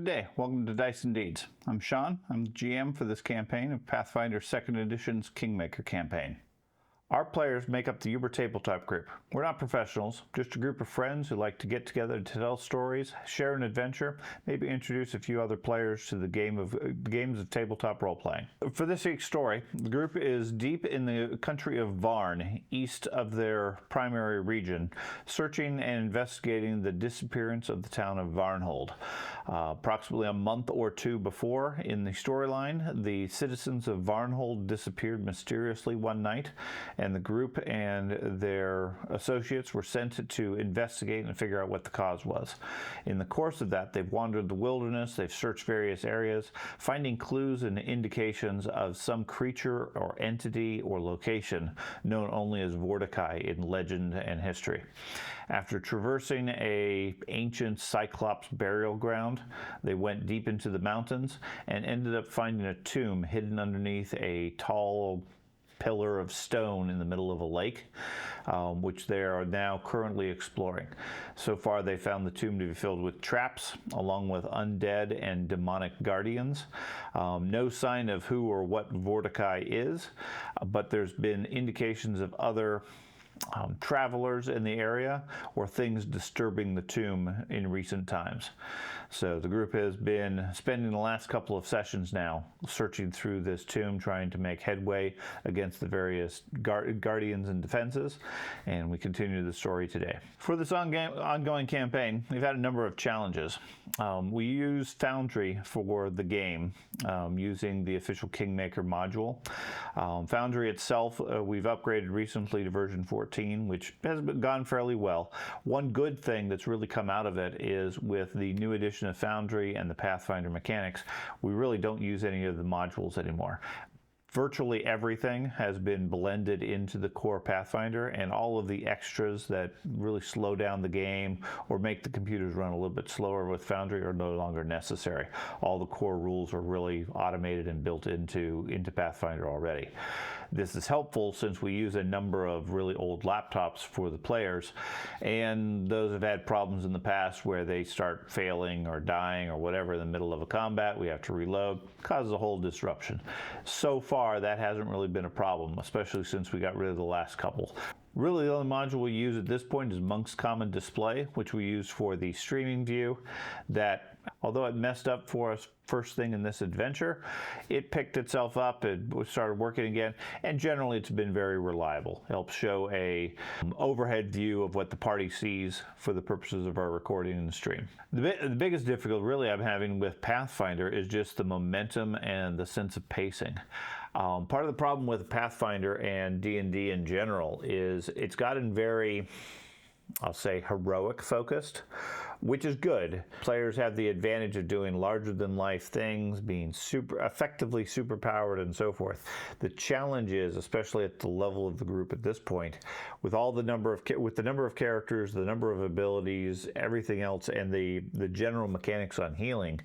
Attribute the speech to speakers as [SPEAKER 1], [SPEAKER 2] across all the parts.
[SPEAKER 1] Good day. Welcome to Dice and Deeds. I'm Sean. I'm the GM for this campaign of Pathfinder 2nd Edition's Kingmaker campaign. Our players make up the Uber Tabletop group. We're not professionals, just a group of friends who like to get together to tell stories, share an adventure, maybe introduce a few other players to the games of tabletop role-playing. For this week's story, the group is deep in the country of Varn, east of their primary region, searching and investigating the disappearance of the town of Varnhold. Approximately a month or two before, in the storyline, the citizens of Varnhold disappeared mysteriously one night, and the group and their associates were sent to investigate and figure out what the cause was. In the course of that, they've wandered the wilderness, they've searched various areas, finding clues and indications of some creature or entity or location known only as Vortikai in legend and history. After traversing an ancient Cyclops burial ground, they went deep into the mountains and ended up finding a tomb hidden underneath a tall pillar of stone in the middle of a lake, which they are now currently exploring. So far, they found the tomb to be filled with traps, along with undead and demonic guardians. No sign of who or what Vortikai is, but there's been indications of other travelers in the area or things disturbing the tomb in recent times. So the group has been spending the last couple of sessions now searching through this tomb, trying to make headway against the various guardians and defenses, and we continue the story today. For this ongoing campaign, we've had a number of challenges. We use Foundry for the game, using the official Kingmaker module. Foundry itself, we've upgraded recently to version 14, which has gone fairly well. One good thing that's really come out of it is with the new edition of Foundry and the Pathfinder mechanics, we really don't use any of the modules anymore. Virtually everything has been blended into the core Pathfinder, and all of the extras that really slow down the game or make the computers run a little bit slower with Foundry are no longer necessary. All the core rules are really automated and built into Pathfinder already. This is helpful since we use a number of really old laptops for the players, and those have had problems in the past where they start failing or dying or whatever in the middle of a combat. We have to reload, causes a whole disruption. So far, that hasn't really been a problem, especially since we got rid of the last couple. Really, the only module we use at this point is Monk's Common Display, which we use for the streaming view. That, although it messed up for us first thing in this adventure, it picked itself up, it started working again, and generally it's been very reliable. It helps show a overhead view of what the party sees for the purposes of our recording and stream. The biggest difficulty really I'm having with Pathfinder is just the momentum and the sense of pacing. Part of the problem with Pathfinder and D&D in general is it's gotten very, I'll say, heroic focused, which is good. Players have the advantage of doing larger than life things, being effectively superpowered and so forth. The challenge is, especially at the level of the group at this point, with the number of characters, the number of abilities, everything else, and the general mechanics on healing,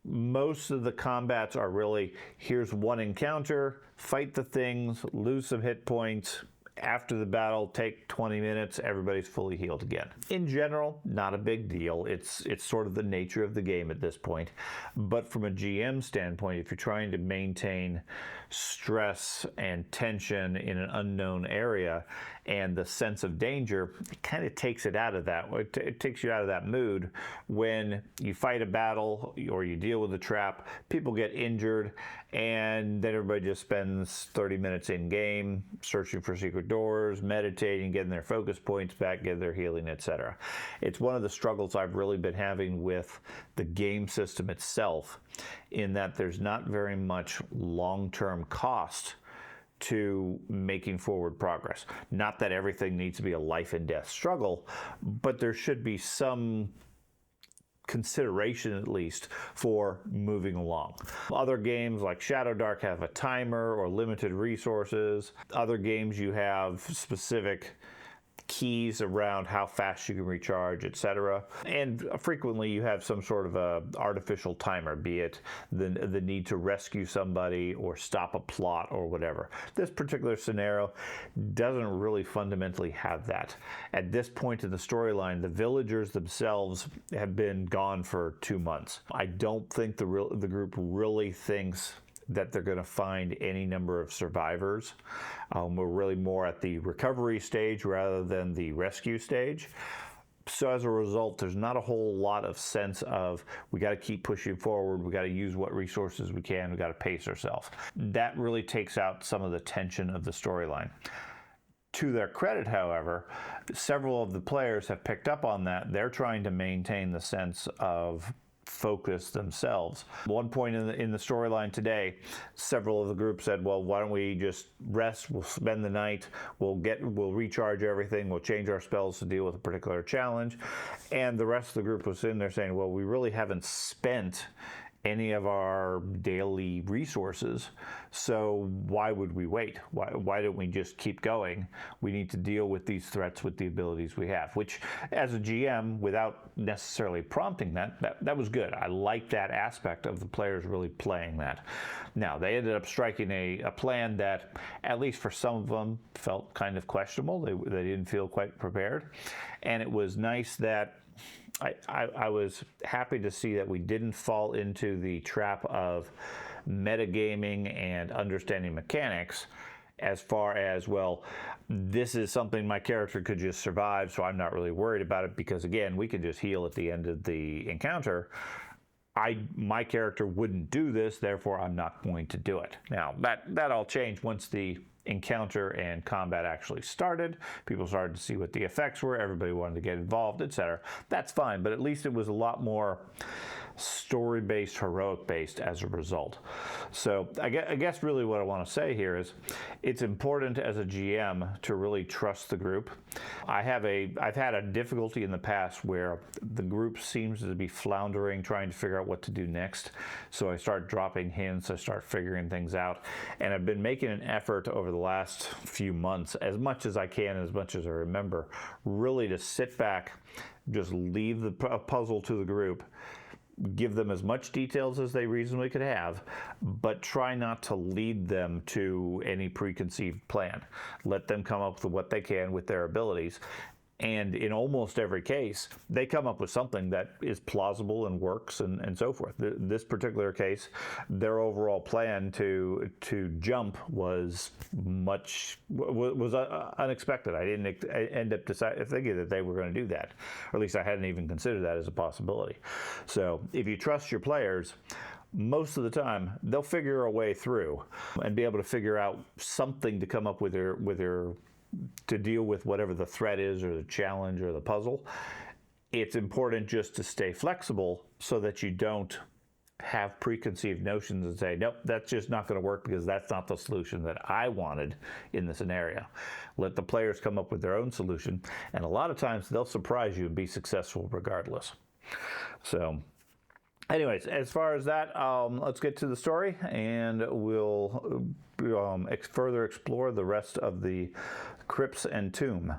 [SPEAKER 1] most of the combats are really, here's one encounter, fight the things, lose some hit points. After the battle, take 20 minutes, everybody's fully healed again. In general, not a big deal. It's sort of the nature of the game at this point. But from a GM standpoint, if you're trying to maintain stress and tension in an unknown area and the sense of danger, it kind of takes it out of that. It takes you out of that mood when you fight a battle or you deal with a trap, people get injured, and then everybody just spends 30 minutes in game searching for secret doors, meditating, getting their focus points back, getting their healing, etc. It's one of the struggles I've really been having with the game system itself, in that there's not very much long-term cost to making forward progress. Not that everything needs to be a life and death struggle, but there should be some consideration at least for moving along. Other games like Shadowdark have a timer or limited resources. Other games you have specific keys around how fast you can recharge, etc. And frequently you have some sort of a artificial timer, be it the need to rescue somebody or stop a plot or whatever. This particular scenario doesn't really fundamentally have that. At this point in the storyline, the villagers themselves have been gone for 2 months. I don't think the group really thinks that they're going to find any number of survivors. We're really more at the recovery stage rather than the rescue stage. So as a result, there's not a whole lot of sense of we got to keep pushing forward, we got to use what resources we can, we got to pace ourselves. That really takes out some of the tension of the storyline. To their credit, however, several of the players have picked up on that. They're trying to maintain the sense of focus themselves. At one point in the storyline today, several of the group said, well, why don't we just rest, we'll spend the night, we'll recharge everything, we'll change our spells to deal with a particular challenge. And the rest of the group was in there saying, well, we really haven't spent any of our daily resources, so why would we wait? Why don't we just keep going? We need to deal with these threats with the abilities we have, which as a GM, without necessarily prompting that was good. I like that aspect of the players really playing that. Now, they ended up striking a plan that, at least for some of them, felt kind of questionable. They didn't feel quite prepared, and it was nice that I was happy to see that we didn't fall into the trap of metagaming and understanding mechanics as far as, well, this is something my character could just survive, so I'm not really worried about it because, again, we can just heal at the end of the encounter. My character wouldn't do this, therefore I'm not going to do it. Now, that all changed once the encounter and combat actually started. People started to see what the effects were. Everybody wanted to get involved, etc. That's fine, but at least it was a lot more story-based, heroic-based as a result. So I guess really what I want to say here is it's important as a GM to really trust the group. I've had a difficulty in the past where the group seems to be floundering, trying to figure out what to do next. So I start dropping hints, I start figuring things out, and I've been making an effort over the last few months, as much as I can, as much as I remember, really to sit back, just leave the puzzle to the group, give them as much details as they reasonably could have, but try not to lead them to any preconceived plan. Let them come up with what they can with their abilities. And in almost every case, they come up with something that is plausible and works and so forth. This particular case, their overall plan to jump was unexpected. I didn't end up thinking that they were going to do that, or at least I hadn't even considered that as a possibility. So if you trust your players, most of the time they'll figure a way through and be able to figure out something to come up with their to deal with whatever the threat is or the challenge or the puzzle. It's important just to stay flexible so that you don't have preconceived notions and say, nope, that's just not going to work because that's not the solution that I wanted in the scenario. Let the players come up with their own solution, and a lot of times they'll surprise you and be successful regardless. So anyways, as far as that, let's get to the story, and we'll further explore the rest of the crypts and tomb.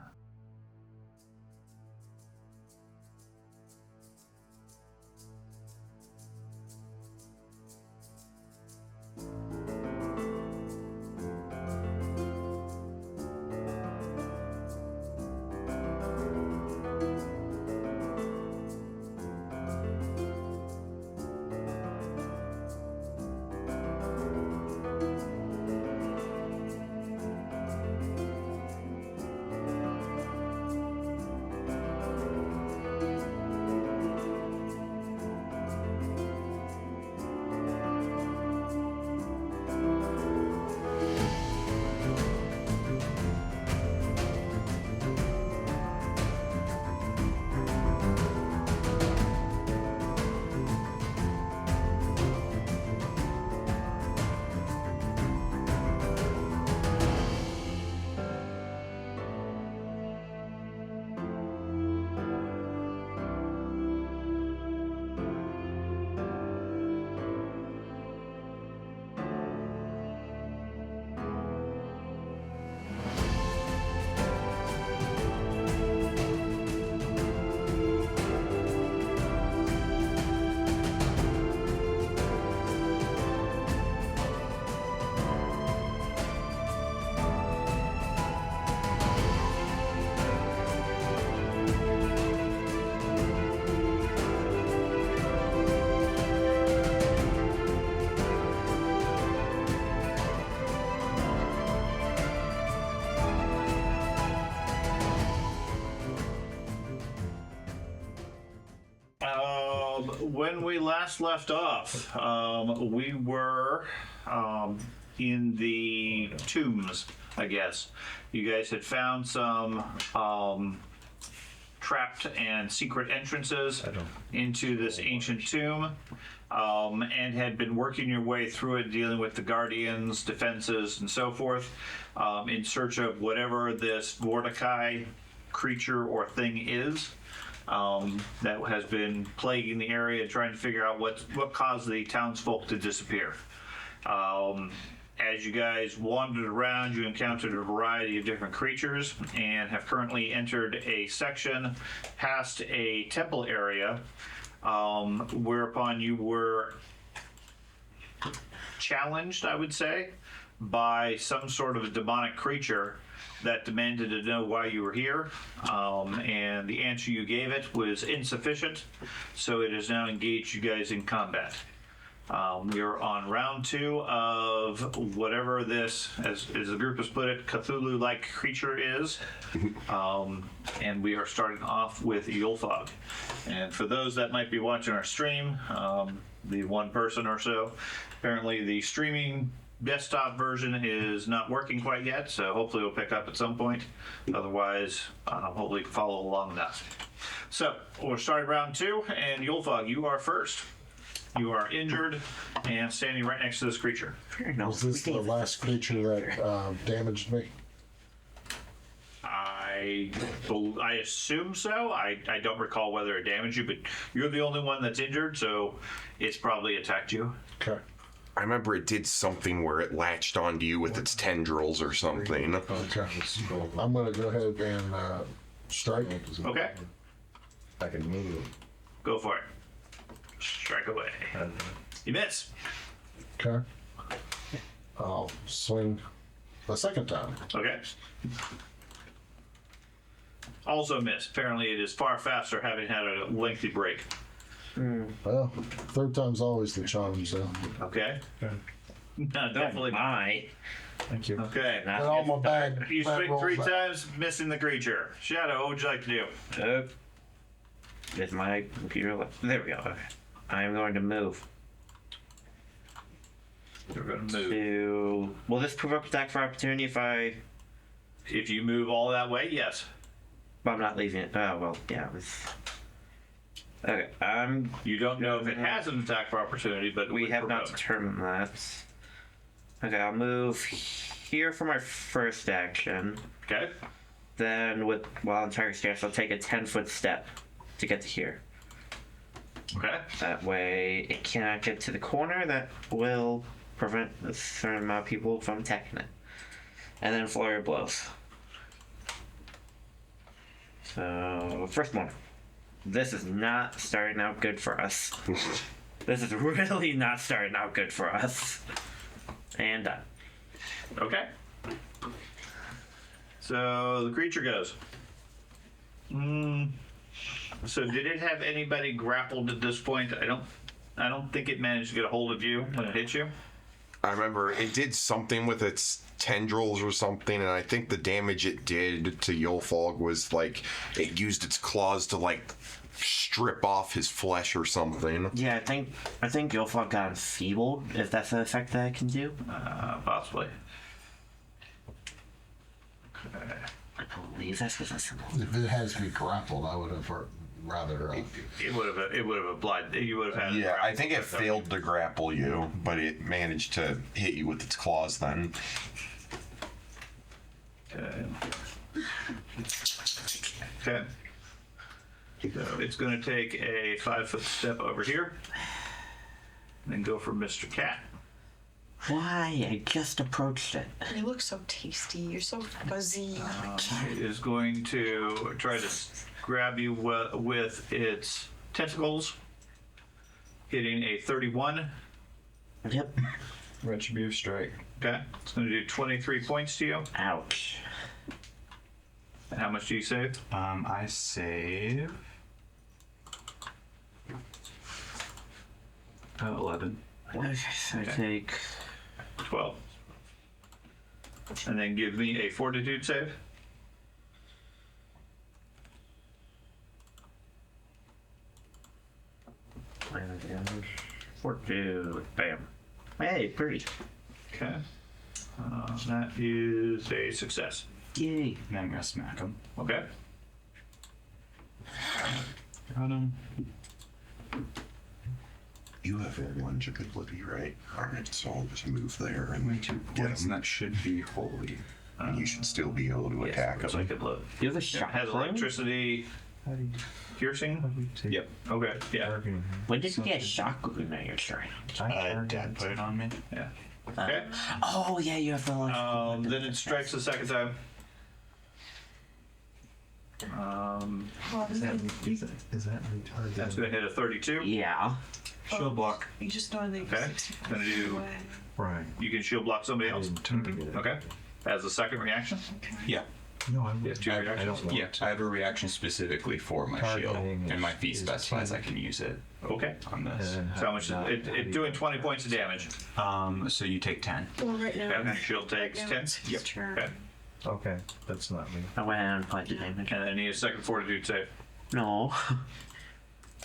[SPEAKER 1] when we last left off, we were in the tombs, I guess. You guys had found some trapped and secret entrances into this ancient tomb, and had been working your way through it, dealing with the guardians, defenses, and so forth, in search of whatever this Mordecai creature or thing is. That has been plaguing the area, trying to figure out what caused the townsfolk to disappear. As you guys wandered around, you encountered a variety of different creatures and have currently entered a section past a temple area, whereupon you were challenged, I would say, by some sort of a demonic creature that demanded to know why you were here, and the answer you gave it was insufficient, so it has now engaged you guys in combat. We're on round 2 of whatever this, as the group has put it, Cthulhu-like creature is, and we are starting off with Yulfog. And for those that might be watching our stream, the one person or so, apparently the streaming desktop version is not working quite yet, so hopefully we'll pick up at some point. Otherwise, hopefully you can follow along that. So we're starting round 2, and Yulfog, you are first. You are injured and standing right next to this creature.
[SPEAKER 2] Was this the last creature that damaged me?
[SPEAKER 1] I assume so. I don't recall whether it damaged you, but you're the only one that's injured, so it's probably attacked you.
[SPEAKER 2] Okay.
[SPEAKER 3] I remember it did something where it latched onto you with its tendrils or something.
[SPEAKER 2] Okay. I'm going to go ahead and strike.
[SPEAKER 1] Okay.
[SPEAKER 4] I can move.
[SPEAKER 1] Go for it. Strike away. You miss.
[SPEAKER 2] Okay. I'll swing the second time.
[SPEAKER 1] Okay. Also miss. Apparently it is far faster having had a lengthy break.
[SPEAKER 2] Well, third time's always the charm, so.
[SPEAKER 1] Okay. No, definitely.
[SPEAKER 5] My.
[SPEAKER 4] Thank you.
[SPEAKER 1] Okay.
[SPEAKER 2] And all my bad.
[SPEAKER 1] You
[SPEAKER 2] bad
[SPEAKER 1] swing
[SPEAKER 2] rolls
[SPEAKER 1] 3
[SPEAKER 2] back.
[SPEAKER 1] times, missing the creature. Shadow, what would you like to do?
[SPEAKER 5] Is my computer left? There we go. Okay. I'm going to move.
[SPEAKER 1] You're going to move.
[SPEAKER 5] Will this provoke attack for opportunity
[SPEAKER 1] If you move all that way, yes.
[SPEAKER 5] I'm not leaving it. Oh, well, yeah. Okay,
[SPEAKER 1] You don't know if it has an attack for opportunity, but
[SPEAKER 5] we have not
[SPEAKER 1] provoke.
[SPEAKER 5] determined that. Okay, I'll move here for my first action.
[SPEAKER 1] Okay.
[SPEAKER 5] Then, while in target stance, I'll take a 10-foot step to get to here.
[SPEAKER 1] Okay.
[SPEAKER 5] That way, it cannot get to the corner. That will prevent a certain amount of people from attacking it. And then flurry of blows. So, first one. This is not starting out good for us. This is really not starting out good for us. And done.
[SPEAKER 1] Okay. So the creature goes. So did it have anybody grappled at this point? I don't think it managed to get a hold of you when it hit you.
[SPEAKER 3] I remember it did something with its tendrils or something, and I think the damage it did to Yulfog was like it used its claws to like strip off his flesh or something.
[SPEAKER 5] Yeah, I think Yulfog got enfeebled, if that's an effect that I can do.
[SPEAKER 1] Possibly.
[SPEAKER 5] I believe that's because that's simple.
[SPEAKER 2] If it has to be grappled, I would have rather.
[SPEAKER 1] It would have applied. You would have had.
[SPEAKER 3] Yeah, I think it failed to grapple you, but it managed to hit you with its claws then.
[SPEAKER 1] Okay. Okay. So it's going to take a 5-foot step over here, and go for Mr. Cat.
[SPEAKER 5] Why? I just approached it.
[SPEAKER 6] You look so tasty. You're so fuzzy.
[SPEAKER 1] It is going to try to grab you with its tentacles, hitting a 31.
[SPEAKER 5] Yep.
[SPEAKER 4] Retributive strike.
[SPEAKER 1] Okay. It's going to do 23 points to you.
[SPEAKER 5] Ouch.
[SPEAKER 1] And how much do you save?
[SPEAKER 4] I save 11.
[SPEAKER 5] Okay, so I take
[SPEAKER 1] 12. And then give me a fortitude save.
[SPEAKER 5] damage. Fortitude. Bam. Hey, pretty.
[SPEAKER 1] Okay. That is a success.
[SPEAKER 5] Yay.
[SPEAKER 4] And I'm gonna smack him.
[SPEAKER 1] Okay.
[SPEAKER 4] Got him.
[SPEAKER 3] You have a lunge ability, right? Alright, so I'll just move there and
[SPEAKER 4] 2
[SPEAKER 3] get
[SPEAKER 4] points,
[SPEAKER 3] him.
[SPEAKER 4] and that should be holy.
[SPEAKER 3] And you should still be able to attack
[SPEAKER 1] Looks
[SPEAKER 3] him.
[SPEAKER 1] like it look.
[SPEAKER 5] You have a
[SPEAKER 1] It
[SPEAKER 5] shot.
[SPEAKER 1] has electricity,
[SPEAKER 4] How do you
[SPEAKER 1] piercing.
[SPEAKER 4] Yep.
[SPEAKER 1] Okay. Yeah.
[SPEAKER 5] When did you get shock wound at your strength?
[SPEAKER 4] Dad put it on me.
[SPEAKER 1] Yeah. Okay.
[SPEAKER 5] Oh, yeah, you have the
[SPEAKER 1] Then it strikes the second time.
[SPEAKER 6] Is that
[SPEAKER 2] retarded?
[SPEAKER 1] That's going to hit a 32.
[SPEAKER 5] Yeah.
[SPEAKER 4] Shield block.
[SPEAKER 6] You just know they
[SPEAKER 1] Okay. Gonna do.
[SPEAKER 2] Right.
[SPEAKER 1] You can shield block somebody else. Okay. As a second reaction.
[SPEAKER 4] Yeah.
[SPEAKER 2] No, I
[SPEAKER 1] You have 2 reactions.
[SPEAKER 2] I don't want
[SPEAKER 4] Yeah, I have a reaction specifically for my shield,
[SPEAKER 2] Targeting
[SPEAKER 4] and my
[SPEAKER 2] is-
[SPEAKER 4] fee
[SPEAKER 2] is
[SPEAKER 4] specifies I
[SPEAKER 2] team.
[SPEAKER 4] can use it
[SPEAKER 1] Okay.
[SPEAKER 4] on this.
[SPEAKER 2] And
[SPEAKER 1] So how much is it doing 20 points of damage?
[SPEAKER 4] So you take 10.
[SPEAKER 6] Well, right now.
[SPEAKER 1] Okay. Shield takes 10.
[SPEAKER 6] Yep.
[SPEAKER 1] Okay.
[SPEAKER 2] Okay, that's not me.
[SPEAKER 5] I went ahead and applied the damage.
[SPEAKER 1] And then I need a second fortitude save.
[SPEAKER 5] No.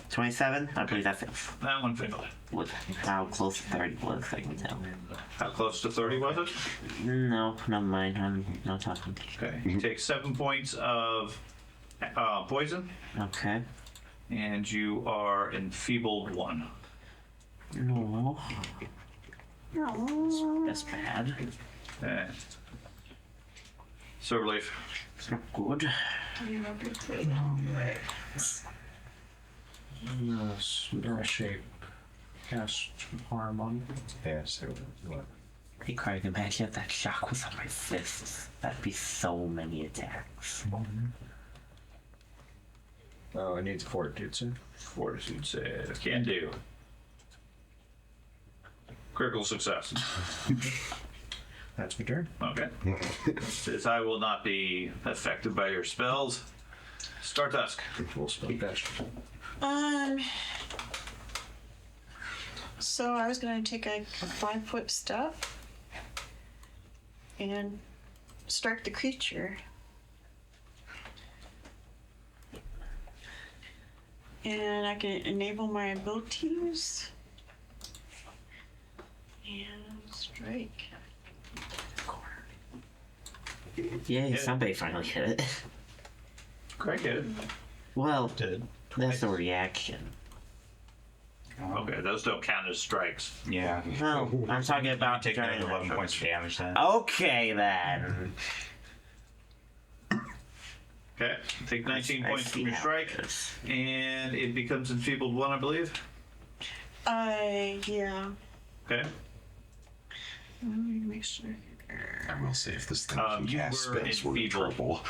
[SPEAKER 5] 27? I believe that's it.
[SPEAKER 1] That one failed.
[SPEAKER 5] How close to 30 was, I can tell.
[SPEAKER 1] How close to 30 was it?
[SPEAKER 5] No, never mind. I'm not talking.
[SPEAKER 1] Okay. You take 7 points of poison,
[SPEAKER 5] Okay.
[SPEAKER 1] and you are enfeebled 1.
[SPEAKER 5] No. No. That's bad.
[SPEAKER 1] Okay. So relief.
[SPEAKER 5] It's not good.
[SPEAKER 2] Shape. Cast harm on. Yeah, so what?
[SPEAKER 5] Hey, Craig, imagine if that shock was on my fists. That'd be so many attacks.
[SPEAKER 2] Oh, I need fortitude, sir.
[SPEAKER 1] Fortitude save. Can do. Critical success.
[SPEAKER 2] That's my turn.
[SPEAKER 1] Okay. Says I will not be affected by your spells. Start dusk.
[SPEAKER 2] Full spell dash.
[SPEAKER 6] So I was gonna take a 5-foot step and strike the creature. And I can enable my abilities. And strike.
[SPEAKER 5] Yay,
[SPEAKER 1] Yeah.
[SPEAKER 5] somebody finally hit it.
[SPEAKER 1] Craig hit it.
[SPEAKER 5] Well,
[SPEAKER 4] Did.
[SPEAKER 5] that's a reaction.
[SPEAKER 1] Okay, those don't count as strikes.
[SPEAKER 4] Yeah.
[SPEAKER 5] No, I'm talking about
[SPEAKER 4] Take
[SPEAKER 5] during
[SPEAKER 4] another 11
[SPEAKER 5] the-
[SPEAKER 4] points of damage then.
[SPEAKER 5] Okay, then.
[SPEAKER 1] Okay, take 19
[SPEAKER 5] I
[SPEAKER 1] points
[SPEAKER 5] see
[SPEAKER 1] from your
[SPEAKER 5] how
[SPEAKER 1] strike,
[SPEAKER 5] it is.
[SPEAKER 1] and it becomes enfeebled 1, I believe.
[SPEAKER 6] Yeah.
[SPEAKER 1] Okay.
[SPEAKER 6] Let me make sure.
[SPEAKER 3] I will say if this thing can
[SPEAKER 1] You
[SPEAKER 3] cast
[SPEAKER 1] were
[SPEAKER 3] spells, we're in
[SPEAKER 1] enfeebled.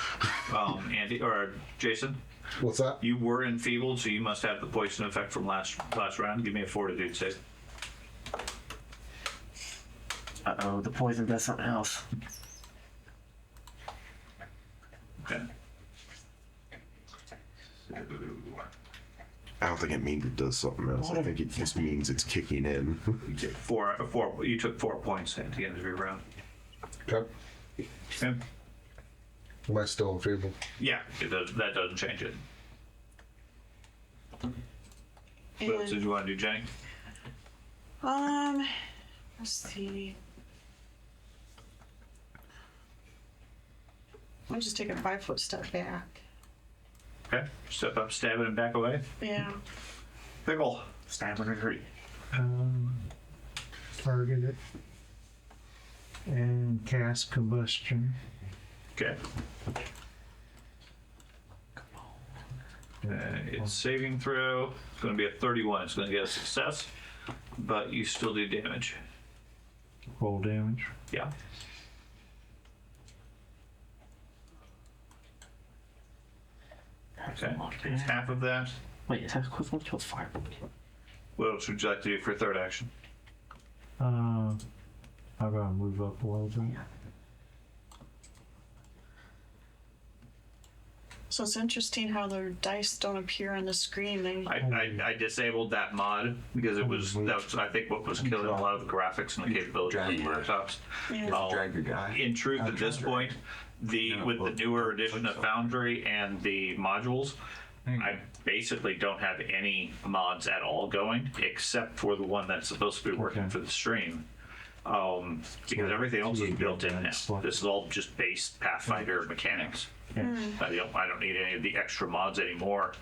[SPEAKER 3] trouble.
[SPEAKER 1] Andy or Jason,
[SPEAKER 2] What's that?
[SPEAKER 1] you were enfeebled, so you must have the poison effect from last round. Give me a fortitude save.
[SPEAKER 5] Uh-oh, the poison does something else.
[SPEAKER 1] Okay.
[SPEAKER 3] I don't think it means it does something else. I think it just means it's kicking in.
[SPEAKER 1] You took 4. You took 4 points at the end of your round.
[SPEAKER 2] Okay.
[SPEAKER 1] Okay.
[SPEAKER 2] Am I still enfeebled?
[SPEAKER 1] Yeah, that doesn't change it. What else did
[SPEAKER 6] And,
[SPEAKER 1] you want to do, Jenny?
[SPEAKER 6] let's see. I'll just take a 5-foot step back.
[SPEAKER 1] Okay. Step up, stab it, and back away.
[SPEAKER 6] Yeah.
[SPEAKER 1] Pickle.
[SPEAKER 5] Stab and retreat.
[SPEAKER 7] Target it and cast combustion.
[SPEAKER 1] Okay. It's saving throw. It's going to be a 31. It's going to get a success, but you still do damage.
[SPEAKER 7] Roll damage.
[SPEAKER 1] Yeah. Okay. It's half of that.
[SPEAKER 5] Wait, is that equivalent to a firebolt?
[SPEAKER 1] What else would you like to do for your third action?
[SPEAKER 7] I'm gonna move up a little bit.
[SPEAKER 6] So it's interesting how the dice don't appear on the screen. They
[SPEAKER 1] I disabled that mod because that was I think what was killing a lot of the graphics and the capabilities of the worktops.
[SPEAKER 6] yeah.
[SPEAKER 4] Drag your guy.
[SPEAKER 1] In truth, at this point, with the newer edition of Foundry and the modules, I basically don't have any mods at all going, except for the one that's supposed to be working for the stream. Because everything else is built in now. This is all just base Pathfinder mechanics. I don't need any of the extra mods anymore.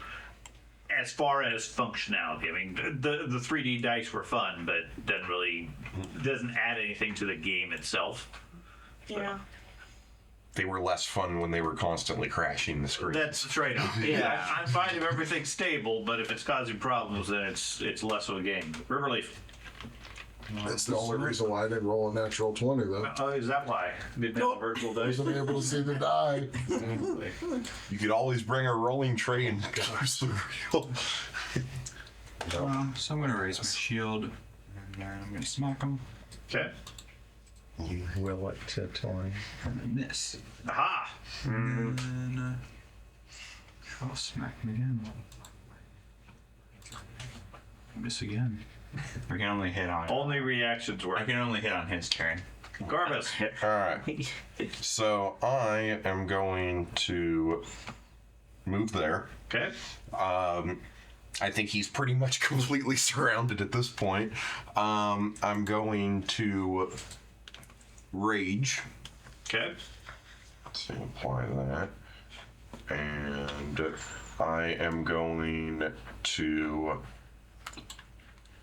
[SPEAKER 1] As far as functionality, I mean, the 3D dice were fun, but doesn't add anything to the game itself.
[SPEAKER 6] Yeah.
[SPEAKER 3] They were less fun when they were constantly crashing the screen.
[SPEAKER 1] That's the trade-off. Yeah, I'm fine if everything's stable, but if it's causing problems, then it's less of a game. Riverleaf.
[SPEAKER 2] That's the only reason why I didn't roll a natural 20, though.
[SPEAKER 1] Oh, is that why? Didn't have a virtual
[SPEAKER 2] I
[SPEAKER 1] dice.
[SPEAKER 2] wasn't able to see the die.
[SPEAKER 3] You could always bring a rolling tray and use the real.
[SPEAKER 4] So I'm gonna raise my shield, and then I'm gonna smack him,
[SPEAKER 1] Okay.
[SPEAKER 7] Will it to 20.
[SPEAKER 4] and then miss.
[SPEAKER 1] Aha!
[SPEAKER 4] And then I'll smack him again. Miss again. I can only hit on.
[SPEAKER 1] Only reactions
[SPEAKER 4] I
[SPEAKER 1] work.
[SPEAKER 4] can only hit on his turn.
[SPEAKER 1] Garbus.
[SPEAKER 3] All right. So I am going to move there.
[SPEAKER 1] Okay.
[SPEAKER 3] I think he's pretty much completely surrounded at this point. I'm going to rage.
[SPEAKER 1] Okay.
[SPEAKER 3] So apply that. And I am going to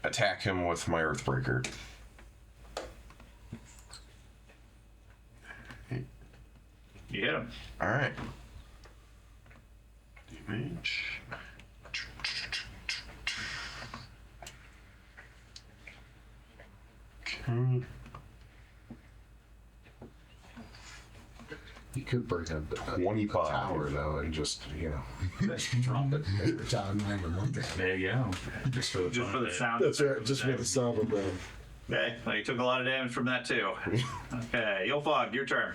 [SPEAKER 3] attack him with my Earthbreaker.
[SPEAKER 1] You hit him.
[SPEAKER 3] All right. Damage. Okay.
[SPEAKER 2] You could bring a
[SPEAKER 3] 25.
[SPEAKER 2] tower, though, and just, drop it every time I even look at it.
[SPEAKER 4] There you go. Just for the
[SPEAKER 1] Just for the sound.
[SPEAKER 2] That's right, just for the sound of them.
[SPEAKER 1] Okay. Well, you took a lot of damage from that too. Okay. Yolfog, your turn.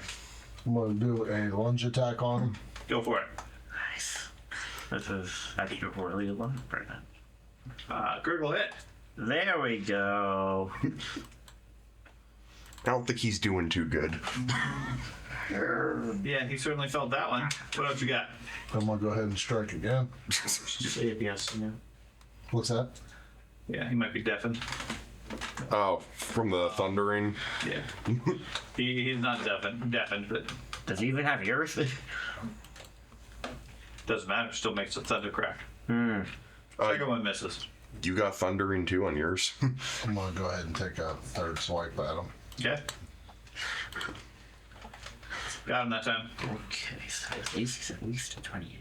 [SPEAKER 2] I'm going to do a lunge attack on him.
[SPEAKER 1] Go for it.
[SPEAKER 5] Nice. This is actually really a lot right now.
[SPEAKER 1] Critical hit.
[SPEAKER 5] There we go.
[SPEAKER 3] I don't think he's doing too good.
[SPEAKER 1] Yeah, he certainly felt that one. What else you got?
[SPEAKER 2] I'm going to go ahead and strike again.
[SPEAKER 5] Yes, no.
[SPEAKER 2] What's that?
[SPEAKER 1] Yeah, he might be deafened.
[SPEAKER 3] Oh, from the thundering.
[SPEAKER 1] Yeah. He's not deafened, but
[SPEAKER 5] Does he even have ears?
[SPEAKER 1] doesn't matter. Still makes a thunder crack.
[SPEAKER 5] Hmm.
[SPEAKER 1] Second one misses.
[SPEAKER 3] You got thundering too on yours.
[SPEAKER 2] I'm going to go ahead and take a third swipe at him.
[SPEAKER 1] Okay. Got him that time.
[SPEAKER 5] Okay, so at least a 28.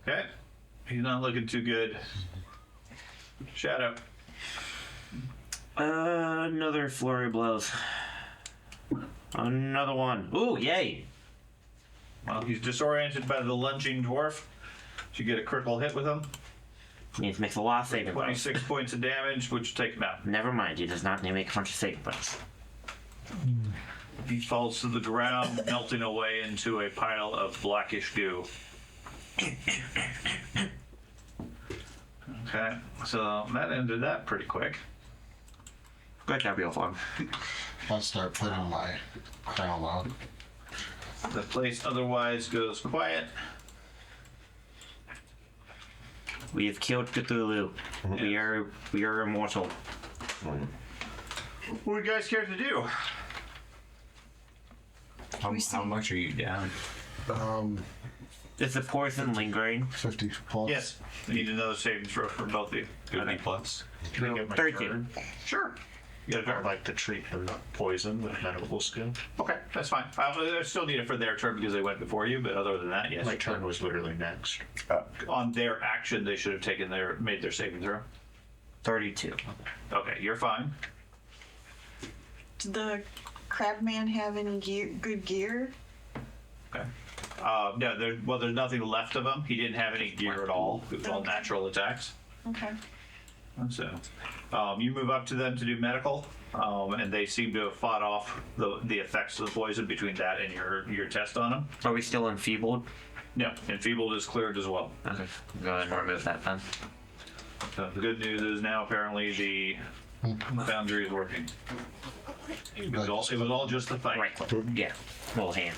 [SPEAKER 1] Okay. He's not looking too good. Shadow.
[SPEAKER 5] Another flurry of blows. Another one. Ooh, yay!
[SPEAKER 1] Well, he's disoriented by the lunging dwarf. So you get a critical hit with him.
[SPEAKER 5] Needs to make a lot of saving throws.
[SPEAKER 1] 26 points of damage, which will take him out.
[SPEAKER 5] Never mind, he does not need to make a bunch of saving throws.
[SPEAKER 1] He falls to the ground, melting away into a pile of blackish goo. Okay, so that ended that pretty quick.
[SPEAKER 5] Good job, Yolfog.
[SPEAKER 2] I'll start putting my crown on.
[SPEAKER 1] The place otherwise goes quiet.
[SPEAKER 5] We have killed Cthulhu. We are immortal.
[SPEAKER 1] What do you guys care to do?
[SPEAKER 4] How much are you down?
[SPEAKER 5] Is the poison lingering?
[SPEAKER 2] 50 plus.
[SPEAKER 1] Yes, I need another saving throw for both of you.
[SPEAKER 4] 50 plus.
[SPEAKER 8] Can I get my
[SPEAKER 5] 13.
[SPEAKER 8] turn?
[SPEAKER 1] Sure. You got a
[SPEAKER 8] I'd
[SPEAKER 1] turn.
[SPEAKER 8] like to treat the poison with medical skill.
[SPEAKER 1] Okay, that's fine. I still need it for their turn because they went before you, but other than that, yes.
[SPEAKER 8] My turn was literally next.
[SPEAKER 1] On their action, they should have made their saving throw.
[SPEAKER 5] 32.
[SPEAKER 1] Okay, you're fine.
[SPEAKER 6] Did the crabman have any good gear?
[SPEAKER 1] Okay. No, there's nothing left of him. He didn't have any gear at all. It was all natural attacks.
[SPEAKER 6] Okay.
[SPEAKER 1] So, you move up to them to do medical, and they seem to have fought off the effects of the poison between that and your test on them.
[SPEAKER 5] Are we still enfeebled?
[SPEAKER 1] No, enfeebled is cleared as well.
[SPEAKER 5] Okay. Go ahead and remove that then.
[SPEAKER 1] The good news is now apparently the Foundry is working. It was all just the fight.
[SPEAKER 5] Right click. Yeah. Little hand.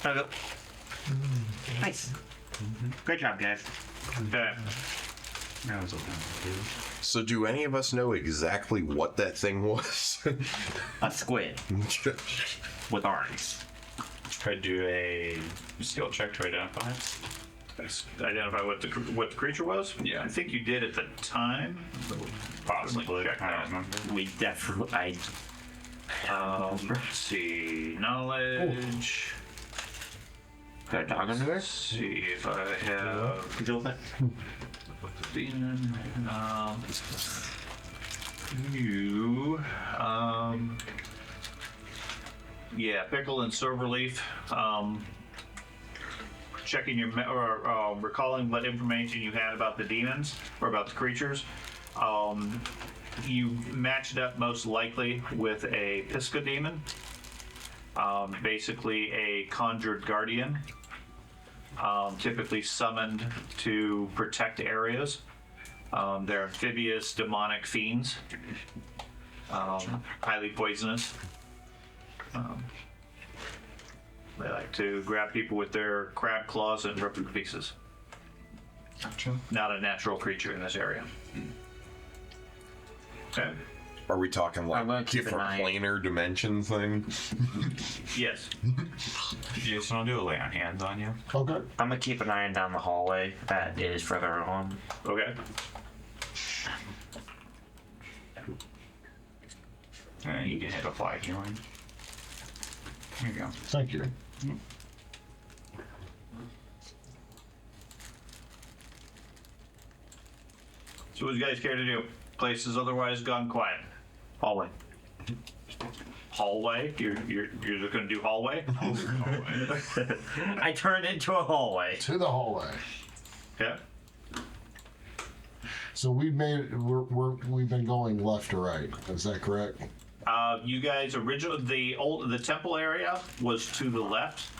[SPEAKER 5] Okay. Nice. Great job, guys.
[SPEAKER 1] Okay.
[SPEAKER 3] So do any of us know exactly what that thing was?
[SPEAKER 5] A squid with arms.
[SPEAKER 8] Try to do a skill check to identify it.
[SPEAKER 1] Identify what the creature was?
[SPEAKER 8] Yeah.
[SPEAKER 1] I think you did at the time.
[SPEAKER 8] Possibly.
[SPEAKER 1] Check
[SPEAKER 8] I
[SPEAKER 1] that.
[SPEAKER 8] don't remember.
[SPEAKER 5] We definitely.
[SPEAKER 1] Let's see. Knowledge.
[SPEAKER 5] Got a dog under there?
[SPEAKER 1] Let's see if I have. Demon. You. Yeah, pickle and silverleaf. Checking your recalling what information you had about the demons or about the creatures. You matched up most likely with a Pisca demon, basically a conjured guardian, typically summoned to protect areas. They're amphibious demonic fiends, highly poisonous. They like to grab people with their crab claws and rip them to pieces.
[SPEAKER 2] Gotcha.
[SPEAKER 1] Not a natural creature in this area. Okay.
[SPEAKER 3] Are we talking
[SPEAKER 5] I'm gonna
[SPEAKER 3] like
[SPEAKER 5] keep an
[SPEAKER 3] different
[SPEAKER 5] eye-
[SPEAKER 3] planar dimension thing?
[SPEAKER 1] Yes.
[SPEAKER 8] Jason, I'll do a lay on hands on you.
[SPEAKER 2] Okay.
[SPEAKER 5] I'm gonna keep an eye down the hallway that is further on.
[SPEAKER 1] Okay.
[SPEAKER 8] You can hit apply healing. There you go.
[SPEAKER 2] Thank you.
[SPEAKER 1] So what do you guys care to do? Place has otherwise gone quiet.
[SPEAKER 5] Hallway.
[SPEAKER 1] Hallway? You're just gonna do hallway?
[SPEAKER 5] I turned into a hallway.
[SPEAKER 2] To the hallway.
[SPEAKER 1] Yeah.
[SPEAKER 2] So we've been going left to right. Is that correct?
[SPEAKER 1] You guys the temple area was to the left.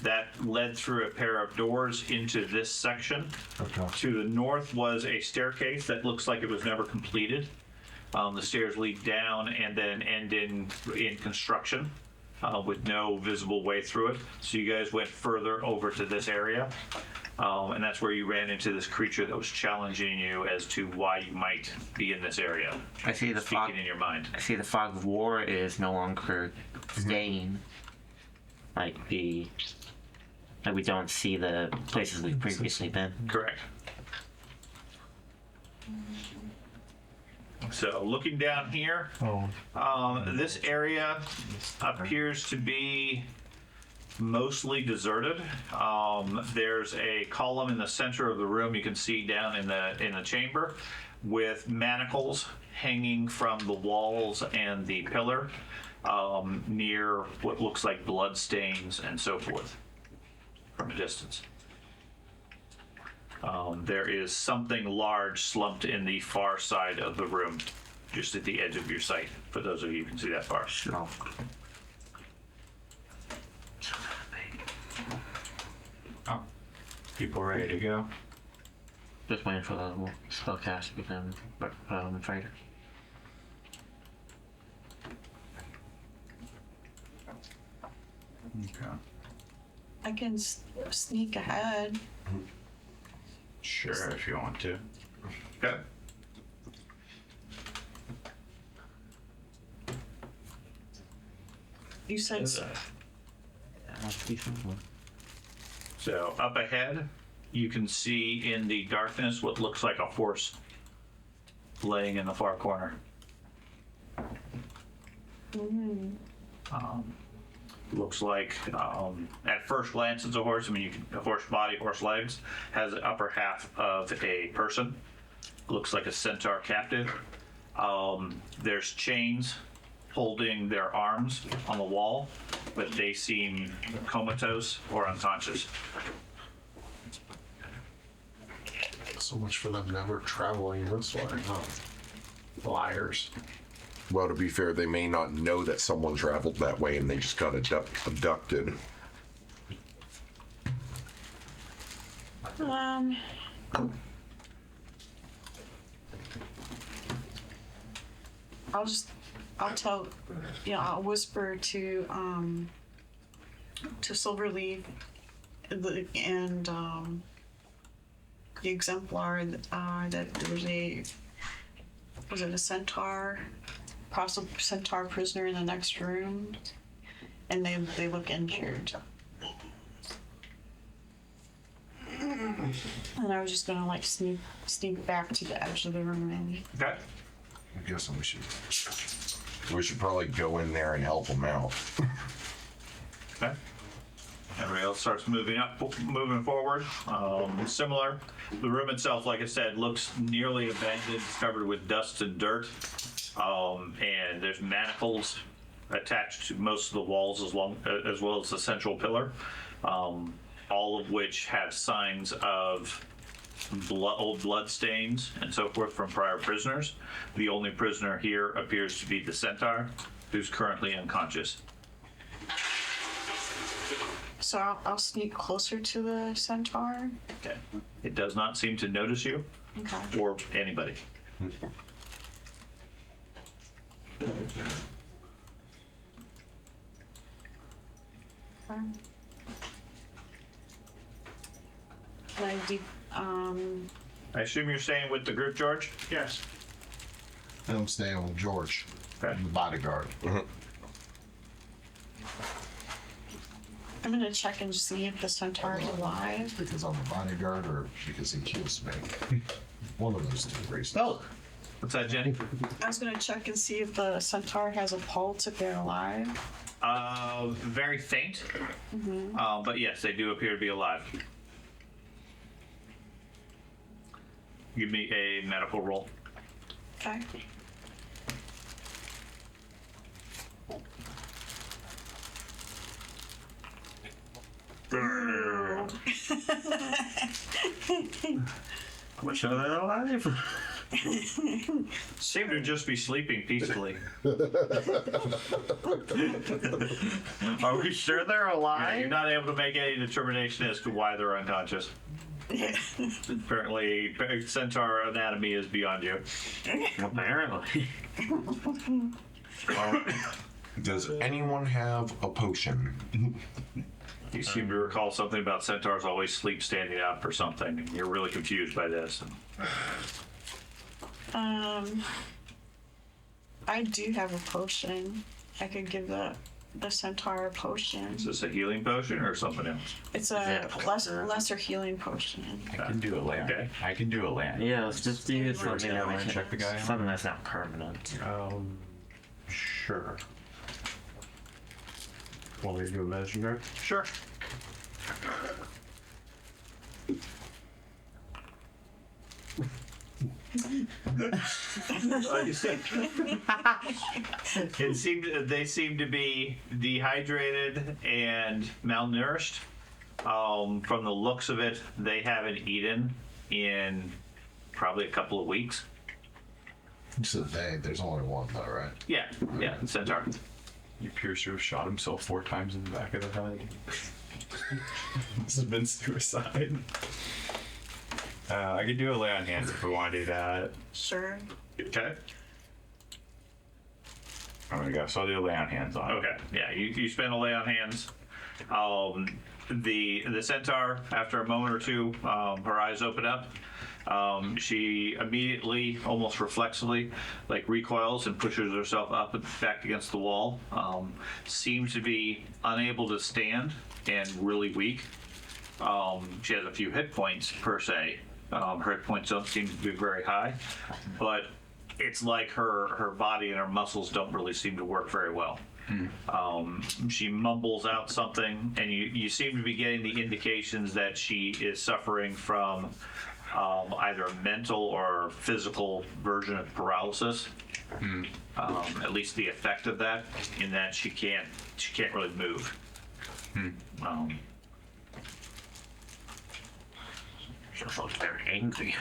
[SPEAKER 1] That led through a pair of doors into this section.
[SPEAKER 2] Okay.
[SPEAKER 1] To the north was a staircase that looks like it was never completed. The stairs lead down and then end in construction with no visible way through it. So you guys went further over to this area. And that's where you ran into this creature that was challenging you as to why you might be in this area.
[SPEAKER 5] I see the fog.
[SPEAKER 1] Speaking in your mind.
[SPEAKER 5] I see the fog of war is no longer staying. Like we don't see the places we've previously been.
[SPEAKER 1] Correct. So looking down here, this area appears to be mostly deserted. There's a column in the center of the room you can see down in the chamber with manacles hanging from the walls and the pillar near what looks like blood stains and so forth from a distance. There is something large slumped in the far side of the room, just at the edge of your sight, for those of you who can see that far.
[SPEAKER 5] No.
[SPEAKER 8] Oh. People ready to go?
[SPEAKER 5] Just waiting for the spell cast to become fighter.
[SPEAKER 8] Okay.
[SPEAKER 6] I can sneak ahead.
[SPEAKER 8] Sure, if you want to.
[SPEAKER 1] Okay.
[SPEAKER 6] You said
[SPEAKER 1] So up ahead, you can see in the darkness what looks like a horse laying in the far corner. Looks like, at first glance, it's a horse. I mean, a horse body, horse legs, has the upper half of a person. Looks like a centaur captive. There's chains holding their arms on the wall, but they seem comatose or unconscious.
[SPEAKER 2] So much for them never traveling this way, huh? Liars.
[SPEAKER 3] Well, to be fair, they may not know that someone traveled that way and they just got abducted.
[SPEAKER 6] tell, I'll whisper to Silverleaf and the exemplar that there was it a centaur, possible centaur prisoner in the next room, and they look injured. And I was just gonna like sneak back to the edge of the room.
[SPEAKER 1] Okay.
[SPEAKER 2] I'm guessing
[SPEAKER 3] We should probably go in there and help them out.
[SPEAKER 1] Okay. Everybody else starts moving forward. Similar. The room itself, like I said, looks nearly abandoned. It's covered with dust and dirt. And there's manacles attached to most of the walls as well as the central pillar. All of which have signs of old blood stains and so forth from prior prisoners. The only prisoner here appears to be the centaur, who's currently unconscious.
[SPEAKER 6] So I'll sneak closer to the centaur.
[SPEAKER 1] Okay. It does not seem to notice you
[SPEAKER 6] Okay.
[SPEAKER 1] or anybody. I assume you're staying with the group, George?
[SPEAKER 2] Yes. I'm staying with George,
[SPEAKER 1] Okay.
[SPEAKER 2] the bodyguard.
[SPEAKER 6] I'm gonna check and see if the centaur is alive.
[SPEAKER 2] Because I'm the bodyguard or because he kills me. One of those two reasons.
[SPEAKER 1] Oh. What's that, Jenny?
[SPEAKER 6] I was gonna check and see if the centaur has a pulse, if they're alive.
[SPEAKER 1] Very faint. But yes, they do appear to be alive. Give me a medical roll.
[SPEAKER 6] Okay.
[SPEAKER 8] What show they alive?
[SPEAKER 1] Seem to just be sleeping peacefully.
[SPEAKER 8] Are we sure they're alive?
[SPEAKER 1] You're not able to make any determination as to why they're unconscious. Apparently, centaur anatomy is beyond you.
[SPEAKER 8] Apparently.
[SPEAKER 3] Does anyone have a potion?
[SPEAKER 1] You seem to recall something about centaurs always sleep standing up or something, and you're really confused by this.
[SPEAKER 6] I do have a potion. I could give the centaur a potion.
[SPEAKER 1] Is this a healing potion or something else?
[SPEAKER 6] It's a lesser healing potion.
[SPEAKER 8] I can do a lay on.
[SPEAKER 1] Okay.
[SPEAKER 8] I can do a lay on.
[SPEAKER 5] Yeah, let's just do something that we
[SPEAKER 8] wanna
[SPEAKER 5] can,
[SPEAKER 8] check the guy out?
[SPEAKER 5] something that's not permanent.
[SPEAKER 7] Sure. Want me to do a medicine check?
[SPEAKER 1] Sure. They seem to be dehydrated and malnourished. From the looks of it, they haven't eaten in probably a couple of weeks.
[SPEAKER 2] So there's only one though, right?
[SPEAKER 1] Yeah, centaur.
[SPEAKER 8] He appears to have shot himself 4 times in the back of the head. This has been suicide. I could do a lay on hands if we want to do that.
[SPEAKER 6] Sure.
[SPEAKER 1] Okay.
[SPEAKER 8] I'm gonna go. So I'll do a lay on hands on.
[SPEAKER 1] Okay. Yeah, you spend a lay on hands. The centaur, after a moment or two, her eyes open up. She immediately, almost reflexively, recoils and pushes herself up and back against the wall. Seems to be unable to stand and really weak. She has a few hit points per se. Her hit points don't seem to be very high, but it's like her body and her muscles don't really seem to work very well. She mumbles out something, and you seem to be getting the indications that she is suffering from either a mental or physical version of paralysis. At least the effect of that, in that she can't really move.
[SPEAKER 5] She looks very angry.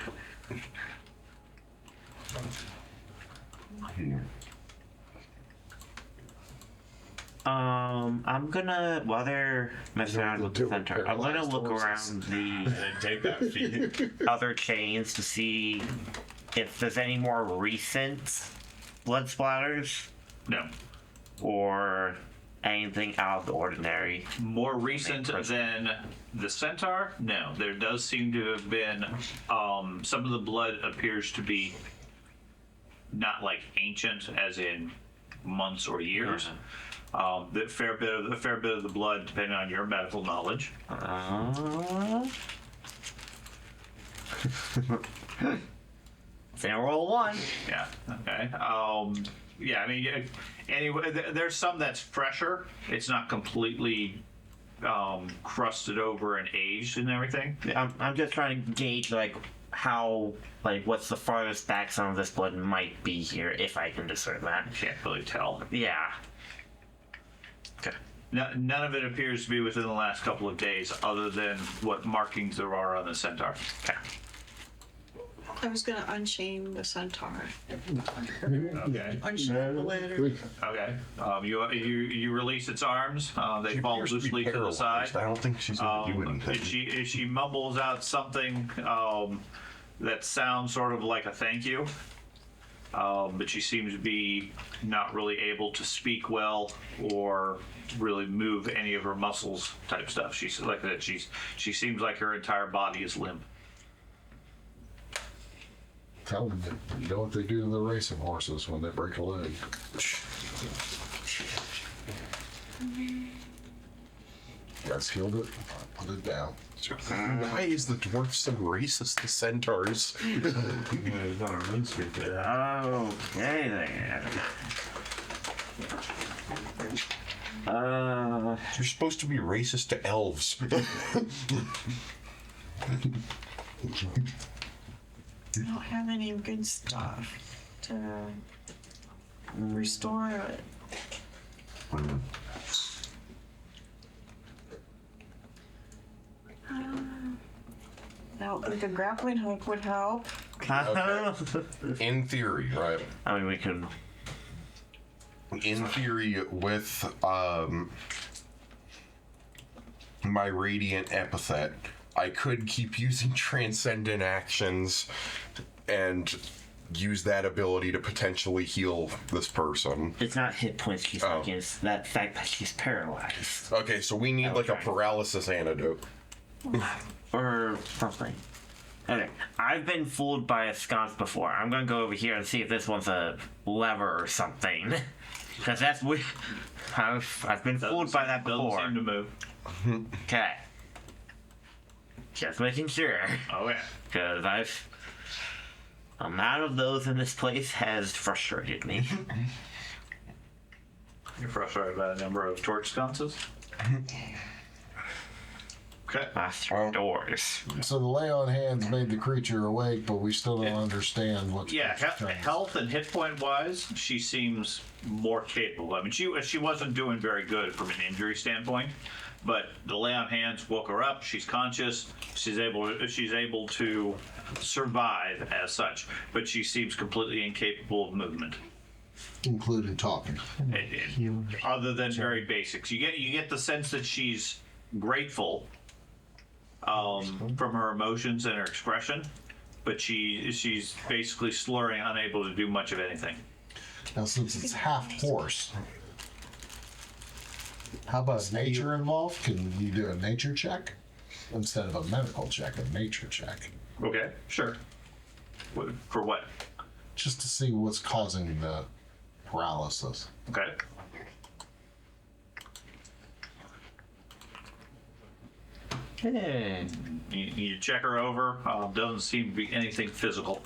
[SPEAKER 5] I'm gonna, while they're messing around with the centaur, I'm gonna look around the
[SPEAKER 8] Take that feed.
[SPEAKER 5] other chains to see if there's any more recent blood splatters
[SPEAKER 1] No.
[SPEAKER 5] or anything out of the ordinary?
[SPEAKER 1] More recent than the centaur? No. There does seem to have been some of the blood appears to be not like ancient, as in months or years. The fair bit of the blood, depending on your medical knowledge.
[SPEAKER 5] Then roll 1.
[SPEAKER 1] Yeah. Okay. Yeah. I mean, anyway, there's some that's fresher. It's not completely crusted over and aged and everything.
[SPEAKER 5] I'm just trying to gauge like how, like, what's the farthest back some of this blood might be here, if I can discern that.
[SPEAKER 1] Can't really tell.
[SPEAKER 5] Yeah. Okay.
[SPEAKER 1] None of it appears to be within the last couple of days, other than what markings there are on the centaur.
[SPEAKER 5] Okay.
[SPEAKER 6] I was gonna unchain the centaur.
[SPEAKER 1] Okay.
[SPEAKER 6] Unchain the ladder.
[SPEAKER 1] Okay. You release its arms. They
[SPEAKER 3] She
[SPEAKER 1] fall
[SPEAKER 3] appears to be
[SPEAKER 1] loosely to the side.
[SPEAKER 3] paralyzed. I don't think she's gonna do anything.
[SPEAKER 1] She mumbles out something that sounds sort of like a thank you, but she seems to be not really able to speak well or really move any of her muscles type stuff. She's like that. She seems like her entire body is limp.
[SPEAKER 2] Tell them that you know what they do to the racing horses when they break a leg. You guys healed it? Put it down.
[SPEAKER 3] Why is the dwarf so racist to centaurs?
[SPEAKER 5] Okay then.
[SPEAKER 3] You're supposed to be racist to elves.
[SPEAKER 6] I don't have any good stuff to restore it. I don't think a grappling hook would help.
[SPEAKER 3] In theory, right?
[SPEAKER 5] I mean, we can.
[SPEAKER 3] In theory, with my radiant epithet, I could keep using transcendent actions and use that ability to potentially heal this person.
[SPEAKER 5] It's not hit points she's taking, it's that fact that she's paralyzed.
[SPEAKER 3] Okay, so we need like a paralysis antidote.
[SPEAKER 5] Or something. Okay, I've been fooled by a sconce before. I'm gonna go over here and see if this one's a lever or something. Because that's weird. I've been fooled by that before.
[SPEAKER 1] Doesn't seem to move.
[SPEAKER 5] Okay. Just making sure.
[SPEAKER 1] Oh yeah.
[SPEAKER 5] Because amount of those in this place has frustrated me.
[SPEAKER 1] You're frustrated by the number of torch sconces? Okay.
[SPEAKER 5] Last 3 doors.
[SPEAKER 2] So the lay on hands made the creature awake, but we still don't understand what's
[SPEAKER 1] Yeah, health and hit point wise, she seems more capable. I mean, she wasn't doing very good from an injury standpoint, but the lay on hands woke her up. She's conscious. She's able to survive as such, but she seems completely incapable of movement.
[SPEAKER 2] including talking.
[SPEAKER 1] Other than very basics, you get the sense that she's grateful from her emotions and her expression, but she's basically slurring, unable to do much of anything.
[SPEAKER 2] Now, since it's half horse, how about nature involved? Can you do a nature check instead of a medical check? A nature check,
[SPEAKER 1] Okay, sure. For what?
[SPEAKER 2] just to see what's causing the paralysis.
[SPEAKER 1] Okay.
[SPEAKER 5] Hey.
[SPEAKER 1] You check her over. Doesn't seem to be anything physical.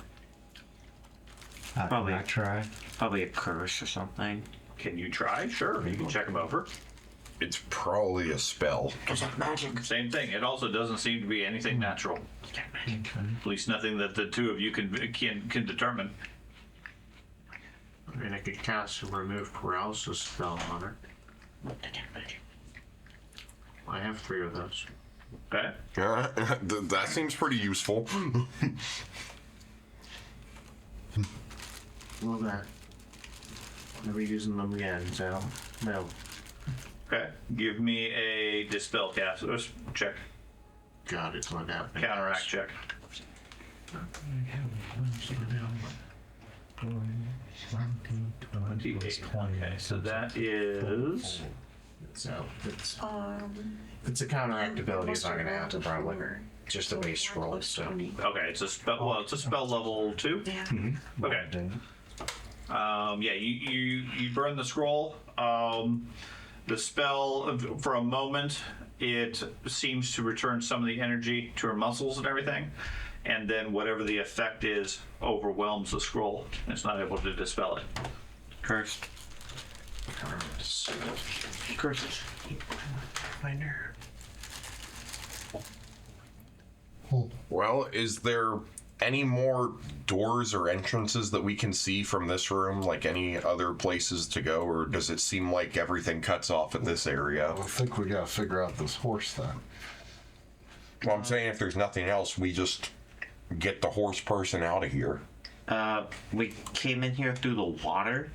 [SPEAKER 5] Probably.
[SPEAKER 7] I try.
[SPEAKER 5] Probably a curse or something.
[SPEAKER 1] Can you try? Sure, you can check them over.
[SPEAKER 3] It's probably a spell.
[SPEAKER 5] Magic.
[SPEAKER 1] Same thing. It also doesn't seem to be anything natural. At least nothing that the two of you can determine.
[SPEAKER 9] I mean, I could cast a remove paralysis spell on her. I have 3 of those.
[SPEAKER 1] Okay.
[SPEAKER 3] Yeah, that seems pretty useful.
[SPEAKER 9] Well, that. Never using them again, so no.
[SPEAKER 1] Okay. Give me a dispel cast check.
[SPEAKER 9] God, it's not happening.
[SPEAKER 1] Counteract check. Okay, so that is.
[SPEAKER 9] So it's a counteract ability. It's not gonna happen probably. Just a base roll. So
[SPEAKER 1] Okay, it's a spell. Well, it's a spell level 2.
[SPEAKER 6] Yeah.
[SPEAKER 1] Okay. Yeah, you burn the scroll. The spell, for a moment, it seems to return some of the energy to her muscles and everything, and then whatever the effect is overwhelms the scroll. It's not able to dispel it.
[SPEAKER 5] Cursed. Cursed.
[SPEAKER 9] Finder.
[SPEAKER 3] Well, is there any more doors or entrances that we can see from this room, like any other places to go, or does it seem like everything cuts off at this area?
[SPEAKER 2] I think we gotta figure out this horse thing.
[SPEAKER 3] Well, I'm saying if there's nothing else, we just get the horse person out of here.
[SPEAKER 5] We came in here through the water.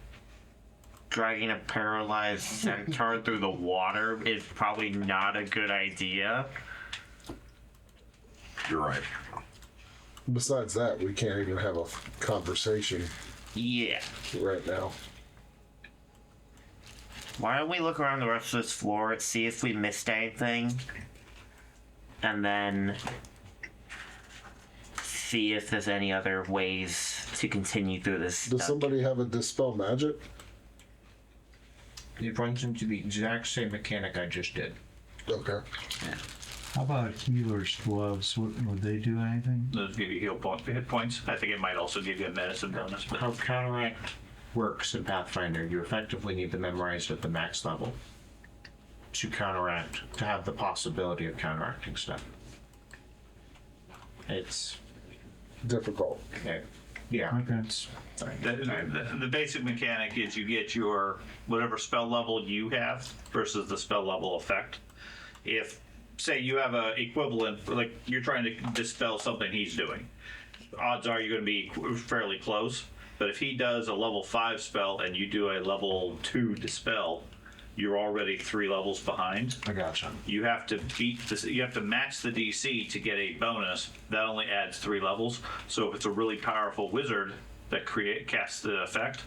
[SPEAKER 5] Dragging a paralyzed centaur through the water is probably not a good idea.
[SPEAKER 3] You're right.
[SPEAKER 10] Besides that, we can't even have a conversation
[SPEAKER 5] Yeah.
[SPEAKER 10] right now.
[SPEAKER 5] Why don't we look around the rest of this floor, see if we missed anything, and then see if there's any other ways to continue through this.
[SPEAKER 10] Does somebody have a dispel magic?
[SPEAKER 9] It runs into the exact same mechanic I just did.
[SPEAKER 10] Okay.
[SPEAKER 7] How about healer's gloves? Would they do anything?
[SPEAKER 1] Those give you hit points. I think it might also give you a medicine bonus. But
[SPEAKER 9] How counteract works in Pathfinder, you effectively need to memorize it at the max level to counteract, to have the possibility of counteracting stuff. It's
[SPEAKER 10] Difficult.
[SPEAKER 9] okay. Yeah.
[SPEAKER 7] Okay.
[SPEAKER 9] It's
[SPEAKER 1] the basic mechanic is you get your whatever spell level you have versus the spell level effect. If, say, you have a equivalent, like you're trying to dispel something he's doing, odds are you're going to be fairly close. But if he does a level 5 spell and you do a level 2 dispel, you're already 3 levels behind.
[SPEAKER 2] I gotcha.
[SPEAKER 1] You have to beat this. You have to match the DC to get a bonus. That only adds 3 levels. So if it's a really powerful wizard that casts the effect,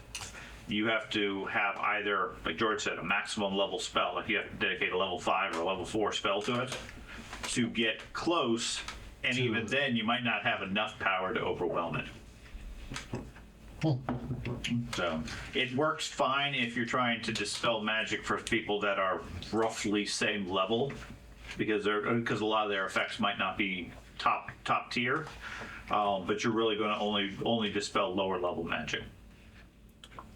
[SPEAKER 1] you have to have either, like George said, a maximum level spell. Like you have to dedicate a level 5 or a level 4 spell to it to get close. And even then, you might not have enough power to overwhelm it. So it works fine if you're trying to dispel magic for people that are roughly same level, because a lot of their effects might not be top tier, but you're really going to only dispel lower level magic.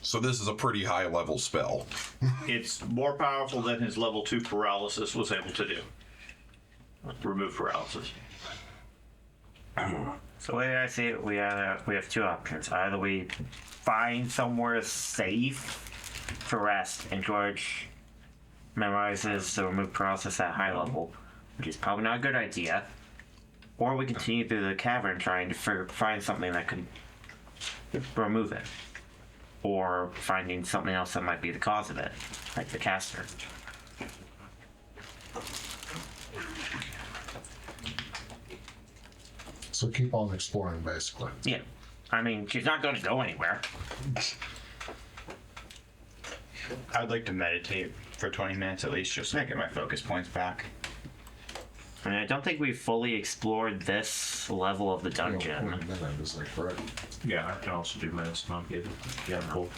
[SPEAKER 3] So this is a pretty high level spell.
[SPEAKER 1] It's more powerful than his level 2 paralysis was able to do. Remove paralysis.
[SPEAKER 5] So the way I see it, we have 2 options. Either we find somewhere safe to rest, and George memorizes the remove paralysis at high level, which is probably not a good idea. Or we continue through the cavern trying to find something that could remove it. Or finding something else that might be the cause of it, like the caster.
[SPEAKER 2] So keep on exploring, basically.
[SPEAKER 5] Yeah. I mean, she's not going to go anywhere.
[SPEAKER 8] I'd like to meditate for 20 minutes at least, just to get my focus points back.
[SPEAKER 5] I mean, I don't think we've fully explored this level of the dungeon.
[SPEAKER 2] Is like, right.
[SPEAKER 9] yeah, I can also do medicine on it. Yeah, cool.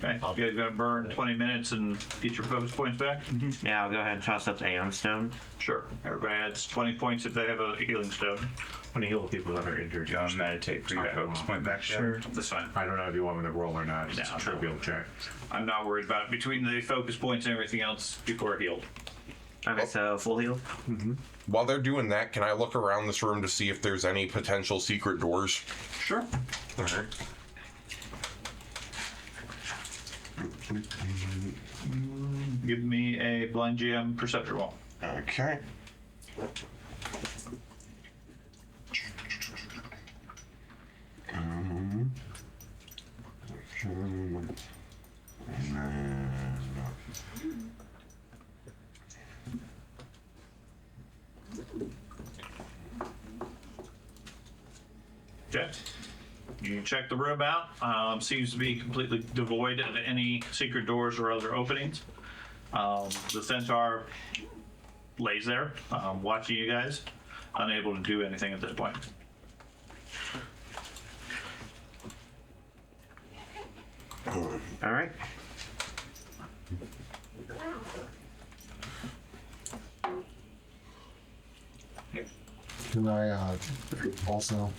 [SPEAKER 1] Okay, you guys gonna burn 20 minutes and get your focus points back?
[SPEAKER 5] Yeah, I'll go ahead and toss up the Aeon Stone.
[SPEAKER 1] Sure. Everybody adds 20 points if they have a healing stone.
[SPEAKER 9] When you heal people that are injured,
[SPEAKER 8] Do you want to meditate for your focus point back? Sure.
[SPEAKER 1] That's fine.
[SPEAKER 9] I don't know if you want me to roll or not. It's
[SPEAKER 1] No.
[SPEAKER 9] a trivial check.
[SPEAKER 1] I'm not worried about it. Between the focus points and everything else, people are healed.
[SPEAKER 5] Okay, so full heal.
[SPEAKER 3] While they're doing that, can I look around this room to see if there's any potential secret doors?
[SPEAKER 1] Sure.
[SPEAKER 3] Okay.
[SPEAKER 1] Give me a blind GM perception roll.
[SPEAKER 3] Okay.
[SPEAKER 1] Okay. You check the room out. Seems to be completely devoid of any secret doors or other openings. The centaur lays there, watching you guys, unable to do anything at this point.
[SPEAKER 5] All right.
[SPEAKER 10] Can I also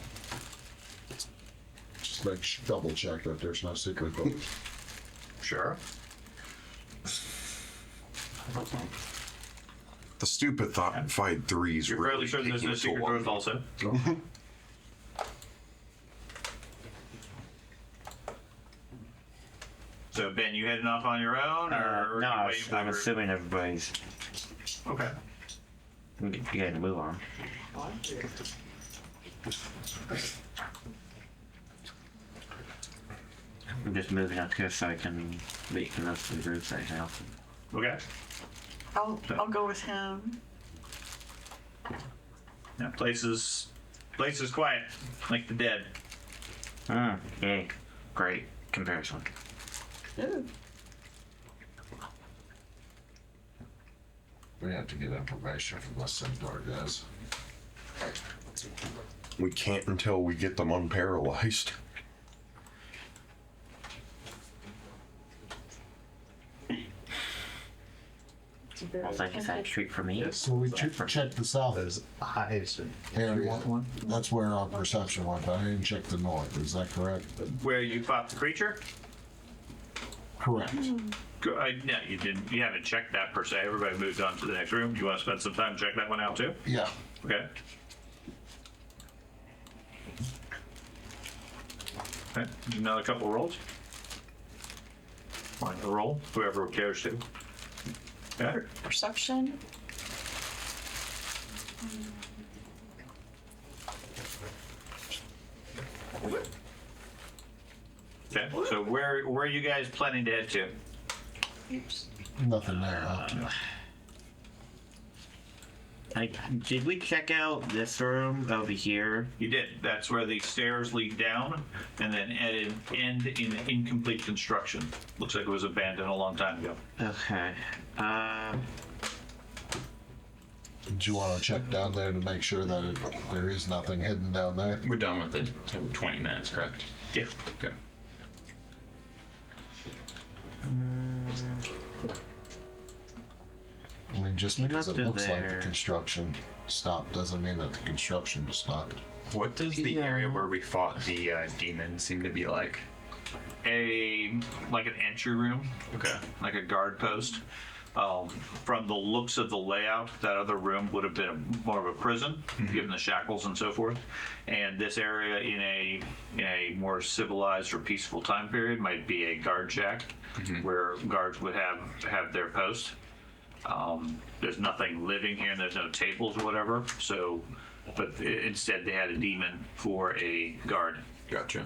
[SPEAKER 10] just double check that there's no secret doors?
[SPEAKER 1] Sure.
[SPEAKER 3] The stupid thought in Fight 3 is
[SPEAKER 1] You're fairly certain there's no secret doors also. So Ben, you heading off on your own, or
[SPEAKER 5] no,
[SPEAKER 1] are you waiting for
[SPEAKER 5] I'm
[SPEAKER 1] the group?
[SPEAKER 5] assuming everybody's
[SPEAKER 1] Okay.
[SPEAKER 5] getting to move on. I'm just moving up here so I can make the rest of the groups right now.
[SPEAKER 1] Okay.
[SPEAKER 6] I'll go with him.
[SPEAKER 1] Yeah, place is quiet, like the dead.
[SPEAKER 5] Yay. Great comparison.
[SPEAKER 2] We have to get information from the centaur guys.
[SPEAKER 3] We can't until we get them unparalyzed.
[SPEAKER 5] Sounds like a side street for me.
[SPEAKER 10] So we checked the south.
[SPEAKER 7] Those eyes.
[SPEAKER 10] area. That's where our perception went, but I didn't check the north. Is that correct?
[SPEAKER 1] Where you fought the creature?
[SPEAKER 10] Correct.
[SPEAKER 1] No, you didn't. You haven't checked that per se. Everybody moved on to the next room. You want to spend some time to check that one out too?
[SPEAKER 10] Yeah.
[SPEAKER 1] Okay. Okay. Another couple rolls. Find the roll. Whoever cares to. Okay.
[SPEAKER 6] Perception.
[SPEAKER 1] Okay. So where are you guys planning to head to?
[SPEAKER 6] Oops.
[SPEAKER 10] Nothing there. Huh?
[SPEAKER 5] Did we check out this room over here?
[SPEAKER 1] You did. That's where the stairs lead down and then end in incomplete construction. Looks like it was abandoned a long time ago.
[SPEAKER 5] Okay.
[SPEAKER 10] Do you want to check down there to make sure that there is nothing hidden down there?
[SPEAKER 8] We're done with it in 20 minutes, correct?
[SPEAKER 1] Yeah.
[SPEAKER 8] Okay.
[SPEAKER 10] I mean, just because it
[SPEAKER 5] Nothing
[SPEAKER 10] looks like
[SPEAKER 5] there.
[SPEAKER 10] the construction stopped doesn't mean that the construction stopped.
[SPEAKER 8] What does the area where we fought the demon seem to be like?
[SPEAKER 1] Like an entry room.
[SPEAKER 8] Okay.
[SPEAKER 1] Like a guard post. From the looks of the layout, that other room would have been more of a prison, given the shackles and so forth. And this area, in a more civilized or peaceful time period, might be a guard shack, where guards would have their post. There's nothing living here, and there's no tables or whatever. So, but instead they had a demon for a guard.
[SPEAKER 3] Gotcha.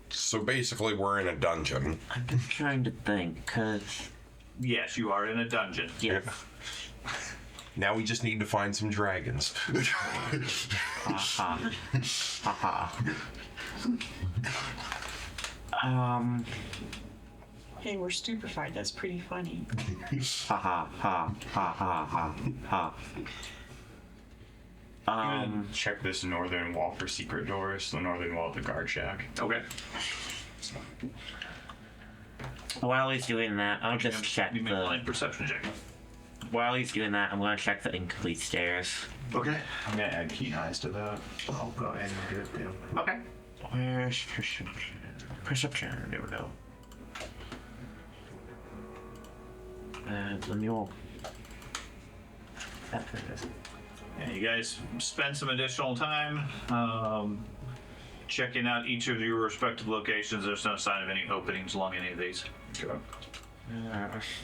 [SPEAKER 3] So basically, we're in a dungeon.
[SPEAKER 5] I'm just trying to think, cause
[SPEAKER 1] Yes, you are in a dungeon.
[SPEAKER 5] yeah.
[SPEAKER 3] Now we just need to find some dragons.
[SPEAKER 5] Haha. Haha.
[SPEAKER 6] Hey, we're stupefied. That's pretty funny.
[SPEAKER 5] Ha ha ha ha ha ha ha.
[SPEAKER 8] Check this northern wall for secret doors, the northern wall of the guard shack.
[SPEAKER 1] Okay.
[SPEAKER 5] While he's doing that, I'll just check
[SPEAKER 1] You make a
[SPEAKER 5] the.
[SPEAKER 1] blind perception check.
[SPEAKER 5] While he's doing that, I'm gonna check the incomplete stairs.
[SPEAKER 1] Okay.
[SPEAKER 8] I'm gonna add keen eyes to that.
[SPEAKER 1] I'll go ahead and do it too. Okay.
[SPEAKER 5] Where's perception? Perception. There we go. The mule. There it is.
[SPEAKER 1] Yeah, you guys spend some additional time checking out each of your respective locations. There's no sign of any openings along any of these.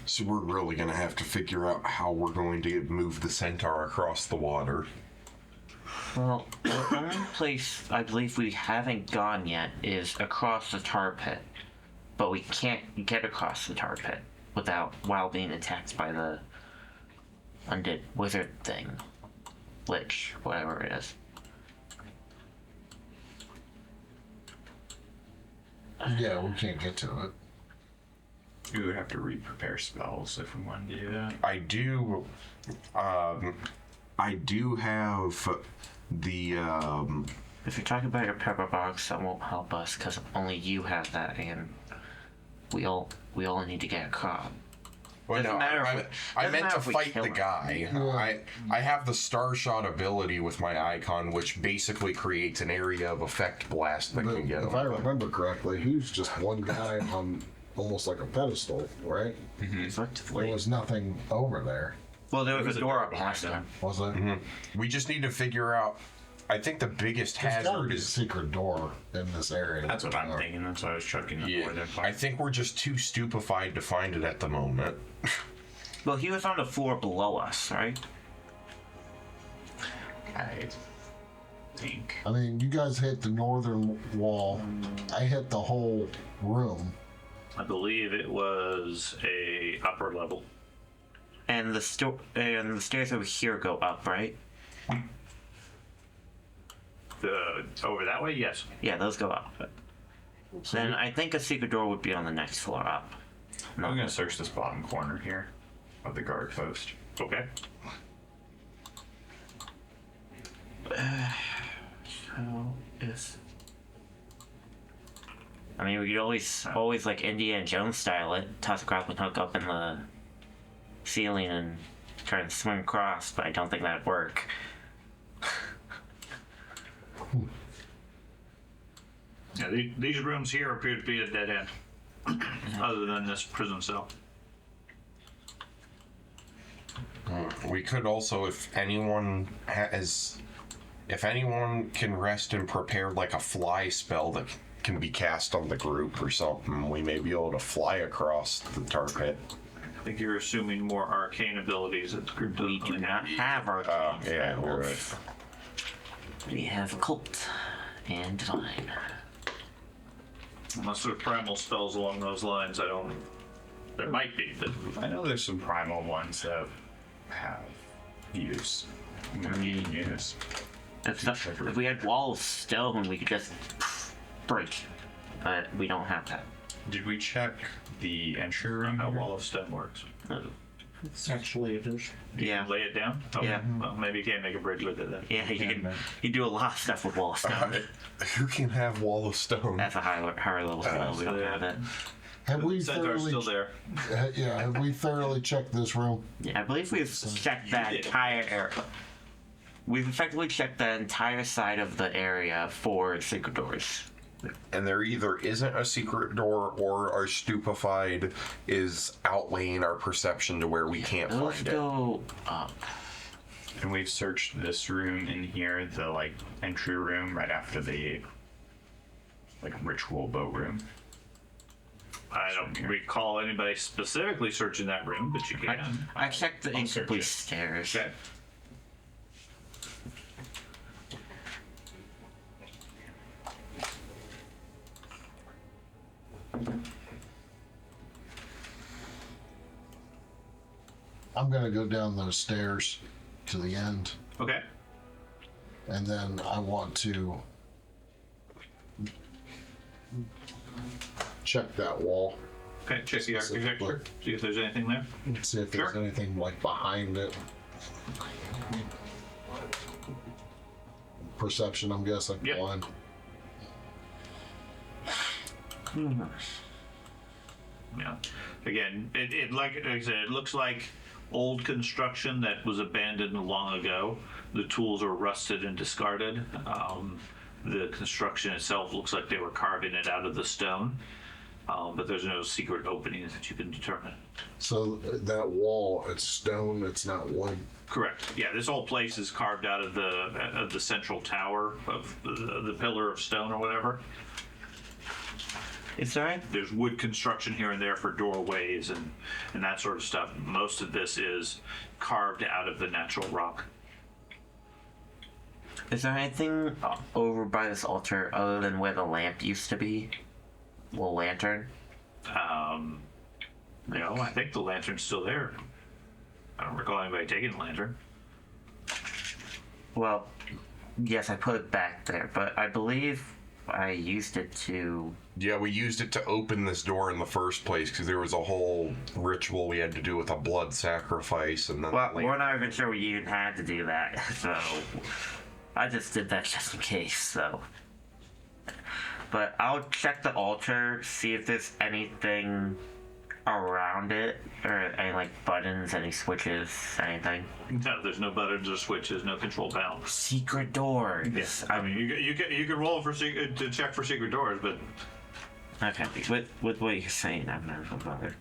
[SPEAKER 3] So we're really gonna have to figure out how we're going to move the centaur across the water.
[SPEAKER 5] Well, the only place I believe we haven't gone yet is across the tar pit, but we can't get across the tar pit while being attacked by the undead wizard thing, lich, whatever it is.
[SPEAKER 10] Yeah, we can't get to it.
[SPEAKER 8] We would have to re-prepare spells if we wanted to do that.
[SPEAKER 3] I do have the
[SPEAKER 5] If you're talking about your pepper box, that won't help us because only you have that, and we all need to get a crop.
[SPEAKER 3] well,
[SPEAKER 5] Doesn't
[SPEAKER 3] no,
[SPEAKER 5] matter if
[SPEAKER 3] I
[SPEAKER 5] we-
[SPEAKER 3] meant
[SPEAKER 5] doesn't
[SPEAKER 3] to
[SPEAKER 5] matter if we
[SPEAKER 3] fight
[SPEAKER 5] kill
[SPEAKER 3] the
[SPEAKER 5] him.
[SPEAKER 3] guy. I have the Starshot ability with my icon, which basically creates an area of effect blast that
[SPEAKER 10] But
[SPEAKER 3] can get
[SPEAKER 10] if
[SPEAKER 3] him.
[SPEAKER 10] I remember correctly, he was just one guy on almost like a pedestal, right? There
[SPEAKER 5] Effectively.
[SPEAKER 10] was nothing over there,
[SPEAKER 5] Well, there was
[SPEAKER 8] There's
[SPEAKER 5] a
[SPEAKER 8] a
[SPEAKER 5] door
[SPEAKER 8] door
[SPEAKER 5] up
[SPEAKER 8] behind
[SPEAKER 5] last time.
[SPEAKER 10] was it?
[SPEAKER 3] We just need to figure out. I think the biggest
[SPEAKER 10] There's gotta
[SPEAKER 3] hazard
[SPEAKER 10] be a
[SPEAKER 3] is.
[SPEAKER 10] secret door in this area.
[SPEAKER 8] That's what I'm thinking. That's why I was checking up
[SPEAKER 3] Yeah,
[SPEAKER 8] where they're
[SPEAKER 3] I think we're just too stupefied to find it at the moment.
[SPEAKER 5] Well, he was on the floor below us, right?
[SPEAKER 8] I think.
[SPEAKER 10] I mean, you guys hit the northern wall. I hit the whole room.
[SPEAKER 11] I believe it was a upper level.
[SPEAKER 5] And the stairs over here go up, right?
[SPEAKER 11] Over that way, yes.
[SPEAKER 5] Yeah, those go up. Then I think a secret door would be on the next floor up.
[SPEAKER 8] I'm gonna search this bottom corner here of the guard post.
[SPEAKER 11] Okay.
[SPEAKER 5] How is? I mean, we could always like Indiana Jones style it, toss a grappling hook up in the ceiling and try and swing across, but I don't think that'd work.
[SPEAKER 11] Yeah, these rooms here appear to be a dead end, other than this prison cell.
[SPEAKER 3] We could also, if anyone can rest and prepare like a fly spell that can be cast on the group or something, we may be able to fly across the tar pit.
[SPEAKER 11] I think you're assuming more arcane abilities that the group
[SPEAKER 5] We
[SPEAKER 11] doesn't
[SPEAKER 5] do
[SPEAKER 11] really
[SPEAKER 5] not have our
[SPEAKER 3] Yeah, we're right.
[SPEAKER 5] We have occult and divine.
[SPEAKER 11] Unless there's primal spells along those lines, I don't. There might be, but
[SPEAKER 8] I know there's some primal ones that have use. Use.
[SPEAKER 5] If we had wall of stone, we could just break. But we don't have that.
[SPEAKER 8] Did we check the entry room?
[SPEAKER 11] how Wall of Stone works.
[SPEAKER 9] Actually, it is.
[SPEAKER 5] Yeah.
[SPEAKER 11] Lay it down? Okay.
[SPEAKER 5] Yeah.
[SPEAKER 11] Well, maybe you can't make a bridge with it then.
[SPEAKER 5] Yeah, you do a lot of stuff with wall of stone.
[SPEAKER 3] Who can have Wall of Stone?
[SPEAKER 5] That's a higher level spell. We don't have it.
[SPEAKER 10] Have we
[SPEAKER 11] Centaur's
[SPEAKER 10] thoroughly?
[SPEAKER 11] still there.
[SPEAKER 10] Yeah, have we thoroughly checked this room?
[SPEAKER 5] Yeah, I believe we've checked that entire area. We've effectively checked the entire side of the area for secret doors.
[SPEAKER 3] And there either isn't a secret door or our stupefied is outweighing our perception to where we can't
[SPEAKER 5] Let's
[SPEAKER 3] find it.
[SPEAKER 5] go up.
[SPEAKER 8] And we've searched this room in here, the like entry room right after the like ritual boat room.
[SPEAKER 11] I don't recall anybody specifically searching that room, but you can.
[SPEAKER 5] I checked the
[SPEAKER 8] I'll search
[SPEAKER 5] incomplete
[SPEAKER 8] it.
[SPEAKER 5] stairs.
[SPEAKER 11] Okay.
[SPEAKER 10] I'm gonna go down those stairs to the end,
[SPEAKER 11] Okay.
[SPEAKER 10] and then I want to check that wall,
[SPEAKER 11] Okay, check the architecture. See if there's anything there.
[SPEAKER 10] see if there's
[SPEAKER 11] Sure.
[SPEAKER 10] anything like behind it. Perception, I'm guessing.
[SPEAKER 11] Yep.
[SPEAKER 10] One.
[SPEAKER 11] Yeah. Again, it like I said, it looks like old construction that was abandoned long ago. The tools are rusted and discarded. The construction itself looks like they were carving it out of the stone, but there's no secret openings that you can determine.
[SPEAKER 10] So that wall, it's stone, it's not wood.
[SPEAKER 11] Correct. Yeah, this whole place is carved out of the central tower of the pillar of stone or whatever.
[SPEAKER 5] Is there?
[SPEAKER 11] There's wood construction here and there for doorways and that sort of stuff. Most of this is carved out of the natural rock.
[SPEAKER 5] Is there anything over by this altar other than where the lamp used to be? Well, lantern.
[SPEAKER 11] No, I think the lantern's still there. I don't recall anybody taking the lantern.
[SPEAKER 5] Well, yes, I put it back there, but I believe I used it to.
[SPEAKER 3] Yeah, we used it to open this door in the first place because there was a whole ritual we had to do with a blood sacrifice, and then
[SPEAKER 5] Well, we're not even sure we even had to do that, so I just did that just in case. So, but I'll check the altar, see if there's anything around it, or any like buttons, any switches, anything.
[SPEAKER 11] No, there's no buttons or switches, no control panel.
[SPEAKER 5] Secret doors.
[SPEAKER 11] Yes. I mean, you can roll for to check for secret doors, but
[SPEAKER 5] Okay, with what you're saying, I'm not gonna bother.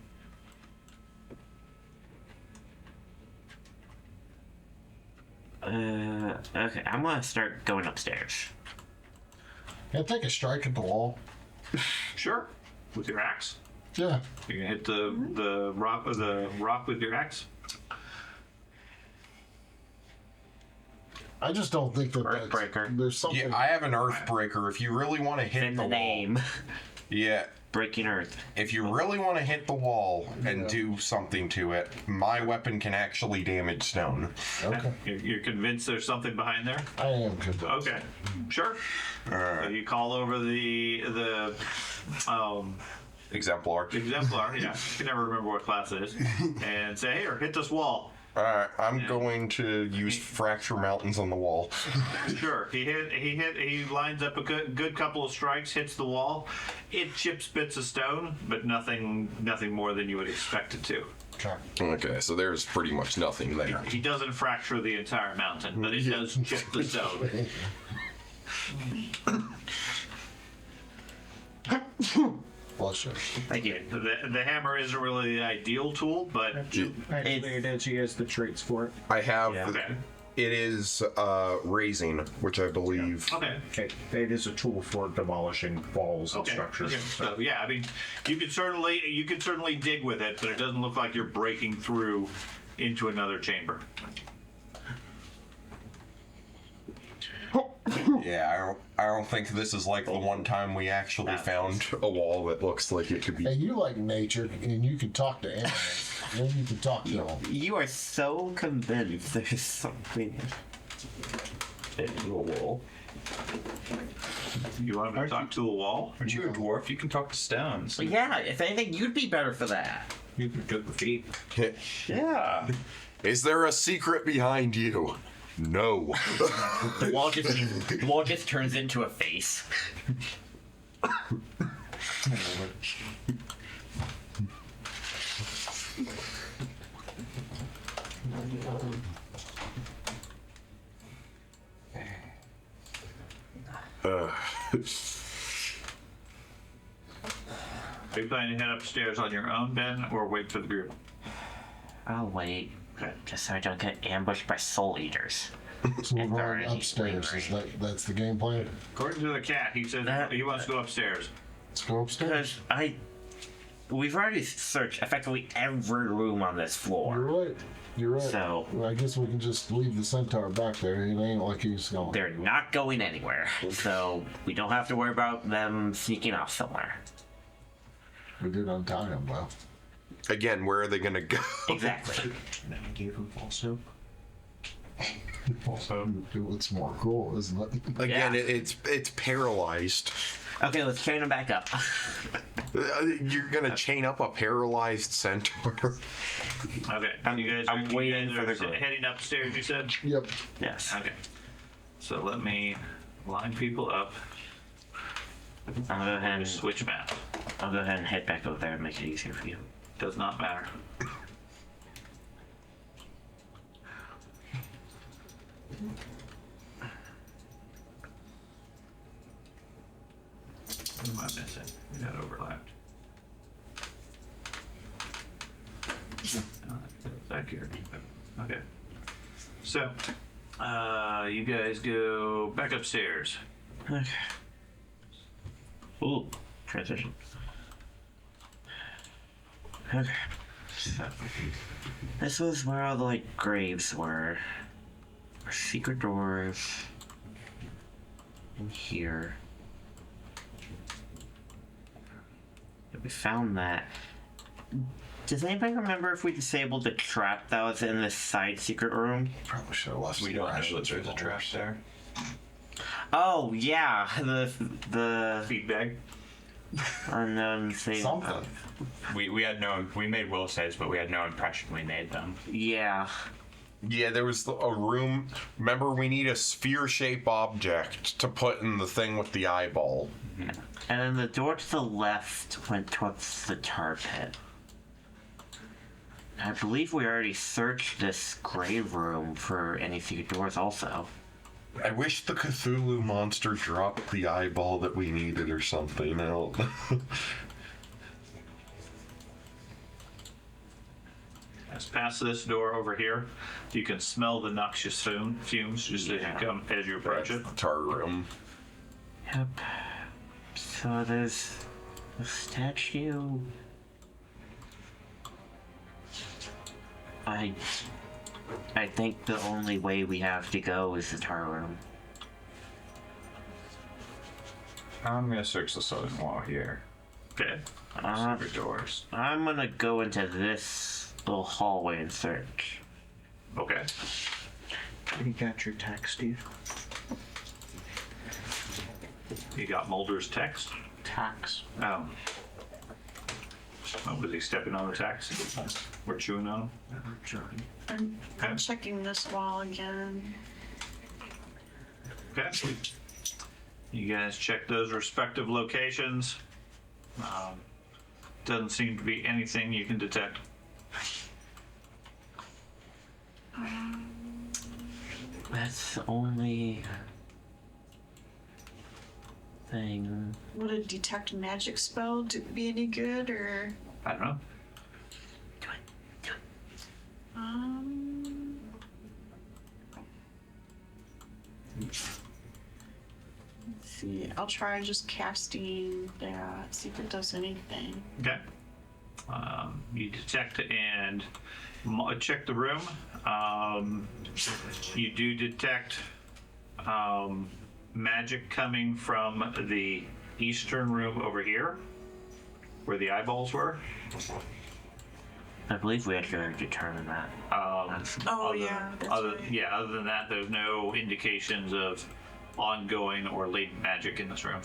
[SPEAKER 5] Okay, I'm gonna start going upstairs.
[SPEAKER 10] Can I take a strike at the wall?
[SPEAKER 11] sure, with your axe,
[SPEAKER 10] Yeah.
[SPEAKER 11] you can hit the rock with your axe.
[SPEAKER 10] I just don't think that
[SPEAKER 5] Earthbreaker.
[SPEAKER 10] there's something.
[SPEAKER 3] yeah, I have an Earthbreaker. If you really want to hit
[SPEAKER 5] In
[SPEAKER 3] the
[SPEAKER 5] the
[SPEAKER 3] wall,
[SPEAKER 5] name,
[SPEAKER 3] yeah.
[SPEAKER 5] breaking earth.
[SPEAKER 3] If you really want to hit the wall and do something to it, my weapon can actually damage stone.
[SPEAKER 10] Okay.
[SPEAKER 11] You're convinced there's something behind there?
[SPEAKER 10] I am convinced.
[SPEAKER 11] Okay, sure. So you call over the
[SPEAKER 3] Exemplar.
[SPEAKER 11] exemplar. Yeah, I can never remember what class it is, and say, "Hey, or hit this wall."
[SPEAKER 3] Alright, I'm going to use Fracture Mountains on the wall.
[SPEAKER 11] Sure. He lines up a good couple of strikes, hits the wall. It chips bits of stone, but nothing more than you would expect it to.
[SPEAKER 10] Okay.
[SPEAKER 3] Okay, so there's pretty much nothing there.
[SPEAKER 11] He doesn't fracture the entire mountain, but it does chip the stone.
[SPEAKER 10] Bless you.
[SPEAKER 5] Thank you.
[SPEAKER 11] The hammer isn't really the ideal tool, but
[SPEAKER 9] Actually, it is. He has the traits for it.
[SPEAKER 3] I have.
[SPEAKER 5] Yeah.
[SPEAKER 11] okay.
[SPEAKER 3] It is raising, which I believe.
[SPEAKER 11] Okay.
[SPEAKER 9] Okay, it is a tool for demolishing walls and
[SPEAKER 11] Okay.
[SPEAKER 9] structures.
[SPEAKER 11] Okay. So yeah, I mean, you could certainly dig with it, but it doesn't look like you're breaking through into another chamber.
[SPEAKER 3] Yeah, I don't think this is like the one time we actually found a wall that looks like it could be.
[SPEAKER 10] Hey, you like nature, and you can talk to animals. Then you can talk to them.
[SPEAKER 5] You are so convinced there's something in the wall.
[SPEAKER 11] You want to talk to a wall?
[SPEAKER 8] Aren't you a dwarf? You can talk to stones.
[SPEAKER 5] Well, yeah, if anything, you'd be better for that.
[SPEAKER 9] You can do the feet.
[SPEAKER 5] Yeah.
[SPEAKER 3] Is there a secret behind you? No.
[SPEAKER 5] The wall just turns into a face.
[SPEAKER 11] Are you planning to head upstairs on your own, Ben, or wait for the group?
[SPEAKER 5] I'll wait. Just so I don't get ambushed by soul eaters.
[SPEAKER 10] So we're
[SPEAKER 5] If there are
[SPEAKER 10] going
[SPEAKER 5] any
[SPEAKER 10] upstairs.
[SPEAKER 5] lingering.
[SPEAKER 10] That's the game plan.
[SPEAKER 11] According to the cat, he says he wants to go upstairs.
[SPEAKER 10] Let's go upstairs.
[SPEAKER 5] Because we've already searched effectively every room on this floor.
[SPEAKER 10] You're right. You're right.
[SPEAKER 5] So-
[SPEAKER 10] Well, I guess we can just leave the centaur back there. It ain't like he's going.
[SPEAKER 5] They're not going anywhere. So we don't have to worry about them sneaking off somewhere.
[SPEAKER 10] We did untie him, well.
[SPEAKER 3] Again, where are they gonna go?
[SPEAKER 5] Exactly.
[SPEAKER 9] I gave him false hope.
[SPEAKER 10] It's more cool, isn't it?
[SPEAKER 3] Again,
[SPEAKER 5] Yeah.
[SPEAKER 3] it's paralyzed.
[SPEAKER 5] Okay, let's chain them back up.
[SPEAKER 3] You're gonna chain up a paralyzed centaur.
[SPEAKER 11] Okay.
[SPEAKER 5] I'm waiting for the
[SPEAKER 11] are
[SPEAKER 5] group.
[SPEAKER 11] heading upstairs, you said?
[SPEAKER 10] Yep.
[SPEAKER 5] Yes.
[SPEAKER 11] Okay. So let me line people up.
[SPEAKER 5] I'll go ahead and
[SPEAKER 11] Switch map.
[SPEAKER 5] I'll go ahead and head back over there and make it easier for you.
[SPEAKER 11] Does not matter. What am I missing? We got overlapped. Back here. Okay. So, you guys go back upstairs.
[SPEAKER 5] Okay. Ooh, transition. Okay. So, this was where all the like graves were. Or secret doors. In here. Yeah, we found that. Does anybody remember if we disabled the trap that was in this side secret room?
[SPEAKER 10] Probably should have left
[SPEAKER 8] We
[SPEAKER 10] some
[SPEAKER 8] don't know
[SPEAKER 10] rations
[SPEAKER 8] that there's a
[SPEAKER 10] for
[SPEAKER 8] trap
[SPEAKER 10] horse.
[SPEAKER 8] there.
[SPEAKER 5] Oh yeah, the
[SPEAKER 11] Feedback.
[SPEAKER 5] unknown thing.
[SPEAKER 2] Something.
[SPEAKER 8] We made will saves, but we had no impression we made them.
[SPEAKER 5] Yeah.
[SPEAKER 3] Yeah, there was a room. Remember, we need a sphere-shaped object to put in the thing with the eyeball.
[SPEAKER 5] And then the door to the left went towards the tar pit. I believe we already searched this grave room for any secret doors also.
[SPEAKER 3] I wish the Cthulhu monster dropped the eyeball that we needed or something. I don't know.
[SPEAKER 11] As past this door over here, you can smell the noxious fumes just as you approach it.
[SPEAKER 3] Tar room.
[SPEAKER 5] Yep. So there's a statue. I think the only way we have to go is the tar room.
[SPEAKER 8] I'm gonna search the southern wall here.
[SPEAKER 11] Okay.
[SPEAKER 8] Secret doors.
[SPEAKER 5] I'm gonna go into this little hallway and search.
[SPEAKER 11] Okay.
[SPEAKER 9] You got your text, Steve?
[SPEAKER 11] You got Mulder's text.
[SPEAKER 9] Tax.
[SPEAKER 11] Oh. Oh, was he stepping on the text? We're chewing on him.
[SPEAKER 6] I'm checking this wall again.
[SPEAKER 11] Okay. You guys check those respective locations. Doesn't seem to be anything you can detect.
[SPEAKER 5] That's the only thing.
[SPEAKER 6] Would a detect magic spell be any good, or?
[SPEAKER 11] I don't know.
[SPEAKER 6] Let's see. I'll try just casting that. See if it does anything.
[SPEAKER 11] Okay. You detect and check the room. You do detect magic coming from the eastern room over here, where the eyeballs were.
[SPEAKER 5] I believe we actually already determined that.
[SPEAKER 6] Yeah. That's right.
[SPEAKER 11] Other than that, there's no indications of ongoing or latent magic in this room.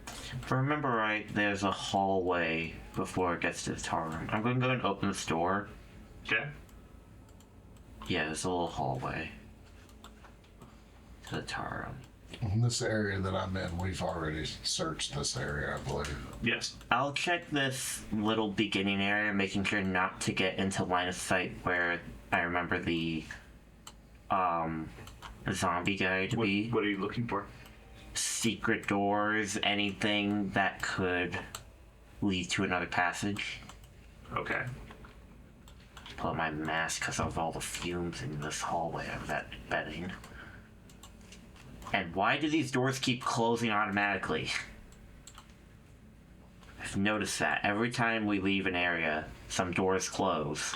[SPEAKER 5] If I remember right, there's a hallway before it gets to the tar room. I'm going to go and open this door.
[SPEAKER 11] Okay.
[SPEAKER 5] Yeah, there's a little hallway to the tar room.
[SPEAKER 10] In this area that I'm in, we've already searched this area, I believe.
[SPEAKER 11] Yes.
[SPEAKER 5] I'll check this little beginning area, making sure not to get into line of sight where I remember the zombie guy to be.
[SPEAKER 11] What are you looking for?
[SPEAKER 5] Secret doors, anything that could lead to another passage.
[SPEAKER 11] Okay.
[SPEAKER 5] Pull out my mask because of all the fumes in this hallway, I'm betting. And why do these doors keep closing automatically? I've noticed that every time we leave an area, some doors close.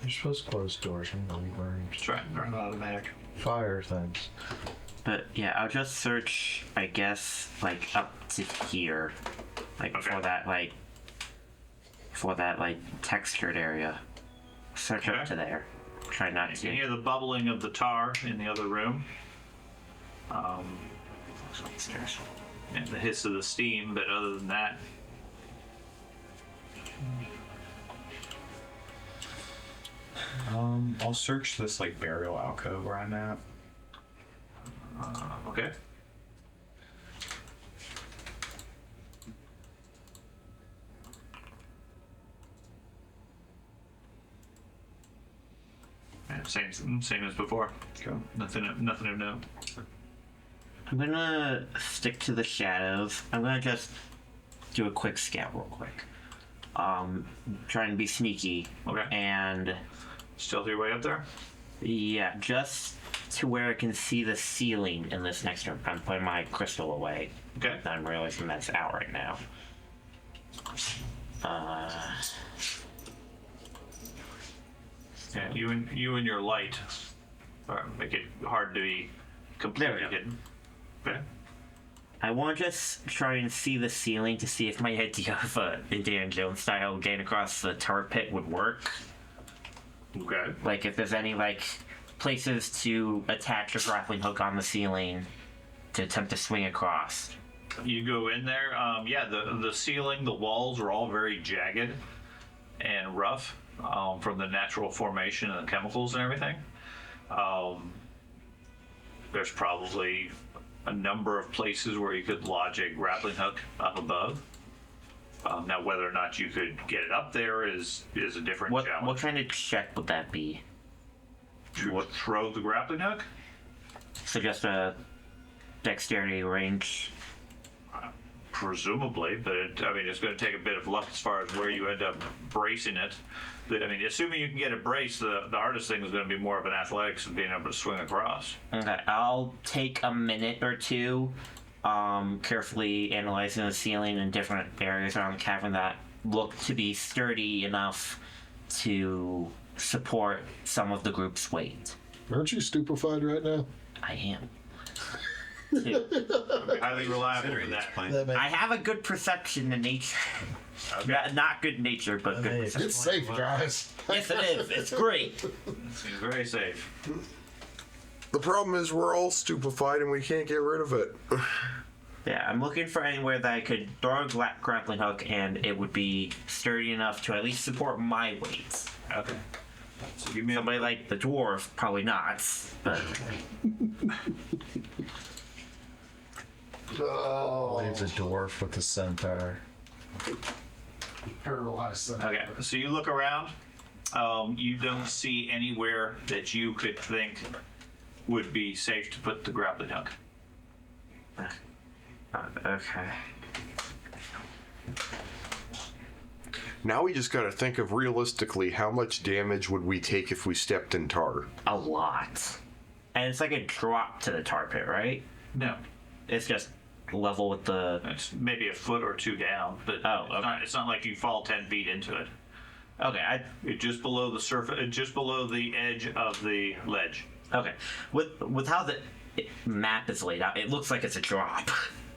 [SPEAKER 7] You're supposed to close doors when you burn
[SPEAKER 11] That's right. They're automatic.
[SPEAKER 7] fire things.
[SPEAKER 5] But yeah, I'll just search, I guess, like up to here. Like
[SPEAKER 11] Okay.
[SPEAKER 5] for that textured area. Search
[SPEAKER 11] Okay.
[SPEAKER 5] up to there. Try not
[SPEAKER 11] You
[SPEAKER 5] to.
[SPEAKER 11] can hear the bubbling of the tar in the other room. And the hiss of the steam, but other than that,
[SPEAKER 8] I'll search this like burial alcove where I'm at.
[SPEAKER 11] okay. Yeah, same as before.
[SPEAKER 8] Go.
[SPEAKER 11] Nothing of note.
[SPEAKER 5] I'm gonna stick to the shadows. I'm gonna just do a quick scout real quick. Try and be sneaky.
[SPEAKER 11] Okay.
[SPEAKER 5] And
[SPEAKER 11] Stealth your way up there.
[SPEAKER 5] yeah, just to where I can see the ceiling in this next room. I'm putting my crystal away.
[SPEAKER 11] Okay.
[SPEAKER 5] I'm realizing that's out right now.
[SPEAKER 11] Yeah, you and your light make it hard to be completely
[SPEAKER 5] There we go.
[SPEAKER 11] hidden. Okay.
[SPEAKER 5] I want to just try and see the ceiling to see if my idea of a Indiana Jones style getting across the tar pit would work.
[SPEAKER 11] Okay.
[SPEAKER 5] Like if there's any like places to attach a grappling hook on the ceiling to attempt to swing across.
[SPEAKER 11] You go in there. Yeah, the ceiling, the walls are all very jagged and rough from the natural formation and the chemicals and everything. There's probably a number of places where you could lodge a grappling hook up above. Now, whether or not you could get it up there is a different challenge.
[SPEAKER 5] What kind of check would that be?
[SPEAKER 11] To throw the grappling hook?
[SPEAKER 5] So just a dexterity range.
[SPEAKER 11] Presumably, but it's going to take a bit of luck as far as where you end up bracing it. But, assuming you can get it braced, the hardest thing is going to be more of an athletics of being able to swing across.
[SPEAKER 5] Okay, I'll take a minute or two, carefully analyzing the ceiling and different areas around the cavern that look to be sturdy enough to support some of the group's weight.
[SPEAKER 10] Aren't you stupefied right now?
[SPEAKER 5] I am.
[SPEAKER 11] Highly reliable in that.
[SPEAKER 5] I have a good perception in nature. Not good nature, but good perception.
[SPEAKER 10] It's safe, guys.
[SPEAKER 5] Yes, it is. It's great.
[SPEAKER 11] Seems very safe.
[SPEAKER 3] The problem is we're all stupefied and we can't get rid of it.
[SPEAKER 5] Yeah, I'm looking for anywhere that I could throw a grappling hook and it would be sturdy enough to at least support my weight.
[SPEAKER 11] Okay. So give me
[SPEAKER 5] Somebody like the dwarf, probably not, but
[SPEAKER 7] Leave the dwarf with the centaur.
[SPEAKER 10] Paralyzed.
[SPEAKER 11] Okay, so you look around. You don't see anywhere that you could think would be safe to put the grappling hook.
[SPEAKER 5] okay.
[SPEAKER 3] Now we just gotta think of realistically how much damage would we take if we stepped in tar.
[SPEAKER 5] A lot. And it's like a drop to the tar pit, right?
[SPEAKER 11] No,
[SPEAKER 5] It's just level with the...
[SPEAKER 11] it's maybe a foot or two down, but it's not like you fall 10 feet into it.
[SPEAKER 5] Okay,
[SPEAKER 11] It's just below the surface, just below the edge of the ledge.
[SPEAKER 5] okay. With how the map is laid out, it looks like it's a drop.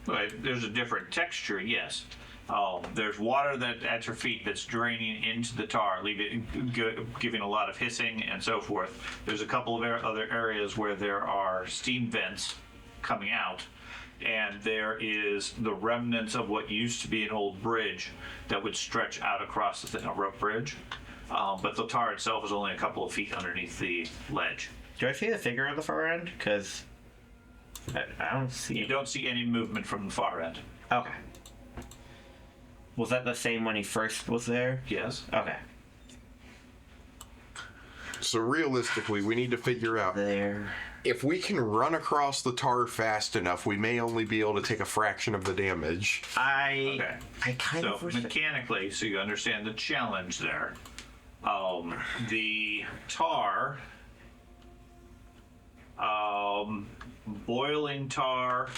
[SPEAKER 11] Right, there's a different texture, yes. There's water that at your feet that's draining into the tar, giving a lot of hissing and so forth. There's a couple of other areas where there are steam vents coming out, and there is the remnants of what used to be an old bridge that would stretch out across the thing, a rope bridge. But the tar itself is only a couple of feet underneath the ledge.
[SPEAKER 5] Do I see the figure on the far end? Because I don't see
[SPEAKER 11] You
[SPEAKER 5] it.
[SPEAKER 11] don't see any movement from the far end.
[SPEAKER 5] Okay. Was that the same when he first was there?
[SPEAKER 11] Yes.
[SPEAKER 5] Okay.
[SPEAKER 3] So realistically, we need to figure out
[SPEAKER 5] There.
[SPEAKER 3] if we can run across the tar fast enough, we may only be able to take a fraction of the damage.
[SPEAKER 11] Okay.
[SPEAKER 5] I kind
[SPEAKER 11] So
[SPEAKER 5] of wish
[SPEAKER 11] mechanically, so you understand the challenge there. The tar, boiling tar,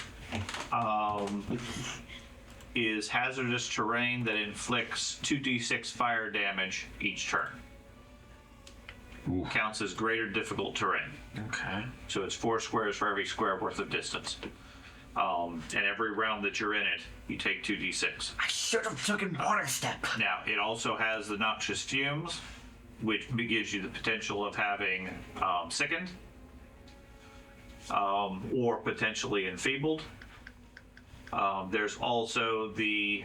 [SPEAKER 11] is hazardous terrain that inflicts 2d6 fire damage each turn. Counts as greater difficult terrain.
[SPEAKER 5] Okay.
[SPEAKER 11] So it's 4 squares for every square worth of distance. And every round that you're in it, you take 2d6.
[SPEAKER 5] I should have taken water step.
[SPEAKER 11] Now, it also has the noxious fumes, which gives you the potential of having sickened or potentially enfeebled. There's also the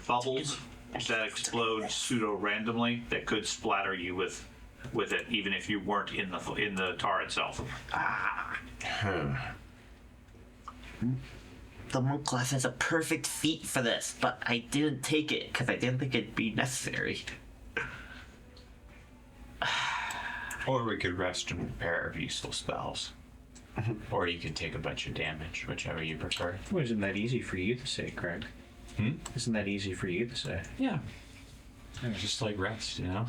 [SPEAKER 11] bubbles that explode pseudo-randomly that could splatter you with it, even if you weren't in the tar itself.
[SPEAKER 5] The monk class has a perfect feat for this, but I didn't take it because I didn't think it'd be necessary.
[SPEAKER 8] Or we could rest and prepare of useful spells. Or you could take a bunch of damage, whichever you prefer.
[SPEAKER 7] Well, isn't that easy for you to say, Craig? Isn't that easy for you to say?
[SPEAKER 8] Yeah. It's just like rest, you know?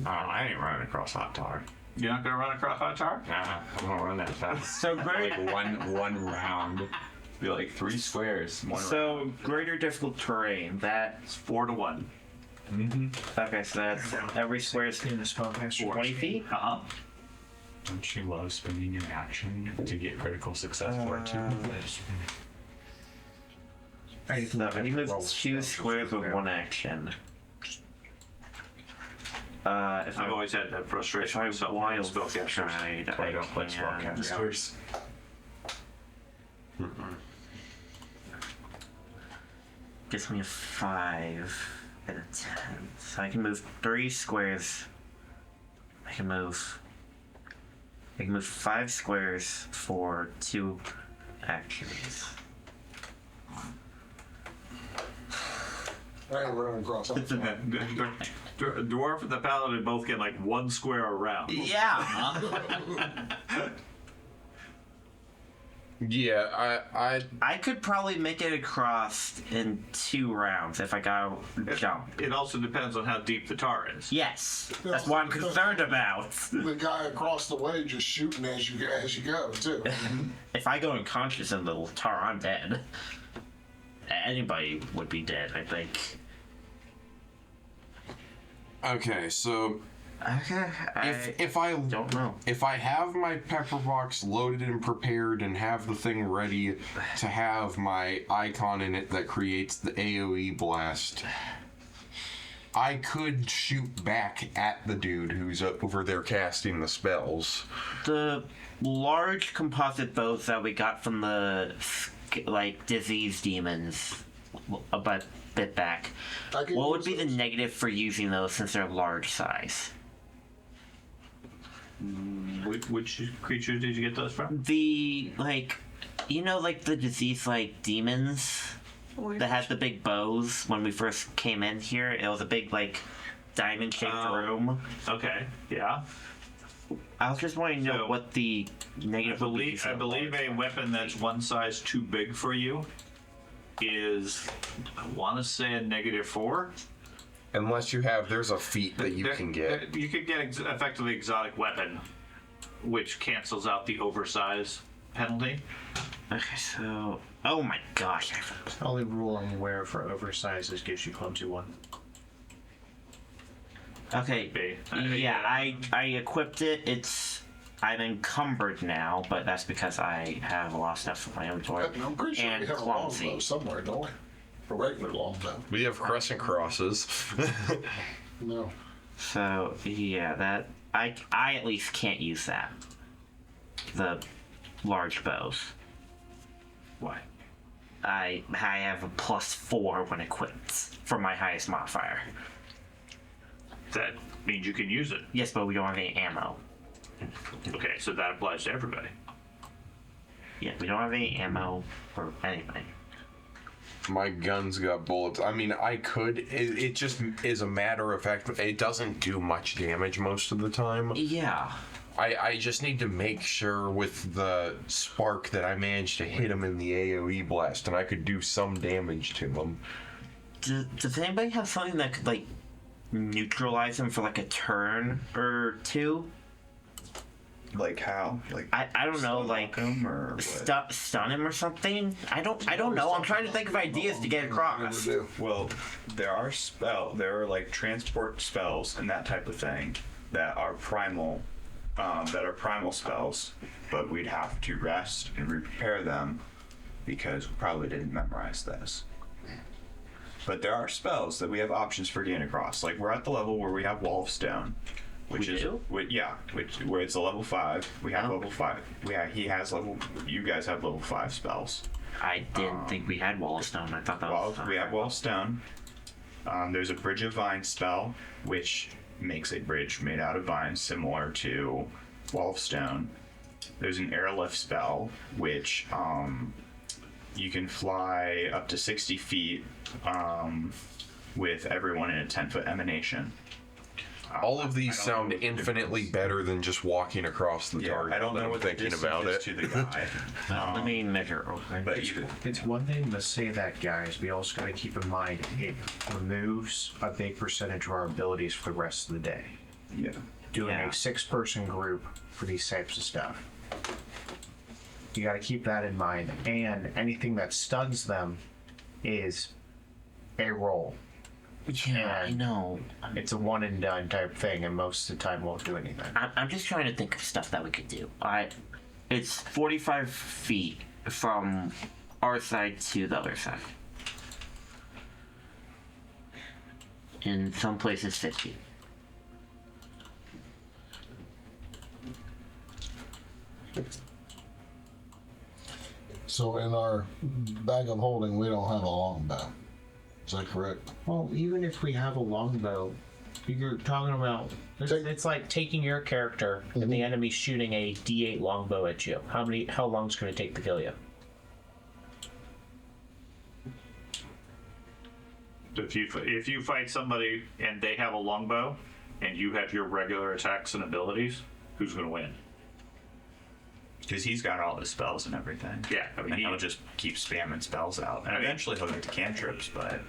[SPEAKER 8] I ain't running across hot tar.
[SPEAKER 11] You're not going to run across hot tar?
[SPEAKER 8] Nah, I won't run that fast.
[SPEAKER 5] So great.
[SPEAKER 8] Like one round. Be like 3 squares.
[SPEAKER 5] So greater difficult terrain.
[SPEAKER 11] It's 4 to 1.
[SPEAKER 5] Okay, so that's every square is
[SPEAKER 7] In the spellcaster.
[SPEAKER 5] 20 feet.
[SPEAKER 8] Don't you love spending an action to get critical success for it too?
[SPEAKER 5] So he moves 2 squares with 1 action. If
[SPEAKER 11] I've
[SPEAKER 5] I
[SPEAKER 11] always had that frustration.
[SPEAKER 5] if I
[SPEAKER 11] myself with
[SPEAKER 5] wild
[SPEAKER 11] spellcasters.
[SPEAKER 5] stride,
[SPEAKER 8] I don't play
[SPEAKER 5] can
[SPEAKER 8] spellcasters.
[SPEAKER 5] gives me a 5 and a 10. So I can move 3 squares. I can move 5 squares for 2 actions.
[SPEAKER 10] I ain't running across that.
[SPEAKER 11] Dwarf and the paladin both get like 1 square around.
[SPEAKER 5] Yeah.
[SPEAKER 3] Yeah,
[SPEAKER 5] I could probably make it across in 2 rounds if I got a jump.
[SPEAKER 11] It also depends on how deep the tar is.
[SPEAKER 5] Yes, that's what I'm concerned about.
[SPEAKER 10] The guy across the way just shooting as you go too.
[SPEAKER 5] If I go unconscious in the tar, I'm dead. Anybody would be dead, I think.
[SPEAKER 3] okay. So
[SPEAKER 5] Okay,
[SPEAKER 3] if I
[SPEAKER 5] don't know.
[SPEAKER 3] if I have my pepper box loaded and prepared and have the thing ready to have my icon in it that creates the AoE blast, I could shoot back at the dude who's over there casting the spells.
[SPEAKER 5] The large composite bows that we got from the disease demons a bit back. What would be the negative for using those since they're large size?
[SPEAKER 11] Which creature did you get those from?
[SPEAKER 5] The the disease demons that had the big bows when we first came in here. It was a big diamond shaped room.
[SPEAKER 11] Okay, yeah.
[SPEAKER 5] I was just wanting to know what the negative.
[SPEAKER 11] I believe a weapon that's 1 size too big for you is, I want to say, a -4.
[SPEAKER 3] Unless there's a feat that you can get.
[SPEAKER 11] You could get effectively exotic weapon, which cancels out the oversize penalty.
[SPEAKER 5] Okay, so oh my gosh,
[SPEAKER 9] The only rule I'm aware for oversizes gives you clumsy 1.
[SPEAKER 5] okay, yeah, I equipped it. I'm encumbered now, but that's because I have a lot of stuff in my inventory.
[SPEAKER 10] I'm pretty sure
[SPEAKER 5] and
[SPEAKER 10] we have a
[SPEAKER 5] clumsy.
[SPEAKER 10] longbow somewhere, don't we? A regular longbow.
[SPEAKER 3] We have crescent crosses.
[SPEAKER 10] No.
[SPEAKER 5] So yeah, that I at least can't use that. The large bows.
[SPEAKER 11] Why?
[SPEAKER 5] I have a +4 when equipped for my highest modifier.
[SPEAKER 11] That means you can use it.
[SPEAKER 5] Yes, but we don't have any ammo.
[SPEAKER 11] Okay, so that applies to everybody.
[SPEAKER 5] Yeah, we don't have any ammo for anything.
[SPEAKER 3] My gun's got bullets. I mean, I could. It just is a matter of fact. It doesn't do much damage most of the time.
[SPEAKER 5] Yeah.
[SPEAKER 3] I just need to make sure with the spark that I managed to hit him in the AoE blast, and I could do some damage to him.
[SPEAKER 5] Does anybody have something that could neutralize him for a turn or 2?
[SPEAKER 4] Like how?
[SPEAKER 5] I don't know,
[SPEAKER 4] him or
[SPEAKER 5] stun him or something. I don't know. I'm trying to think of ideas to get across.
[SPEAKER 4] Well, there are transport spells and that type of thing that are primal spells, but we'd have to rest and prepare them because we probably didn't memorize this. But there are spells that we have options for getting across. We're at the level where we have Wall of Stone. Where it's a level 5. We have level 5. You guys have level 5 spells.
[SPEAKER 5] I didn't think we had Wall of Stone. I thought that was.
[SPEAKER 4] We have Wall of Stone. There's a Bridge of Vines spell, which makes a bridge made out of vines similar to Wall of Stone. There's an airlift spell, which you can fly up to 60 feet with everyone in a 10-foot emanation.
[SPEAKER 3] All of these sound infinitely better than just walking across the target.
[SPEAKER 4] I don't know what
[SPEAKER 3] thinking about it.
[SPEAKER 4] to the guy.
[SPEAKER 5] Let me measure. Okay.
[SPEAKER 4] But
[SPEAKER 9] It's one thing to say that, guys. We also got to keep in mind it removes a big percentage of our abilities for the rest of the day.
[SPEAKER 4] yeah.
[SPEAKER 9] Doing
[SPEAKER 5] Yeah.
[SPEAKER 9] a 6-person group for these types of stuff. You got to keep that in mind. And anything that stuns them is a roll.
[SPEAKER 5] Yeah, I know.
[SPEAKER 9] It's a one and done type thing, and most of the time won't do anything.
[SPEAKER 5] I'm just trying to think of stuff that we could do. It's 45 feet from our side to the other side. In some places 50.
[SPEAKER 10] So in our bag of holding, we don't have a longbow. Is that correct?
[SPEAKER 9] Well, even if we have a longbow, you're talking about it's like taking your character and the enemy shooting a D8 longbow at you. How long is it going to take to kill you?
[SPEAKER 11] If you fight somebody and they have a longbow, and you have your regular attacks and abilities, who's going to win?
[SPEAKER 4] Because he's got all the spells and everything.
[SPEAKER 11] Yeah, I mean,
[SPEAKER 4] and he'll just keep spamming spells out. And eventually he'll get to cantrips, but...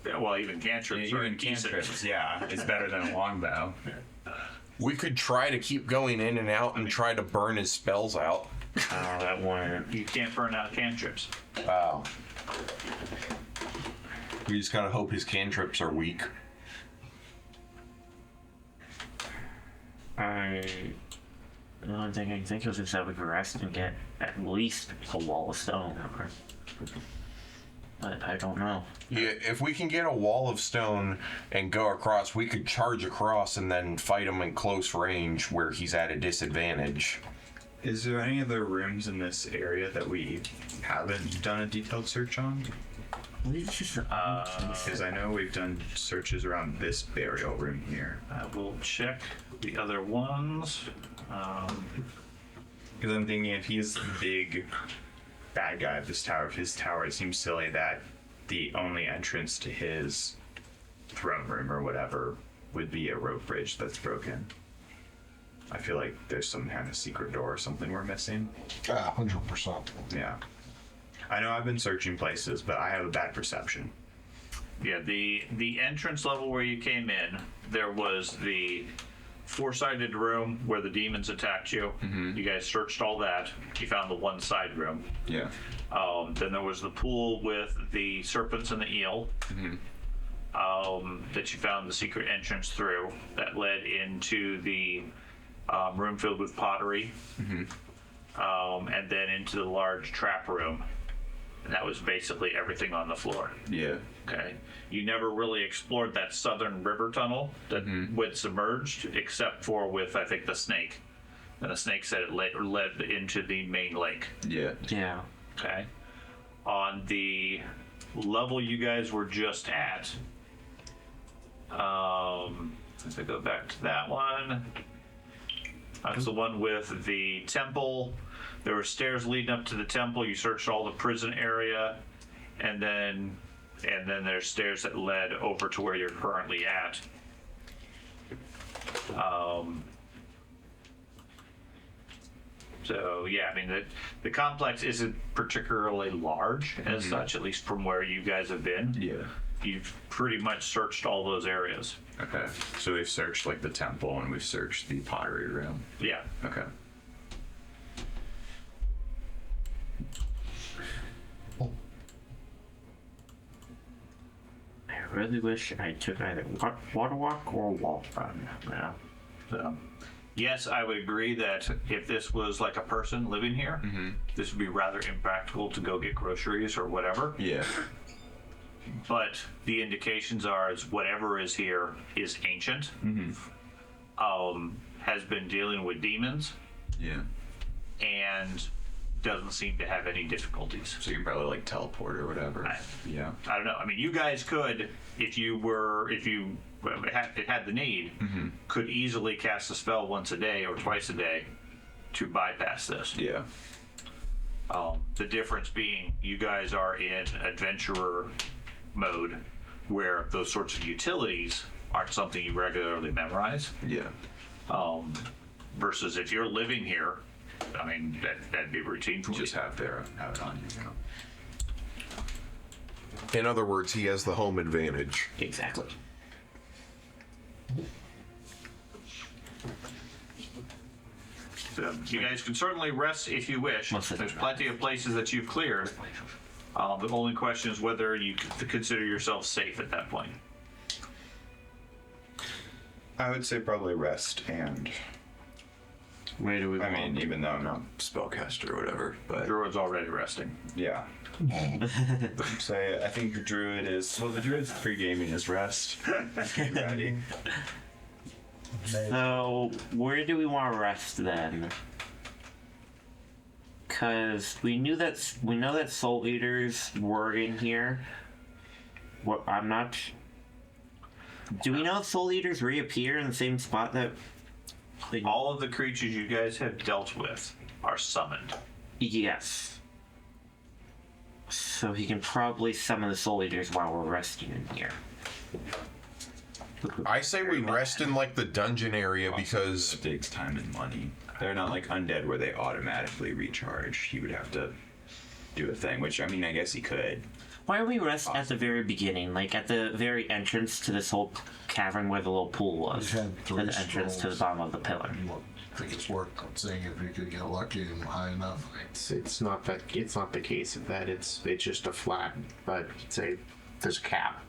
[SPEAKER 11] Well, even cantrips are
[SPEAKER 4] Even
[SPEAKER 11] decent.
[SPEAKER 4] cantrips, yeah, is better than a longbow.
[SPEAKER 3] We could try to keep going in and out and try to burn his spells out.
[SPEAKER 5] Oh, that one.
[SPEAKER 11] You can't burn out cantrips.
[SPEAKER 3] Wow. We just gotta hope his cantrips are weak.
[SPEAKER 5] The only thing I can think of is that we could rest and get at least a wall of stone. But I don't know.
[SPEAKER 3] Yeah, if we can get a wall of stone and go across, we could charge across and then fight him in close range where he's at a disadvantage.
[SPEAKER 4] Is there any other rooms in this area that we haven't done a detailed search on? Because I know we've done searches around this burial room here.
[SPEAKER 11] I will check the other ones.
[SPEAKER 4] Because I'm thinking if he's the big bad guy of this tower, of his tower, it seems silly that the only entrance to his throne room or whatever would be a rope bridge that's broken. I feel like there's some kind of secret door or something we're missing.
[SPEAKER 10] 100%.
[SPEAKER 4] Yeah. I know I've been searching places, but I have a bad perception.
[SPEAKER 11] Yeah, the entrance level where you came in, there was the four-sided room where the demons attacked you.
[SPEAKER 4] Mm-hmm.
[SPEAKER 11] You guys searched all that. You found the one side room.
[SPEAKER 4] Yeah.
[SPEAKER 11] Then there was the pool with the serpents and the eel.
[SPEAKER 4] Mm-hmm.
[SPEAKER 11] That you found the secret entrance through that led into the room filled with pottery.
[SPEAKER 4] Mm-hmm.
[SPEAKER 11] And then into the large trap room. And that was basically everything on the floor.
[SPEAKER 4] Yeah.
[SPEAKER 11] Okay. You never really explored that southern river tunnel that went submerged, except for with, I think, the snake. And the snake said it led into the main lake.
[SPEAKER 4] Yeah.
[SPEAKER 5] Yeah.
[SPEAKER 11] Okay. On the level you guys were just at, if I go back to that one, that's the one with the temple. There were stairs leading up to the temple. You searched all the prison area, and then there's stairs that led over to where you're currently at. So yeah, I mean the complex isn't particularly large as such, at least from where you guys have been.
[SPEAKER 4] Yeah.
[SPEAKER 11] You've pretty much searched all those areas.
[SPEAKER 4] Okay. So we've searched like the temple and we've searched the pottery room.
[SPEAKER 11] Yeah.
[SPEAKER 4] Okay.
[SPEAKER 5] I really wish I took either water walk or wall run. Yeah.
[SPEAKER 11] So, yes, I would agree that if this was like a person living here, this would be rather impractical to go get groceries or whatever.
[SPEAKER 4] Yeah.
[SPEAKER 11] But the indications are is whatever is here is ancient. Has been dealing with demons
[SPEAKER 4] Yeah.
[SPEAKER 11] and doesn't seem to have any difficulties.
[SPEAKER 4] So you can probably like teleport or whatever. Yeah.
[SPEAKER 11] I don't know. I mean, you guys could, if you had the need, could easily cast a spell once a day or twice a day to bypass this.
[SPEAKER 4] Yeah.
[SPEAKER 11] The difference being you guys are in adventurer mode where those sorts of utilities aren't something you regularly memorize.
[SPEAKER 4] Yeah.
[SPEAKER 11] Versus if you're living here, I mean, that'd be routine for you.
[SPEAKER 4] Just have it on you, you know.
[SPEAKER 3] In other words, he has the home advantage.
[SPEAKER 5] Exactly.
[SPEAKER 11] So you guys can certainly rest if you wish. There's plenty of places that you've cleared. The only question is whether you consider yourself safe at that point.
[SPEAKER 4] I would say probably rest and.
[SPEAKER 5] Where do we
[SPEAKER 4] I mean, even though I'm not spellcaster or whatever, but
[SPEAKER 11] Druid's already resting.
[SPEAKER 4] yeah. Say, I think your druid is. Well, the druid's pre-gaming is rest. Get ready.
[SPEAKER 5] So, where do we want to rest then? Because we know that Soul Eaters were in here. What I'm not. Do we know if Soul Eaters reappear in the same spot that?
[SPEAKER 11] All of the creatures you guys have dealt with are summoned.
[SPEAKER 5] Yes. So he can probably summon the Soul Eaters while we're resting in here.
[SPEAKER 3] I say we rest in like the dungeon area because
[SPEAKER 4] It takes time and money. They're not like undead where they automatically recharge. He would have to do a thing, which I mean, I guess he could.
[SPEAKER 5] Why don't we rest at the very beginning, like at the very entrance to this whole cavern where the little pool was?
[SPEAKER 10] We had
[SPEAKER 5] At
[SPEAKER 10] 3
[SPEAKER 5] the entrance to the
[SPEAKER 10] scrolls.
[SPEAKER 5] bottom of the pillar.
[SPEAKER 10] I think it's worth seeing if you could get lucky and high enough.
[SPEAKER 9] It's not that. It's not the case of that. It's just a flat. But say there's a cap.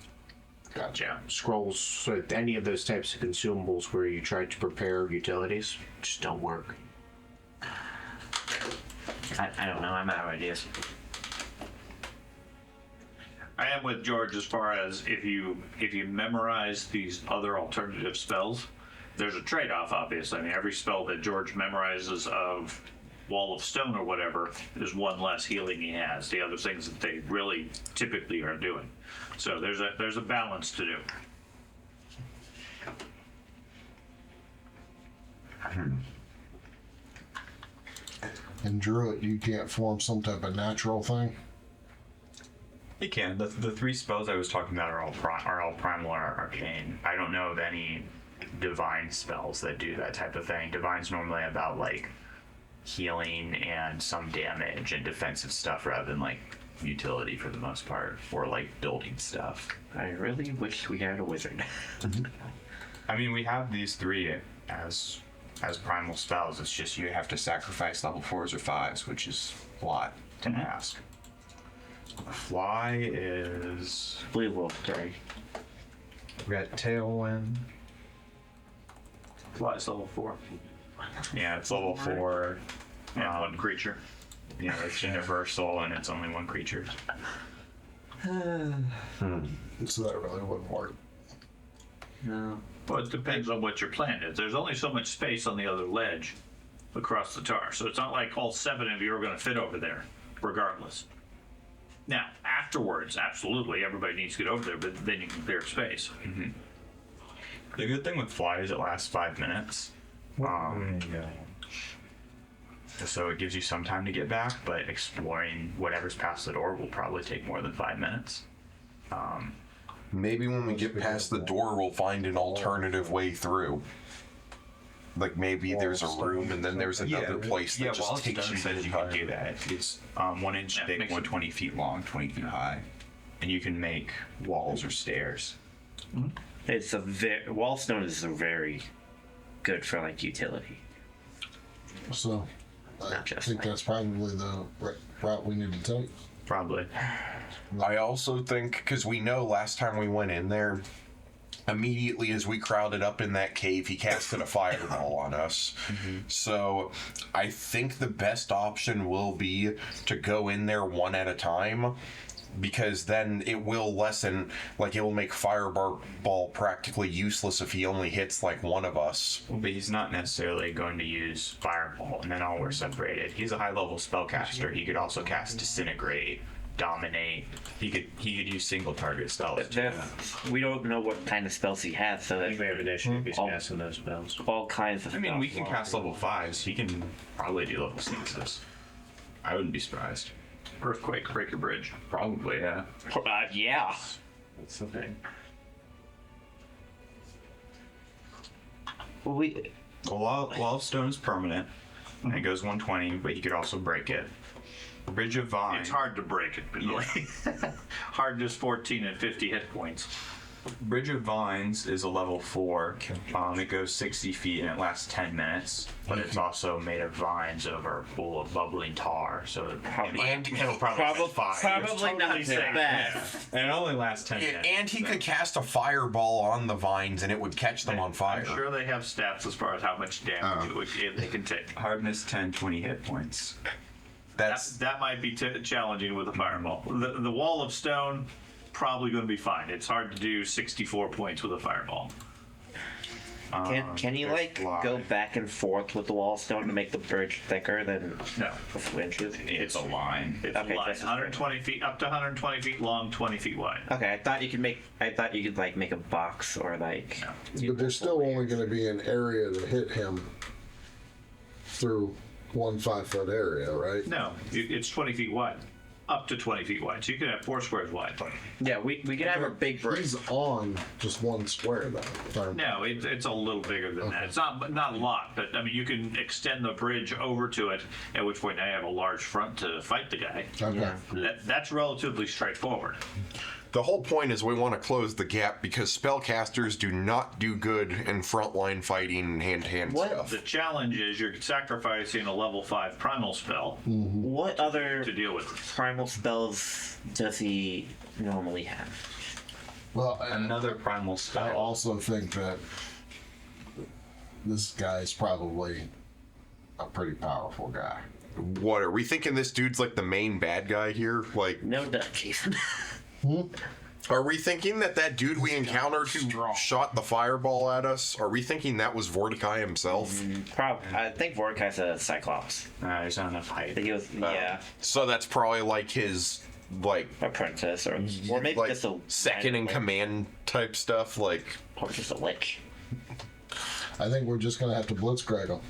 [SPEAKER 10] Gotcha.
[SPEAKER 9] Scrolls. So any of those types of consumables where you try to prepare utilities just don't work.
[SPEAKER 5] I don't know, I'm out of ideas.
[SPEAKER 11] I am with George as far as if you memorize these other alternative spells, there's a trade-off, obviously. I mean, every spell that George memorizes of Wall of Stone or whatever is one less healing he has. The other things that they really typically are doing. So there's a balance to do.
[SPEAKER 10] And Druid, you can't form some type of natural thing.
[SPEAKER 4] He can. The 3 spells I was talking about are all primal or arcane. I don't know of any divine spells that do that type of thing. Divine's normally about like healing and some damage and defensive stuff rather than like utility for the most part, or like building stuff.
[SPEAKER 5] I really wish we had a wizard.
[SPEAKER 4] I mean, we have these 3 as primal spells. It's just you have to sacrifice level 4s or 5s, which is a lot to ask. Fly is
[SPEAKER 5] Blue Wolf, sorry.
[SPEAKER 8] We got Tailwind.
[SPEAKER 11] Flies level 4.
[SPEAKER 4] yeah, it's level 4.
[SPEAKER 11] And one creature.
[SPEAKER 4] Yeah, it's universal and it's only 1 creature.
[SPEAKER 10] So that really wouldn't work.
[SPEAKER 5] No.
[SPEAKER 11] Well, it depends on what your plan is. There's only so much space on the other ledge across the tar. So it's not like all 7 of you are going to fit over there, regardless. Now, afterwards, absolutely, everybody needs to get over there, but then you can clear space.
[SPEAKER 4] The good thing with fly is it lasts 5 minutes. So it gives you some time to get back, but exploring whatever's past the door will probably take more than 5 minutes.
[SPEAKER 3] maybe when we get past the door, we'll find an alternative way through. Like maybe there's a room and then there's another place that just
[SPEAKER 4] Wallace
[SPEAKER 3] takes you
[SPEAKER 4] says
[SPEAKER 3] to
[SPEAKER 4] you
[SPEAKER 3] the
[SPEAKER 4] can do that. It's 1 inch thick, 120 feet long, 20 feet high, and you can make walls or stairs.
[SPEAKER 5] It's Wallstone is very good for like utility.
[SPEAKER 10] So I
[SPEAKER 5] Not just
[SPEAKER 10] think that's probably the route we need to take.
[SPEAKER 4] Probably.
[SPEAKER 3] I also think, because we know last time we went in there, immediately as we crowded up in that cave, he casted a fireball on us. So I think the best option will be to go in there one at a time, because then it will lessen, like it will make fireball practically useless if he only hits like one of us.
[SPEAKER 4] But he's not necessarily going to use fireball, and then all we're separated. He's a high-level spellcaster. He could also cast disintegrate, dominate. He could use single-target spells.
[SPEAKER 5] We don't know what kind of spells he has, so
[SPEAKER 9] I
[SPEAKER 5] that
[SPEAKER 9] think we have an issue if he's
[SPEAKER 5] All-
[SPEAKER 9] casting those spells.
[SPEAKER 5] all kinds of
[SPEAKER 4] I mean,
[SPEAKER 5] stuff.
[SPEAKER 4] we can cast level 5s. He can probably do level 6s. I wouldn't be surprised.
[SPEAKER 11] Earthquake, break your bridge.
[SPEAKER 4] Probably, yeah.
[SPEAKER 5] Yeah.
[SPEAKER 9] That's the thing.
[SPEAKER 5] Well,
[SPEAKER 4] Wall of Stone is permanent, and it goes 120, but you could also break it. Bridge of Vine.
[SPEAKER 11] It's hard to break it, but like hardness 14 and 50 hit points.
[SPEAKER 8] Bridge of Vines is a level 4. It goes 60 feet and it lasts 10 minutes, but it's also made of vines over a pool of bubbling tar, so it'll probably
[SPEAKER 5] not the best.
[SPEAKER 8] And it only lasts 10 minutes.
[SPEAKER 3] And he could cast a fireball on the vines and it would catch them on fire.
[SPEAKER 11] I'm sure they have stats as far as how much damage they can take.
[SPEAKER 8] Hardness 10, 20 hit points.
[SPEAKER 11] That might be challenging with a fireball. The wall of stone, probably going to be fine. It's hard to do 64 points with a fireball.
[SPEAKER 5] Can you go back and forth with the wall of stone to make the bridge thicker than
[SPEAKER 11] No.
[SPEAKER 5] a few inches?
[SPEAKER 8] It's a line.
[SPEAKER 11] It's
[SPEAKER 5] Okay,
[SPEAKER 11] a line,
[SPEAKER 5] that's
[SPEAKER 11] 120 feet, up to 120 feet long, 20 feet wide.
[SPEAKER 5] Okay, I thought you could make a box or like.
[SPEAKER 10] But there's still only going to be an area to hit him through one 5-foot area, right?
[SPEAKER 11] No, it's 20 feet wide. Up to 20 feet wide. So you can have 4 squares wide.
[SPEAKER 5] Yeah, we could have a big bridge.
[SPEAKER 10] He's on just one square, though.
[SPEAKER 11] No, it's a little bigger than that. It's not a lot, but I mean, you can extend the bridge over to it, at which point now you have a large front to fight the guy.
[SPEAKER 10] Okay.
[SPEAKER 11] That's relatively straightforward.
[SPEAKER 3] The whole point is we want to close the gap because spellcasters do not do good in frontline fighting and hand-to-hand stuff.
[SPEAKER 11] The challenge is you're sacrificing a level 5 primal spell
[SPEAKER 5] What other
[SPEAKER 11] to deal with it.
[SPEAKER 5] primal spells does he normally have?
[SPEAKER 10] Well,
[SPEAKER 8] Another primal
[SPEAKER 10] I
[SPEAKER 8] spell.
[SPEAKER 10] also think that this guy's probably a pretty powerful guy.
[SPEAKER 3] What, are we thinking this dude's like the main bad guy here? Like,
[SPEAKER 5] No duck, Jason.
[SPEAKER 3] are we thinking that dude we encountered who shot the fireball at us, are we thinking that was Vorticai himself?
[SPEAKER 5] I think Vorticai's a Cyclops.
[SPEAKER 8] There's not enough height.
[SPEAKER 5] He was, yeah,
[SPEAKER 3] So that's probably like his, like,
[SPEAKER 5] apprentice or maybe
[SPEAKER 3] like
[SPEAKER 5] just a
[SPEAKER 3] second in command type stuff, like,
[SPEAKER 5] or just a lich.
[SPEAKER 10] I think we're just going to have to blitzcrank him.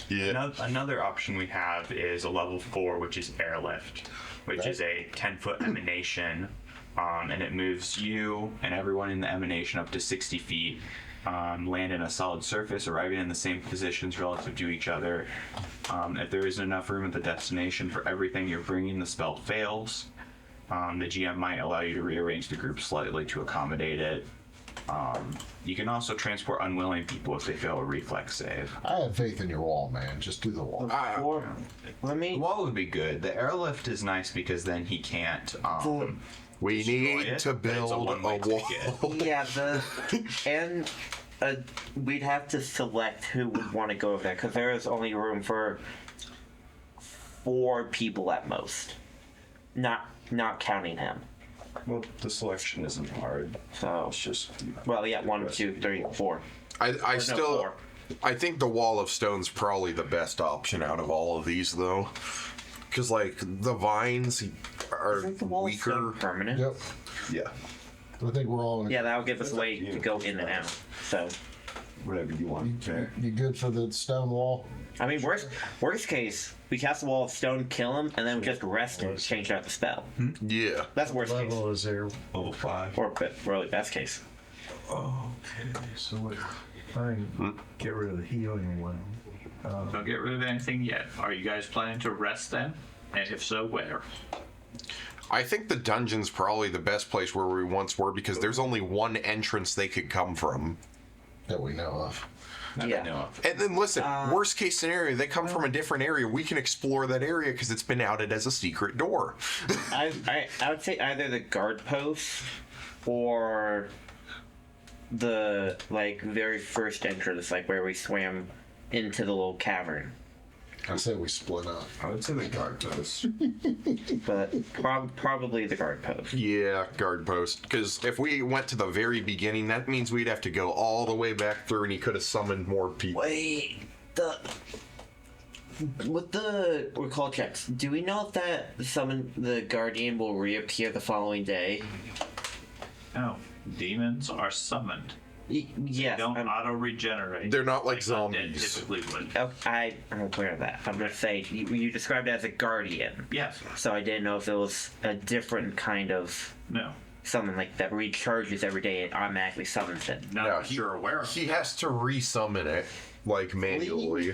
[SPEAKER 3] yeah.
[SPEAKER 8] Another option we have is a level 4, which is airlift, which is a 10-foot emanation, and it moves you and everyone in the emanation up to 60 feet, land in a solid surface, arriving in the same positions relative to each other. If there isn't enough room at the destination for everything you're bringing, the spell fails. The GM might allow you to rearrange the group slightly to accommodate it. You can also transport unwilling people if they fail a reflex save.
[SPEAKER 10] I have faith in your wall, man. Just do the wall.
[SPEAKER 5] Let me.
[SPEAKER 8] The wall would be good. The airlift is nice because then he can't.
[SPEAKER 3] We
[SPEAKER 8] destroy
[SPEAKER 3] need
[SPEAKER 8] it,
[SPEAKER 3] to
[SPEAKER 8] but it's a
[SPEAKER 3] build a
[SPEAKER 8] one-way
[SPEAKER 3] wall.
[SPEAKER 8] ticket.
[SPEAKER 5] Yeah, we'd have to select who would want to go over there because there is only room for 4 people at most, not counting him.
[SPEAKER 8] Well, the selection isn't hard.
[SPEAKER 5] So
[SPEAKER 8] It's just
[SPEAKER 5] 1, 2, 3, 4.
[SPEAKER 3] I still,
[SPEAKER 5] 4.
[SPEAKER 3] I think the Wall of Stone's probably the best option out of all of these, though. Because, like, the vines are
[SPEAKER 5] Isn't the wall of
[SPEAKER 3] weaker.
[SPEAKER 5] stone permanent?
[SPEAKER 10] Yep.
[SPEAKER 3] Yeah.
[SPEAKER 10] I think we're all in.
[SPEAKER 5] Yeah, that'll give us a way to go in and out. So,
[SPEAKER 8] whatever you want.
[SPEAKER 10] You good for the stone wall?
[SPEAKER 5] I mean, worst case, we cast a wall of stone, kill him, and then we just rest and change out the spell.
[SPEAKER 3] Yeah.
[SPEAKER 5] That's worst case.
[SPEAKER 7] Level is there?
[SPEAKER 8] Level 5.
[SPEAKER 5] Or really best case.
[SPEAKER 7] Okay, so what? I can get rid of the healing one.
[SPEAKER 11] Don't get rid of anything yet. Are you guys planning to rest then? And if so, where?
[SPEAKER 3] I think the dungeon's probably the best place where we once were because there's only one entrance they could come from.
[SPEAKER 10] That we know of.
[SPEAKER 5] Yeah.
[SPEAKER 3] And then listen, worst case scenario, they come from a different area. We can explore that area because it's been outed as a secret door.
[SPEAKER 5] I would say either the guard post or the very first entrance, where we swam into the little cavern.
[SPEAKER 10] I say we split up.
[SPEAKER 8] I would say the guard post.
[SPEAKER 5] But probably the guard post.
[SPEAKER 3] Yeah, guard post. Because if we went to the very beginning, that means we'd have to go all the way back through, and he could have summoned more people.
[SPEAKER 5] Wait, with the recall checks, do we know if the guardian will reappear the following day?
[SPEAKER 11] No. Demons are summoned.
[SPEAKER 5] Yes.
[SPEAKER 11] They don't auto-regenerate.
[SPEAKER 3] They're not like
[SPEAKER 11] undead
[SPEAKER 3] zombies.
[SPEAKER 11] typically would.
[SPEAKER 5] I'm aware of that. I'm just saying, you described it as a guardian.
[SPEAKER 11] Yes.
[SPEAKER 5] So I didn't know if it was a different kind of
[SPEAKER 11] No.
[SPEAKER 5] something that recharges every day and automatically summons it.
[SPEAKER 11] Not that you're aware of.
[SPEAKER 3] He has to resummon it, manually.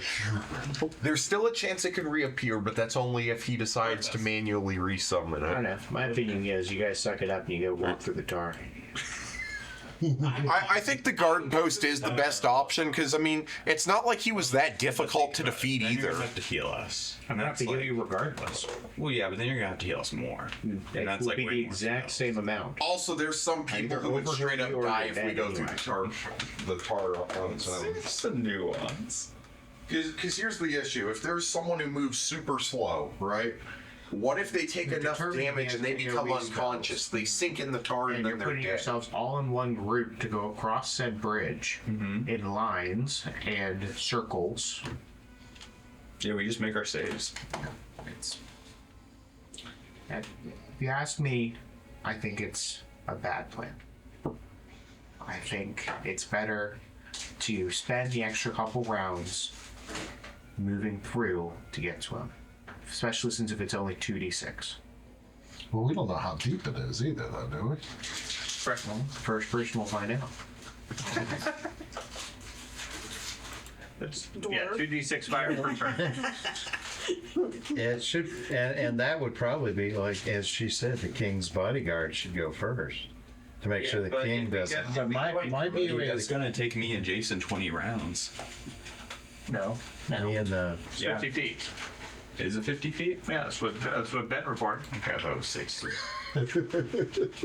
[SPEAKER 3] There's still a chance it could reappear, but that's only if he decides to manually resummon
[SPEAKER 9] I don't
[SPEAKER 3] it.
[SPEAKER 9] know. My opinion is you guys suck it up and you go walk through the tar.
[SPEAKER 3] I think the guard post is the best option because I mean it's not like he was that difficult to defeat
[SPEAKER 8] Then you're
[SPEAKER 3] either.
[SPEAKER 8] gonna have to heal us. And
[SPEAKER 9] I have
[SPEAKER 8] that's
[SPEAKER 9] to heal
[SPEAKER 8] like,
[SPEAKER 9] you regardless.
[SPEAKER 8] well, yeah, but then you're gonna have to heal us more. And
[SPEAKER 9] It
[SPEAKER 8] that's
[SPEAKER 9] would
[SPEAKER 8] like
[SPEAKER 9] be
[SPEAKER 8] way
[SPEAKER 9] the
[SPEAKER 8] more
[SPEAKER 9] exact
[SPEAKER 8] spells.
[SPEAKER 9] same amount.
[SPEAKER 3] Also, there's some people
[SPEAKER 9] Either
[SPEAKER 3] who would
[SPEAKER 9] overheal
[SPEAKER 3] straight up
[SPEAKER 9] you or
[SPEAKER 3] die
[SPEAKER 9] you're
[SPEAKER 3] if we
[SPEAKER 9] dead
[SPEAKER 3] go through
[SPEAKER 9] anyway.
[SPEAKER 3] the tar on its own.
[SPEAKER 8] It's the nuance.
[SPEAKER 3] Because here's the issue: if there's someone who moves super slow, right? What if they take enough
[SPEAKER 9] determining
[SPEAKER 3] damage and they
[SPEAKER 9] the
[SPEAKER 3] become
[SPEAKER 9] AoE
[SPEAKER 3] unconscious? They sink in the tar and
[SPEAKER 9] And
[SPEAKER 3] then
[SPEAKER 9] you're
[SPEAKER 3] they're
[SPEAKER 9] putting
[SPEAKER 3] dead.
[SPEAKER 9] yourselves all in one group to go across said bridge in lines and circles.
[SPEAKER 8] Yeah, we just make our saves. It's
[SPEAKER 9] And if you ask me, I think it's a bad plan. I think it's better to spend the extra couple rounds moving through to get to him. Especially since if it's only 2d6.
[SPEAKER 10] Well, we don't know how deep it is either, though, do we?
[SPEAKER 9] First person will find out.
[SPEAKER 11] It's, yeah, 2d6 fire per turn.
[SPEAKER 7] It should, and that would probably be like, as she said, the king's bodyguard should go first to make sure the king doesn't.
[SPEAKER 10] But my view
[SPEAKER 8] it's
[SPEAKER 10] is,
[SPEAKER 8] gonna take me and Jason 20 rounds.
[SPEAKER 11] No.
[SPEAKER 7] Me and the
[SPEAKER 8] Yeah.
[SPEAKER 11] 50 feet.
[SPEAKER 8] Is it 50 feet?
[SPEAKER 11] Yeah, that's what Ben reported.
[SPEAKER 8] Okay, I thought it was 60.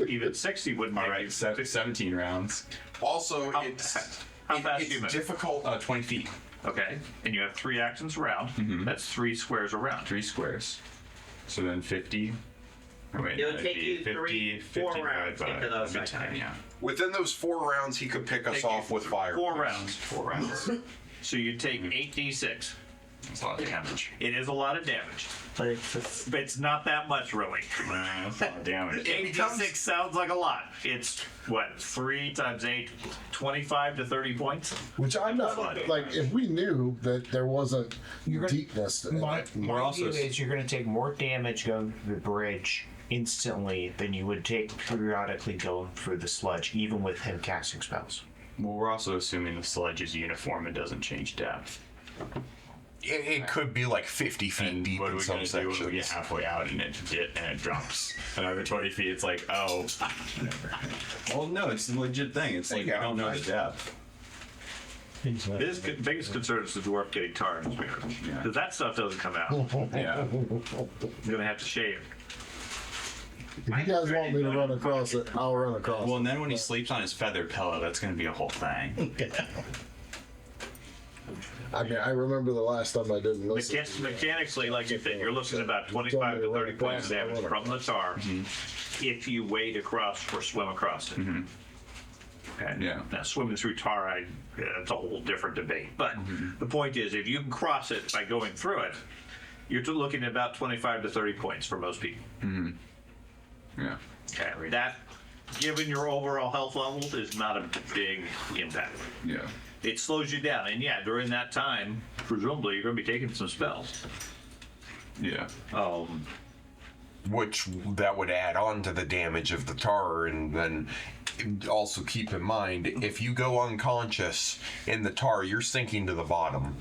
[SPEAKER 11] Even 60 wouldn't
[SPEAKER 8] All
[SPEAKER 11] make
[SPEAKER 8] right,
[SPEAKER 11] you
[SPEAKER 8] 17 rounds.
[SPEAKER 3] Also,
[SPEAKER 11] How-
[SPEAKER 3] it's
[SPEAKER 11] how fast do you
[SPEAKER 3] it's
[SPEAKER 11] move?
[SPEAKER 3] difficult.
[SPEAKER 8] 20 feet.
[SPEAKER 11] Okay, and you have 3 actions around. That's 3 squares around.
[SPEAKER 8] 3 squares. So then 50. Oh, wait,
[SPEAKER 5] It would
[SPEAKER 8] that'd
[SPEAKER 5] take
[SPEAKER 8] be
[SPEAKER 5] you
[SPEAKER 8] 50,
[SPEAKER 5] 4
[SPEAKER 8] 50
[SPEAKER 5] rounds
[SPEAKER 8] divided
[SPEAKER 5] into
[SPEAKER 8] by
[SPEAKER 5] those,
[SPEAKER 8] that'd be
[SPEAKER 5] I
[SPEAKER 8] 10,
[SPEAKER 5] think.
[SPEAKER 8] yeah.
[SPEAKER 3] Within those 4 rounds, he could pick us off with fire.
[SPEAKER 11] 4 rounds.
[SPEAKER 8] 4 rounds.
[SPEAKER 11] So you take 8d6.
[SPEAKER 8] That's a lot of damage.
[SPEAKER 11] It is a lot of damage,
[SPEAKER 5] But it's
[SPEAKER 11] but it's not that much really.
[SPEAKER 8] That's a lot of damage.
[SPEAKER 11] 8d6 sounds like a lot. It's what, 3 times 8, 25 to 30 points?
[SPEAKER 10] which I'm not, like, if we knew that there wasn't
[SPEAKER 9] You're gonna-
[SPEAKER 10] deepness in
[SPEAKER 9] My,
[SPEAKER 10] it,
[SPEAKER 9] my
[SPEAKER 8] also
[SPEAKER 9] view is you're going to take more damage going through the bridge instantly than you would take periodically going through the sludge, even with him casting spells.
[SPEAKER 8] Well, we're also assuming the sludge is uniform and doesn't change depth.
[SPEAKER 3] It could be like 50 feet
[SPEAKER 8] And
[SPEAKER 3] deep
[SPEAKER 8] what are
[SPEAKER 3] in
[SPEAKER 8] we
[SPEAKER 3] some
[SPEAKER 8] gonna do when we get
[SPEAKER 3] sections.
[SPEAKER 8] halfway out and it drops? Another 20 feet, it's like, oh. Well, no, it's a legit thing. It's like, I don't know the depth.
[SPEAKER 11] His biggest concern is the dwarf getting tar in his beard. Because that stuff doesn't come out.
[SPEAKER 8] Yeah.
[SPEAKER 11] You're going to have to shave.
[SPEAKER 10] if you guys want me to run across it, I'll run across
[SPEAKER 8] Well,
[SPEAKER 10] it.
[SPEAKER 8] and then when he sleeps on his feathered pillow, that's going to be a whole thing.
[SPEAKER 10] I mean, I remember the last time I didn't listen.
[SPEAKER 11] Mechanically, like you said, you're looking at about 25 to 30 points of damage from the tar if you wade across or swim across it. Okay.
[SPEAKER 8] Yeah.
[SPEAKER 11] Now, swimming through tar, that's a whole different debate. But the point is, if you can cross it by going through it, you're looking at about 25 to 30 points for most people.
[SPEAKER 8] Yeah.
[SPEAKER 11] Okay. That, given your overall health level, is not a big impact.
[SPEAKER 8] Yeah.
[SPEAKER 11] It slows you down, and yeah, during that time, presumably you're going to be taking some spells.
[SPEAKER 8] Yeah.
[SPEAKER 3] Which that would add on to the damage of the tar, and then also keep in mind if you go unconscious in the tar, you're sinking to the bottom.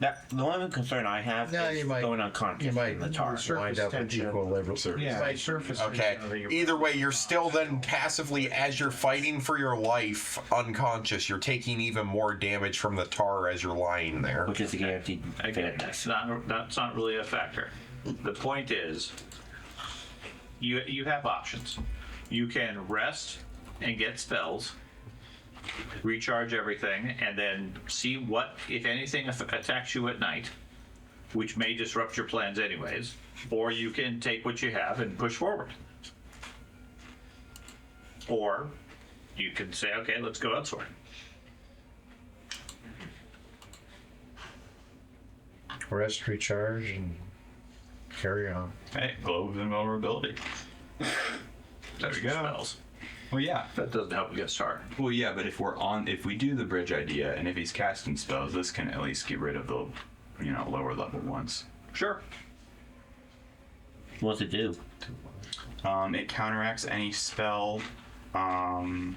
[SPEAKER 5] the only concern I have
[SPEAKER 7] No,
[SPEAKER 5] is
[SPEAKER 7] you might-
[SPEAKER 5] going unconscious
[SPEAKER 7] you might
[SPEAKER 5] in the tar.
[SPEAKER 7] wind up with
[SPEAKER 9] tension.
[SPEAKER 7] equilibrium.
[SPEAKER 9] Yeah, surface.
[SPEAKER 3] Okay.
[SPEAKER 9] tension of your-
[SPEAKER 3] Either way, you're still then passively, as you're fighting for your life, unconscious. You're taking even more damage from the tar as you're lying there.
[SPEAKER 5] Which is a guaranteed
[SPEAKER 11] Again, that's not really a factor. The point is, you have options. You can rest and get spells, recharge everything, and then see what, if anything, attacks you at night, which may disrupt your plans anyways. Or you can take what you have and push forward. Or you can say, okay, let's go elsewhere.
[SPEAKER 7] Rest, recharge, and carry on.
[SPEAKER 8] Hey, globe of invulnerability. There we go.
[SPEAKER 11] Spells.
[SPEAKER 8] Well, yeah.
[SPEAKER 11] That doesn't help against tar.
[SPEAKER 8] Well, yeah, but if we do the bridge idea, and if he's casting spells, this can at least get rid of the, lower level ones.
[SPEAKER 11] Sure.
[SPEAKER 5] What's it do?
[SPEAKER 8] It counteracts any spell from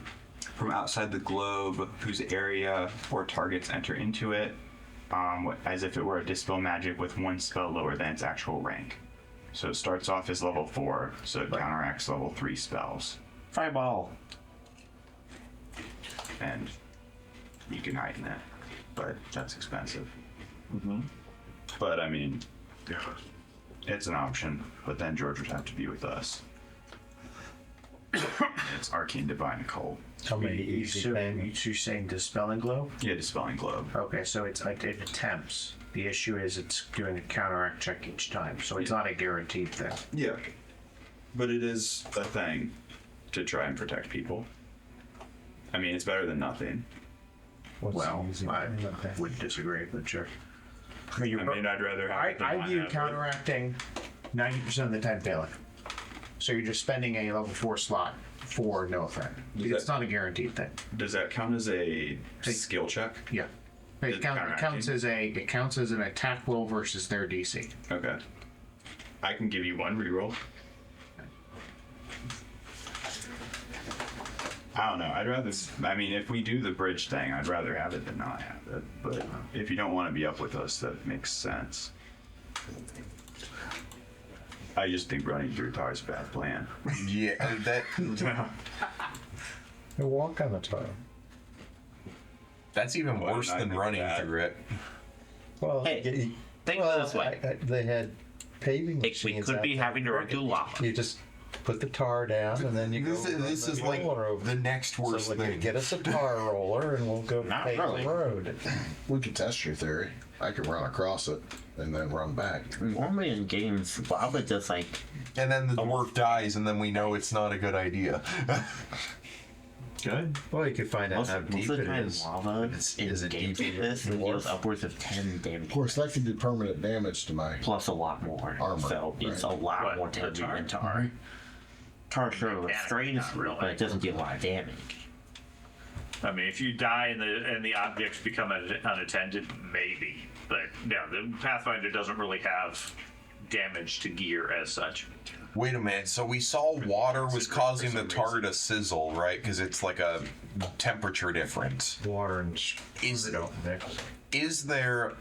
[SPEAKER 8] outside the globe whose area or targets enter into it, as if it were a dispel magic with one spell lower than its actual rank. So it starts off as level 4, so it counteracts level 3 spells.
[SPEAKER 5] Fireball.
[SPEAKER 4] and you can hide in it, but that's expensive. But I mean, it's an option, but then George would have to be with us. It's Arcane Divine Occult.
[SPEAKER 7] How many easy payments?
[SPEAKER 9] You're saying Dispelling Globe?
[SPEAKER 4] Yeah, Dispelling Globe.
[SPEAKER 9] Okay, so it attempts. The issue is it's doing a counteract check each time, so it's not a guaranteed thing.
[SPEAKER 4] Yeah. But it is a thing to try and protect people. I mean, it's better than nothing.
[SPEAKER 9] Well, I wouldn't disagree, but sure.
[SPEAKER 4] I mean, I'd rather have it than
[SPEAKER 9] I
[SPEAKER 4] not
[SPEAKER 9] view
[SPEAKER 4] have it.
[SPEAKER 9] counteracting 90% of the time failing. So you're just spending a level 4 slot for no effect. It's not a guaranteed thing.
[SPEAKER 4] Does that count as a skill check?
[SPEAKER 9] Yeah. It counts as an attack roll versus their DC.
[SPEAKER 4] Okay. I can give you one reroll. I don't know. I mean, if we do the bridge thing, I'd rather have it than not have it. But if you don't want to be up with us, that makes sense. I just think running through tar is a bad plan.
[SPEAKER 3] Yeah, that.
[SPEAKER 7] You walk on the tile.
[SPEAKER 3] That's even worse than running through it.
[SPEAKER 7] Well,
[SPEAKER 5] Hey, think of it this way.
[SPEAKER 7] they had paving
[SPEAKER 5] We
[SPEAKER 7] machines.
[SPEAKER 5] could
[SPEAKER 7] out
[SPEAKER 5] be
[SPEAKER 7] there.
[SPEAKER 5] having to run through lava.
[SPEAKER 7] You just put the tar down and then you go.
[SPEAKER 3] This is like
[SPEAKER 7] roller over.
[SPEAKER 3] the next worst
[SPEAKER 7] So
[SPEAKER 3] thing.
[SPEAKER 7] get us a tar roller and we'll go
[SPEAKER 5] Not
[SPEAKER 7] pave
[SPEAKER 5] really.
[SPEAKER 7] the road.
[SPEAKER 10] We could test your theory. I could run across it and then run back.
[SPEAKER 5] Normally in games, lava just like
[SPEAKER 3] And then the dwarf dies, and then we know it's not a good idea.
[SPEAKER 9] Good.
[SPEAKER 7] Well, you could find out
[SPEAKER 5] most,
[SPEAKER 7] how
[SPEAKER 5] most
[SPEAKER 7] deep
[SPEAKER 5] of the
[SPEAKER 7] it
[SPEAKER 5] time
[SPEAKER 7] is.
[SPEAKER 5] lava
[SPEAKER 7] Is
[SPEAKER 5] in
[SPEAKER 7] it
[SPEAKER 5] games
[SPEAKER 7] deep
[SPEAKER 5] like this
[SPEAKER 7] in the
[SPEAKER 5] deals
[SPEAKER 7] dwarf?
[SPEAKER 5] upwards of 10 damage.
[SPEAKER 10] Of course, that could do permanent damage to my.
[SPEAKER 5] Plus a lot more.
[SPEAKER 10] Armor,
[SPEAKER 5] So it's a
[SPEAKER 10] right.
[SPEAKER 5] lot
[SPEAKER 11] What,
[SPEAKER 5] more
[SPEAKER 11] the
[SPEAKER 5] damage
[SPEAKER 11] tar?
[SPEAKER 5] than tar. Tar sure restrains
[SPEAKER 11] not really.
[SPEAKER 5] but it doesn't do a lot of damage.
[SPEAKER 11] I mean, if you die and the objects become unattended, maybe. But no, the Pathfinder doesn't really have damage to gear as such.
[SPEAKER 3] Wait a minute. So we saw water was causing the tar to sizzle, right? Because it's like a temperature difference.
[SPEAKER 7] Water and
[SPEAKER 3] Is
[SPEAKER 7] don't mix.
[SPEAKER 3] is there?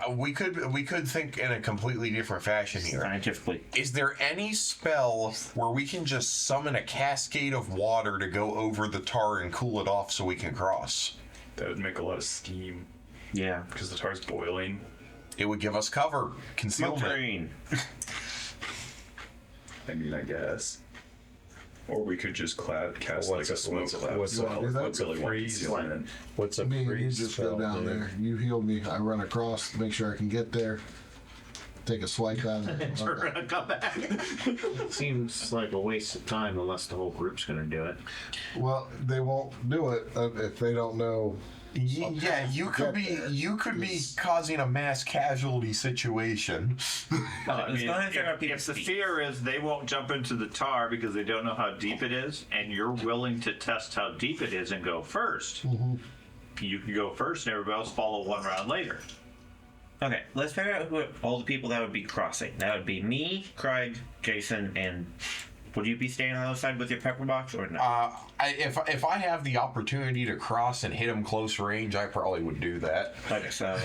[SPEAKER 3] We could think in a completely different fashion here.
[SPEAKER 5] Scientifically.
[SPEAKER 3] Is there any spell where we can just summon a cascade of water to go over the tar and cool it off so we can cross?
[SPEAKER 4] That would make a lot of steam
[SPEAKER 5] Yeah.
[SPEAKER 4] because the tar's boiling.
[SPEAKER 3] It would give us cover,
[SPEAKER 5] Smoke
[SPEAKER 3] concealment.
[SPEAKER 5] screen.
[SPEAKER 4] I mean, I guess. Or we could just cast like a smoke cloud.
[SPEAKER 7] what's
[SPEAKER 10] You wanna do that?
[SPEAKER 4] What's really want
[SPEAKER 7] Freeze
[SPEAKER 4] concealment.
[SPEAKER 7] What's a
[SPEAKER 10] Me and you
[SPEAKER 7] freeze
[SPEAKER 10] just
[SPEAKER 7] spell
[SPEAKER 10] go down
[SPEAKER 7] do?
[SPEAKER 10] there. You heal me. I run across, make sure I can get there. Take a swipe at it.
[SPEAKER 11] Come back.
[SPEAKER 9] Seems like a waste of time unless the whole group's going to do it.
[SPEAKER 10] Well, they won't do it if they don't know.
[SPEAKER 3] Yeah, you could be causing a mass casualty situation.
[SPEAKER 11] I mean, if the fear is they won't jump into the tar because they don't know how deep it is, and you're willing to test how deep it is and go first, you can go first and everybody else follow one round later.
[SPEAKER 5] Okay, let's figure out who all the people that would be crossing. That would be me, Craig, Jason, and would you be staying on the other side with your pepper box or not?
[SPEAKER 3] If I have the opportunity to cross and hit him close range, I probably would do that.
[SPEAKER 5] Okay, so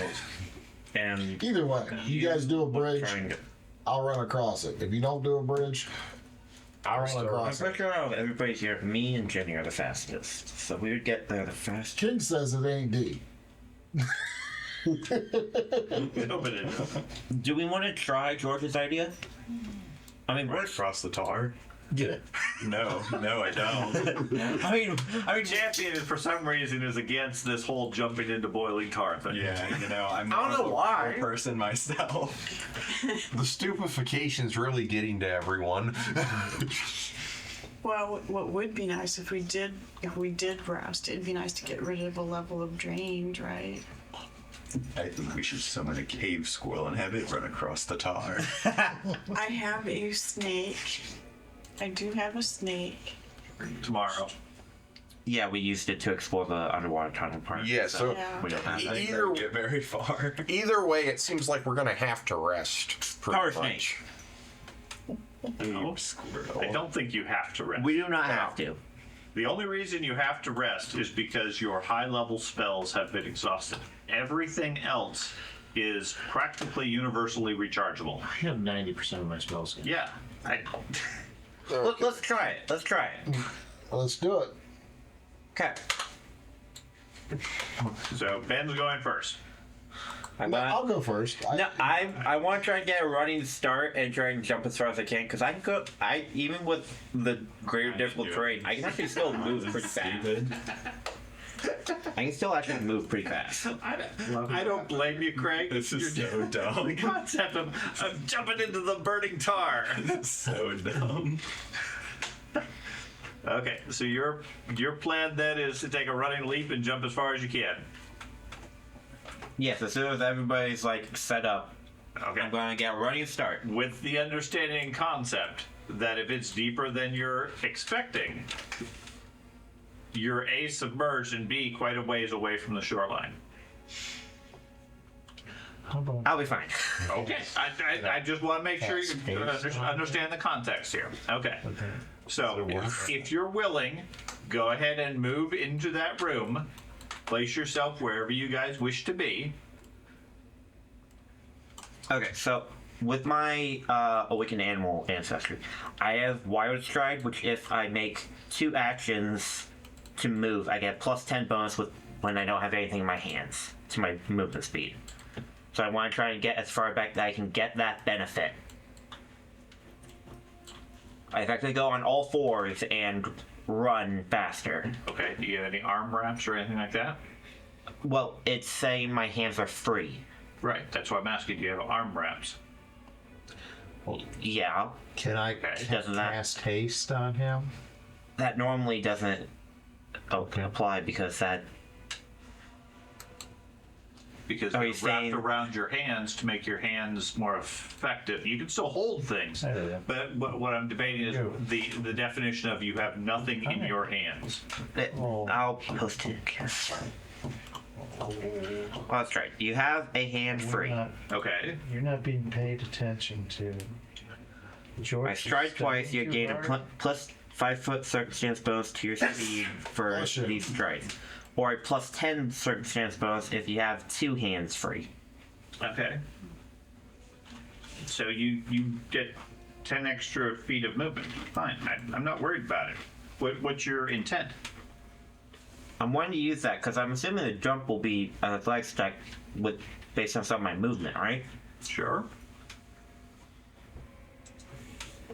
[SPEAKER 5] and
[SPEAKER 10] Either way, you guys do a bridge,
[SPEAKER 5] trying to.
[SPEAKER 10] I'll run across it. If you don't do a bridge, I'll run
[SPEAKER 5] I'm
[SPEAKER 10] across
[SPEAKER 5] pretty
[SPEAKER 10] it.
[SPEAKER 5] sure out of everybody here, me and Jenny are the fastest. So we would get there the fastest.
[SPEAKER 10] King says it ain't deep.
[SPEAKER 5] Do we want to try George's idea? I mean,
[SPEAKER 4] Right across the tar?
[SPEAKER 5] Yeah.
[SPEAKER 4] No, I don't.
[SPEAKER 5] I mean,
[SPEAKER 11] Champion, for some reason, is against this whole jumping into boiling tar thing.
[SPEAKER 4] Yeah, I'm
[SPEAKER 5] I don't know why.
[SPEAKER 4] a person myself.
[SPEAKER 3] The stupefacition's really getting to everyone.
[SPEAKER 6] Well, what would be nice if we did rest, it'd be nice to get rid of a level of drained, right?
[SPEAKER 4] I think we should summon a cave squirrel and have it run across the tar.
[SPEAKER 6] I have a snake. I do have a snake.
[SPEAKER 11] Tomorrow.
[SPEAKER 5] yeah, we used it to explore the underwater tunnel part.
[SPEAKER 3] Yeah, so
[SPEAKER 6] Yeah.
[SPEAKER 5] We don't have that.
[SPEAKER 3] either
[SPEAKER 4] Get very far.
[SPEAKER 3] either way, it seems like we're gonna have to rest. pretty
[SPEAKER 5] Power
[SPEAKER 3] much.
[SPEAKER 5] snake.
[SPEAKER 11] No,
[SPEAKER 4] Squirrel.
[SPEAKER 11] I don't think you have to rest.
[SPEAKER 5] We do not have to.
[SPEAKER 11] The only reason you have to rest is because your high-level spells have been exhausted. Everything else is practically universally rechargeable.
[SPEAKER 9] I have 90% of my spells.
[SPEAKER 11] Yeah.
[SPEAKER 5] Let's try it. Let's try it.
[SPEAKER 10] Let's do it.
[SPEAKER 5] Okay.
[SPEAKER 11] So Ben's going first.
[SPEAKER 10] I'll go first.
[SPEAKER 5] I want to try and get a running start and try and jump as far as I can because I can go. Even with the greater difficult terrain, I can actually still move pretty fast. I can still actually move pretty fast.
[SPEAKER 11] I don't blame you, Craig.
[SPEAKER 8] This is so dumb.
[SPEAKER 11] The concept of jumping into the burning tar.
[SPEAKER 8] This is so dumb.
[SPEAKER 11] Okay, so your plan then is to take a running leap and jump as far as you can.
[SPEAKER 5] Yes, as soon as everybody's like set up,
[SPEAKER 11] Okay.
[SPEAKER 5] I'm going to get a running start.
[SPEAKER 11] With the understanding and concept that if it's deeper than you're expecting, you're A, submerged, and B, quite a ways away from the shoreline.
[SPEAKER 5] I'll be fine.
[SPEAKER 11] Okay. I just want to make sure you understand the context here. Okay. So, if you're willing, go ahead and move into that room. Place yourself wherever you guys wish to be.
[SPEAKER 5] Okay, so with my awakened animal ancestry, I have Wild Stride, which if I make 2 actions to move, I get plus 10 bonus when I don't have anything in my hands to my movement speed. So I want to try and get as far back that I can get that benefit. I effectively go on all 4s and run faster.
[SPEAKER 11] Okay. Do you have any arm wraps or anything like that?
[SPEAKER 5] Well, it's saying my hands are free.
[SPEAKER 11] Right. That's why I'm asking. Do you have arm wraps?
[SPEAKER 5] Yeah.
[SPEAKER 7] Can I
[SPEAKER 5] Doesn't that-
[SPEAKER 7] cast haste on him?
[SPEAKER 5] That normally doesn't apply because that.
[SPEAKER 11] Because
[SPEAKER 5] Are
[SPEAKER 11] they're
[SPEAKER 5] you
[SPEAKER 11] wrapped
[SPEAKER 5] saying-
[SPEAKER 11] around your hands to make your hands more effective. You can still hold things,
[SPEAKER 7] Yeah.
[SPEAKER 11] but what I'm debating is the definition of you have nothing in your hands.
[SPEAKER 5] I'll post it. Oh, that's right. You have a hand free.
[SPEAKER 11] Okay.
[SPEAKER 7] You're not being paid attention to.
[SPEAKER 5] I stride twice, you gain a plus 5 foot circumstance bonus to your speed for these strides. Or a plus 10 circumstance bonus if you have 2 hands free.
[SPEAKER 11] Okay. So you get 10 extra feet of movement. Fine. I'm not worried about it. What's your intent?
[SPEAKER 5] I'm wanting to use that because I'm assuming the jump will be an athletics check based on some of my movement, right?
[SPEAKER 11] Sure.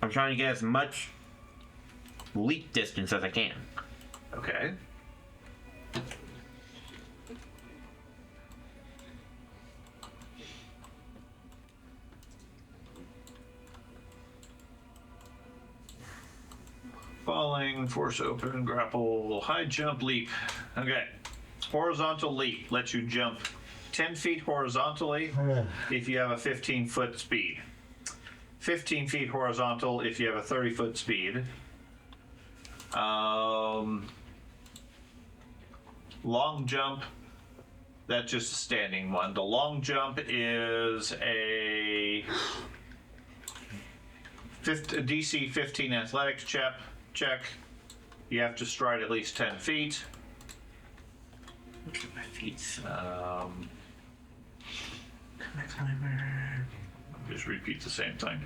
[SPEAKER 5] I'm trying to get as much leap distance as I can.
[SPEAKER 11] Okay. Falling, force open, grapple, high jump, leap. Okay. Horizontal leap lets you jump 10 feet horizontally if you have a 15-foot speed. 15 feet horizontal if you have a 30-foot speed. Long jump, that's just a standing one. The long jump is a DC 15 athletics check. You have to stride at least 10 feet.
[SPEAKER 5] My feet.
[SPEAKER 11] Just repeat the same thing.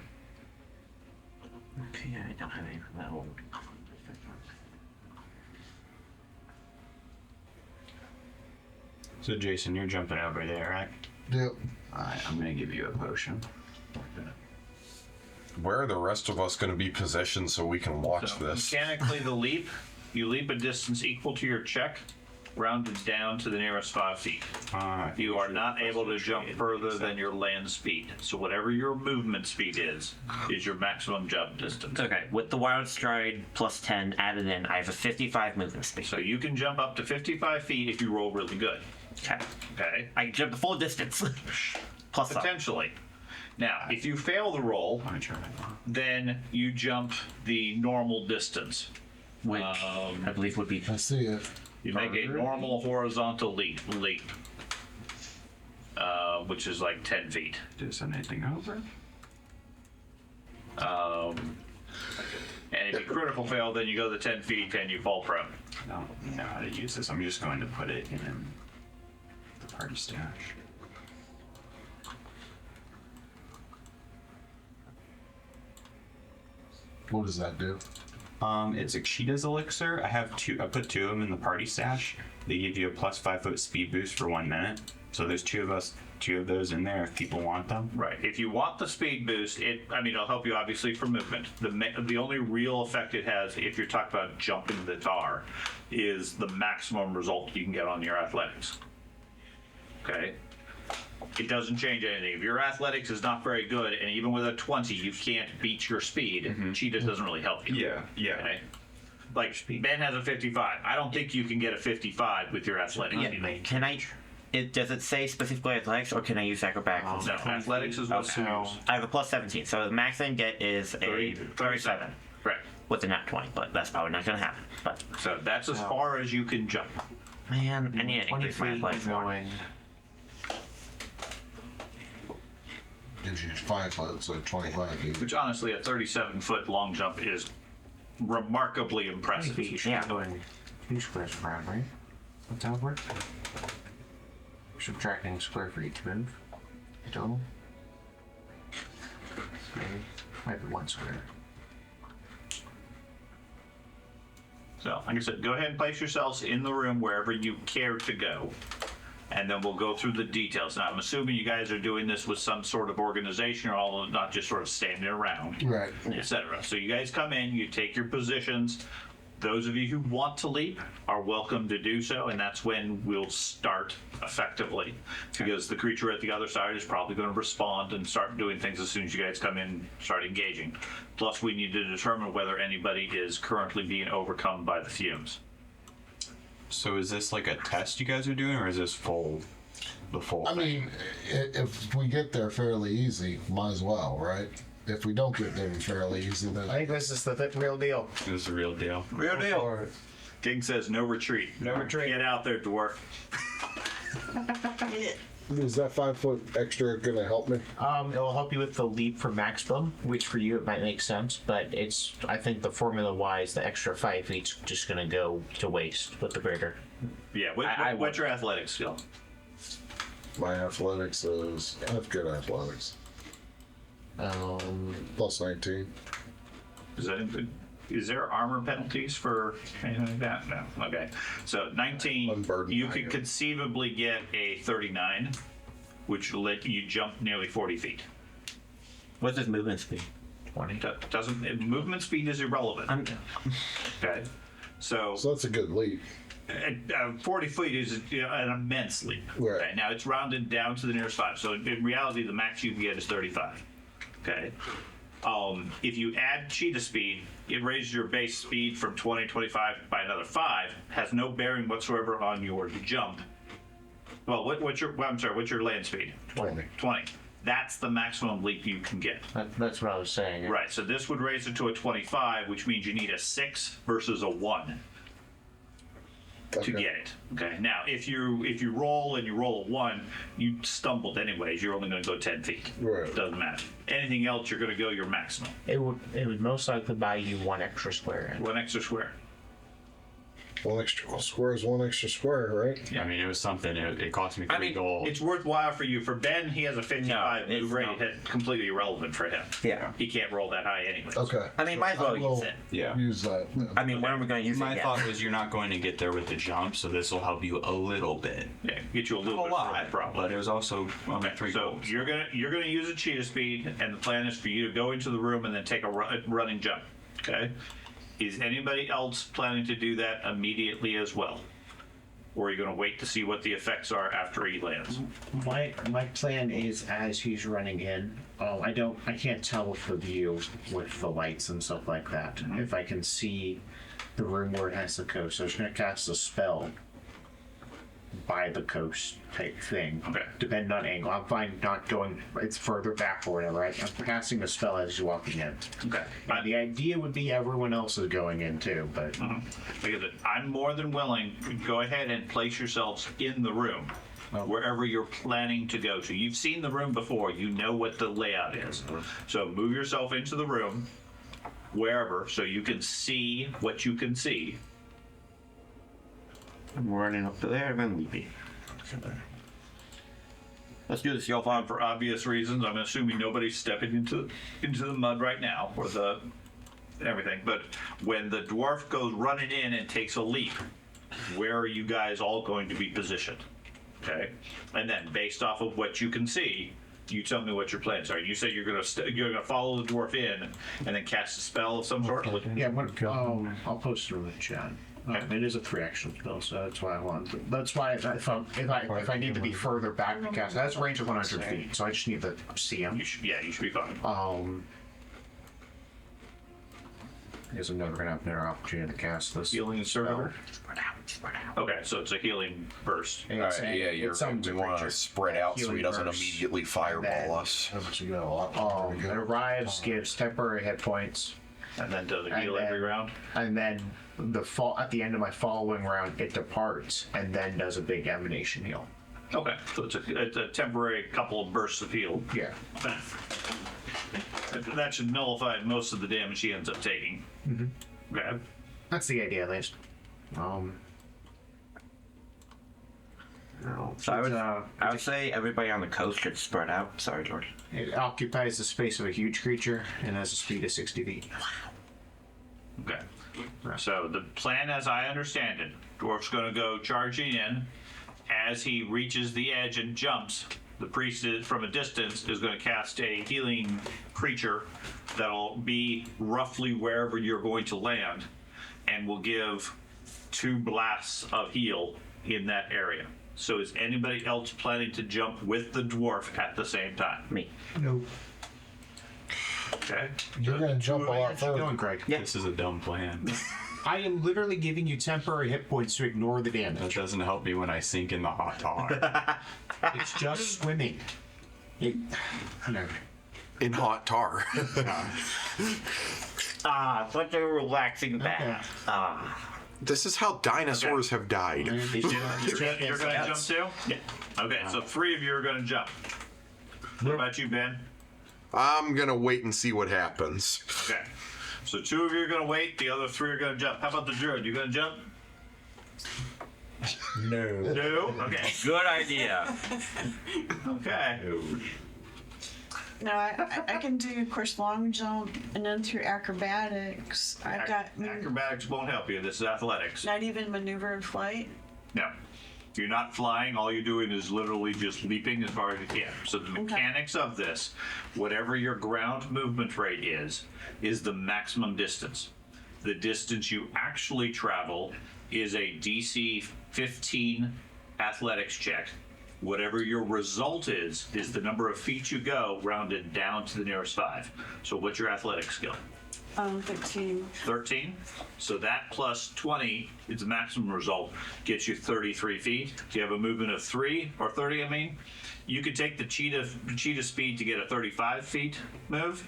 [SPEAKER 5] Okay, I don't have any from that old.
[SPEAKER 8] So Jason, you're jumping over there, right?
[SPEAKER 10] Yep.
[SPEAKER 8] Alright, I'm gonna give you a potion.
[SPEAKER 3] Where are the rest of us going to be positioned so we can watch
[SPEAKER 11] So
[SPEAKER 3] this?
[SPEAKER 11] mechanically, you leap a distance equal to your check, rounded down to the nearest 5 feet. You are not able to jump further than your land speed. So whatever your movement speed is your maximum jump distance.
[SPEAKER 5] Okay, with the wild stride plus 10 added in, I have a 55 movement speed.
[SPEAKER 11] So you can jump up to 55 feet if you roll really good.
[SPEAKER 5] Okay.
[SPEAKER 11] Okay?
[SPEAKER 5] I can jump the full distance. Plus up.
[SPEAKER 11] Potentially. Now, if you fail the roll, then you jump the normal distance.
[SPEAKER 5] Which I believe would be.
[SPEAKER 10] I see it.
[SPEAKER 11] You make a normal horizontal leap, which is like 10 feet.
[SPEAKER 8] Is anything over?
[SPEAKER 11] And if you critical fail, then you go the 10 feet and you fall prone.
[SPEAKER 8] I don't know how to use this. I'm just going to put it in the party stash.
[SPEAKER 10] What does that do?
[SPEAKER 8] It's a Cheetah's elixir. I put 2 of them in the party stash. They give you a plus 5 foot speed boost for 1 minute. So there's 2 of those in there if people want them.
[SPEAKER 11] Right. If you want the speed boost, it'll help you obviously for movement. The only real effect it has, if you're talking about jumping the tar, is the maximum result you can get on your athletics. Okay. It doesn't change anything. If your athletics is not very good, and even with a 20, you can't beat your speed, Cheetah doesn't really help you.
[SPEAKER 8] Yeah.
[SPEAKER 11] Okay? Like, Ben has a 55. I don't think you can get a 55 with your athletics.
[SPEAKER 5] Yeah. Can I? Does it say specifically athletics, or can I use acrobatics?
[SPEAKER 11] No, athletics is what you use.
[SPEAKER 5] I have a plus 17, so the max I can get is a 37.
[SPEAKER 11] Right.
[SPEAKER 5] With a nat 20, but that's probably not going to happen. But
[SPEAKER 11] So that's as far as you can jump.
[SPEAKER 5] man, I need to
[SPEAKER 9] 20
[SPEAKER 5] increase my
[SPEAKER 9] feet
[SPEAKER 5] athletics more.
[SPEAKER 9] going.
[SPEAKER 10] Gives you 5 foot, so 25 feet.
[SPEAKER 11] Which honestly, a 37-foot long jump is remarkably
[SPEAKER 9] 20
[SPEAKER 11] impressive.
[SPEAKER 9] feet. You should
[SPEAKER 5] Yeah.
[SPEAKER 9] be going 2 squares around, right? What's that work? Subtracting square for each move. Total. Maybe. Might be 1 square.
[SPEAKER 11] So, like I said, go ahead and place yourselves in the room wherever you care to go. And then we'll go through the details. Now, I'm assuming you guys are doing this with some sort of organization, or all not just sort of standing around,
[SPEAKER 10] Right.
[SPEAKER 11] etc. So you guys come in, you take your positions. Those of you who want to leap are welcome to do so, and that's when we'll start effectively. Because the creature at the other side is probably going to respond and start doing things as soon as you guys come in, start engaging. Plus, we need to determine whether anybody is currently being overcome by the fumes.
[SPEAKER 8] So is this like a test you guys are doing, or is this the full
[SPEAKER 10] I
[SPEAKER 8] thing?
[SPEAKER 10] mean, if we get there fairly easy, might as well, right? If we don't get there fairly easy, then
[SPEAKER 9] I think this is the real deal.
[SPEAKER 8] This is the real deal.
[SPEAKER 7] Real deal.
[SPEAKER 11] King says no retreat.
[SPEAKER 7] No retreat.
[SPEAKER 11] Get out there, dwarf.
[SPEAKER 10] is that 5 foot extra gonna help me?
[SPEAKER 9] It'll help you with the leap for maximum, which for you it might make sense, but I think the formula wise, the extra 5 feet's just gonna go to waste with the greater.
[SPEAKER 11] Yeah, what's your athletics skill?
[SPEAKER 10] My athletics is, I have good athletics. Plus 19.
[SPEAKER 11] Is there armor penalties for anything like that? No. Okay. So 19,
[SPEAKER 10] Unburdened
[SPEAKER 11] you
[SPEAKER 10] by
[SPEAKER 11] could
[SPEAKER 10] it.
[SPEAKER 11] conceivably get a 39, which will let you jump nearly 40 feet.
[SPEAKER 5] What's his movement speed?
[SPEAKER 9] 20.
[SPEAKER 11] Movement speed is irrelevant. Okay. So
[SPEAKER 10] So that's a good leap.
[SPEAKER 11] 40 feet is an immense leap.
[SPEAKER 10] Right.
[SPEAKER 11] Okay. Now it's rounded down to the nearest 5. So in reality, the max you can get is 35. Okay. If you add cheetah speed, it raises your base speed from 20 to 25 by another 5. Has no bearing whatsoever on your jump. Well, what's your land speed?
[SPEAKER 9] 20.
[SPEAKER 11] 20. That's the maximum leap you can get.
[SPEAKER 9] That's what I was saying.
[SPEAKER 11] Right. So this would raise it to a 25, which means you need a 6 versus a 1 to
[SPEAKER 10] Okay.
[SPEAKER 11] get it. Okay. Now, if you roll and you roll a 1, you stumbled anyways. You're only going to go 10 feet.
[SPEAKER 10] Right.
[SPEAKER 11] Doesn't matter. Anything else, you're going to go your maximum.
[SPEAKER 9] It would most likely buy you 1 extra square.
[SPEAKER 11] 1 extra square.
[SPEAKER 10] One extra square is one extra square, right?
[SPEAKER 8] I mean, it was something. It cost me 3 gold.
[SPEAKER 11] It's worthwhile for you. For Ben, he has a 55
[SPEAKER 5] No,
[SPEAKER 11] move rate.
[SPEAKER 5] no.
[SPEAKER 11] It's completely irrelevant for him.
[SPEAKER 5] Yeah.
[SPEAKER 11] He can't roll that high anyway.
[SPEAKER 10] Okay.
[SPEAKER 5] I mean, might as well
[SPEAKER 10] I will
[SPEAKER 5] use it.
[SPEAKER 8] Yeah.
[SPEAKER 10] Use that.
[SPEAKER 5] I mean, when are we going to use
[SPEAKER 8] My
[SPEAKER 5] it?
[SPEAKER 8] thought was you're not going to get there with the jump, so this will help you a little bit.
[SPEAKER 11] Yeah, get you a little
[SPEAKER 8] A
[SPEAKER 11] bit
[SPEAKER 8] lot,
[SPEAKER 11] further, probably.
[SPEAKER 8] but it was also only 3
[SPEAKER 11] So
[SPEAKER 8] gold.
[SPEAKER 11] you're gonna use a cheetah speed, and the plan is for you to go into the room and then take a running jump. Okay. Is anybody else planning to do that immediately as well, or are you going to wait to see what the effects are after he lands?
[SPEAKER 9] My plan is as he's running in. I can't tell with the view with the lights and stuff like that. If I can see the room where it has the coast, so I was gonna cast a spell by the coast type thing.
[SPEAKER 11] Okay.
[SPEAKER 9] Depending on angle, I'm fine not going. It's further back or whatever. Right? I'm casting a spell as you're walking in.
[SPEAKER 11] Okay.
[SPEAKER 9] The idea would be everyone else is going in too, but
[SPEAKER 11] Because I'm more than willing to go ahead and place yourselves in the room, wherever you're planning to go to. You've seen the room before. You know what the layout is. So move yourself into the room, wherever, so you can see what you can see.
[SPEAKER 5] I'm running up to there, then leaping. Let's do this, y'all.
[SPEAKER 11] For obvious reasons, I'm assuming nobody's stepping into the mud right now, or the everything. But when the dwarf goes running in and takes a leap, where are you guys all going to be positioned? Okay, and then based off of what you can see, you tell me what your plans are. You say you're gonna follow the dwarf in and then cast a spell of some sort.
[SPEAKER 9] Yeah, I'll post it in the chat. It is a 3-action spell, so that's why I want. That's why if I need to be further back to cast, that's a range of 100 feet. So I just need to see him.
[SPEAKER 11] You should be fine.
[SPEAKER 9] I guess I'm never gonna have another opportunity to cast this.
[SPEAKER 11] Healing survivor. Okay, so it's a healing burst.
[SPEAKER 3] All right, yeah, we want to spread out so he doesn't immediately fireball us.
[SPEAKER 9] It arrives, gives temporary hit points,
[SPEAKER 11] And then does a heal every round?
[SPEAKER 9] and then at the end of my following round, it departs and then does a big emanation heal.
[SPEAKER 11] Okay, so it's a temporary couple of bursts of heal.
[SPEAKER 9] Yeah.
[SPEAKER 11] That should nullify most of the damage he ends up taking. Okay.
[SPEAKER 9] That's the idea, at least.
[SPEAKER 5] So I would say everybody on the coast should spread out. Sorry, George.
[SPEAKER 9] It occupies the space of a huge creature and has a speed of 60 feet.
[SPEAKER 11] Okay. So the plan, as I understand it, dwarf's going to go charging in. As he reaches the edge and jumps, the priest from a distance is going to cast a healing creature that'll be roughly wherever you're going to land, and will give 2 blasts of heal in that area. So is anybody else planning to jump with the dwarf at the same time?
[SPEAKER 5] Me.
[SPEAKER 9] No.
[SPEAKER 11] Okay.
[SPEAKER 10] You're going to jump a lot
[SPEAKER 9] Keep
[SPEAKER 10] further.
[SPEAKER 9] going, Greg.
[SPEAKER 8] This is a dumb plan.
[SPEAKER 9] I am literally giving you temporary hit points to ignore the
[SPEAKER 8] That
[SPEAKER 9] damage.
[SPEAKER 8] doesn't help me when I sink in the hot tar.
[SPEAKER 9] It's just swimming. Whatever.
[SPEAKER 3] In hot tar.
[SPEAKER 5] Such a relaxing bath.
[SPEAKER 3] This is how dinosaurs have died.
[SPEAKER 11] You're going to jump too? Yeah. Okay, so 3 of you are going to jump. What about you, Ben?
[SPEAKER 3] I'm going to wait and see what happens.
[SPEAKER 11] Okay. So 2 of you are going to wait, the other 3 are going to jump. How about the druid? You going to jump?
[SPEAKER 7] No.
[SPEAKER 11] No? Okay.
[SPEAKER 5] Good idea.
[SPEAKER 11] Okay.
[SPEAKER 6] No, I can do, of course, long jump and then through acrobatics. I've got
[SPEAKER 11] Acrobatics won't help you. This is athletics.
[SPEAKER 6] not even maneuver and flight.
[SPEAKER 11] No. You're not flying. All you're doing is literally just leaping as far as you can. So the mechanics of this, whatever your ground movement rate is the maximum distance. The distance you actually travel is a DC 15 athletics check. Whatever your result is the number of feet you go rounded down to the nearest 5. So what's your athletic skill?
[SPEAKER 6] 13.
[SPEAKER 11] 13. So that plus 20 is the maximum result, gets you 33 feet. Do you have a movement of 3 or 30? I mean, you could take the cheetah speed to get a 35 feet move,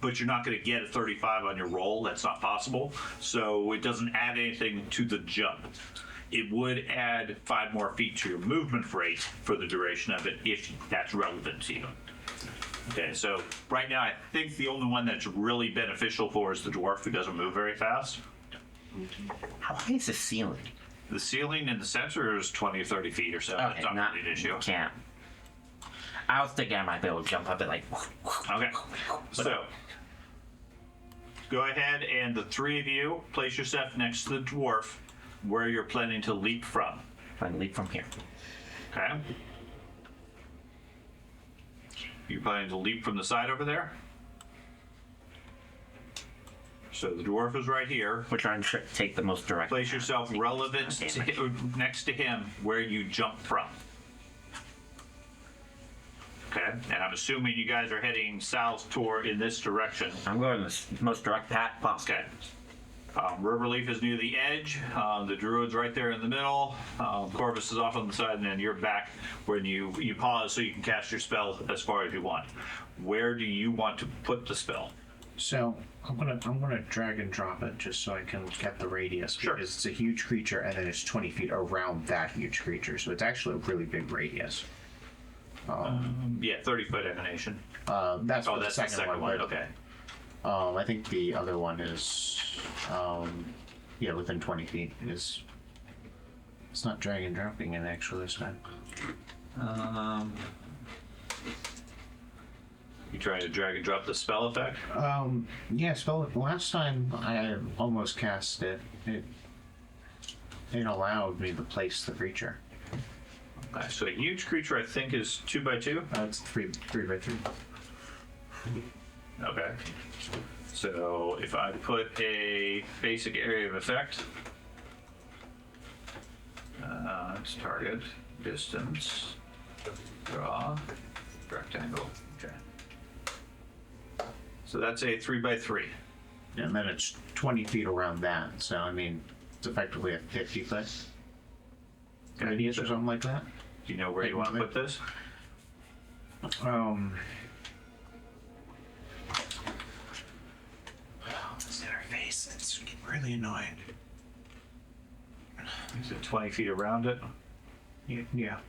[SPEAKER 11] but you're not going to get a 35 on your roll. That's not possible. So it doesn't add anything to the jump. It would add 5 more feet to your movement rate for the duration of it, if that's relevant to you. Okay, so right now I think the only one that's really beneficial for is the dwarf, who doesn't move very fast.
[SPEAKER 5] How high is the ceiling?
[SPEAKER 11] The ceiling in the center is 20 or 30 feet or so.
[SPEAKER 5] Okay,
[SPEAKER 11] It's not really an issue.
[SPEAKER 5] Can't. I was thinking I might be able to jump up it like.
[SPEAKER 11] Okay, so go ahead and the 3 of you place yourself next to the dwarf where you're planning to leap from.
[SPEAKER 5] I can leap from here.
[SPEAKER 11] Okay. You're planning to leap from the side over there? So the dwarf is right here.
[SPEAKER 5] We're trying to take the most direct.
[SPEAKER 11] Place yourself relevant to next to him where you jump from. Okay, and I'm assuming you guys are heading south toward in this direction.
[SPEAKER 5] I'm going the most direct path possible.
[SPEAKER 11] Okay. Riverleaf is near the edge. The druid's right there in the middle. Corvus is off on the side, and then you're back when you pause so you can cast your spell as far as you want. Where do you want to put the spell?
[SPEAKER 9] So I'm gonna drag and drop it just so I can get the radius,
[SPEAKER 11] Sure.
[SPEAKER 9] because it's a huge creature and then it's 20 feet around that huge creature, so it's actually a really big radius.
[SPEAKER 11] Yeah, 30-foot emanation.
[SPEAKER 9] That's
[SPEAKER 11] Oh,
[SPEAKER 9] for
[SPEAKER 11] that's
[SPEAKER 9] the
[SPEAKER 11] the second one.
[SPEAKER 9] but,
[SPEAKER 11] Okay.
[SPEAKER 9] I think the other one is within 20 feet. It's not drag and dropping it actually this time.
[SPEAKER 11] You trying to drag and drop the spell effect?
[SPEAKER 9] Yeah, spell. Last time I almost cast it. It allowed me to place the creature.
[SPEAKER 11] Okay, so a huge creature, I think, is 2x2.
[SPEAKER 9] It's 3x3.
[SPEAKER 11] Okay. So if I put a basic area of effect, it's target, distance, draw, rectangle. Okay. So that's a 3x3.
[SPEAKER 9] And then it's 20 feet around that. So I mean, it's effectively a 50-foot radius or something like that.
[SPEAKER 11] Do you know where you want to put this?
[SPEAKER 9] It's in her face. It's getting really annoying.
[SPEAKER 11] Is it 20 feet around it?
[SPEAKER 9] Yeah.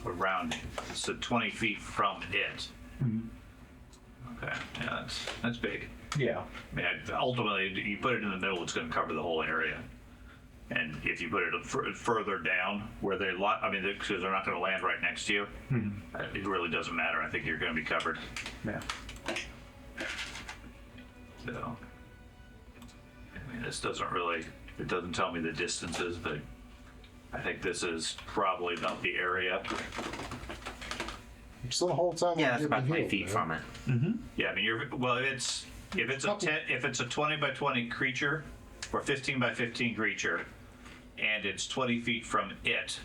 [SPEAKER 11] Around it. So 20 feet from it. Okay, yeah, that's big.
[SPEAKER 9] Yeah.
[SPEAKER 11] I mean, ultimately, you put it in the middle, it's going to cover the whole area. And if you put it further down, where they, because they're not going to land right next to you, it really doesn't matter. I think you're going to be covered.
[SPEAKER 9] Yeah.
[SPEAKER 11] So, I mean, this doesn't really, it doesn't tell me the distances, but I think this is probably about the area.
[SPEAKER 10] So the whole time.
[SPEAKER 5] Yeah,
[SPEAKER 10] I'm
[SPEAKER 5] that's about
[SPEAKER 10] getting
[SPEAKER 5] 20 feet
[SPEAKER 10] healed,
[SPEAKER 5] from it.
[SPEAKER 11] Yeah, I mean, if it's a 20 by 20 creature or 15 by 15 creature, and it's 20 feet from it.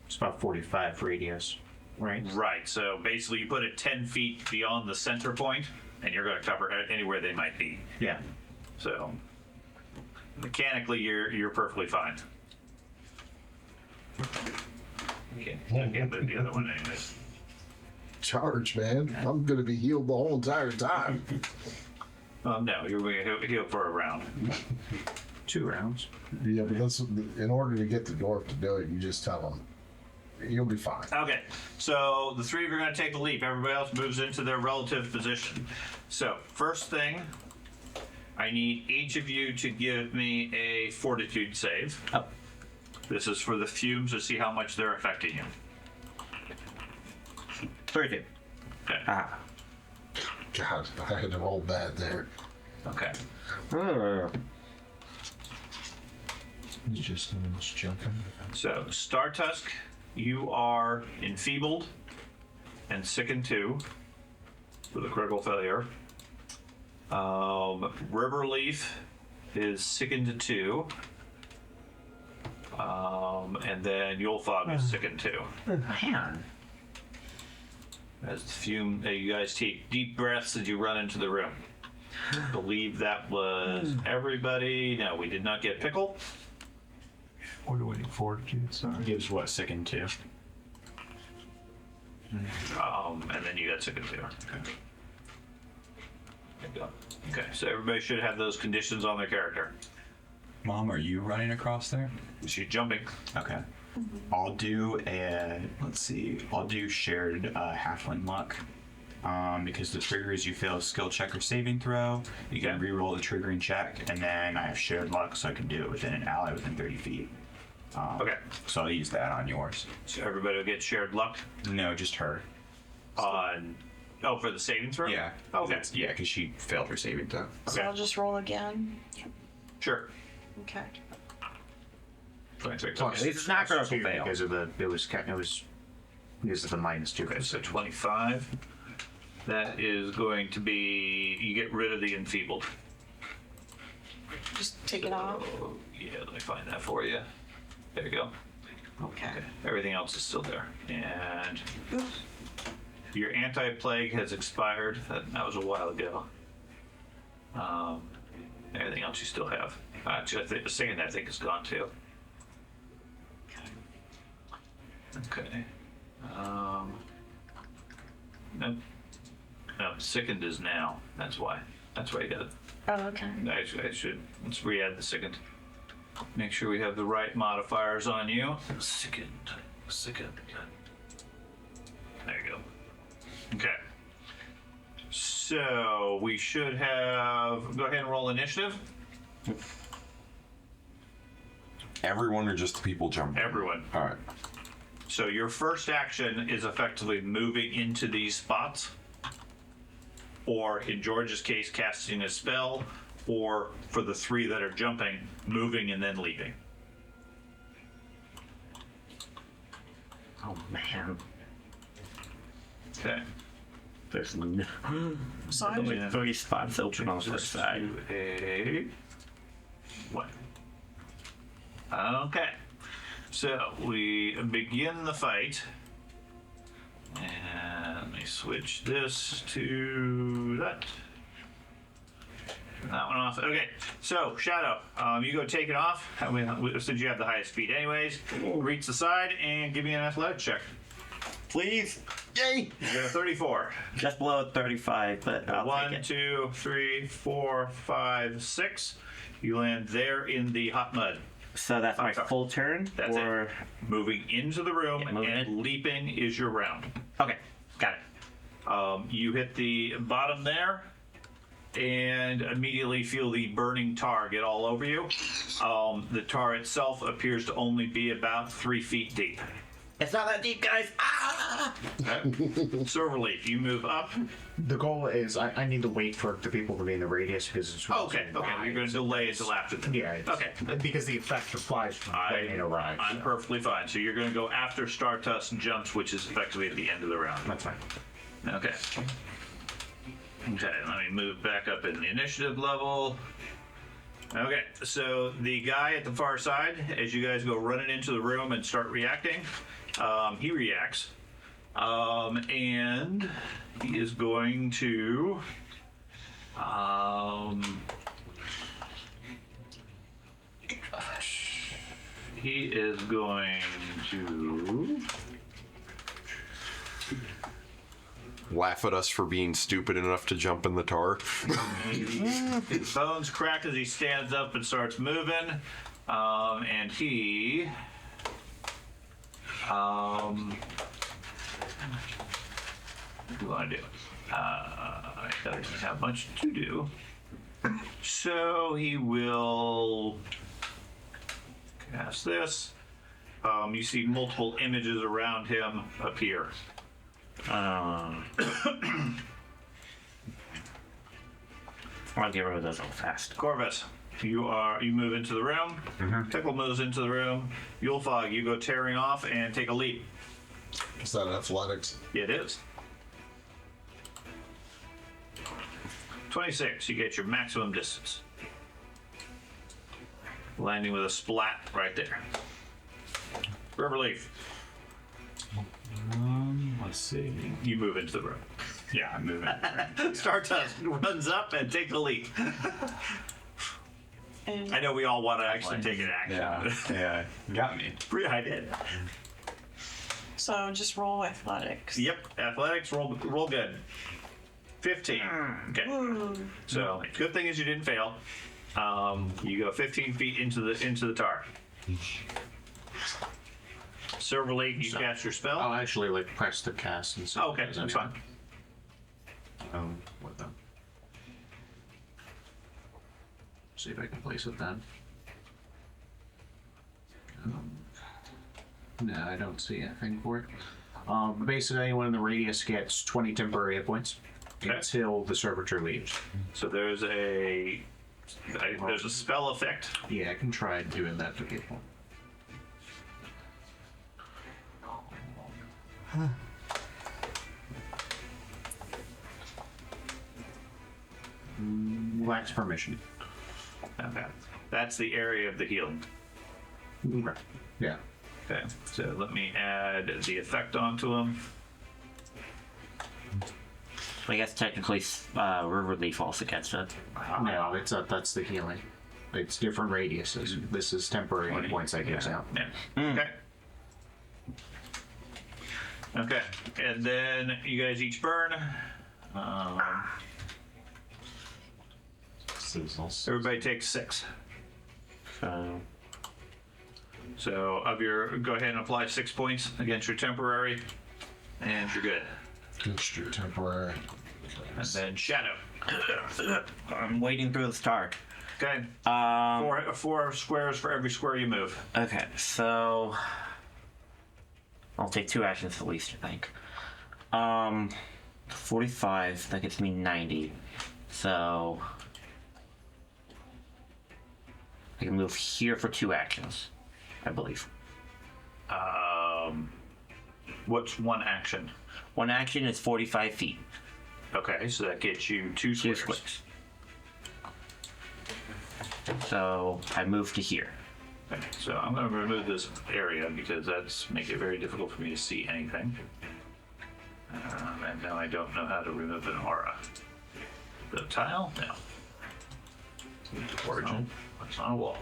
[SPEAKER 9] It's about 45 radius, right?
[SPEAKER 11] Right. So basically, you put it 10 feet beyond the center point, and you're going to cover anywhere they might be.
[SPEAKER 9] Yeah.
[SPEAKER 11] So mechanically, you're perfectly fine. Okay. I can't move the other one anyways.
[SPEAKER 10] Charge, man. I'm gonna be healed the whole entire time.
[SPEAKER 11] No, you're going to heal for a round.
[SPEAKER 9] 2 rounds.
[SPEAKER 10] Yeah, but that's in order to get the dwarf to do it. You just tell him. You'll be fine.
[SPEAKER 11] Okay, so the three of you are going to take the leap. Everybody else moves into their relative position. So, first thing, I need each of you to give me a fortitude save.
[SPEAKER 5] Oh.
[SPEAKER 11] This is for the fumes to see how much they're affecting you.
[SPEAKER 5] 32.
[SPEAKER 11] Okay.
[SPEAKER 5] Ah.
[SPEAKER 10] God, I had to roll bad there.
[SPEAKER 11] Okay.
[SPEAKER 7] He's just jumping.
[SPEAKER 11] So, Startusk, you are enfeebled and sickened 2 with a critical failure. Riverleaf is sickened 2. And then Yulfog is sickened 2.
[SPEAKER 5] Man.
[SPEAKER 11] As the fume, you guys take deep breaths as you run into the room. I believe that was everybody. No, we did not get Pickle.
[SPEAKER 8] What are we waiting for? Sorry. Gives what, sickened 2?
[SPEAKER 11] And then you got sickened 2. Okay. There you go. Okay, so everybody should have those conditions on their character.
[SPEAKER 8] Mom, are you running across there?
[SPEAKER 11] She's jumping.
[SPEAKER 8] Okay. I'll do I'll do shared halfling luck. Because the triggers you fail a skill check or saving throw, you can re-roll the triggering check, and then I have shared luck, so I can do it within an ally within 30 feet.
[SPEAKER 11] Okay.
[SPEAKER 8] So I'll use that on yours.
[SPEAKER 11] So everybody will get shared luck
[SPEAKER 8] No, just her.
[SPEAKER 11] on. Oh, for the saving throw?
[SPEAKER 8] Yeah.
[SPEAKER 11] Okay.
[SPEAKER 8] Yeah, because she failed her saving throw.
[SPEAKER 6] So I'll just roll again.
[SPEAKER 11] Sure.
[SPEAKER 6] Okay.
[SPEAKER 9] Plus,
[SPEAKER 5] At least it's not
[SPEAKER 9] plus
[SPEAKER 5] critical
[SPEAKER 9] 2
[SPEAKER 5] fail.
[SPEAKER 9] because of the it was because of the -2.
[SPEAKER 11] Okay, so 25. That is going to be. You get rid of the enfeebled.
[SPEAKER 6] Just take it off.
[SPEAKER 11] Oh, yeah, let me find that for you. There you go.
[SPEAKER 6] Okay.
[SPEAKER 11] Okay. Everything else is still there. And your anti-plague has expired. That was a while ago. Everything else you still have. Actually, I think the singing I think is gone too. Okay. Nope. No, sickened is now. That's why. That's why you got it.
[SPEAKER 6] Oh, okay.
[SPEAKER 11] Actually, I should. Let's re-add the sickened. Make sure we have the right modifiers on you. Sickened. Sickened. There you go. Okay. So we should have. Go ahead and roll initiative.
[SPEAKER 3] Everyone or just the people jumping?
[SPEAKER 11] Everyone.
[SPEAKER 3] All right.
[SPEAKER 11] So your first action is effectively moving into these spots, or in George's case, casting a spell, or for the 3 that are jumping, moving and then leaving.
[SPEAKER 5] Oh man.
[SPEAKER 11] Okay.
[SPEAKER 5] There's
[SPEAKER 6] So I
[SPEAKER 5] only
[SPEAKER 6] would,
[SPEAKER 5] 3 spots open on this side.
[SPEAKER 11] A what? Okay. So we begin the fight. And let me switch this to that. That one off. Okay, so Shadow, you go take it off. Since you have the highest speed, anyways, reach the side and give me an athletics check.
[SPEAKER 5] Please. Yay!
[SPEAKER 11] You got a 34.
[SPEAKER 5] Just below 35, but I'll
[SPEAKER 11] 1,
[SPEAKER 5] take it.
[SPEAKER 11] 2, 3, 4, 5, 6. You land there in the hot mud.
[SPEAKER 5] So that's my
[SPEAKER 11] Okay.
[SPEAKER 5] full turn?
[SPEAKER 11] That's
[SPEAKER 5] or...
[SPEAKER 11] it. Moving into the room
[SPEAKER 5] Yeah, moving
[SPEAKER 11] and
[SPEAKER 5] in.
[SPEAKER 11] leaping is your round.
[SPEAKER 5] Okay, got it.
[SPEAKER 11] You hit the bottom there and immediately feel the burning tar get all over you. The tar itself appears to only be about 3 feet deep.
[SPEAKER 5] It's not that deep, guys! Ah!
[SPEAKER 11] Silverleaf, you move up.
[SPEAKER 9] The goal is I need to wait for the people to be in the radius because it's
[SPEAKER 11] Okay, you're going to delay until after that.
[SPEAKER 9] Yeah.
[SPEAKER 11] Okay.
[SPEAKER 9] Because the effect applies when it arrives.
[SPEAKER 11] I'm perfectly fine. So you're going to go after Stardust jumps, which is effectively at the end of the round.
[SPEAKER 9] That's fine.
[SPEAKER 11] Okay. Okay, let me move back up in the initiative level. Okay, so the guy at the far side, as you guys go running into the room and start reacting, he reacts. And he is going to... he is going to...
[SPEAKER 3] Laugh at us for being stupid enough to jump in the tar.
[SPEAKER 11] His bones crack as he stands up and starts moving. And he... what do you want to do? I doesn't have much to do. So he will cast this. You see multiple images around him appear.
[SPEAKER 5] I'll get rid of those real fast.
[SPEAKER 11] Corvus, you move into the room. Tickle moves into the room. Yulefog, you go tearing off and take a leap.
[SPEAKER 10] Is that athletics?
[SPEAKER 11] It is. 26, you get your maximum distance. Landing with a splat right there. Riverleaf,
[SPEAKER 8] Let's see.
[SPEAKER 11] you move into the room.
[SPEAKER 8] Yeah, I'm moving.
[SPEAKER 11] Stardust runs up and take a leap.
[SPEAKER 6] and
[SPEAKER 11] I know we all want to actually take an action.
[SPEAKER 8] Yeah, got me.
[SPEAKER 11] I did.
[SPEAKER 6] so just roll athletics.
[SPEAKER 11] Yep, athletics, roll good. 15. Okay. So good thing is you didn't fail. You go 15 feet into the tar. Silverleaf, you cast your spell.
[SPEAKER 9] I'll actually press the cast and see.
[SPEAKER 11] Oh, okay, that's fine.
[SPEAKER 9] What the? See if I can place it then. No, I don't see anything for it. Basically, anyone in the radius gets 20 temporary hit points until the servitor leaves.
[SPEAKER 11] So there's a spell effect.
[SPEAKER 9] Yeah, I can try doing that to people. Lacks permission.
[SPEAKER 11] Okay. That's the area of the healing.
[SPEAKER 9] Okay. Yeah.
[SPEAKER 11] Okay. So let me add the effect onto him.
[SPEAKER 5] I guess technically Riverleaf also gets it.
[SPEAKER 9] No, that's the healing. It's different radiuses. This is temporary hit points that gives out.
[SPEAKER 11] Yeah. Okay. Okay. And then you guys each burn. Everybody takes 6. So go ahead and apply 6 points against your temporary, and you're good.
[SPEAKER 10] Against your temporary.
[SPEAKER 11] And then Shadow.
[SPEAKER 5] I'm wading through the star.
[SPEAKER 11] Okay. Four squares for every square you move.
[SPEAKER 5] Okay, so I'll take 2 actions at least, I think. 45, that gets me 90. So I can move here for 2 actions, I believe.
[SPEAKER 11] What's one action?
[SPEAKER 5] 1 action is 45 feet.
[SPEAKER 11] Okay, so that gets you 2
[SPEAKER 5] 2
[SPEAKER 11] squares.
[SPEAKER 5] squares. So I move to here.
[SPEAKER 11] Okay, so I'm going to remove this area because that's make it very difficult for me to see anything. And now I don't know how to remove an aura. The tile? No. Origin. It's on a wall.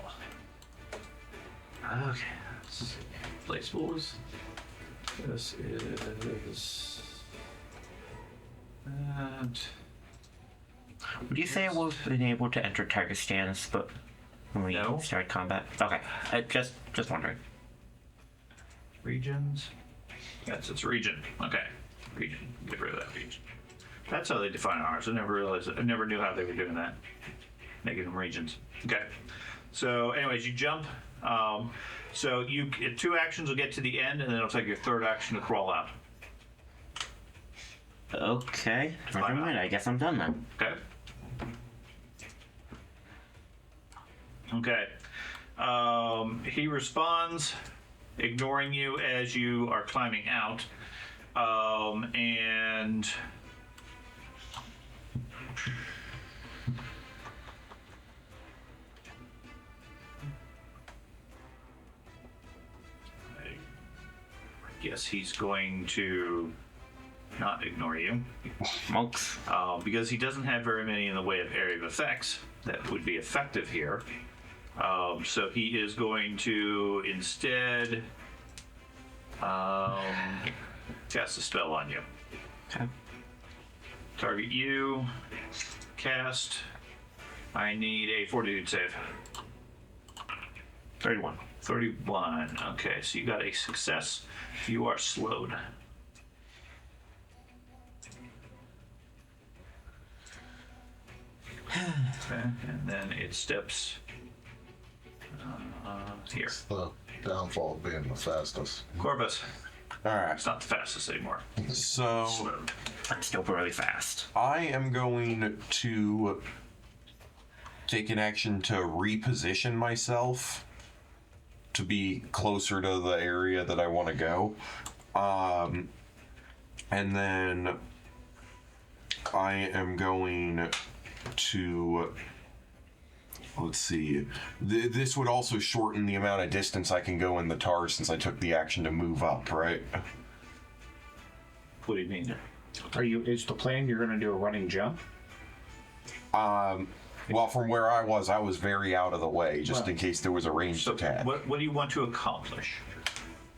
[SPEAKER 11] Okay. Placeables. This is. And.
[SPEAKER 5] Would you say I was unable to enter target stance, but when we
[SPEAKER 11] No.
[SPEAKER 5] started combat? Okay, just wondering.
[SPEAKER 11] Regions. Yes, it's region. Okay. Region. Get rid of that region. That's how they define ours. I never realized it. I never knew how they were doing that. Making them regions. Okay. So, anyways, you jump. So you 2 actions will get to the end, and then it'll take your 3rd action to crawl out.
[SPEAKER 5] Okay, never mind. I guess I'm done then.
[SPEAKER 11] Okay. Okay. He responds, ignoring you as you are climbing out. And I guess he's going to not ignore you.
[SPEAKER 5] Monks.
[SPEAKER 11] Because he doesn't have very many in the way of area of effects that would be effective here. So he is going to instead cast a spell on you.
[SPEAKER 5] Okay.
[SPEAKER 11] Target you. Cast. I need a fortitude save.
[SPEAKER 5] 31.
[SPEAKER 11] 31. Okay, so you got a success. You are slowed. Okay, and then it steps here.
[SPEAKER 10] It's the downfall of being the fastest.
[SPEAKER 11] Corvus.
[SPEAKER 3] All right.
[SPEAKER 11] It's not the fastest anymore.
[SPEAKER 3] So
[SPEAKER 11] Slowed.
[SPEAKER 5] I'm still really fast.
[SPEAKER 3] I am going to take an action to reposition myself to be closer to the area that I want to go. And then I am going to, let's see, this would also shorten the amount of distance I can go in the tar since I took the action to move up, right?
[SPEAKER 11] What do you mean?
[SPEAKER 9] Is the plan you're going to do a running jump?
[SPEAKER 3] Well, from where I was very out of the way, just in case there was a ranged
[SPEAKER 11] So
[SPEAKER 3] attack.
[SPEAKER 11] what do you want to accomplish?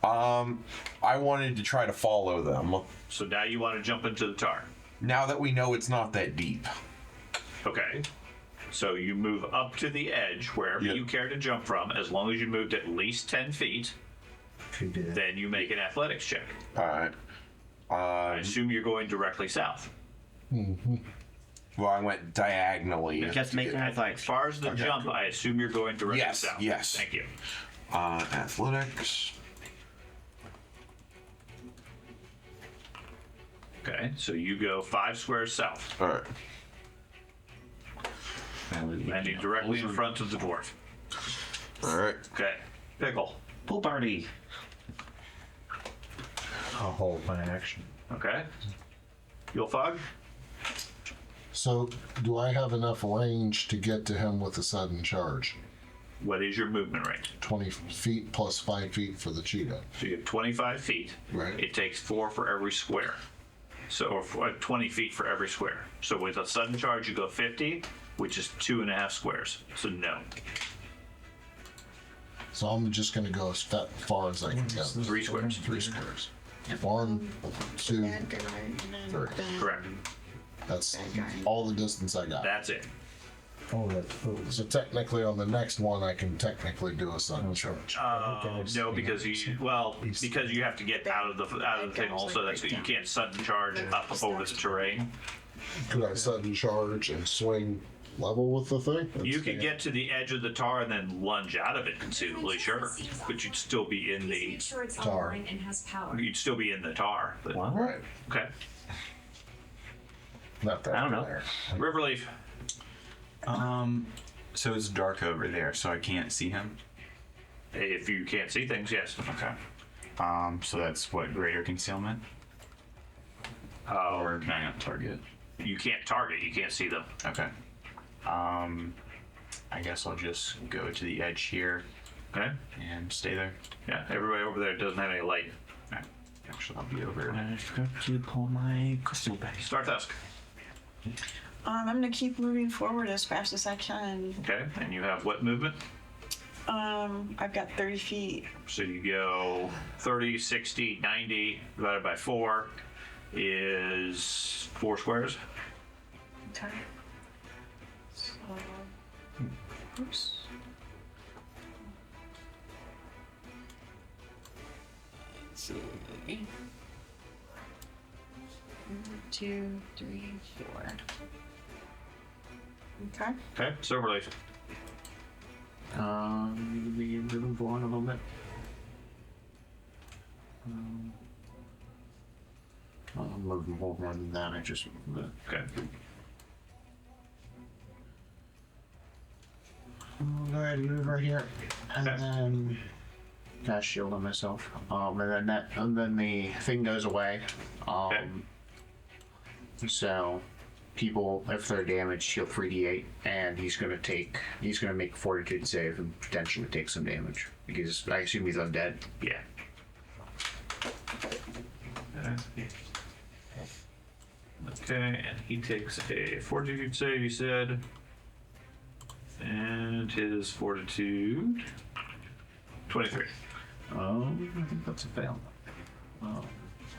[SPEAKER 3] I wanted to try to follow them.
[SPEAKER 11] So now you want to jump into the tar.
[SPEAKER 3] Now that we know it's not that deep.
[SPEAKER 11] Okay. So you move up to the edge, wherever
[SPEAKER 3] Yeah.
[SPEAKER 11] you care to jump from, as long as you moved at least 10 feet, then you make an athletics check.
[SPEAKER 3] Alright.
[SPEAKER 11] I assume you're going directly south.
[SPEAKER 3] Well, I went diagonally.
[SPEAKER 5] Just make an
[SPEAKER 11] As
[SPEAKER 5] athletics.
[SPEAKER 11] far as the jump, I assume you're going directly
[SPEAKER 3] Yes,
[SPEAKER 11] south.
[SPEAKER 3] yes.
[SPEAKER 11] Thank you.
[SPEAKER 3] Athletics.
[SPEAKER 11] Okay, so you go 5 squares south,
[SPEAKER 3] Alright.
[SPEAKER 11] landing directly in front of the dwarf.
[SPEAKER 3] Alright.
[SPEAKER 11] Okay, Pickle.
[SPEAKER 5] Pool party.
[SPEAKER 7] I'll hold my action.
[SPEAKER 11] Okay. Yulfog?
[SPEAKER 10] So, do I have enough range to get to him with a sudden charge?
[SPEAKER 11] What is your movement range?
[SPEAKER 10] 20 feet plus 5 feet for the cheetah.
[SPEAKER 11] So you have 25 feet.
[SPEAKER 10] Right.
[SPEAKER 11] It takes 4 for every square. So, or 20 feet for every square. So with a sudden charge, you go 50, which is 2.5 squares. So no.
[SPEAKER 10] So I'm just going to go as far as I can go.
[SPEAKER 11] 3 squares.
[SPEAKER 10] 3 squares. 1, 2, 3.
[SPEAKER 11] Correct.
[SPEAKER 10] That's all the distance I got.
[SPEAKER 11] That's it.
[SPEAKER 7] Oh, that's cool.
[SPEAKER 10] So technically, on the next one, I can technically do a sudden charge.
[SPEAKER 11] No, because because you have to get out of the thing. Also, that's you can't sudden charge up over the terrain.
[SPEAKER 10] Could I sudden charge and swing level with the thing?
[SPEAKER 11] You could get to the edge of the tar and then lunge out of it conceivably, sure. But you'd still be in the
[SPEAKER 12] Sure it's
[SPEAKER 2] Tar.
[SPEAKER 12] online and has power.
[SPEAKER 11] you'd still be in the tar. But,
[SPEAKER 2] Right.
[SPEAKER 11] okay.
[SPEAKER 2] Not that
[SPEAKER 5] I don't know.
[SPEAKER 2] there.
[SPEAKER 11] Riverleaf.
[SPEAKER 8] So it's dark over there, so I can't see him.
[SPEAKER 11] If you can't see things, yes.
[SPEAKER 8] Okay. So that's what, greater concealment?
[SPEAKER 11] Oh,
[SPEAKER 8] Or can I not target?
[SPEAKER 11] you can't target. You can't see them.
[SPEAKER 8] Okay. I guess I'll just go to the edge here
[SPEAKER 11] Okay.
[SPEAKER 8] and stay there.
[SPEAKER 11] Yeah. Everybody over there doesn't have any light.
[SPEAKER 8] Alright. Actually, I'll be over.
[SPEAKER 5] I forgot to pull my crystal back.
[SPEAKER 11] Start task.
[SPEAKER 6] I'm gonna keep moving forward as fast as I can.
[SPEAKER 11] Okay. And you have what movement?
[SPEAKER 6] I've got 30 feet.
[SPEAKER 11] So you go 30, 60, 90 divided by 4 is 4 squares.
[SPEAKER 6] Okay. So, oops. Let's see. 1, 2, 3, 4. Okay.
[SPEAKER 11] Okay. Silver leaf.
[SPEAKER 9] We move forward a little bit. I'm moving more than that. I just.
[SPEAKER 11] Okay.
[SPEAKER 9] I'll go ahead and move right here, and then cast shield on myself. And then the thing goes away. So people, if they're damaged, heal 3d8, and he's gonna make fortitude save and potentially take some damage because I assume he's undead.
[SPEAKER 11] Yeah. Okay, and he takes a fortitude save, you said. And his fortitude 23.
[SPEAKER 9] Oh, I think that's a fail. Oh,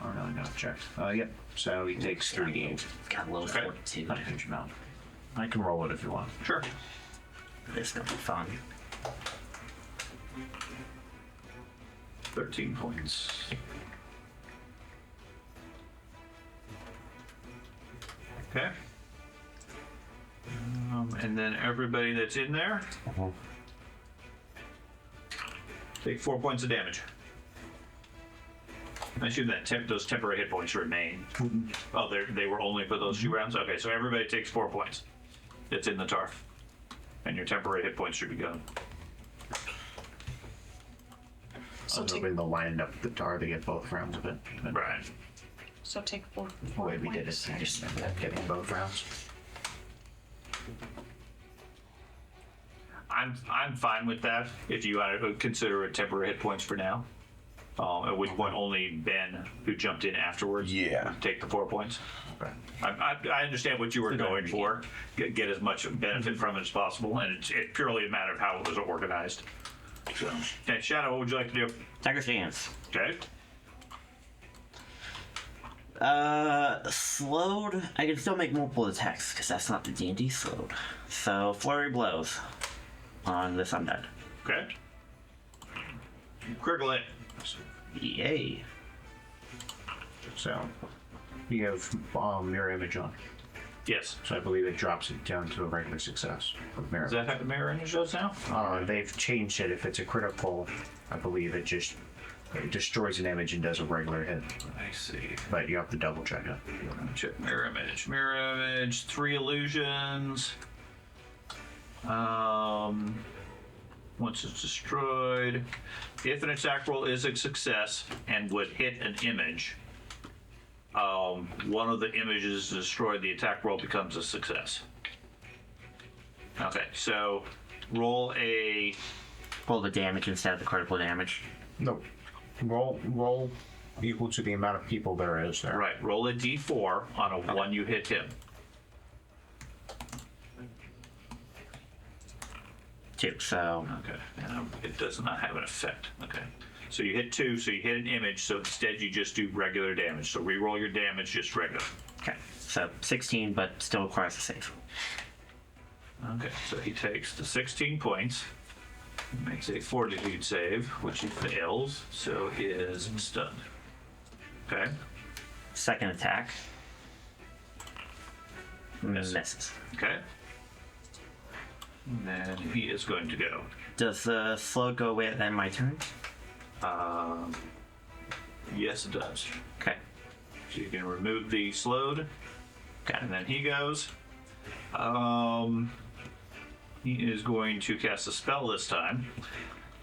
[SPEAKER 9] or no, I gotta check. Yep. So he takes 3d8.
[SPEAKER 5] Got a little
[SPEAKER 11] Okay.
[SPEAKER 5] fortitude.
[SPEAKER 9] Not a huge amount. I can roll it if you want.
[SPEAKER 11] Sure.
[SPEAKER 5] This is gonna be fun.
[SPEAKER 11] 13 points. Okay. And then everybody that's in there, take 4 points of damage. I assume that those temporary hit points remain. Oh, they were only for those 2 rounds? Okay, so everybody takes 4 points. It's in the tar. And your temporary hit points should be gone.
[SPEAKER 6] So
[SPEAKER 9] I'm
[SPEAKER 6] take,
[SPEAKER 9] hoping they'll line up the tar to get both rounds of it. But
[SPEAKER 11] Right.
[SPEAKER 6] so take 4
[SPEAKER 9] the way we did it,
[SPEAKER 6] points.
[SPEAKER 9] I just ended up getting both rounds.
[SPEAKER 11] I'm fine with that if you want to consider it temporary hit points for now. At which point only Ben, who jumped in afterwards,
[SPEAKER 3] Yeah.
[SPEAKER 11] would take the 4 points. I understand what you were going for. Get as much benefit from it as possible, and it's purely a matter of how it was organized. So, okay, Shadow, what would you like to do?
[SPEAKER 5] Tiger stance.
[SPEAKER 11] Okay.
[SPEAKER 5] Slowed. I can still make multiple attacks because that's not the D&D slowed. So flurry blows on this undead.
[SPEAKER 11] Okay. Critical hit.
[SPEAKER 5] Yay.
[SPEAKER 9] So you have mirror image on.
[SPEAKER 11] Yes.
[SPEAKER 9] So I believe it drops it down to a regular success with mirror.
[SPEAKER 11] Does that have the mirror image does now?
[SPEAKER 9] They've changed it. If it's a critical, I believe it destroys an image and does a regular hit.
[SPEAKER 11] I see.
[SPEAKER 9] But you have to double check it.
[SPEAKER 11] Check mirror image. Mirror image. 3 illusions. Once it's destroyed, if an attack roll is a success and would hit an image, one of the images destroyed, the attack roll becomes a success. Okay, so roll
[SPEAKER 5] the damage instead of the critical damage.
[SPEAKER 9] No. Roll equal to the amount of people there is there.
[SPEAKER 11] right. Roll a d4 on a 1 you hit him.
[SPEAKER 5] 2. So
[SPEAKER 11] Okay, it does not have an effect. Okay, so you hit 2, so you hit an image. So instead, you just do regular damage. So re-roll your damage, just regular.
[SPEAKER 5] okay. So 16, but still requires a save.
[SPEAKER 11] Okay, so he takes the 16 points, makes a fortitude save, which he fails, so he is stunned. Okay,
[SPEAKER 5] Second attack.
[SPEAKER 11] Miss.
[SPEAKER 5] Misses.
[SPEAKER 11] okay. And then he is going to go.
[SPEAKER 5] Does the slowed go away at the end of my turn?
[SPEAKER 11] Yes, it does.
[SPEAKER 5] Okay.
[SPEAKER 11] So you can remove the slowed.
[SPEAKER 5] Okay.
[SPEAKER 11] And then he goes. He is going to cast a spell this time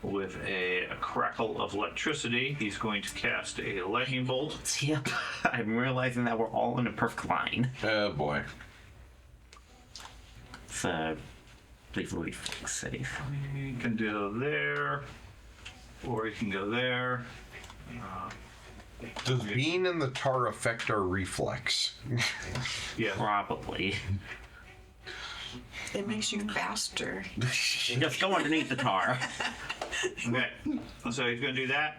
[SPEAKER 11] with a crackle of electricity. He's going to cast a lightning bolt.
[SPEAKER 5] Yep. I'm realizing that we're all in a perfect line.
[SPEAKER 3] Oh boy.
[SPEAKER 5] So, please reflex save.
[SPEAKER 11] He can go there, or he can go there.
[SPEAKER 3] Does being in the tar affect our reflex?
[SPEAKER 11] Yeah.
[SPEAKER 5] Probably.
[SPEAKER 6] It makes you faster.
[SPEAKER 5] Just go underneath the tar.
[SPEAKER 11] Okay. So he's going to do that.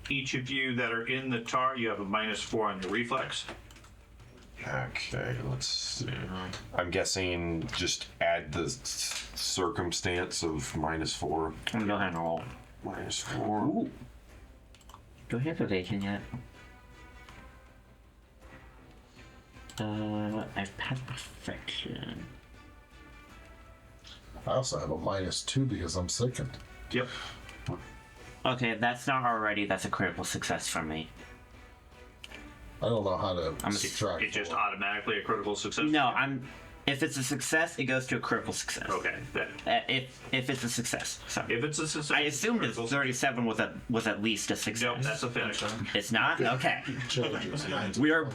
[SPEAKER 11] Each of you that are in the tar, you have a -4 on your reflex.
[SPEAKER 3] Okay, let's see. I'm guessing just add the circumstance of -4.
[SPEAKER 5] I'm gonna go ahead and roll.
[SPEAKER 3] -4.
[SPEAKER 5] Ooh. Do I have evasion yet? I've passed perfection.
[SPEAKER 10] I also have a -2 because I'm sickened.
[SPEAKER 11] Yep.
[SPEAKER 5] Okay, that's not already. That's a critical success for me.
[SPEAKER 10] I don't know how to subtract.
[SPEAKER 11] It's just automatically a critical success.
[SPEAKER 5] No, if it's a success, it goes to a critical success.
[SPEAKER 11] Okay.
[SPEAKER 5] If it's a success. Sorry.
[SPEAKER 11] If it's a success,
[SPEAKER 5] I assumed it's 37 was at least a success.
[SPEAKER 11] Nope, that's a finish.
[SPEAKER 5] It's not? Okay. We are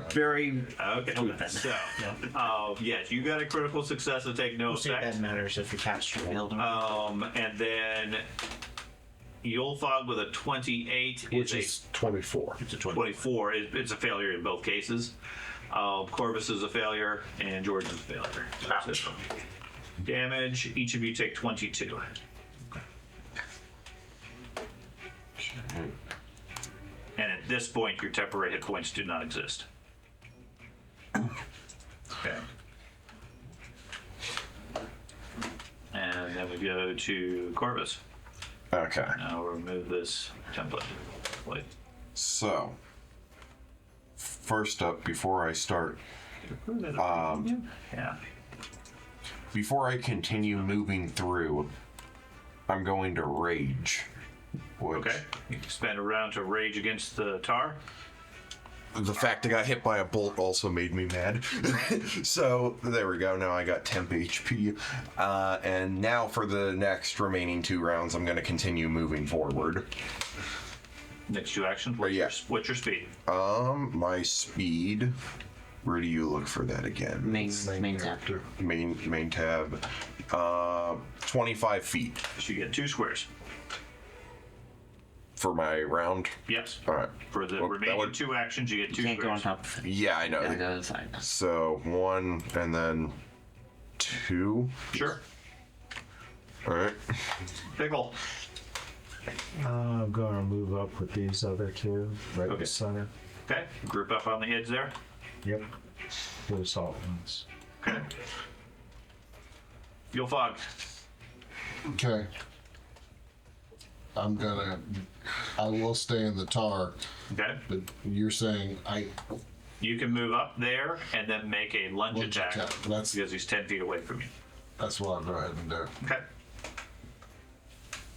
[SPEAKER 5] very
[SPEAKER 11] Okay. So, yes, you got a critical success to take no
[SPEAKER 9] We'll see if
[SPEAKER 11] effect.
[SPEAKER 9] that matters if you cast your build.
[SPEAKER 11] And then Yulfog with a 28
[SPEAKER 10] Which
[SPEAKER 11] is
[SPEAKER 10] is 24.
[SPEAKER 11] a 24. It's a failure in both cases. Corvus is a failure, and George is a failure. So, damage. Each of you take 22. And at this point, your temporary hit points do not exist. Okay. And then we go to Corvus.
[SPEAKER 3] Okay.
[SPEAKER 11] Now we'll remove this template. Wait.
[SPEAKER 3] So, first up, before I start,
[SPEAKER 11] Yeah.
[SPEAKER 3] before I continue moving through, I'm going to rage. Which,
[SPEAKER 11] Okay. You can spend a round to rage against the tar.
[SPEAKER 3] The fact I got hit by a bolt also made me mad. So there we go. Now I got temp HP. And now for the next remaining 2 rounds, I'm going to continue moving forward.
[SPEAKER 11] Next 2 actions. What's your speed?
[SPEAKER 3] My speed. Where do you look for that again?
[SPEAKER 5] main tab.
[SPEAKER 3] Main tab. 25 feet
[SPEAKER 11] So you get 2 squares.
[SPEAKER 3] for my round.
[SPEAKER 11] Yes.
[SPEAKER 3] All right.
[SPEAKER 11] For the
[SPEAKER 3] Well, that
[SPEAKER 11] remaining
[SPEAKER 3] would-
[SPEAKER 11] 2 actions, you get 2
[SPEAKER 5] You can't go on
[SPEAKER 11] squares.
[SPEAKER 5] top of it.
[SPEAKER 3] Yeah, I know.
[SPEAKER 5] Gotta go to the side.
[SPEAKER 3] So 1 and then 2.
[SPEAKER 11] Sure.
[SPEAKER 3] All right.
[SPEAKER 11] Pickle.
[SPEAKER 7] I'm going to move up with these other 2 right
[SPEAKER 11] Okay.
[SPEAKER 7] beside it.
[SPEAKER 11] Okay. Group up on the edge there.
[SPEAKER 7] Yep. The assault ones.
[SPEAKER 11] Okay. Yulfog.
[SPEAKER 10] Okay. I will stay in the tar,
[SPEAKER 11] Okay.
[SPEAKER 10] but you're saying
[SPEAKER 11] You can move up there and then make a lunge attack.
[SPEAKER 10] That's
[SPEAKER 11] Because he's 10 feet away from you.
[SPEAKER 10] what I'll go ahead and do.
[SPEAKER 11] Okay.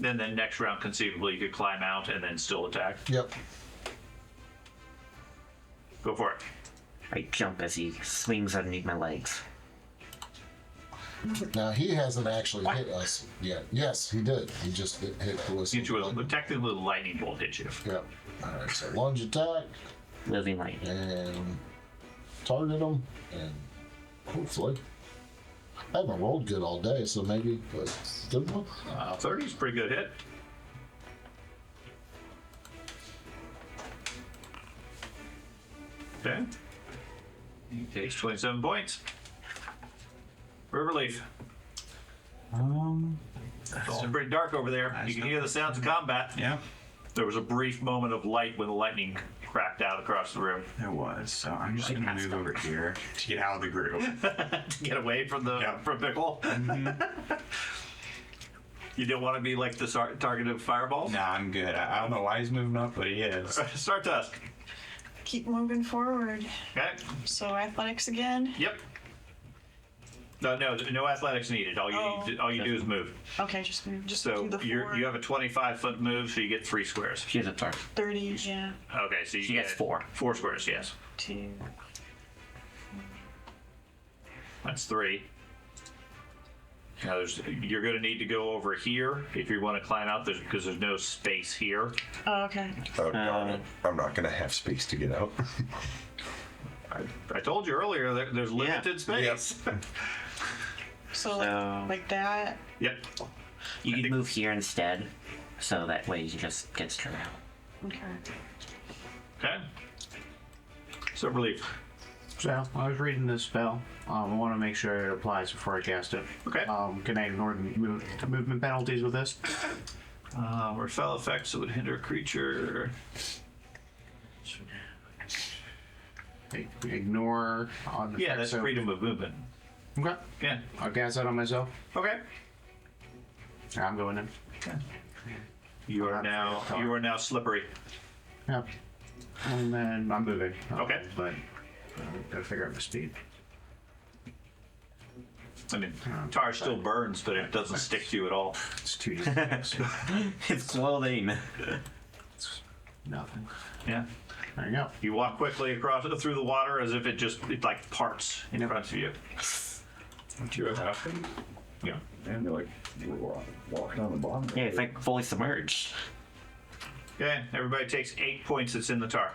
[SPEAKER 11] Then next round, conceivably, you could climb out and then still attack.
[SPEAKER 10] Yep.
[SPEAKER 11] Go for it.
[SPEAKER 5] I jump as he swings underneath my legs.
[SPEAKER 10] Now he hasn't actually hit us yet. Yes, he did. He just hit the whistle.
[SPEAKER 11] Get you a technically the lightning bolt hit you.
[SPEAKER 10] Yep. All right. So lunge attack
[SPEAKER 5] Living lightning.
[SPEAKER 10] and target him, and hopefully I haven't rolled good all day, so maybe a good one.
[SPEAKER 11] 30 is a pretty good hit. Okay. He takes 27 points. Riverleaf. It's all pretty dark over there. You can hear the sounds of combat.
[SPEAKER 8] Yeah,
[SPEAKER 11] There was a brief moment of light when the lightning cracked out across the room
[SPEAKER 8] there was. So I'm just gonna move over here to get out of the group.
[SPEAKER 11] to get away from the
[SPEAKER 8] Yeah.
[SPEAKER 11] from Pickle. You don't want to be like the target of fireballs?
[SPEAKER 8] Nah, I'm good. I don't know why he's moving up, but he is.
[SPEAKER 11] Start Tusk.
[SPEAKER 6] Keep moving forward.
[SPEAKER 11] Okay.
[SPEAKER 6] So athletics again.
[SPEAKER 11] Yep. No athletics needed. All you do is move.
[SPEAKER 6] Okay, just move. Just
[SPEAKER 11] So
[SPEAKER 6] do the
[SPEAKER 11] you have a 25-foot move, so you get 3 squares.
[SPEAKER 5] She has a target.
[SPEAKER 6] 30. Yeah.
[SPEAKER 11] Okay, so you
[SPEAKER 5] She
[SPEAKER 11] get
[SPEAKER 5] gets 4.
[SPEAKER 11] 4 squares. Yes,
[SPEAKER 6] 2.
[SPEAKER 11] that's 3. Now you're going to need to go over here if you want to climb out, because there's no space here.
[SPEAKER 6] Oh, okay.
[SPEAKER 3] Oh, darn it. I'm not going to have space to get out.
[SPEAKER 11] I told you earlier that there's limited space.
[SPEAKER 6] So
[SPEAKER 5] So-
[SPEAKER 6] like that.
[SPEAKER 11] Yep.
[SPEAKER 5] You can move here instead, so that way you just get straight out.
[SPEAKER 6] Okay.
[SPEAKER 11] Okay. So relief.
[SPEAKER 9] So I was reading this spell. I want to make sure it applies before I cast it.
[SPEAKER 11] Okay.
[SPEAKER 9] Can I ignore the movement penalties with this?
[SPEAKER 11] Or fell effects that would hinder a creature.
[SPEAKER 9] Ignore on the
[SPEAKER 11] Yeah, that's freedom of movement.
[SPEAKER 9] Okay.
[SPEAKER 11] Yeah.
[SPEAKER 9] I'll cast that on myself.
[SPEAKER 11] Okay.
[SPEAKER 9] I'm going in.
[SPEAKER 11] You are now slippery.
[SPEAKER 9] Yep. And then I'm moving.
[SPEAKER 11] Okay.
[SPEAKER 9] But gotta figure out the speed.
[SPEAKER 11] I mean, tar still burns, but it doesn't stick to you at all.
[SPEAKER 9] It's 2d6.
[SPEAKER 5] It's clothing.
[SPEAKER 9] Nothing.
[SPEAKER 11] Yeah.
[SPEAKER 9] There you go.
[SPEAKER 11] You walk quickly across through the water as if it like parts in front of you.
[SPEAKER 1] Do you have to?
[SPEAKER 11] Yeah.
[SPEAKER 1] And they're like, we're walking on the bottom.
[SPEAKER 5] Yeah, it's like fully submerged.
[SPEAKER 11] Okay. Everybody takes 8 points that's in the tar.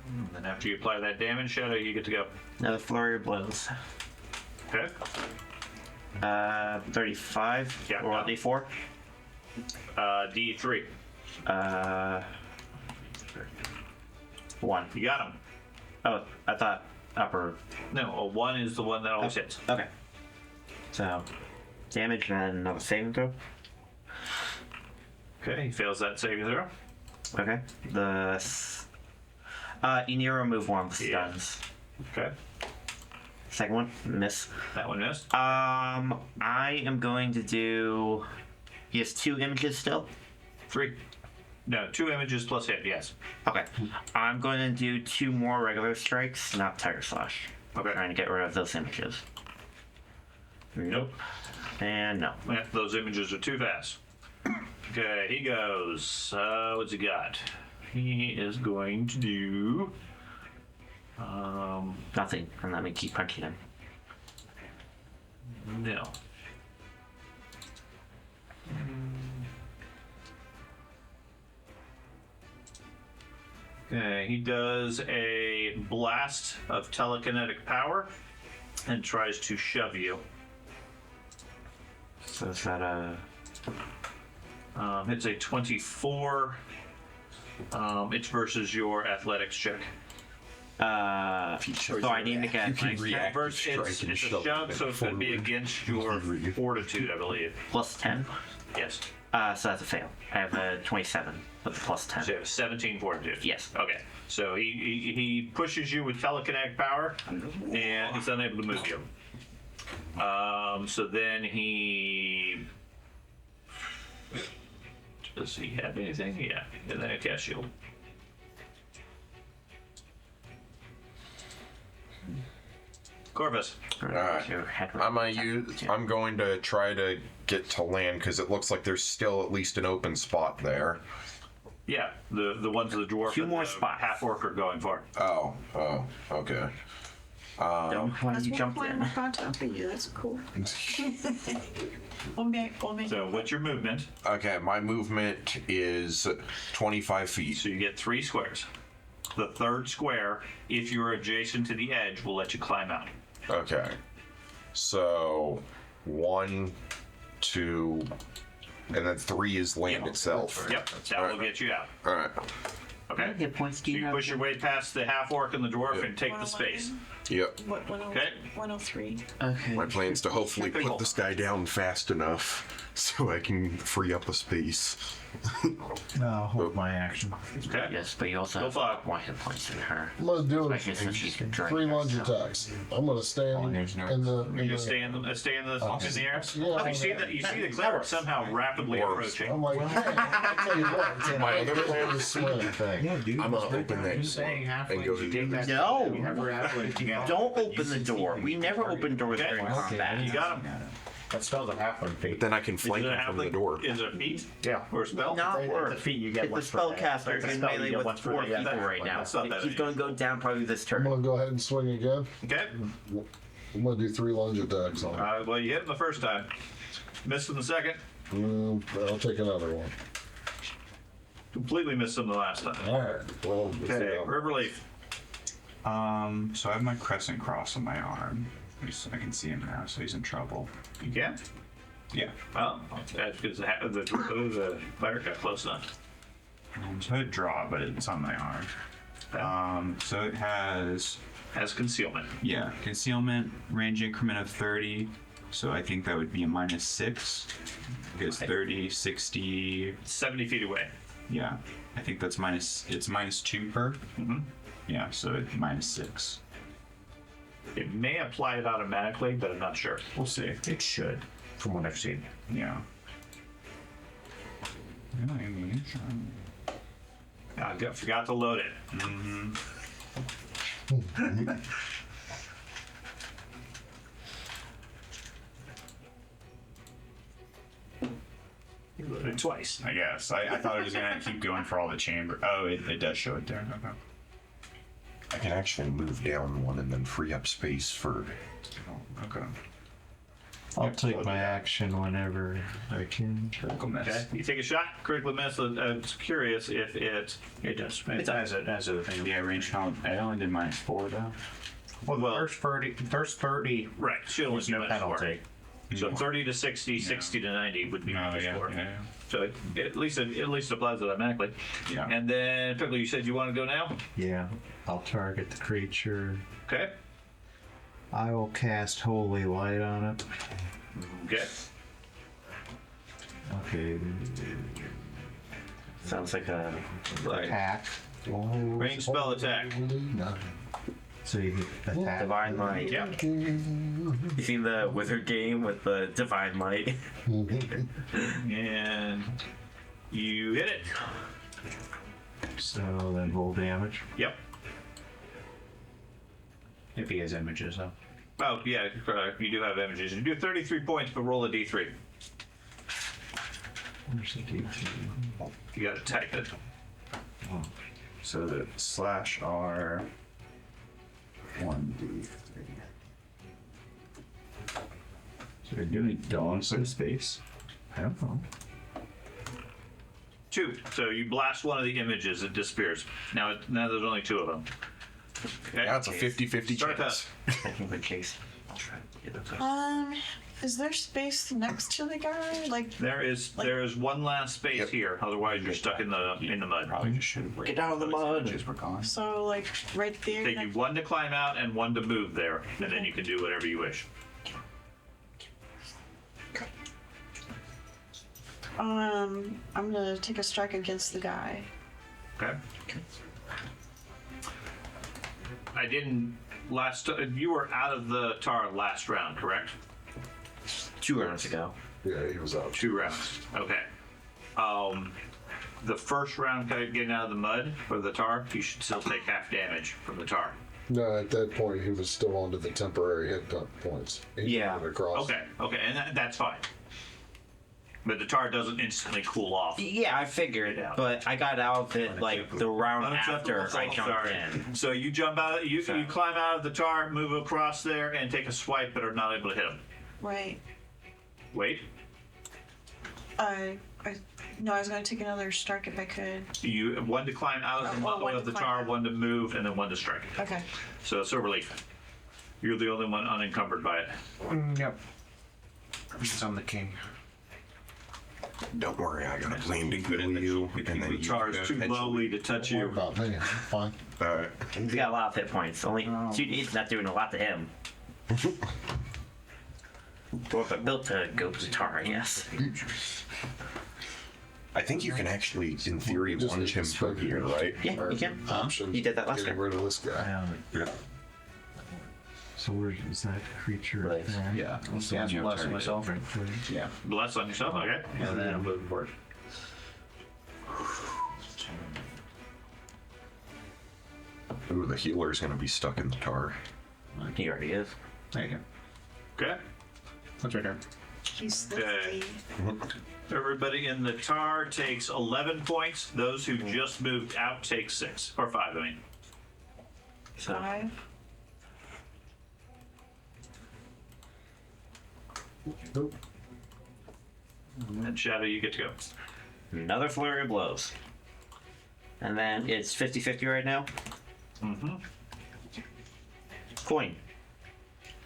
[SPEAKER 11] And then after you apply that damage, Shadow, you get to go.
[SPEAKER 5] Another flurry of blows.
[SPEAKER 11] Okay.
[SPEAKER 5] 35.
[SPEAKER 11] Yeah,
[SPEAKER 5] Or
[SPEAKER 11] no.
[SPEAKER 5] D4.
[SPEAKER 11] D3.
[SPEAKER 5] 1.
[SPEAKER 11] You got him.
[SPEAKER 5] Oh, I thought upper.
[SPEAKER 11] No, a 1 is the one that always hits.
[SPEAKER 5] Okay. So, damage and another saving throw.
[SPEAKER 11] Okay, he fails that saving throw.
[SPEAKER 5] Okay. You need to remove one of the
[SPEAKER 11] Yeah.
[SPEAKER 5] stuns.
[SPEAKER 11] Okay.
[SPEAKER 5] Second one, miss.
[SPEAKER 11] That one missed.
[SPEAKER 5] I am going to do. He has 2 images still.
[SPEAKER 11] 3. No, 2 images plus hit, yes.
[SPEAKER 5] Okay. I'm going to do 2 more regular strikes, not Tiger Slash.
[SPEAKER 11] Okay.
[SPEAKER 5] Trying to get rid of those images.
[SPEAKER 11] Nope.
[SPEAKER 5] And no.
[SPEAKER 11] Yeah, those images are too fast. Okay, he goes. What's he got? He is going to do.
[SPEAKER 5] Nothing. And let me keep punching him.
[SPEAKER 11] No. Okay, he does a blast of telekinetic power and tries to shove you.
[SPEAKER 5] So is that a.
[SPEAKER 11] It's a 24. It's versus your athletics check.
[SPEAKER 5] So I need to get like,
[SPEAKER 11] Versus, it's a shove, so it's going to be against your fortitude, I believe.
[SPEAKER 5] plus 10.
[SPEAKER 11] Yes.
[SPEAKER 5] So that's a fail. I have a 27 with a plus 10.
[SPEAKER 11] So you have 17 fortitude.
[SPEAKER 5] Yes.
[SPEAKER 11] Okay. So he pushes you with telekinetic power, and he's unable to move you. So then he. Does he have anything? Yeah. And then I cast shield. Corvus.
[SPEAKER 3] Alright. I'm going to try to get to land because it looks like there's still at least an open spot there.
[SPEAKER 11] Yeah, the ones the dwarf
[SPEAKER 5] 2
[SPEAKER 11] and
[SPEAKER 5] more
[SPEAKER 11] the
[SPEAKER 5] spots.
[SPEAKER 11] half orc are going for.
[SPEAKER 3] Oh, okay.
[SPEAKER 5] Don't want
[SPEAKER 6] That's
[SPEAKER 5] you
[SPEAKER 6] one
[SPEAKER 5] jump
[SPEAKER 6] point
[SPEAKER 5] in.
[SPEAKER 6] on top of you. That's cool. We'll make
[SPEAKER 11] So what's your movement?
[SPEAKER 3] Okay, my movement is 25 feet.
[SPEAKER 11] So you get 3 squares. The third square, if you're adjacent to the edge, will let you climb out.
[SPEAKER 3] Okay. So 1, 2, and then 3 is land itself.
[SPEAKER 11] Yep, that will get you out.
[SPEAKER 3] Alright.
[SPEAKER 11] Okay.
[SPEAKER 5] Hit points do
[SPEAKER 11] So
[SPEAKER 5] you
[SPEAKER 11] you
[SPEAKER 5] have?
[SPEAKER 11] push your way past the half orc and the dwarf and take the space.
[SPEAKER 3] Yep.
[SPEAKER 6] What,
[SPEAKER 11] Okay.
[SPEAKER 6] 103.
[SPEAKER 5] Okay.
[SPEAKER 3] My plan's to hopefully put this guy down fast enough so I can free up the space.
[SPEAKER 7] I'll hold my action.
[SPEAKER 11] Okay.
[SPEAKER 5] Yes, but you also
[SPEAKER 11] Go
[SPEAKER 5] have
[SPEAKER 11] five.
[SPEAKER 5] more hit points than her.
[SPEAKER 10] I'm gonna do
[SPEAKER 5] I guess that she can drink
[SPEAKER 10] 3 lunge
[SPEAKER 5] herself.
[SPEAKER 10] attacks. I'm gonna stand
[SPEAKER 8] there's no-
[SPEAKER 10] in the.
[SPEAKER 11] You just stay in the air.
[SPEAKER 10] Yeah,
[SPEAKER 11] Oh, you see the cleric somehow rapidly approaching.
[SPEAKER 10] I'm like, hey, I'll tell you what.
[SPEAKER 3] My other plan
[SPEAKER 10] to
[SPEAKER 3] is
[SPEAKER 10] swim.
[SPEAKER 7] Thing.
[SPEAKER 3] I'm gonna open that
[SPEAKER 9] Saying halfway,
[SPEAKER 3] and go
[SPEAKER 9] you
[SPEAKER 3] to
[SPEAKER 9] take that.
[SPEAKER 5] No.
[SPEAKER 9] You never halfway together.
[SPEAKER 5] Don't open the door. We never open doors
[SPEAKER 11] Okay.
[SPEAKER 5] during
[SPEAKER 11] You
[SPEAKER 5] combat.
[SPEAKER 11] got him.
[SPEAKER 9] That spells a half one feet.
[SPEAKER 3] Then I can flank
[SPEAKER 11] Is it
[SPEAKER 3] him
[SPEAKER 11] a
[SPEAKER 3] from the
[SPEAKER 11] halfling?
[SPEAKER 3] door.
[SPEAKER 11] Is it a feat
[SPEAKER 9] Yeah.
[SPEAKER 11] or a spell?
[SPEAKER 5] Not
[SPEAKER 9] It's
[SPEAKER 5] work.
[SPEAKER 9] a feat, you get
[SPEAKER 5] It's
[SPEAKER 9] one
[SPEAKER 5] the
[SPEAKER 9] for that.
[SPEAKER 5] spellcaster
[SPEAKER 9] It's a
[SPEAKER 5] in
[SPEAKER 9] spell, you
[SPEAKER 5] melee
[SPEAKER 9] get
[SPEAKER 5] with
[SPEAKER 9] one for
[SPEAKER 5] 4
[SPEAKER 9] the
[SPEAKER 5] people
[SPEAKER 9] other.
[SPEAKER 5] right now.
[SPEAKER 11] That's not that
[SPEAKER 5] He's
[SPEAKER 11] easy.
[SPEAKER 5] going to go down probably this
[SPEAKER 10] I'm
[SPEAKER 5] turn.
[SPEAKER 10] gonna go ahead and swing again.
[SPEAKER 11] Okay.
[SPEAKER 10] I'm gonna do 3 lunge attacks on him.
[SPEAKER 11] Well, you hit him the first time. Missed him the second.
[SPEAKER 10] I'll take another one.
[SPEAKER 11] Completely missed him the last time.
[SPEAKER 10] All right. Well,
[SPEAKER 11] Okay. River Leaf.
[SPEAKER 8] So I have my crescent cross on my arm. I can see him now, so he's in trouble.
[SPEAKER 11] You can?
[SPEAKER 8] Yeah.
[SPEAKER 11] Well, that's because the cleric got close enough.
[SPEAKER 8] So I draw, but it's on my arm. So it has,
[SPEAKER 11] Has concealment.
[SPEAKER 8] yeah, concealment, range increment of 30. So I think that would be a -6. Because 30, 60,
[SPEAKER 11] 70 feet away.
[SPEAKER 8] yeah. I think that's it's -2 per.
[SPEAKER 11] Mhm.
[SPEAKER 8] Yeah, so it's -6.
[SPEAKER 11] It may apply it automatically, but I'm not sure.
[SPEAKER 8] We'll see.
[SPEAKER 9] It should, from what I've seen.
[SPEAKER 8] Yeah.
[SPEAKER 11] I forgot to load it. You loaded it twice.
[SPEAKER 8] I guess. I thought it was gonna keep going for all the chamber. Oh, it does show it there. Okay.
[SPEAKER 3] I can actually move down one and then free up space for.
[SPEAKER 8] Okay.
[SPEAKER 7] I'll take my action whenever I can.
[SPEAKER 8] Critical miss.
[SPEAKER 11] Okay. You take a shot, critical miss. I'm curious if it.
[SPEAKER 9] It does. It has a thing.
[SPEAKER 8] Yeah, range count. I only did -4 though.
[SPEAKER 9] Well,
[SPEAKER 11] Well-
[SPEAKER 9] first 30
[SPEAKER 11] Right. Should only
[SPEAKER 9] was
[SPEAKER 11] be
[SPEAKER 9] no
[SPEAKER 11] minus
[SPEAKER 9] penalty.
[SPEAKER 11] 4. So 30 to 60, 60 to 90 would be
[SPEAKER 8] Oh,
[SPEAKER 11] minus
[SPEAKER 8] yeah,
[SPEAKER 11] 4.
[SPEAKER 8] yeah.
[SPEAKER 11] So it at least applies automatically.
[SPEAKER 8] Yeah.
[SPEAKER 11] And then, Pickle, you said you want to go now?
[SPEAKER 7] Yeah, I'll target the creature.
[SPEAKER 11] Okay.
[SPEAKER 7] I will cast Holy Light on it.
[SPEAKER 11] Okay.
[SPEAKER 7] Okay.
[SPEAKER 5] Sounds like a
[SPEAKER 11] Right.
[SPEAKER 7] Attack.
[SPEAKER 11] Range spell attack.
[SPEAKER 7] So you attack.
[SPEAKER 5] divine light.
[SPEAKER 11] Yep.
[SPEAKER 5] You seen the wizard game with the divine light?
[SPEAKER 11] And you hit it.
[SPEAKER 7] So then roll damage.
[SPEAKER 11] Yep.
[SPEAKER 9] If he has images, though.
[SPEAKER 11] Oh, yeah, you do have images. You do 33 points, but roll a d3.
[SPEAKER 7] Where's the D2?
[SPEAKER 11] You got to type it.
[SPEAKER 8] So the /R 1d3. So we're doing dogs in space.
[SPEAKER 7] I don't know.
[SPEAKER 11] 2. So you blast one of the images, it disappears. Now there's only 2 of them. Okay.
[SPEAKER 3] That's a 50-50
[SPEAKER 11] Start
[SPEAKER 3] chance.
[SPEAKER 5] Taking the case. I'll try to get it.
[SPEAKER 6] Is there space next to the guy? Like,
[SPEAKER 11] There is one last space
[SPEAKER 3] Yep.
[SPEAKER 11] here. Otherwise, you're stuck in the mud.
[SPEAKER 8] Probably just should
[SPEAKER 5] Get out of the mud.
[SPEAKER 8] We're gone.
[SPEAKER 6] so like right there.
[SPEAKER 11] Take you 1 to climb out and 1 to move there, and then you can do whatever you wish.
[SPEAKER 6] I'm gonna take a strike against the guy.
[SPEAKER 11] Okay. I didn't last. You were out of the tar last round, correct?
[SPEAKER 5] 2 rounds ago.
[SPEAKER 10] Yeah, he was out.
[SPEAKER 11] 2 rounds. Okay. The first round getting out of the mud or the tar, you should still take half damage from the tar.
[SPEAKER 10] No, at that point he was still onto the temporary hit points. He
[SPEAKER 5] Yeah.
[SPEAKER 10] went across.
[SPEAKER 11] Okay, and that's fine. But the tar doesn't instantly cool off.
[SPEAKER 5] Yeah, I figured, but I got out of it like the round after I jumped in.
[SPEAKER 11] So you jump out. You climb out of the tar, move across there, and take a swipe, but are not able to hit him.
[SPEAKER 6] Right.
[SPEAKER 11] Wait.
[SPEAKER 6] No, I was gonna take another strike if I could.
[SPEAKER 11] You 1 to climb out of the,
[SPEAKER 6] Oh, 1
[SPEAKER 11] of
[SPEAKER 6] to
[SPEAKER 11] the
[SPEAKER 6] climb
[SPEAKER 11] tar,
[SPEAKER 6] out.
[SPEAKER 11] 1 to move, and then 1 to strike.
[SPEAKER 6] Okay.
[SPEAKER 11] So silver leaf. You're the only one unencumbered by it.
[SPEAKER 9] Yep. It's on the king.
[SPEAKER 3] Don't worry, I got a plan to heal you, and then
[SPEAKER 11] The
[SPEAKER 3] you
[SPEAKER 11] tar is too lowly to touch
[SPEAKER 10] What
[SPEAKER 11] you.
[SPEAKER 10] about me? I'm fine.
[SPEAKER 3] Alright.
[SPEAKER 5] He's got a lot of hit points. Only 2D's not doing a lot to him. Well, but built to go to tar, yes.
[SPEAKER 3] I think you can actually, in theory,
[SPEAKER 10] Just
[SPEAKER 3] lunge him from here, right?
[SPEAKER 5] Yeah, you can.
[SPEAKER 10] Option.
[SPEAKER 5] You did that last
[SPEAKER 10] Getting
[SPEAKER 5] time.
[SPEAKER 10] rid of this guy.
[SPEAKER 3] Yeah.
[SPEAKER 7] So where is that creature?
[SPEAKER 5] Right.
[SPEAKER 7] there?
[SPEAKER 11] Yeah. Bless on myself.
[SPEAKER 8] Yeah.
[SPEAKER 11] Bless on yourself, okay. And then I'm moving forward.
[SPEAKER 3] Ooh, the healer's gonna be stuck in the tar.
[SPEAKER 5] He already is.
[SPEAKER 8] There you go.
[SPEAKER 11] Okay.
[SPEAKER 8] That's right there.
[SPEAKER 6] He's
[SPEAKER 11] Okay.
[SPEAKER 6] 50.
[SPEAKER 11] Everybody in the tar takes 11 points. Those who just moved out take 6. Or 5, I mean.
[SPEAKER 5] So
[SPEAKER 6] 5.
[SPEAKER 11] And Shadow, you get to go.
[SPEAKER 5] another flurry of blows. And then it's 50-50 right now.
[SPEAKER 11] Mm-hmm.
[SPEAKER 5] Coin.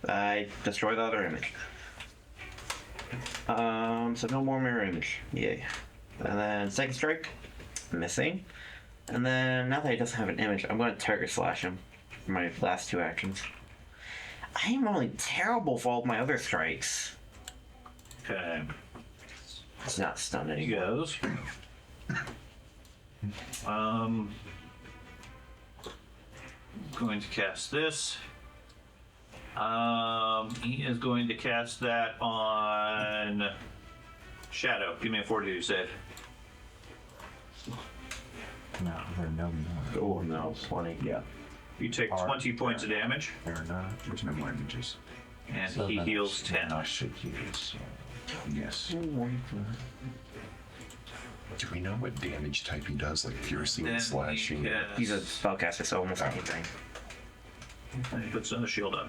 [SPEAKER 5] I destroy the other image. So no more mirror image. Yay. And then second strike. Missing. And then now that he doesn't have an image, I'm going to target slash him for my last 2 actions. I am rolling terrible for all of my other strikes.
[SPEAKER 11] Okay.
[SPEAKER 5] It's not stunned
[SPEAKER 11] He
[SPEAKER 5] anymore.
[SPEAKER 11] goes. Going to cast this. He is going to cast that on Shadow. Give me a 42 save.
[SPEAKER 7] No, they're no more.
[SPEAKER 5] Oh no, 20.
[SPEAKER 8] Yeah.
[SPEAKER 11] You take 20 points of damage,
[SPEAKER 7] They're not.
[SPEAKER 8] There's no more images.
[SPEAKER 11] and
[SPEAKER 7] So
[SPEAKER 11] he
[SPEAKER 7] then
[SPEAKER 11] heals 10.
[SPEAKER 7] I should use.
[SPEAKER 8] Yes.
[SPEAKER 3] Do we know what damage type he does? Like piercing
[SPEAKER 11] Then
[SPEAKER 3] and
[SPEAKER 11] he
[SPEAKER 3] slashing?
[SPEAKER 11] casts-
[SPEAKER 5] He's a spellcaster, so almost anything.
[SPEAKER 11] And he puts another shield up.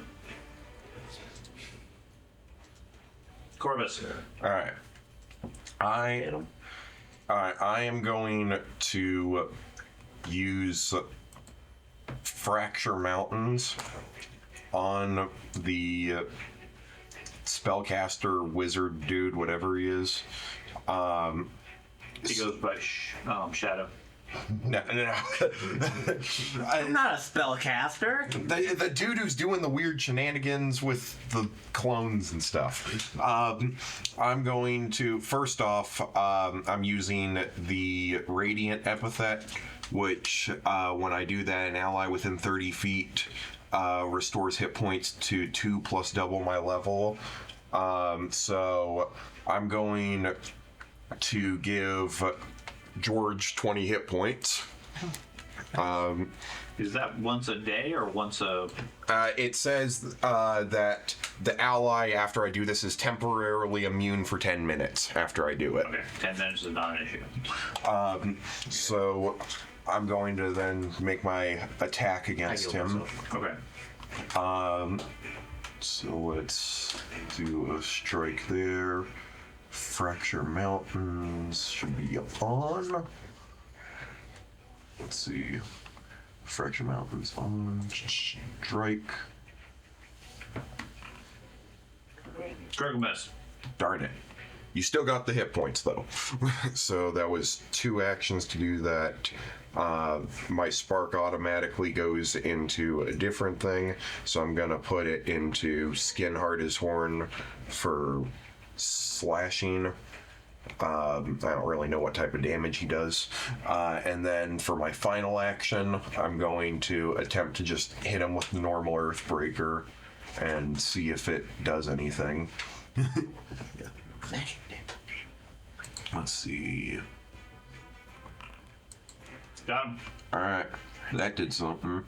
[SPEAKER 11] Corvus.
[SPEAKER 3] All right.
[SPEAKER 5] Hit him.
[SPEAKER 3] I am going to use Fracture Mountains on the spellcaster wizard dude, whatever he is.
[SPEAKER 11] He goes by Shadow.
[SPEAKER 3] No.
[SPEAKER 5] I'm not a spellcaster.
[SPEAKER 3] The dude who's doing the weird shenanigans with the clones and stuff. I'm going to, first off, I'm using the Radiant epithet, which when I do that, an ally within 30 feet restores hit points to 2 plus double my level. So I'm going to give George 20 hit points.
[SPEAKER 11] Is that once a day or once a...
[SPEAKER 3] It says that the ally, after I do this, is temporarily immune for 10 minutes after I do it.
[SPEAKER 11] Okay, 10 minutes is not an issue.
[SPEAKER 3] So I'm going to then make my attack against him.
[SPEAKER 11] Okay.
[SPEAKER 3] So let's do a strike there. Fracture Mountains should be on. Let's see. Fracture Mountains on. Strike.
[SPEAKER 11] Critical miss.
[SPEAKER 3] Darn it. You still got the hit points though. So that was 2 actions to do that. My spark automatically goes into a different thing, so I'm gonna put it into Skin Hard as Horn for slashing. I don't really know what type of damage he does. And then for my final action, I'm going to attempt to just hit him with the normal Earthbreaker and see if it does anything. Let's see.
[SPEAKER 11] Got him.
[SPEAKER 3] All right, that did something.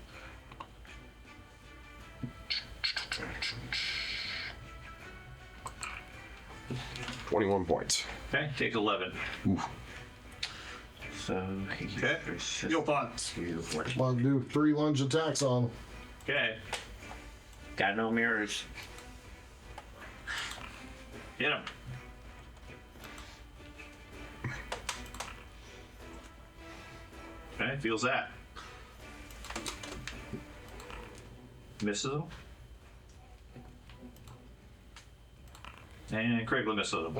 [SPEAKER 3] $21 points.
[SPEAKER 11] Okay, take 11.
[SPEAKER 5] So
[SPEAKER 11] Okay. You'll pause.
[SPEAKER 10] Come on, do 3 lunge attacks on him.
[SPEAKER 11] Okay,
[SPEAKER 5] got no mirrors.
[SPEAKER 11] hit him. Okay, feels that. Misses him. And critically misses him.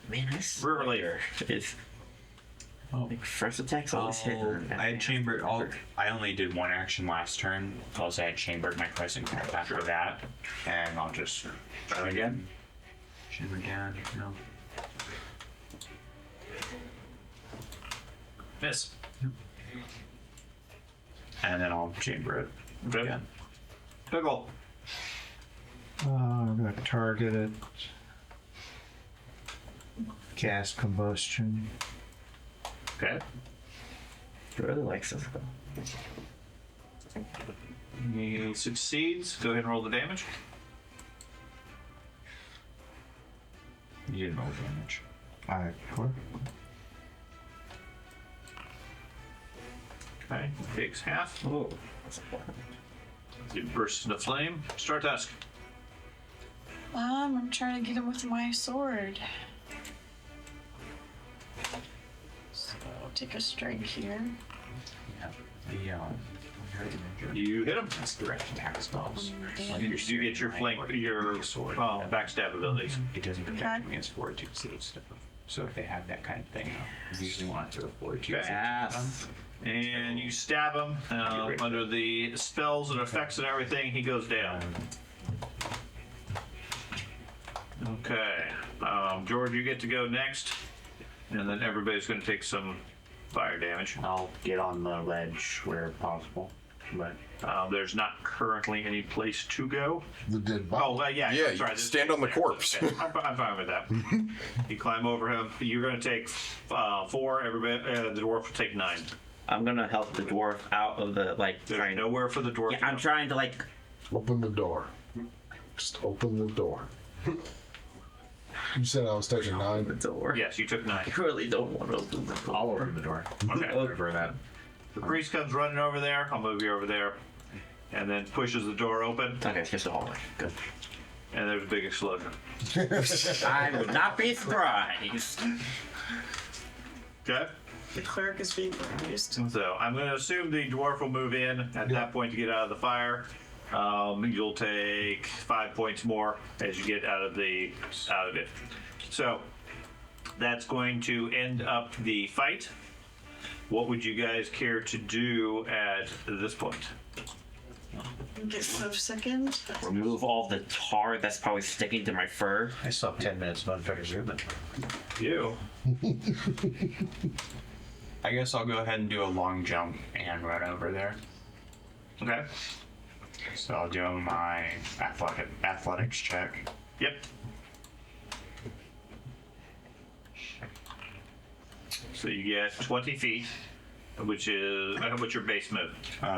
[SPEAKER 5] Man, this
[SPEAKER 11] River later.
[SPEAKER 5] It's like first attack's always hit.
[SPEAKER 8] I had chambered. I only did 1 action last turn. Plus, I had chambered my present card after that, and I'll just try again. Chamber again. No.
[SPEAKER 11] Miss.
[SPEAKER 8] And then I'll chamber it.
[SPEAKER 11] Okay.
[SPEAKER 8] again.
[SPEAKER 11] Pickle.
[SPEAKER 7] I'm going to target it. Cast combustion.
[SPEAKER 11] Okay.
[SPEAKER 5] Really likes this.
[SPEAKER 11] He succeeds. Go ahead and roll the damage.
[SPEAKER 8] You didn't roll damage.
[SPEAKER 7] Alright, cool.
[SPEAKER 11] Okay. He takes half.
[SPEAKER 5] Oh.
[SPEAKER 11] He bursts into flame. Start task.
[SPEAKER 6] I'm trying to get him with my sword. So I'll take a strike here.
[SPEAKER 11] You hit him.
[SPEAKER 8] That's direct attack spells.
[SPEAKER 11] You get your flank, your backstab abilities.
[SPEAKER 8] It doesn't protect
[SPEAKER 6] Okay.
[SPEAKER 8] them against fortitude save stuff. So if they have that kind of thing, you usually want to do a fortitude
[SPEAKER 11] Okay.
[SPEAKER 8] save.
[SPEAKER 5] Yes.
[SPEAKER 11] And you stab him under the spells and effects and everything. He goes down. Okay, George, you get to go next, and then everybody's going to take some fire damage.
[SPEAKER 9] I'll get on the ledge where possible. But
[SPEAKER 11] There's not currently any place to go.
[SPEAKER 10] The dead body.
[SPEAKER 11] Oh, yeah.
[SPEAKER 3] Yeah,
[SPEAKER 11] sorry.
[SPEAKER 3] you stand on the corpse.
[SPEAKER 11] Okay, I'm fine with that. You climb over him. You're going to take 4. Everybody, the dwarf will take 9.
[SPEAKER 5] I'm gonna help the dwarf out of the
[SPEAKER 11] There's
[SPEAKER 5] trying.
[SPEAKER 11] nowhere for the dwarf.
[SPEAKER 5] Yeah,
[SPEAKER 11] to
[SPEAKER 5] I'm
[SPEAKER 11] go.
[SPEAKER 5] trying to like.
[SPEAKER 10] Open the door. Just open the door. You said I was taking 9.
[SPEAKER 5] The door.
[SPEAKER 11] Yes, you took 9.
[SPEAKER 5] I really don't want to open the door.
[SPEAKER 9] I'll open the door.
[SPEAKER 11] Okay.
[SPEAKER 9] For that.
[SPEAKER 11] The priest comes running over there. I'll move you over there. And then pushes the door open,
[SPEAKER 5] Okay, it's just a hallway. Good.
[SPEAKER 11] and there's a big explosion.
[SPEAKER 5] I would not be surprised.
[SPEAKER 11] Okay?
[SPEAKER 6] The cleric is being used.
[SPEAKER 11] So I'm going to assume the dwarf will move in at that point to get out of the fire. You'll take 5 points more as you get out of it. So that's going to end up the fight. What would you guys care to do at this point?
[SPEAKER 6] Get so second.
[SPEAKER 5] Remove all the tar that's probably sticking to my fur.
[SPEAKER 7] I still have 10 minutes of unfinished movement.
[SPEAKER 11] You.
[SPEAKER 8] I guess I'll go ahead and do a long jump and run over there.
[SPEAKER 11] Okay.
[SPEAKER 8] So I'll do my athletics check.
[SPEAKER 11] Yep. So you get 20 feet, which is what's your base move?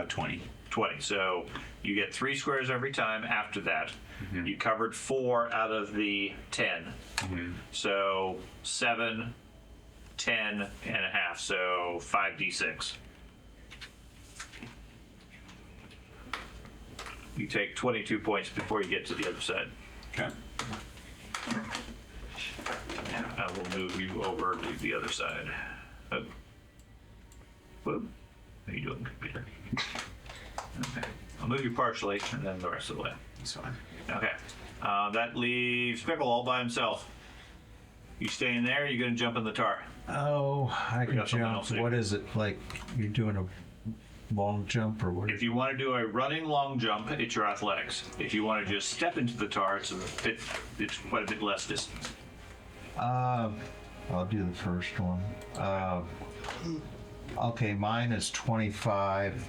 [SPEAKER 8] 20.
[SPEAKER 11] 20. So you get 3 squares every time after that. You covered 4 out of the 10. So 7, 10 and a half. So 5d6. You take 22 points before you get to the other side.
[SPEAKER 8] Okay.
[SPEAKER 11] I will move you over to the other side. Oh. Whoop. How you doing, computer? Okay. I'll move you partially and then the rest of the way.
[SPEAKER 8] That's fine.
[SPEAKER 11] Okay. That leaves Pickle all by himself. You staying there? Or you gonna jump in the tar?
[SPEAKER 7] Oh, I can
[SPEAKER 11] got something
[SPEAKER 7] jump.
[SPEAKER 11] else here.
[SPEAKER 7] What is it? Like, you're doing a long jump or what?
[SPEAKER 11] If you want to do a running long jump, it's your athletics. If you want to just step into the tar, it's quite a bit less distance.
[SPEAKER 7] I'll do the first one. Okay, mine is 25.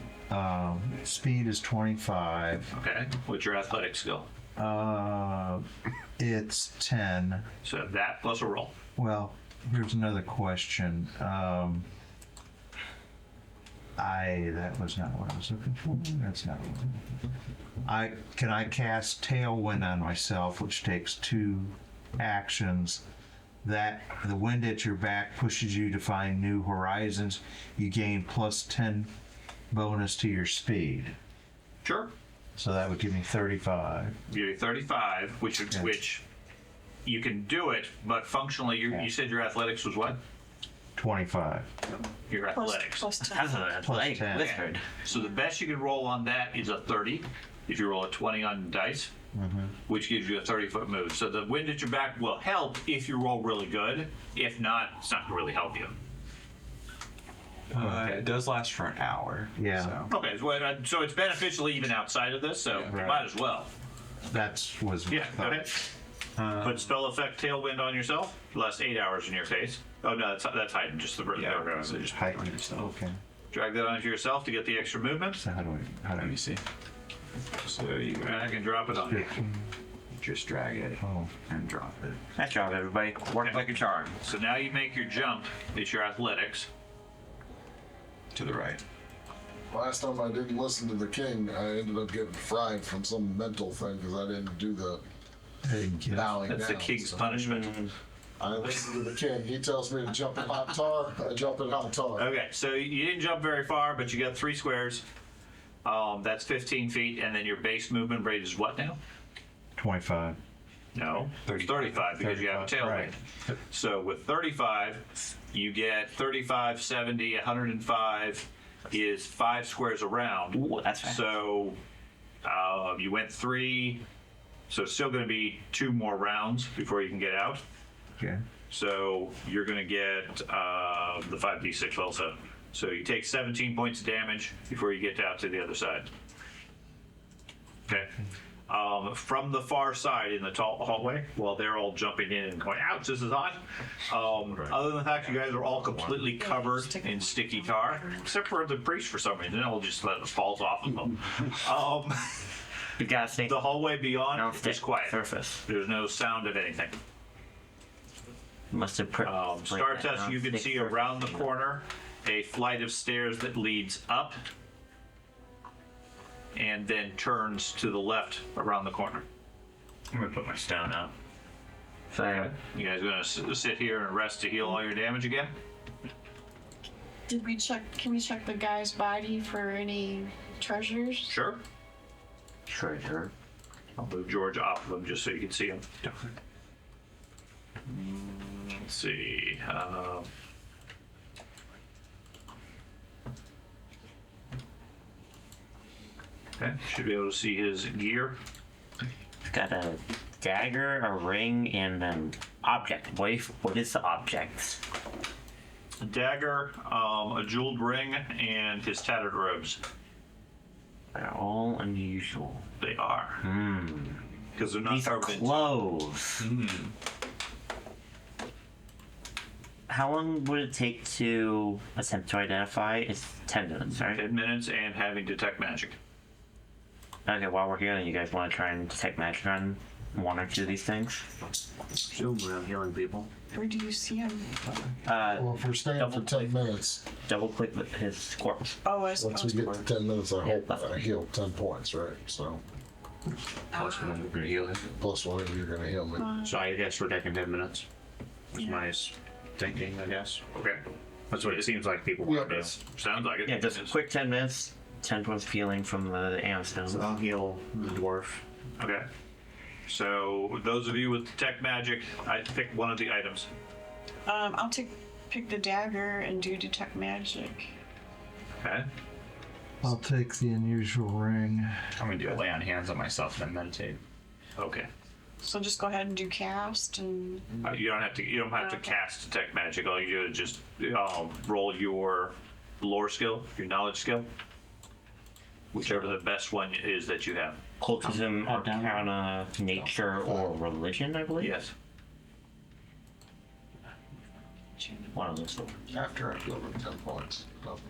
[SPEAKER 7] Speed is 25.
[SPEAKER 11] Okay. What's your athletic skill?
[SPEAKER 7] It's 10.
[SPEAKER 11] So that plus a roll.
[SPEAKER 7] Well, here's another question. That was not what I was looking for. That's not what I was looking for. Can I cast Tailwind on myself, which takes 2 actions. That the wind at your back pushes you to find new horizons. You gain plus 10 bonus to your speed.
[SPEAKER 11] Sure.
[SPEAKER 7] So that would give me 35.
[SPEAKER 11] Give you 35, which you can do it, but functionally, you said your athletics was what?
[SPEAKER 7] 25.
[SPEAKER 11] Your athletics.
[SPEAKER 6] Plus 10.
[SPEAKER 5] That's a like
[SPEAKER 7] 10.
[SPEAKER 5] wizard.
[SPEAKER 11] So the best you can roll on that is a 30. If you roll a 20 on dice, which gives you a 30-foot move. So the wind at your back will help if you roll really good. If not, it's not going to really help you.
[SPEAKER 8] It does last for an hour.
[SPEAKER 7] Yeah.
[SPEAKER 8] So.
[SPEAKER 11] Okay, so it's beneficial even outside of this, so might as well.
[SPEAKER 7] That was
[SPEAKER 11] Yeah, okay. Put spell effect Tailwind on yourself. Lasts 8 hours in your case. Oh no, that's hiding. Just the
[SPEAKER 8] So just
[SPEAKER 7] Height.
[SPEAKER 8] on yourself.
[SPEAKER 7] Okay.
[SPEAKER 11] drag that onto yourself to get the extra movement.
[SPEAKER 7] So how do
[SPEAKER 8] Let me see.
[SPEAKER 11] So you can drop it on you.
[SPEAKER 8] Just drag it
[SPEAKER 7] Oh.
[SPEAKER 8] and drop it.
[SPEAKER 5] Nice job, everybody. Worked like a charm.
[SPEAKER 11] So now you make your jump. It's your athletics.
[SPEAKER 8] To the right.
[SPEAKER 10] Last time I didn't listen to the king, I ended up getting fried from some mental thing because I didn't do the bowing
[SPEAKER 11] That's
[SPEAKER 10] down.
[SPEAKER 11] the king's
[SPEAKER 10] so
[SPEAKER 11] punishment.
[SPEAKER 10] I listen to the king. He tells me to jump in hot tar. I jump in hot tar.
[SPEAKER 11] Okay, so you didn't jump very far, but you got 3 squares. That's 15 feet, and then your base movement rate is what now?
[SPEAKER 7] 25.
[SPEAKER 11] No, 35 because you have a tailwind.
[SPEAKER 7] Right.
[SPEAKER 11] So with 35, you get 35, 70, 105 is 5 squares around.
[SPEAKER 5] Ooh, that's fast.
[SPEAKER 11] So you went 3, so it's still going to be 2 more rounds before you can get out.
[SPEAKER 7] Okay.
[SPEAKER 11] So you're going to get the 5d6 also. So you take 17 points of damage before you get out to the other side. Okay. From the far side in the tall hallway, while they're all jumping in and going, ouch, this is hot. Other than the fact you guys are all completely covered in sticky tar, except for the priest for some reason, they'll just let it fall off of them.
[SPEAKER 5] You gotta stay
[SPEAKER 11] The hallway beyond
[SPEAKER 5] on
[SPEAKER 11] is quiet.
[SPEAKER 5] surface.
[SPEAKER 11] There's no sound of anything.
[SPEAKER 5] Must have
[SPEAKER 11] Star test, you can see around the corner a flight of stairs that leads up and then turns to the left around the corner.
[SPEAKER 8] I'm gonna put my stone out.
[SPEAKER 5] So,
[SPEAKER 11] You guys gonna sit here and rest to heal all your damage again?
[SPEAKER 6] Did we check? Can we check the guy's body for any treasures?
[SPEAKER 11] Sure.
[SPEAKER 5] sure.
[SPEAKER 11] I'll move George off of him just so you can see him. Let's see. Okay, should be able to see his gear.
[SPEAKER 5] It's got a dagger, a ring, and an object. What is the object?
[SPEAKER 11] A dagger, a jeweled ring, and his tattered robes.
[SPEAKER 5] They're all unusual.
[SPEAKER 11] They are. Because they're not
[SPEAKER 5] These are
[SPEAKER 11] covered in-
[SPEAKER 5] clothes. How long would it take to attempt to identify? It's 10 minutes, right?
[SPEAKER 11] 10 minutes and having detect magic.
[SPEAKER 5] Okay, while we're here, you guys want to try and detect magic on 1 or 2 of these things?
[SPEAKER 9] Zoom around healing people.
[SPEAKER 6] Where do you see him?
[SPEAKER 10] Well, if we're staying for 10 minutes,
[SPEAKER 5] Double click his corpse.
[SPEAKER 6] Oh, I
[SPEAKER 10] once we
[SPEAKER 6] suppose.
[SPEAKER 10] get to 10 minutes, I hope
[SPEAKER 5] that's
[SPEAKER 10] I heal 10 points, right? So,
[SPEAKER 9] Plus one, we're gonna heal him.
[SPEAKER 10] plus whatever you're going to heal me.
[SPEAKER 9] So I guess we're taking 10 minutes. That's my thinking, I guess. Okay. That's what it seems like people want to do.
[SPEAKER 11] Sounds like it.
[SPEAKER 5] Yeah, just a quick 10 minutes. 10 points of healing from the ammo
[SPEAKER 9] So
[SPEAKER 5] stone.
[SPEAKER 9] I'll heal the dwarf.
[SPEAKER 11] Okay. So those of you with detect magic, I pick one of the items.
[SPEAKER 6] I'll pick the dagger and do detect magic.
[SPEAKER 11] Okay.
[SPEAKER 7] I'll take the unusual ring.
[SPEAKER 8] I'm gonna do lay on hands on myself and then meditate.
[SPEAKER 11] Okay.
[SPEAKER 6] So just go ahead and do cast and.
[SPEAKER 11] You don't have to. You don't have to cast detect magic. All you do is just roll your lore skill, your knowledge skill, whichever the best one is that you have.
[SPEAKER 5] Cultism, Arcana, Nature, or Religion, I believe?
[SPEAKER 11] Yes.
[SPEAKER 5] One of those.
[SPEAKER 10] After I heal them 10 points.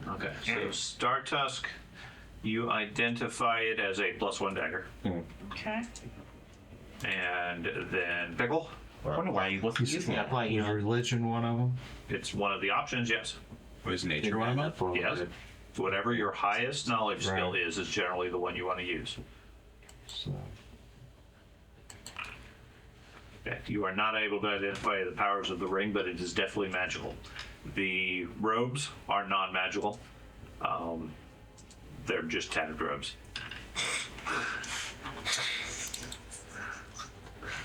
[SPEAKER 11] Okay. So Star Tusk, you identify it as a +1 dagger,
[SPEAKER 6] Okay.
[SPEAKER 11] and then Pickle.
[SPEAKER 5] I wonder why you wasn't using that.
[SPEAKER 9] Like, you
[SPEAKER 7] Is
[SPEAKER 9] know,
[SPEAKER 7] religion one of them?
[SPEAKER 11] It's one of the options. Yes.
[SPEAKER 8] Was nature one of them?
[SPEAKER 11] Yes. Whatever your highest knowledge skill is generally the one you want to use.
[SPEAKER 7] So,
[SPEAKER 11] Okay. You are not able to identify the powers of the ring, but it is definitely magical. The robes are non-magical. They're just tattered robes.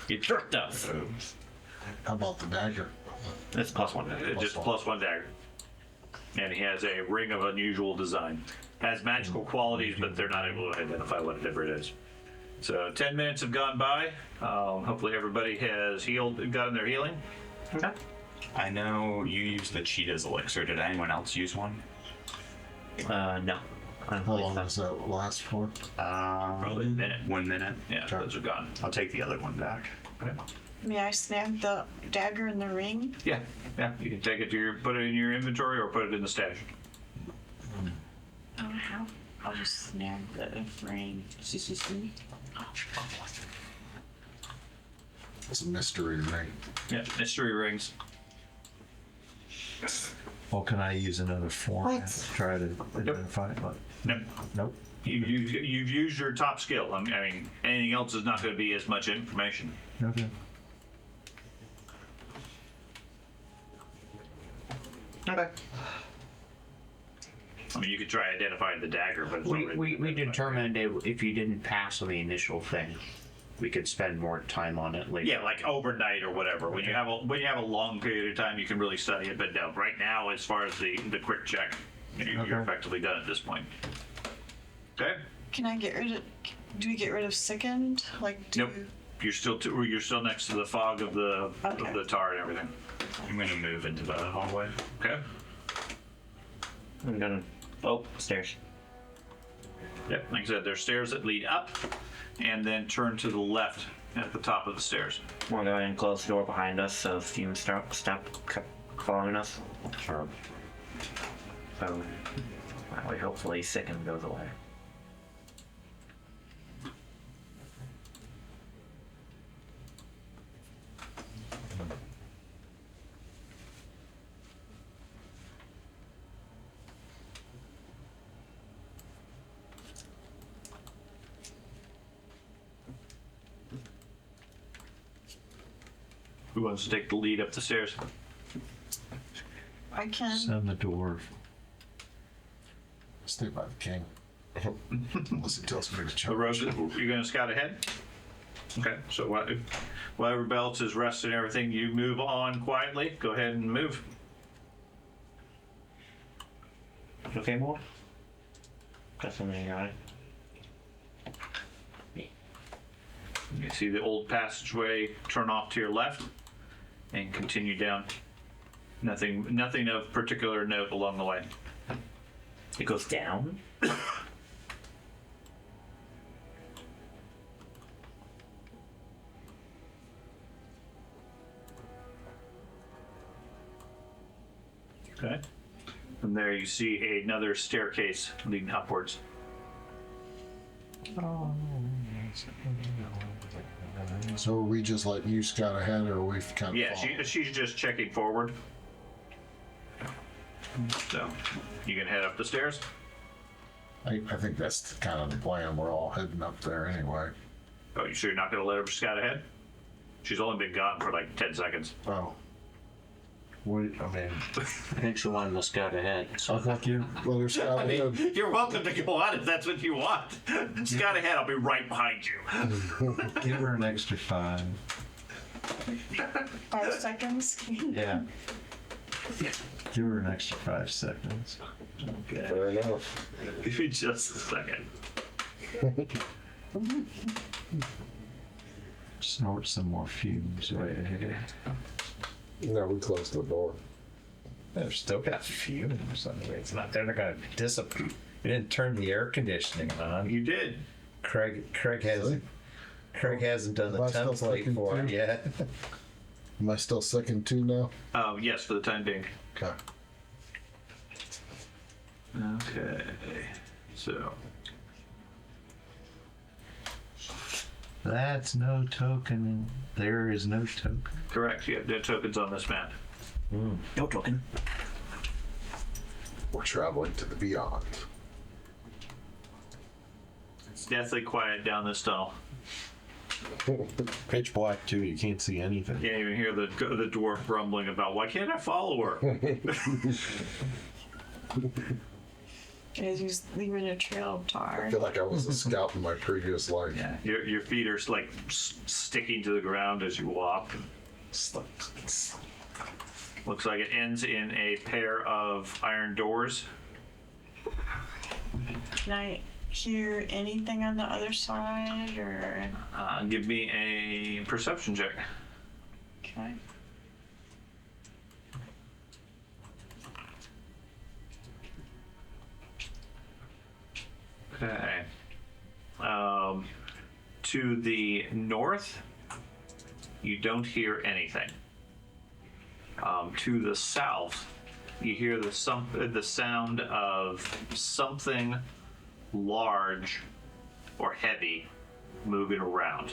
[SPEAKER 5] You tricked us.
[SPEAKER 10] How about the dagger?
[SPEAKER 5] That's +1.
[SPEAKER 11] It's just +1 dagger. And he has a ring of unusual design. Has magical qualities, but they're not able to identify whatever it is. So 10 minutes have gone by. Hopefully everybody has gotten their healing.
[SPEAKER 5] Okay.
[SPEAKER 8] I know you used the cheetah's elixir. Did anyone else use one?
[SPEAKER 5] No. I don't
[SPEAKER 10] How
[SPEAKER 5] believe
[SPEAKER 10] long
[SPEAKER 5] so.
[SPEAKER 10] does that last for?
[SPEAKER 11] Probably a minute.
[SPEAKER 8] 1 minute.
[SPEAKER 11] Yeah, those are gone.
[SPEAKER 8] I'll take the other one back.
[SPEAKER 11] Okay.
[SPEAKER 6] May I snag the dagger in the ring?
[SPEAKER 11] Yeah, you can take it to put it in your inventory or put it in the stash.
[SPEAKER 6] I don't have. I'll just snag the ring.
[SPEAKER 10] It's a mystery ring.
[SPEAKER 11] Yeah, mystery rings.
[SPEAKER 7] Well, can I use another format to try to identify it?
[SPEAKER 11] Nope.
[SPEAKER 7] Nope.
[SPEAKER 11] You've used your top skill. I mean, anything else is not going to be as much information.
[SPEAKER 7] Okay.
[SPEAKER 5] Okay.
[SPEAKER 11] I mean, you could try identifying the dagger, but it's not
[SPEAKER 9] We determined if you didn't pass on the initial thing, we could spend more time on it later.
[SPEAKER 11] Yeah, like overnight or whatever. When you have a long period of time, you can really study it. But no, right now, as far as the quick check, you're effectively done at this point. Okay.
[SPEAKER 6] Can I get rid of? Do we get rid of sickened? Like, do
[SPEAKER 11] Nope. You're still next to the fog of the tar and everything.
[SPEAKER 8] I'm gonna move into the hallway.
[SPEAKER 11] Okay.
[SPEAKER 5] I'm gonna. Oh, stairs.
[SPEAKER 11] Yep. Like I said, there's stairs that lead up, and then turn to the left at the top of the stairs.
[SPEAKER 5] We'll go ahead and close the door behind us so fumes stop following us.
[SPEAKER 8] Sure.
[SPEAKER 5] So that way, hopefully, sicken goes away.
[SPEAKER 11] Who wants to take the lead up the stairs?
[SPEAKER 6] I can.
[SPEAKER 7] Send the dwarf.
[SPEAKER 10] Stay by the king. Unless he tells me to
[SPEAKER 11] The
[SPEAKER 10] charge.
[SPEAKER 11] road, you're going to scout ahead? Okay, so whatever Belts is resting and everything, you move on quietly. Go ahead and move.
[SPEAKER 5] Okay, more? Got something got it.
[SPEAKER 11] You see the old passageway turn off to your left and continue down. Nothing of particular note along the way.
[SPEAKER 5] It goes down?
[SPEAKER 11] Okay. From there you see another staircase leading upwards.
[SPEAKER 10] So are we just letting you scout ahead, or are we kind of?
[SPEAKER 11] Yeah, she's just checking forward. So, you can head up the stairs.
[SPEAKER 10] I think that's kind of the plan. We're all heading up there anyway.
[SPEAKER 11] Oh, you sure you're not going to let her scout ahead? She's only been gone for like 10 seconds.
[SPEAKER 10] Oh. What? I mean,
[SPEAKER 9] I think she wanted to scout ahead.
[SPEAKER 10] I think you let her scout ahead.
[SPEAKER 11] You're welcome to go on if that's what you want. Scout ahead, I'll be right behind you.
[SPEAKER 7] Give her an extra 5.
[SPEAKER 6] 5 seconds.
[SPEAKER 7] Yeah. Give her an extra 5 seconds.
[SPEAKER 10] Fair enough.
[SPEAKER 11] Give me just a second.
[SPEAKER 7] Snort some more fumes right ahead.
[SPEAKER 10] No, we closed the door.
[SPEAKER 12] They've still got fumes. I mean, it's not. They're not going to dissipate. You didn't turn the air conditioning on.
[SPEAKER 11] You did.
[SPEAKER 12] Craig hasn't done the
[SPEAKER 10] Am I still
[SPEAKER 12] template
[SPEAKER 10] clicking
[SPEAKER 12] for it
[SPEAKER 10] through?
[SPEAKER 12] yet.
[SPEAKER 10] Am I still sickened too now?
[SPEAKER 11] Yes, for the time being.
[SPEAKER 10] Okay.
[SPEAKER 11] Okay. So,
[SPEAKER 7] That's no token. There is no token.
[SPEAKER 11] correct. You have no tokens on this map.
[SPEAKER 5] No token.
[SPEAKER 10] We're traveling to the beyond.
[SPEAKER 11] It's deathly quiet down this tunnel.
[SPEAKER 3] Pitch black too. You can't see anything.
[SPEAKER 11] You can't even hear the dwarf grumbling about why can't I follow her?
[SPEAKER 6] As he's leaving a trail of tar.
[SPEAKER 10] I feel like I was a scout in my previous life.
[SPEAKER 11] Yeah. Your feet are like sticking to the ground as you walk. Looks like it ends in a pair of iron doors.
[SPEAKER 6] Can I hear anything on the other side, or?
[SPEAKER 11] Give me a perception check.
[SPEAKER 6] Okay.
[SPEAKER 11] Okay. To the north, you don't hear anything. To the south, you hear the sound of something large or heavy moving around.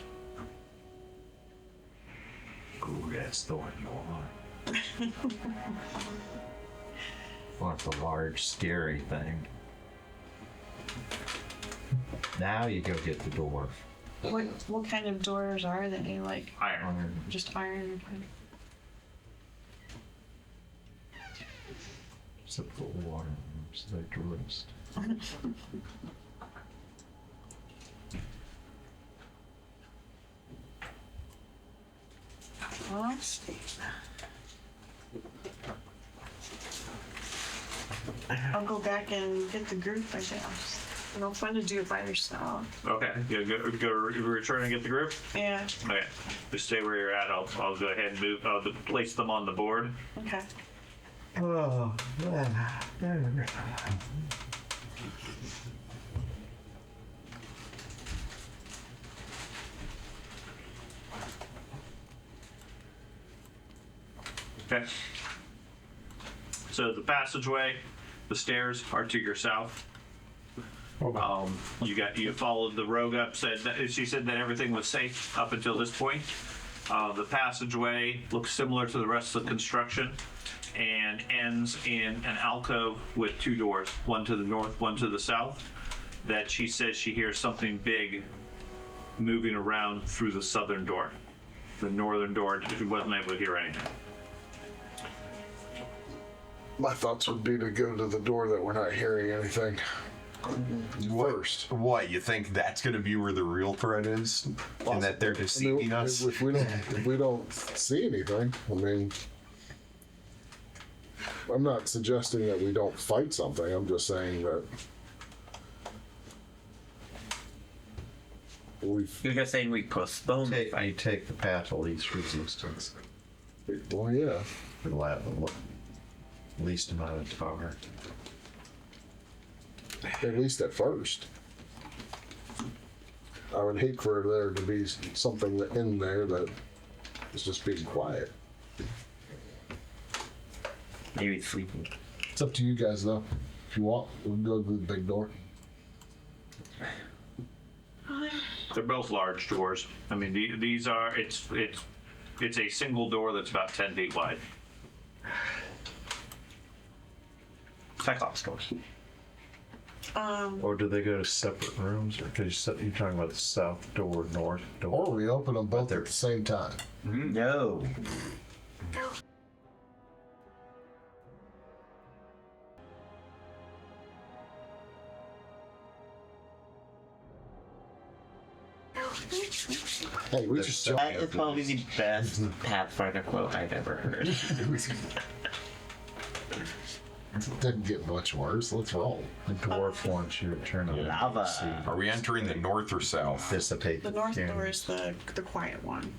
[SPEAKER 7] Ooh, that's the one you want. Want the large, scary thing. Now you go get the dwarf.
[SPEAKER 6] What kind of doors are they? Like
[SPEAKER 11] Iron.
[SPEAKER 6] just iron?
[SPEAKER 7] Except for water, so they tourist.
[SPEAKER 6] Well, let's see. I'll go back and get the group, I guess. No fun to do it by yourself.
[SPEAKER 11] Okay, you go return and get the group?
[SPEAKER 6] Yeah.
[SPEAKER 11] Okay, just stay where you're at. I'll go ahead and move, place them on the board.
[SPEAKER 6] Okay.
[SPEAKER 7] Oh,
[SPEAKER 11] Okay. So the passageway, the stairs are to your south. You followed the rogue up. She said that everything was safe up until this point. The passageway looks similar to the rest of the construction and ends in an alcove with two doors, one to the north, one to the south. That she says she hears something big moving around through the southern door. The northern door, she wasn't able to hear anything.
[SPEAKER 10] My thoughts would be to go to the door that we're not hearing anything first.
[SPEAKER 3] What, you think that's going to be where the real threat is? And that they're deceiving us?
[SPEAKER 10] If we don't see anything, I mean, I'm not suggesting that we don't fight something. I'm just saying that
[SPEAKER 5] You're just saying we postpone the
[SPEAKER 7] you
[SPEAKER 5] fight.
[SPEAKER 7] take the path of least resistance.
[SPEAKER 10] well, yeah.
[SPEAKER 7] For the least amount of power.
[SPEAKER 10] At least at first. I would hate for there to be something in there that is just being quiet.
[SPEAKER 5] Maybe it's sleeping.
[SPEAKER 10] It's up to you guys, though. If you want, we'll go to the big door.
[SPEAKER 11] They're both large doors. I mean, these are, it's a single door that's about 10 feet wide.
[SPEAKER 5] Cyclops doors.
[SPEAKER 7] Or do they go to separate rooms? Or because you're talking about the south door, north door.
[SPEAKER 10] Or we open them both at the same time.
[SPEAKER 5] No.
[SPEAKER 10] Hey, we just jumped.
[SPEAKER 5] That is probably the best Pathfinder quote I've ever heard.
[SPEAKER 10] Didn't get much worse. Let's roll.
[SPEAKER 7] The dwarf wants you to turn on
[SPEAKER 5] Lava.
[SPEAKER 3] Are we entering the north or south?
[SPEAKER 7] Dissipate
[SPEAKER 6] The north door
[SPEAKER 7] fumes.
[SPEAKER 6] is the quiet one.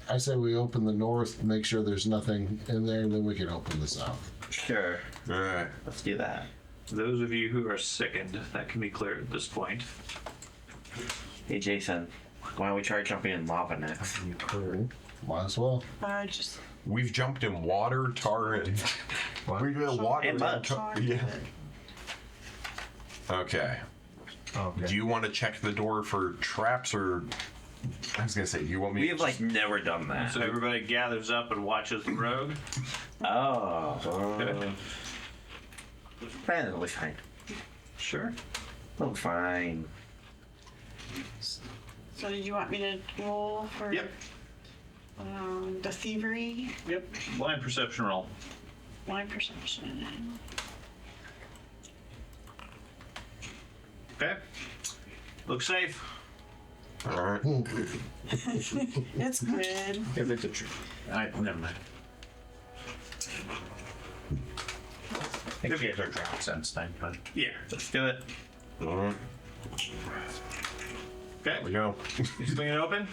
[SPEAKER 10] I say we open the north, make sure there's nothing in there, and then we can open the south.
[SPEAKER 5] Sure.
[SPEAKER 3] All right.
[SPEAKER 5] Let's do that.
[SPEAKER 11] Those of you who are sickened, that can be cleared at this point.
[SPEAKER 5] Hey, Jason. Why don't we try jumping in lava next?
[SPEAKER 10] Might as well.
[SPEAKER 6] Just
[SPEAKER 3] We've jumped in water, tar, and we got water
[SPEAKER 5] And mud.
[SPEAKER 3] Yeah. Okay.
[SPEAKER 7] Okay.
[SPEAKER 3] Do you want to check the door for traps, or I was gonna say, do you want me?
[SPEAKER 5] We have like never done that.
[SPEAKER 11] So everybody gathers up and watches the rogue.
[SPEAKER 5] Oh. That'll be fine.
[SPEAKER 11] Sure.
[SPEAKER 5] Oh, fine.
[SPEAKER 6] so did you want me to roll for
[SPEAKER 11] Yep.
[SPEAKER 6] The thievery
[SPEAKER 11] Yep. Blind perception roll.
[SPEAKER 6] blind perception?
[SPEAKER 11] Okay. Looks safe.
[SPEAKER 3] All right.
[SPEAKER 6] It's good.
[SPEAKER 11] If it's a tree. Never mind.
[SPEAKER 12] I think you guys are drowned since then, but
[SPEAKER 11] Yeah. Let's do it.
[SPEAKER 3] All right.
[SPEAKER 11] Okay.
[SPEAKER 3] We go.
[SPEAKER 11] You swing it open.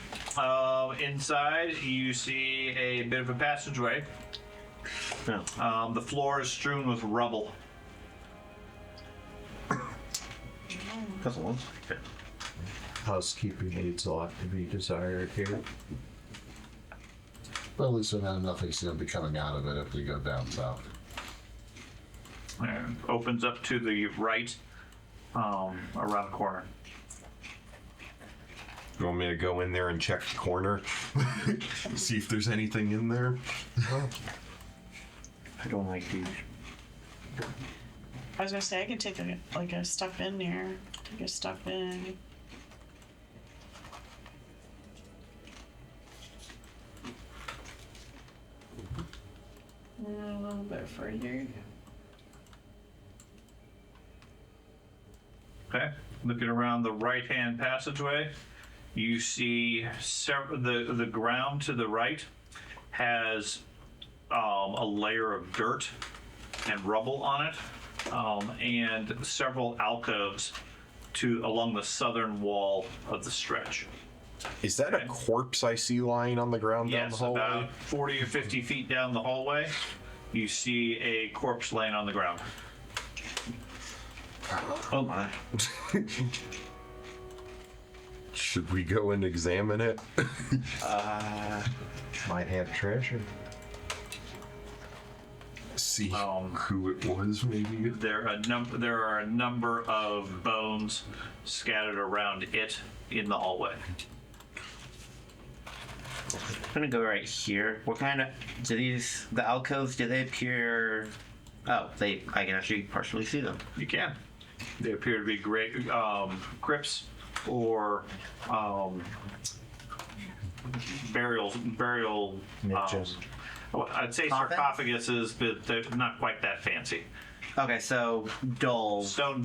[SPEAKER 11] Inside, you see a bit of a passageway.
[SPEAKER 5] No.
[SPEAKER 11] The floor is strewn with rubble.
[SPEAKER 5] Doesn't look like it.
[SPEAKER 7] Housekeeping needs a lot to be desired here.
[SPEAKER 10] But at least we know nothing's going to be coming out of it if we go down south.
[SPEAKER 11] And opens up to the right, around the corner.
[SPEAKER 3] You want me to go in there and check the corner? See if there's anything in there?
[SPEAKER 5] I don't like these.
[SPEAKER 6] I was gonna say I could take a step in there. Take a step in. A little bit further.
[SPEAKER 11] Okay, looking around the right-hand passageway, you see the ground to the right has a layer of dirt and rubble on it, and several alcoves along the southern wall of the stretch.
[SPEAKER 3] Is that a corpse I see lying on the ground down the
[SPEAKER 11] Yes,
[SPEAKER 3] hallway?
[SPEAKER 11] about 40 or 50 feet down the hallway, you see a corpse laying on the ground.
[SPEAKER 5] Oh my.
[SPEAKER 3] Should we go and examine it?
[SPEAKER 7] Might have treasure.
[SPEAKER 3] See who it was, maybe?
[SPEAKER 11] There are a number of bones scattered around it in the hallway.
[SPEAKER 5] I'm gonna go right here. What kind of the alcoves, do they appear? Oh, I can actually partially see them.
[SPEAKER 11] You can. They appear to be great crypts or burial
[SPEAKER 7] Niches.
[SPEAKER 11] I'd say
[SPEAKER 5] Coffins?
[SPEAKER 11] sarcophaguses, but they're not quite that fancy.
[SPEAKER 5] Okay, so dull.
[SPEAKER 11] Stone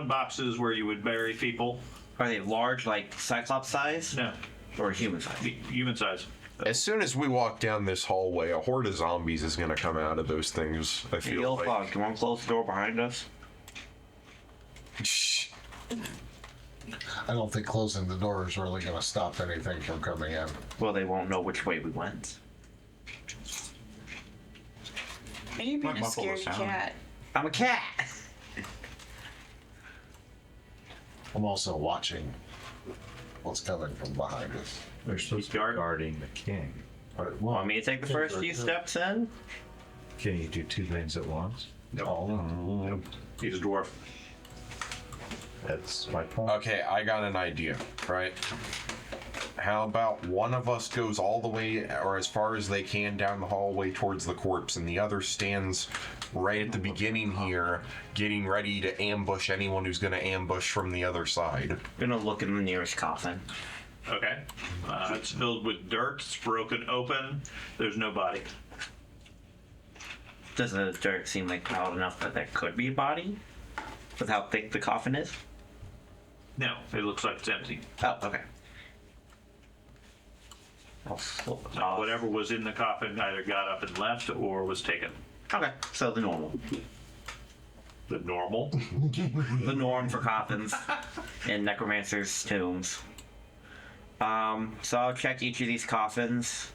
[SPEAKER 11] boxes where you would bury people.
[SPEAKER 5] Are they large, like Cyclops size?
[SPEAKER 11] No,
[SPEAKER 5] Or human size?
[SPEAKER 11] human size.
[SPEAKER 3] As soon as we walk down this hallway, a horde of zombies is going to come out of those things, I
[SPEAKER 5] Hey,
[SPEAKER 3] feel
[SPEAKER 5] Yellow
[SPEAKER 3] like.
[SPEAKER 5] Fog, do you want to close the door behind us?
[SPEAKER 3] Shh.
[SPEAKER 10] I don't think closing the door is really going to stop anything from coming in.
[SPEAKER 5] Well, they won't know which way we went.
[SPEAKER 6] Are you being
[SPEAKER 8] Might
[SPEAKER 6] a
[SPEAKER 8] muffle the
[SPEAKER 6] scaredy
[SPEAKER 8] sound.
[SPEAKER 6] cat?
[SPEAKER 5] I'm a cat!
[SPEAKER 10] I'm also watching what's coming from behind us.
[SPEAKER 12] They're supposed to be guarding the king.
[SPEAKER 5] Want me to take the first few steps in?
[SPEAKER 12] Can you do two things at once?
[SPEAKER 11] No. He's a dwarf.
[SPEAKER 12] That's my point.
[SPEAKER 3] Okay, I got an idea, right? How about one of us goes all the way or as far as they can down the hallway towards the corpse, and the other stands right at the beginning here, getting ready to ambush anyone who's going to ambush from the other side.
[SPEAKER 5] I'm gonna look in the nearest coffin.
[SPEAKER 11] Okay. It's filled with dirt. It's broken open. There's no body.
[SPEAKER 5] Does the dirt seem like loud enough that there could be a body? With how thick the coffin is?
[SPEAKER 11] No, it looks like it's empty.
[SPEAKER 5] Oh, okay. I'll flip it off.
[SPEAKER 11] Whatever was in the coffin either got up and left or was taken.
[SPEAKER 5] Okay, so the normal.
[SPEAKER 11] The normal.
[SPEAKER 5] The norm for coffins in necromancers' tombs. So I'll check each of these coffins,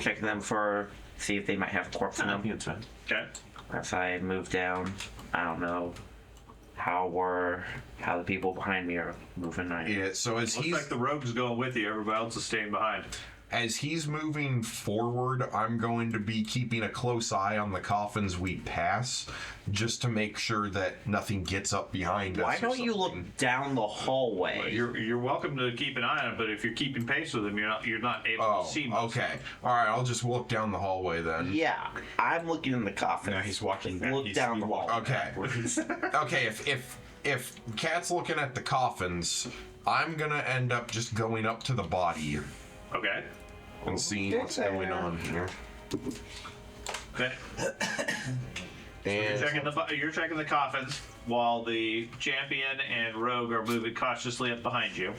[SPEAKER 5] check them see if they might have a corpse in them.
[SPEAKER 8] it's fine.
[SPEAKER 11] Okay.
[SPEAKER 5] As I move down, I don't know how the people behind me are moving.
[SPEAKER 3] Yeah, so as
[SPEAKER 11] Looks
[SPEAKER 3] he's
[SPEAKER 11] like the rogue's going with you. Everybody else is staying behind.
[SPEAKER 3] as he's moving forward, I'm going to be keeping a close eye on the coffins we pass, just to make sure that nothing gets up behind us.
[SPEAKER 5] Why
[SPEAKER 3] or
[SPEAKER 5] don't you look
[SPEAKER 3] something.
[SPEAKER 5] down the hallway?
[SPEAKER 11] You're welcome to keep an eye on it, but if you're keeping pace with them, you're not able
[SPEAKER 3] Oh,
[SPEAKER 11] to see much.
[SPEAKER 3] okay. All right, I'll just walk down the hallway then.
[SPEAKER 5] Yeah, I'm looking in the coffin.
[SPEAKER 8] No, he's walking back.
[SPEAKER 5] Look
[SPEAKER 8] He's
[SPEAKER 5] down the hallway.
[SPEAKER 3] Okay. Okay, if Kat's looking at the coffins, I'm gonna end up just going up to the body
[SPEAKER 11] Okay.
[SPEAKER 3] and seeing what's going on here.
[SPEAKER 11] Okay.
[SPEAKER 3] And
[SPEAKER 11] You're checking the coffins while the champion and rogue are moving cautiously up behind you.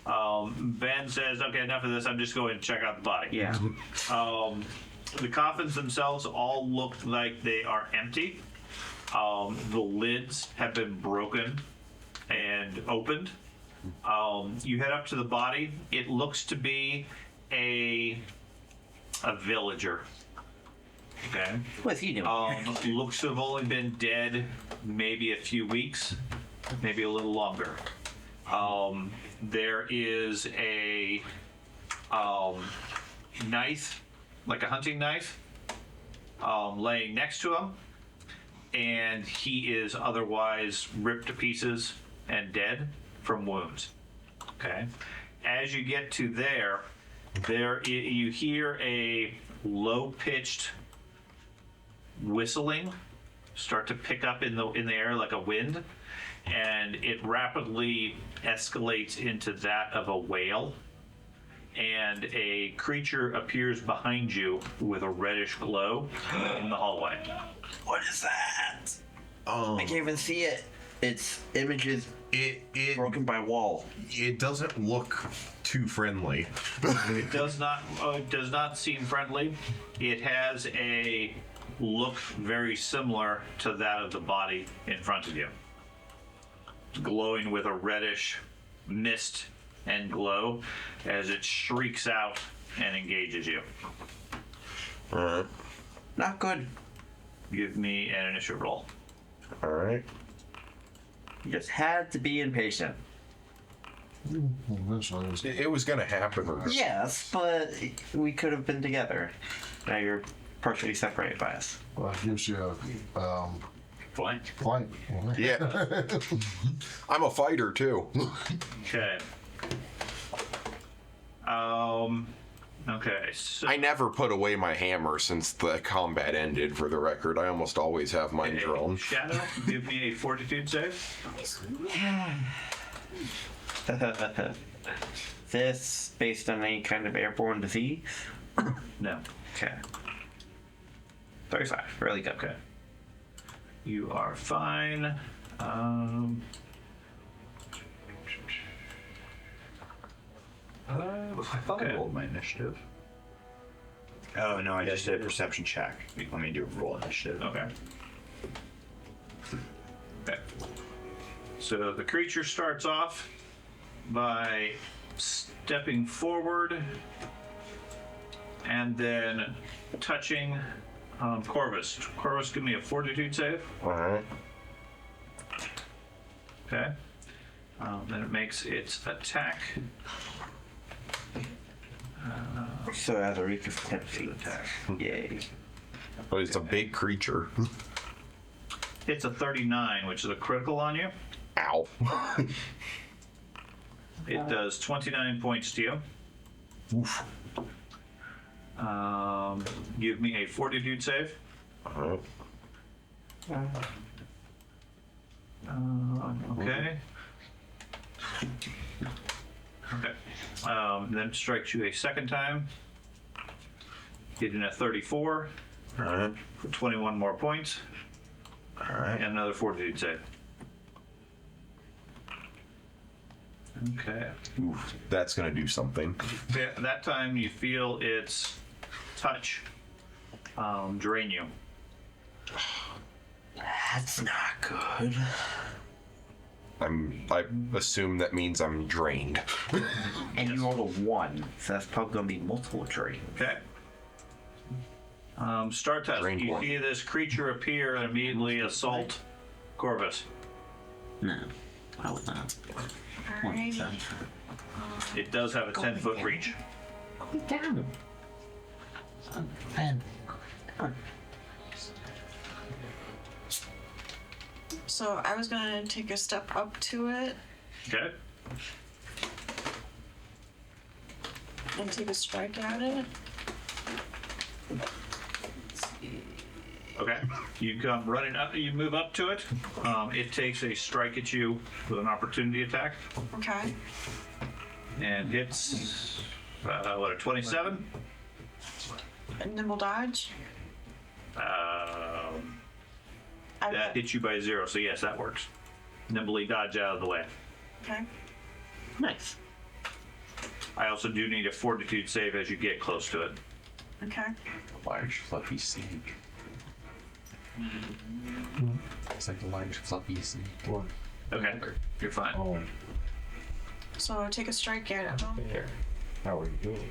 [SPEAKER 11] Ben says, "Okay, enough of this. I'm just going to check out the body."
[SPEAKER 5] Yeah.
[SPEAKER 11] The coffins themselves all look like they are empty. The lids have been broken and opened. You head up to the body. It looks to be a villager. Okay.
[SPEAKER 5] What's he doing?
[SPEAKER 11] Looks to have only been dead maybe a few weeks, maybe a little longer. There is a knife like a hunting knife, laying next to him, and he is otherwise ripped to pieces and dead from wounds. Okay. As you get to there, you hear a low-pitched whistling start to pick up in the air like a wind, and it rapidly escalates into that of a whale, and a creature appears behind you with a reddish glow in the hallway.
[SPEAKER 5] What is that? I can't even see it. It's images
[SPEAKER 3] It
[SPEAKER 5] broken by wall.
[SPEAKER 3] it doesn't look too friendly.
[SPEAKER 11] It does not seem friendly. It has a look very similar to that of the body in front of you. It's glowing with a reddish mist and glow as it shrieks out and engages you.
[SPEAKER 3] Alright.
[SPEAKER 5] Not good.
[SPEAKER 11] Give me an initiative roll.
[SPEAKER 3] Alright.
[SPEAKER 5] You just had to be impatient.
[SPEAKER 3] It was gonna happen.
[SPEAKER 5] Yes, but we could have been together. Now you're partially separated by us.
[SPEAKER 10] Well, it gives you a
[SPEAKER 11] Flank.
[SPEAKER 10] flank.
[SPEAKER 3] Yeah. I'm a fighter too.
[SPEAKER 11] Okay. Okay. So
[SPEAKER 3] I never put away my hammer since the combat ended, for the record. I almost always have mine drawn.
[SPEAKER 11] Shadow, give me a fortitude save.
[SPEAKER 5] This based on any kind of airborne disease?
[SPEAKER 11] No.
[SPEAKER 5] Okay. 35. Really good.
[SPEAKER 11] Okay. You are fine.
[SPEAKER 4] I thought I rolled my initiative. Oh no, I just did a perception check. Let me do a roll initiative.
[SPEAKER 11] Okay. Okay. So the creature starts off by stepping forward and then touching Corvus. Corvus, give me a fortitude save.
[SPEAKER 3] Alright.
[SPEAKER 11] Okay. Then it makes its attack.
[SPEAKER 5] So as a reach of 10 feet attack. Yay.
[SPEAKER 3] But it's a big creature.
[SPEAKER 11] It's a 39, which is a critical on you.
[SPEAKER 3] Ow.
[SPEAKER 11] It does 29 points to you.
[SPEAKER 3] Oof.
[SPEAKER 11] Give me a fortitude save.
[SPEAKER 3] Alright.
[SPEAKER 11] Okay. Okay. Then strikes you a second time. Getting a 34
[SPEAKER 3] Alright.
[SPEAKER 11] for 21 more points.
[SPEAKER 3] Alright.
[SPEAKER 11] And another fortitude save. Okay.
[SPEAKER 3] Oof. That's gonna do something.
[SPEAKER 11] That time you feel its touch drain you.
[SPEAKER 5] That's not good.
[SPEAKER 3] I assume that means I'm drained.
[SPEAKER 5] And you rolled a 1, so that's probably going to be multiple drain.
[SPEAKER 11] Okay. Start test.
[SPEAKER 3] Drained
[SPEAKER 11] You
[SPEAKER 3] one.
[SPEAKER 11] see this creature appear and immediately assault Corvus.
[SPEAKER 5] No, I would not.
[SPEAKER 6] Alrighty.
[SPEAKER 11] It does have a 10-foot reach.
[SPEAKER 5] Down.
[SPEAKER 6] So I was gonna take a step up to it
[SPEAKER 11] Okay.
[SPEAKER 6] and take a strike at it.
[SPEAKER 11] Okay. You come running up. You move up to it. It takes a strike at you with an opportunity attack
[SPEAKER 6] Okay.
[SPEAKER 11] and hits. What, a 27?
[SPEAKER 6] A nimble dodge.
[SPEAKER 11] That hits you by 0, so yes, that works. Nimbly dodge out of the way.
[SPEAKER 6] Okay.
[SPEAKER 5] Nice.
[SPEAKER 11] I also do need a fortitude save as you get close to it.
[SPEAKER 6] Okay.
[SPEAKER 12] Large fluffy snake. It's like a large fluffy snake.
[SPEAKER 11] Okay, you're fine.
[SPEAKER 10] Oh,
[SPEAKER 6] So I'll take a strike at it.
[SPEAKER 12] There. How are you doing?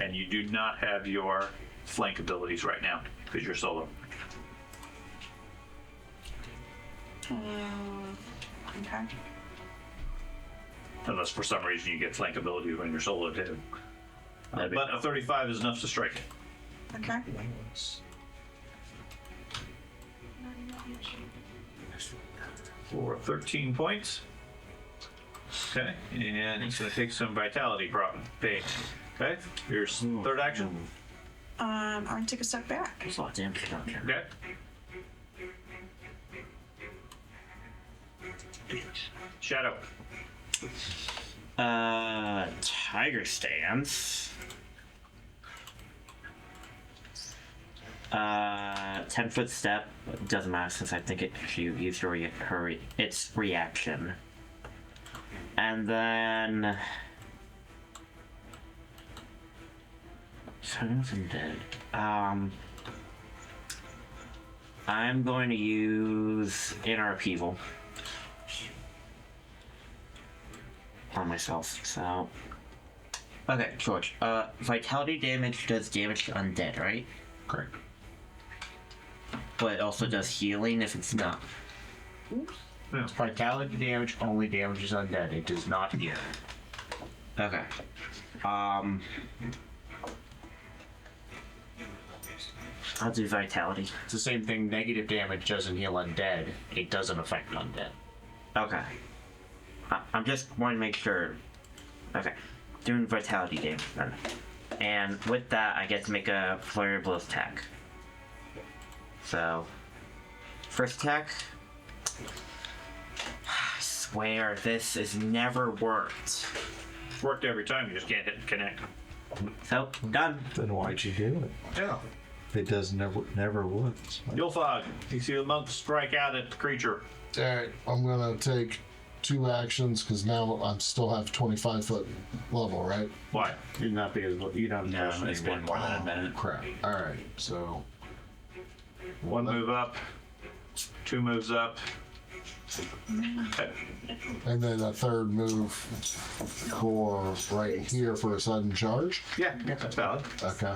[SPEAKER 11] And you do not have your flank abilities right now because you're solo.
[SPEAKER 6] Okay.
[SPEAKER 11] Unless for some reason you get flank ability when you're solo too. But a 35 is enough to strike.
[SPEAKER 6] Okay.
[SPEAKER 11] For 13 points. Okay, and he's going to take some vitality pain. Okay, here's third action.
[SPEAKER 6] I'm going to take a step back.
[SPEAKER 5] There's a lot of damage down here.
[SPEAKER 11] Okay. Shadow.
[SPEAKER 5] Tiger stance. 10-foot step. Doesn't matter since I think if you use its reaction. And then Silence and Dead. I'm going to use Inner Upheaval on myself. So okay, George. Vitality damage does damage to undead, right?
[SPEAKER 2] Correct.
[SPEAKER 5] But it also does healing if it's not.
[SPEAKER 9] Vitality damage only damages undead. It does not heal.
[SPEAKER 5] Okay. I'll do vitality.
[SPEAKER 9] It's the same thing. Negative damage doesn't heal undead. It doesn't affect undead.
[SPEAKER 5] Okay. I'm just wanting to make sure. Okay. Doing vitality damage then. And with that, I get to make a flurry of blows attack. So, first attack. I swear this has never worked.
[SPEAKER 11] It's worked every time, you just can't hit connect.
[SPEAKER 5] So, done.
[SPEAKER 7] Then why'd you do it?
[SPEAKER 11] Yeah.
[SPEAKER 7] It does never works.
[SPEAKER 11] Yulfog, you see the monk strike out at the creature.
[SPEAKER 10] Alright, I'm gonna take 2 actions because now I still have 25-foot level, right?
[SPEAKER 11] Why?
[SPEAKER 9] You're not because you don't know.
[SPEAKER 8] No, it's been more than a minute.
[SPEAKER 10] Crap. Alright, so
[SPEAKER 11] 1 move up, 2 moves up. Okay.
[SPEAKER 10] and then a third move for right here for a sudden charge.
[SPEAKER 11] Yeah, that's valid.
[SPEAKER 10] Okay.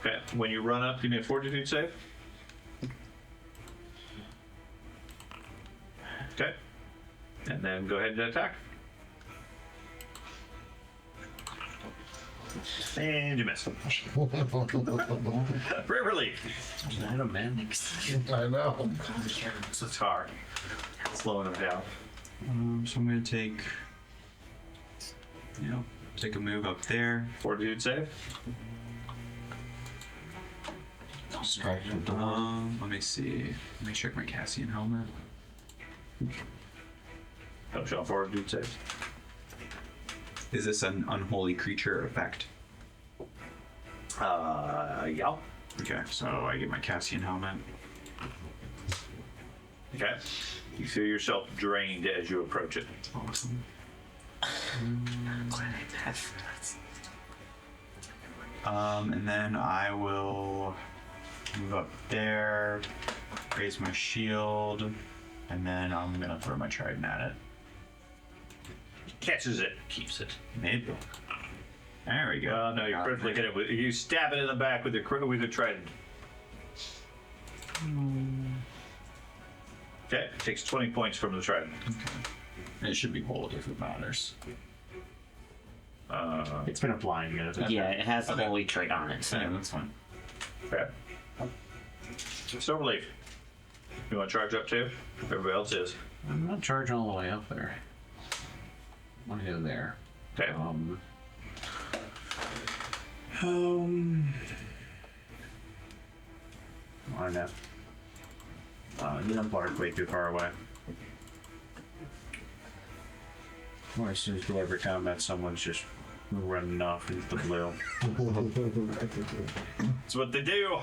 [SPEAKER 11] Okay, when you run up, you need a fortitude save. Okay. And then go ahead and attack. And you miss. Great relief.
[SPEAKER 9] I don't man.
[SPEAKER 10] I know.
[SPEAKER 11] It's hard. Slowing him down.
[SPEAKER 8] So I'm gonna take, take a move up there.
[SPEAKER 11] Fortitude save.
[SPEAKER 8] Let me see. Let me check my Cassian helmet.
[SPEAKER 11] Don't show fortitude save.
[SPEAKER 8] Is this an unholy creature effect?
[SPEAKER 11] Yeah.
[SPEAKER 8] Okay, so I get my Cassian helmet.
[SPEAKER 11] Okay. You feel yourself drained as you approach it.
[SPEAKER 8] Awesome. And then I will move up there, raise my shield, and then I'm gonna throw my trident at it.
[SPEAKER 11] Catches it, keeps it.
[SPEAKER 8] Maybe. There we go.
[SPEAKER 11] No, you critically hit it. You stab it in the back with your trident. Okay, takes 20 points from the trident.
[SPEAKER 8] It should be hold if it matters.
[SPEAKER 9] It's been applying it.
[SPEAKER 5] Yeah, it has the holy trait on it. So.
[SPEAKER 8] Yeah, that's fine.
[SPEAKER 11] Okay. So relief. You want to charge up too? Everybody else is.
[SPEAKER 9] I'm not charging all the way up there. I want to go there.
[SPEAKER 11] Okay.
[SPEAKER 9] I know. The Unbarred way too far away. Or as soon as whoever combat someone's just running off into the blue.
[SPEAKER 11] That's what they do.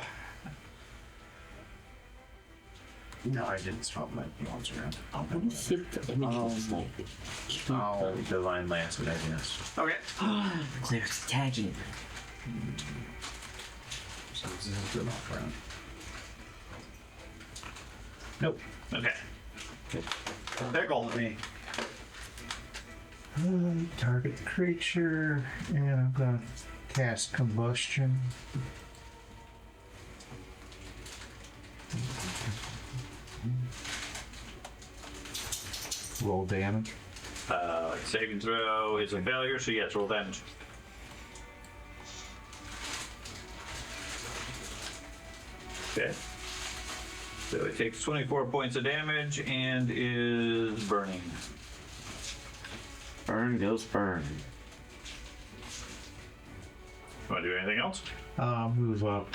[SPEAKER 9] No, I didn't swap my monster around.
[SPEAKER 5] I want to see if the image is
[SPEAKER 9] I'll Divine Lance it, I guess.
[SPEAKER 11] Okay.
[SPEAKER 5] Cleric's tagging.
[SPEAKER 9] So this is a good off round.
[SPEAKER 11] Nope. Okay. Pickle.
[SPEAKER 7] Target the creature, and I'm gonna cast combustion. Roll damage.
[SPEAKER 11] Saving throw is a failure, so yes, roll damage. Okay. So it takes 24 points of damage and is burning.
[SPEAKER 5] Burn goes burn.
[SPEAKER 11] Want to do anything else?
[SPEAKER 7] Move up.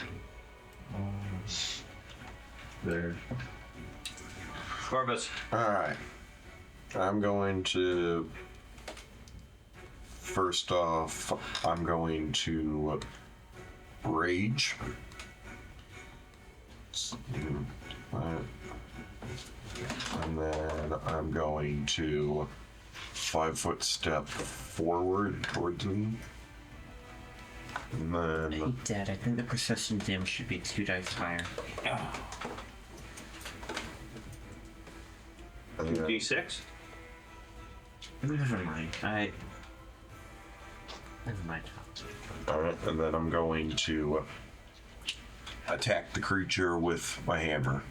[SPEAKER 7] There.
[SPEAKER 11] Corvus.
[SPEAKER 3] All right. I'm going to. First off, I'm going to rage. And then I'm going to 5-foot step forward towards him. And then.
[SPEAKER 5] Hey, Dad, I think the perception damage should be 2 dice higher.
[SPEAKER 3] And then
[SPEAKER 11] D6.
[SPEAKER 5] Never mind. Never mind.
[SPEAKER 3] Alright, and then I'm going to attack the creature with my hammer.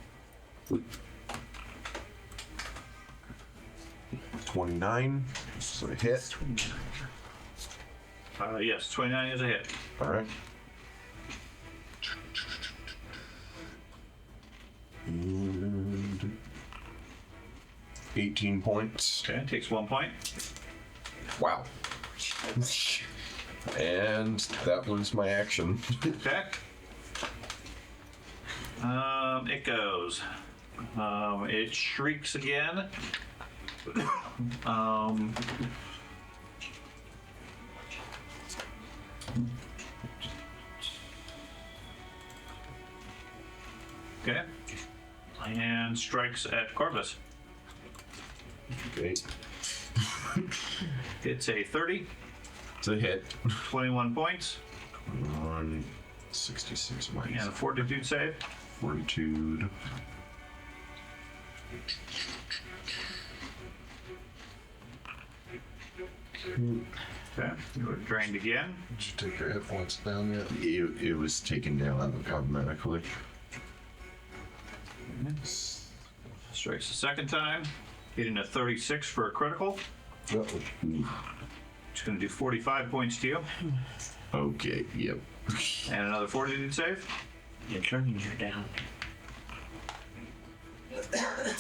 [SPEAKER 3] 29, so a hit.
[SPEAKER 11] Yes, 29 is a hit.
[SPEAKER 3] Alright. And 18 points.
[SPEAKER 11] Okay, takes 1 point.
[SPEAKER 3] Wow. And that was my action.
[SPEAKER 11] Okay. It goes. It shrieks again. Okay. And strikes at Corvus.
[SPEAKER 3] Okay.
[SPEAKER 11] It's a 30,
[SPEAKER 3] It's a hit.
[SPEAKER 11] 21 points,
[SPEAKER 3] 66
[SPEAKER 11] and a
[SPEAKER 3] minus
[SPEAKER 11] fortitude save.
[SPEAKER 3] fortitude.
[SPEAKER 11] Okay. You were drained again.
[SPEAKER 10] Did you take your hit points down yet?
[SPEAKER 3] It was taken down automatically.
[SPEAKER 11] Strikes the second time, hitting a 36 for a critical. It's going to do 45 points to you,
[SPEAKER 3] Okay, yep.
[SPEAKER 11] and another fortitude save.
[SPEAKER 5] You're turning her down.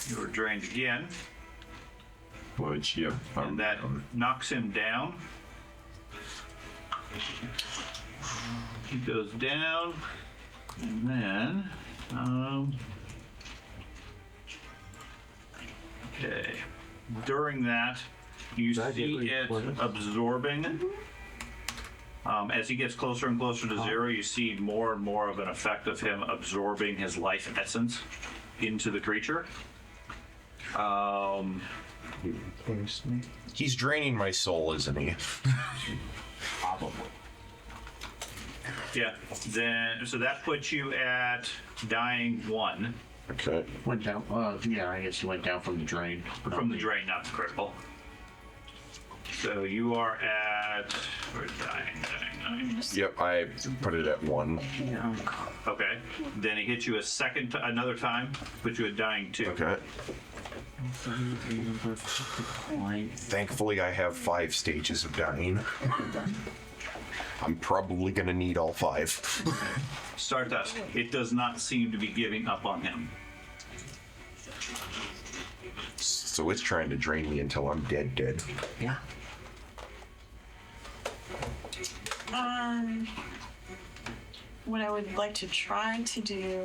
[SPEAKER 11] You were drained again,
[SPEAKER 3] Which, yep.
[SPEAKER 11] and that knocks him down. He goes down, and then, okay. During that, you see it absorbing. As he gets closer and closer to zero, you see more and more of an effect of him absorbing his life essence into the creature.
[SPEAKER 3] He's draining my soul, isn't he?
[SPEAKER 5] Probably.
[SPEAKER 11] Yeah. Then, so that puts you at dying 1
[SPEAKER 3] Okay.
[SPEAKER 9] Went down. Yeah, I guess you went down from the drain.
[SPEAKER 11] from the drain, not the critical. So you are at. We're dying.
[SPEAKER 3] Yep, I put it at 1.
[SPEAKER 11] Okay. Then he hits you another time, puts you at dying 2.
[SPEAKER 3] Okay. Thankfully, I have 5 stages of dying. I'm probably gonna need all 5.
[SPEAKER 11] Stardust. It does not seem to be giving up on him.
[SPEAKER 3] So it's trying to drain me until I'm dead.
[SPEAKER 5] Yeah.
[SPEAKER 6] What I would like to try to do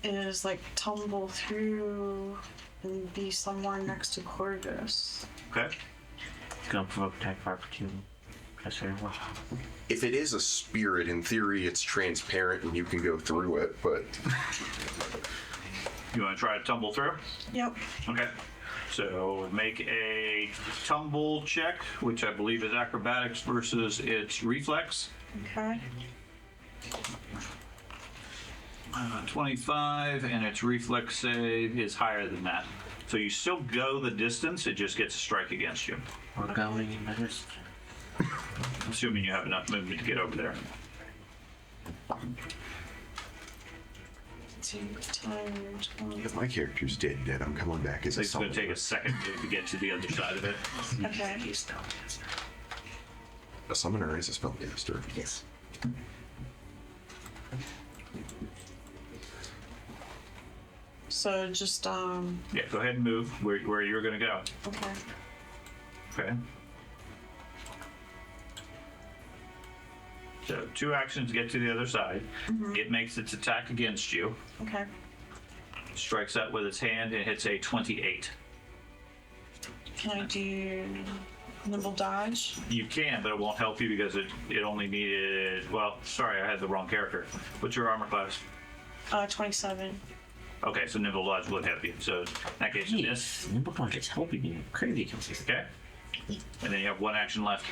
[SPEAKER 6] is like tumble through and be somewhere next to Corvus.
[SPEAKER 11] Okay.
[SPEAKER 5] It's gonna provoke attack of opportunity. That's very well.
[SPEAKER 3] If it is a spirit, in theory, it's transparent and you can go through it, but
[SPEAKER 11] You want to try to tumble through?
[SPEAKER 6] Yep.
[SPEAKER 11] Okay. So make a tumble check, which I believe is acrobatics versus its reflex.
[SPEAKER 6] Okay.
[SPEAKER 11] 25, and its reflex save is higher than that. So you still go the distance, it just gets a strike against you.
[SPEAKER 5] We're going in my wrist.
[SPEAKER 11] Assuming you have enough movement to get over there.
[SPEAKER 6] see, 10, 12.
[SPEAKER 3] If my character's dead, I'm coming back as a
[SPEAKER 11] It's going to take a second to get to the other side of it.
[SPEAKER 6] Okay.
[SPEAKER 3] A summoner is a spellcaster.
[SPEAKER 5] Yes.
[SPEAKER 6] So just
[SPEAKER 11] Yeah, go ahead and move where you're going to go.
[SPEAKER 6] okay.
[SPEAKER 11] Okay. So 2 actions to get to the other side. It makes its attack against you.
[SPEAKER 6] Okay.
[SPEAKER 11] Strikes out with its hand and hits a 28.
[SPEAKER 6] Can I do nimble dodge?
[SPEAKER 11] You can, but it won't help you because it only needed. Well, sorry, I had the wrong character. What's your armor class?
[SPEAKER 6] 27.
[SPEAKER 11] Okay, so nimble dodge would help you. So in that case, you miss.
[SPEAKER 5] Yes. Nimble dodge is helping you. Crazy.
[SPEAKER 11] Okay. And then you have 1 action left.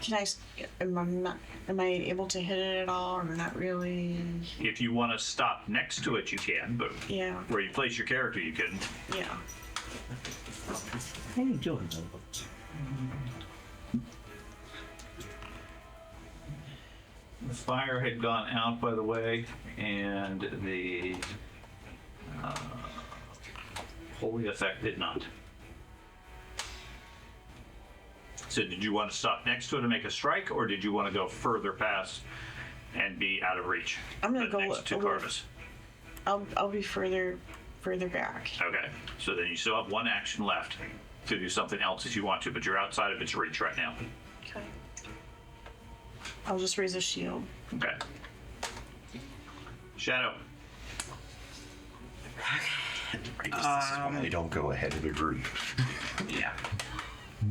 [SPEAKER 6] Can I? Am I able to hit it at all, or not really?
[SPEAKER 11] If you want to stop next to it, you can, but
[SPEAKER 6] Yeah.
[SPEAKER 11] where you place your character, you couldn't.
[SPEAKER 6] Yeah.
[SPEAKER 5] How you doing,
[SPEAKER 11] The fire had gone out, by the way, and the holy effect did not. So did you want to stop next to it and make a strike, or did you want to go further past and be out of reach?
[SPEAKER 6] I'm gonna go
[SPEAKER 11] next to
[SPEAKER 6] a little-
[SPEAKER 11] Carvis.
[SPEAKER 6] I'll be further back.
[SPEAKER 11] Okay, so then you still have 1 action left to do something else if you want to, but you're outside of its reach right now.
[SPEAKER 6] Okay. I'll just raise a shield.
[SPEAKER 11] Okay. Shadow.
[SPEAKER 3] I guess this is why I don't go ahead of the group.
[SPEAKER 5] Yeah.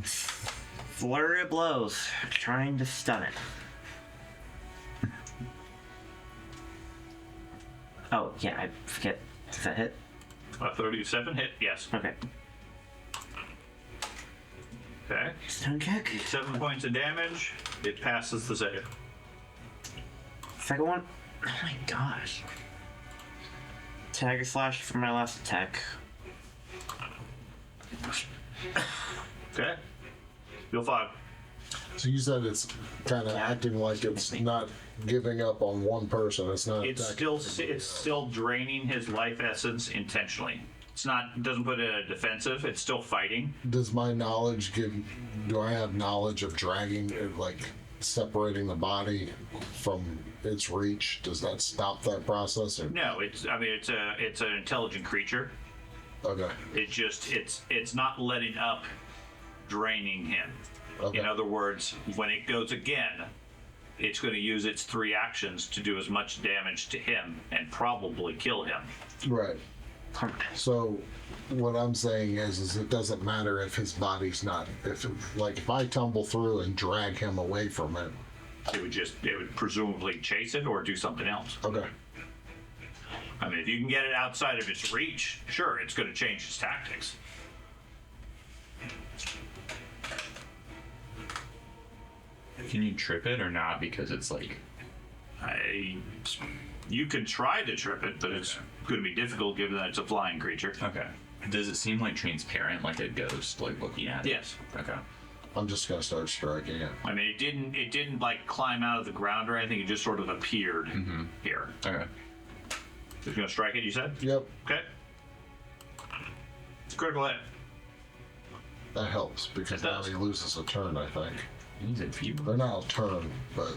[SPEAKER 5] Flurry of blows, trying to stun it. Oh, yeah, I forget. Does that hit?
[SPEAKER 11] A 37 hit, yes.
[SPEAKER 5] Okay.
[SPEAKER 11] Okay.
[SPEAKER 5] Stun kick.
[SPEAKER 11] 7 points of damage. It passes the save.
[SPEAKER 5] Second one. Oh my gosh. Tag slash for my last attack.
[SPEAKER 11] Okay. You'll 5.
[SPEAKER 10] So you said it's kind of acting like it's not giving up on one person. It's not.
[SPEAKER 11] It's still draining his life essence intentionally. It's not. It doesn't put it in a defensive. It's still fighting.
[SPEAKER 10] Does my knowledge give? Do I have knowledge of dragging, like separating the body from its reach? Does that stop that process? Or?
[SPEAKER 11] No, it's. I mean, it's an intelligent creature.
[SPEAKER 10] Okay.
[SPEAKER 11] It's not letting up, draining him.
[SPEAKER 10] Okay.
[SPEAKER 11] In other words, when it goes again, it's going to use its 3 actions to do as much damage to him and probably kill him.
[SPEAKER 10] Right. So what I'm saying is it doesn't matter if his body's not. If I tumble through and drag him away from it.
[SPEAKER 11] It would presumably chase it or do something else.
[SPEAKER 10] Okay.
[SPEAKER 11] I mean, if you can get it outside of its reach, sure, it's going to change its tactics.
[SPEAKER 8] Can you trip it or not? Because it's like.
[SPEAKER 11] You can try to trip it, but it's going to be difficult given that it's a flying creature.
[SPEAKER 8] Okay. Does it seem like transparent, like a ghost, like looking at it?
[SPEAKER 11] Yes.
[SPEAKER 8] Okay.
[SPEAKER 10] I'm just gonna start striking it.
[SPEAKER 11] I mean, it didn't like climb out of the ground or anything. It just sort of appeared here.
[SPEAKER 8] Okay.
[SPEAKER 11] It's going to strike it, you said?
[SPEAKER 10] Yep.
[SPEAKER 11] Okay. It's critical hit.
[SPEAKER 10] That helps because
[SPEAKER 11] It
[SPEAKER 10] now
[SPEAKER 11] does.
[SPEAKER 10] he loses a turn. I think.
[SPEAKER 8] He's enfeebled.
[SPEAKER 10] Or not a turn, but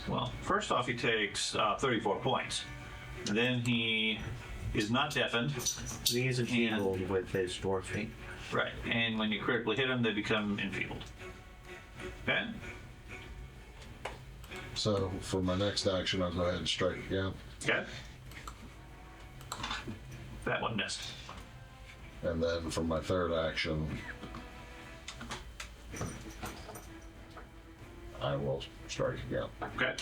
[SPEAKER 11] Well, first off, he takes 34 points. Then he is not deafened.
[SPEAKER 7] He is enfeebled with his dwarf feet.
[SPEAKER 11] Right. And when you critically hit them, they become enfeebled. Okay?
[SPEAKER 10] so for my next action, I'll go ahead and strike again,
[SPEAKER 11] Okay. That one missed.
[SPEAKER 10] and then for my third action, I will strike again.
[SPEAKER 11] Okay.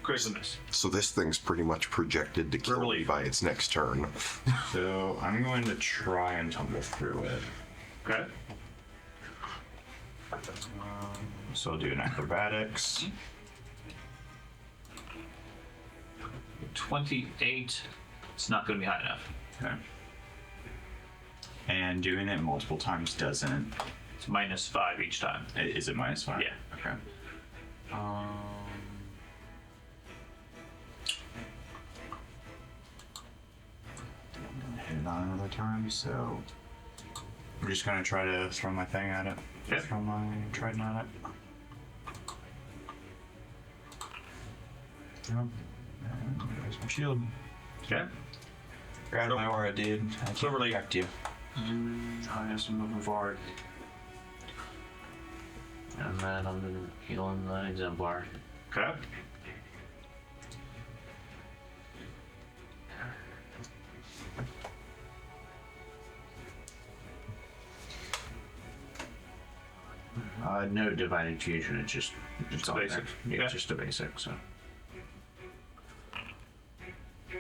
[SPEAKER 11] Critical miss.
[SPEAKER 3] So this thing's pretty much projected to kill me
[SPEAKER 11] Relief.
[SPEAKER 3] by its next turn.
[SPEAKER 8] So I'm going to try and tumble through it.
[SPEAKER 11] Okay.
[SPEAKER 8] So I'll do an acrobatics.
[SPEAKER 11] 28. It's not going to be high enough.
[SPEAKER 8] Okay. And doing it multiple times doesn't.
[SPEAKER 11] It's -5 each time.
[SPEAKER 8] Is it -5?
[SPEAKER 11] Yeah.
[SPEAKER 8] Okay. Hit it on another time, so I'm just gonna try to throw my thing at it.
[SPEAKER 11] Yep.
[SPEAKER 8] Throw my trident at it. Yep. And there's my shield.
[SPEAKER 11] Okay.
[SPEAKER 8] Grab my aura, dude. I can't
[SPEAKER 11] Silverleaf.
[SPEAKER 8] protect you. I guess I'm moving forward.
[SPEAKER 13] And then I'm healing the exemplar.
[SPEAKER 11] Okay.
[SPEAKER 9] No divine infusion. It's just it's all
[SPEAKER 11] basic.
[SPEAKER 9] there. Yeah,
[SPEAKER 11] Yeah.
[SPEAKER 9] it's just a basic. So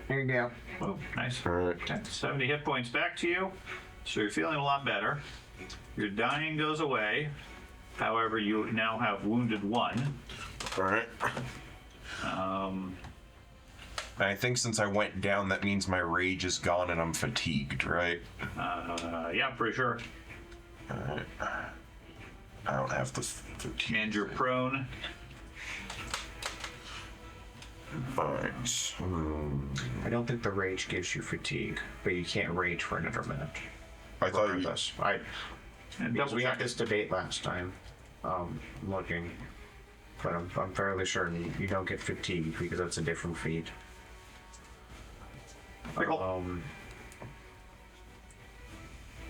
[SPEAKER 9] there you go.
[SPEAKER 11] Oh, nice.
[SPEAKER 3] All right.
[SPEAKER 11] Okay, 70 hit points back to you. So you're feeling a lot better. Your dying goes away. However, you now have wounded 1.
[SPEAKER 3] All right. I think since I went down, that means my rage is gone and I'm fatigued, right?
[SPEAKER 11] Yeah, pretty sure.
[SPEAKER 3] All right. I don't have the fatigue.
[SPEAKER 11] And you're prone.
[SPEAKER 3] Fine.
[SPEAKER 9] I don't think the rage gives you fatigue, but you can't rage for another minute.
[SPEAKER 3] I thought you.
[SPEAKER 9] Regardless, because
[SPEAKER 11] Double
[SPEAKER 9] we had
[SPEAKER 11] check.
[SPEAKER 9] this debate last time. Looking, but I'm fairly certain you don't get fatigued because that's a different feat.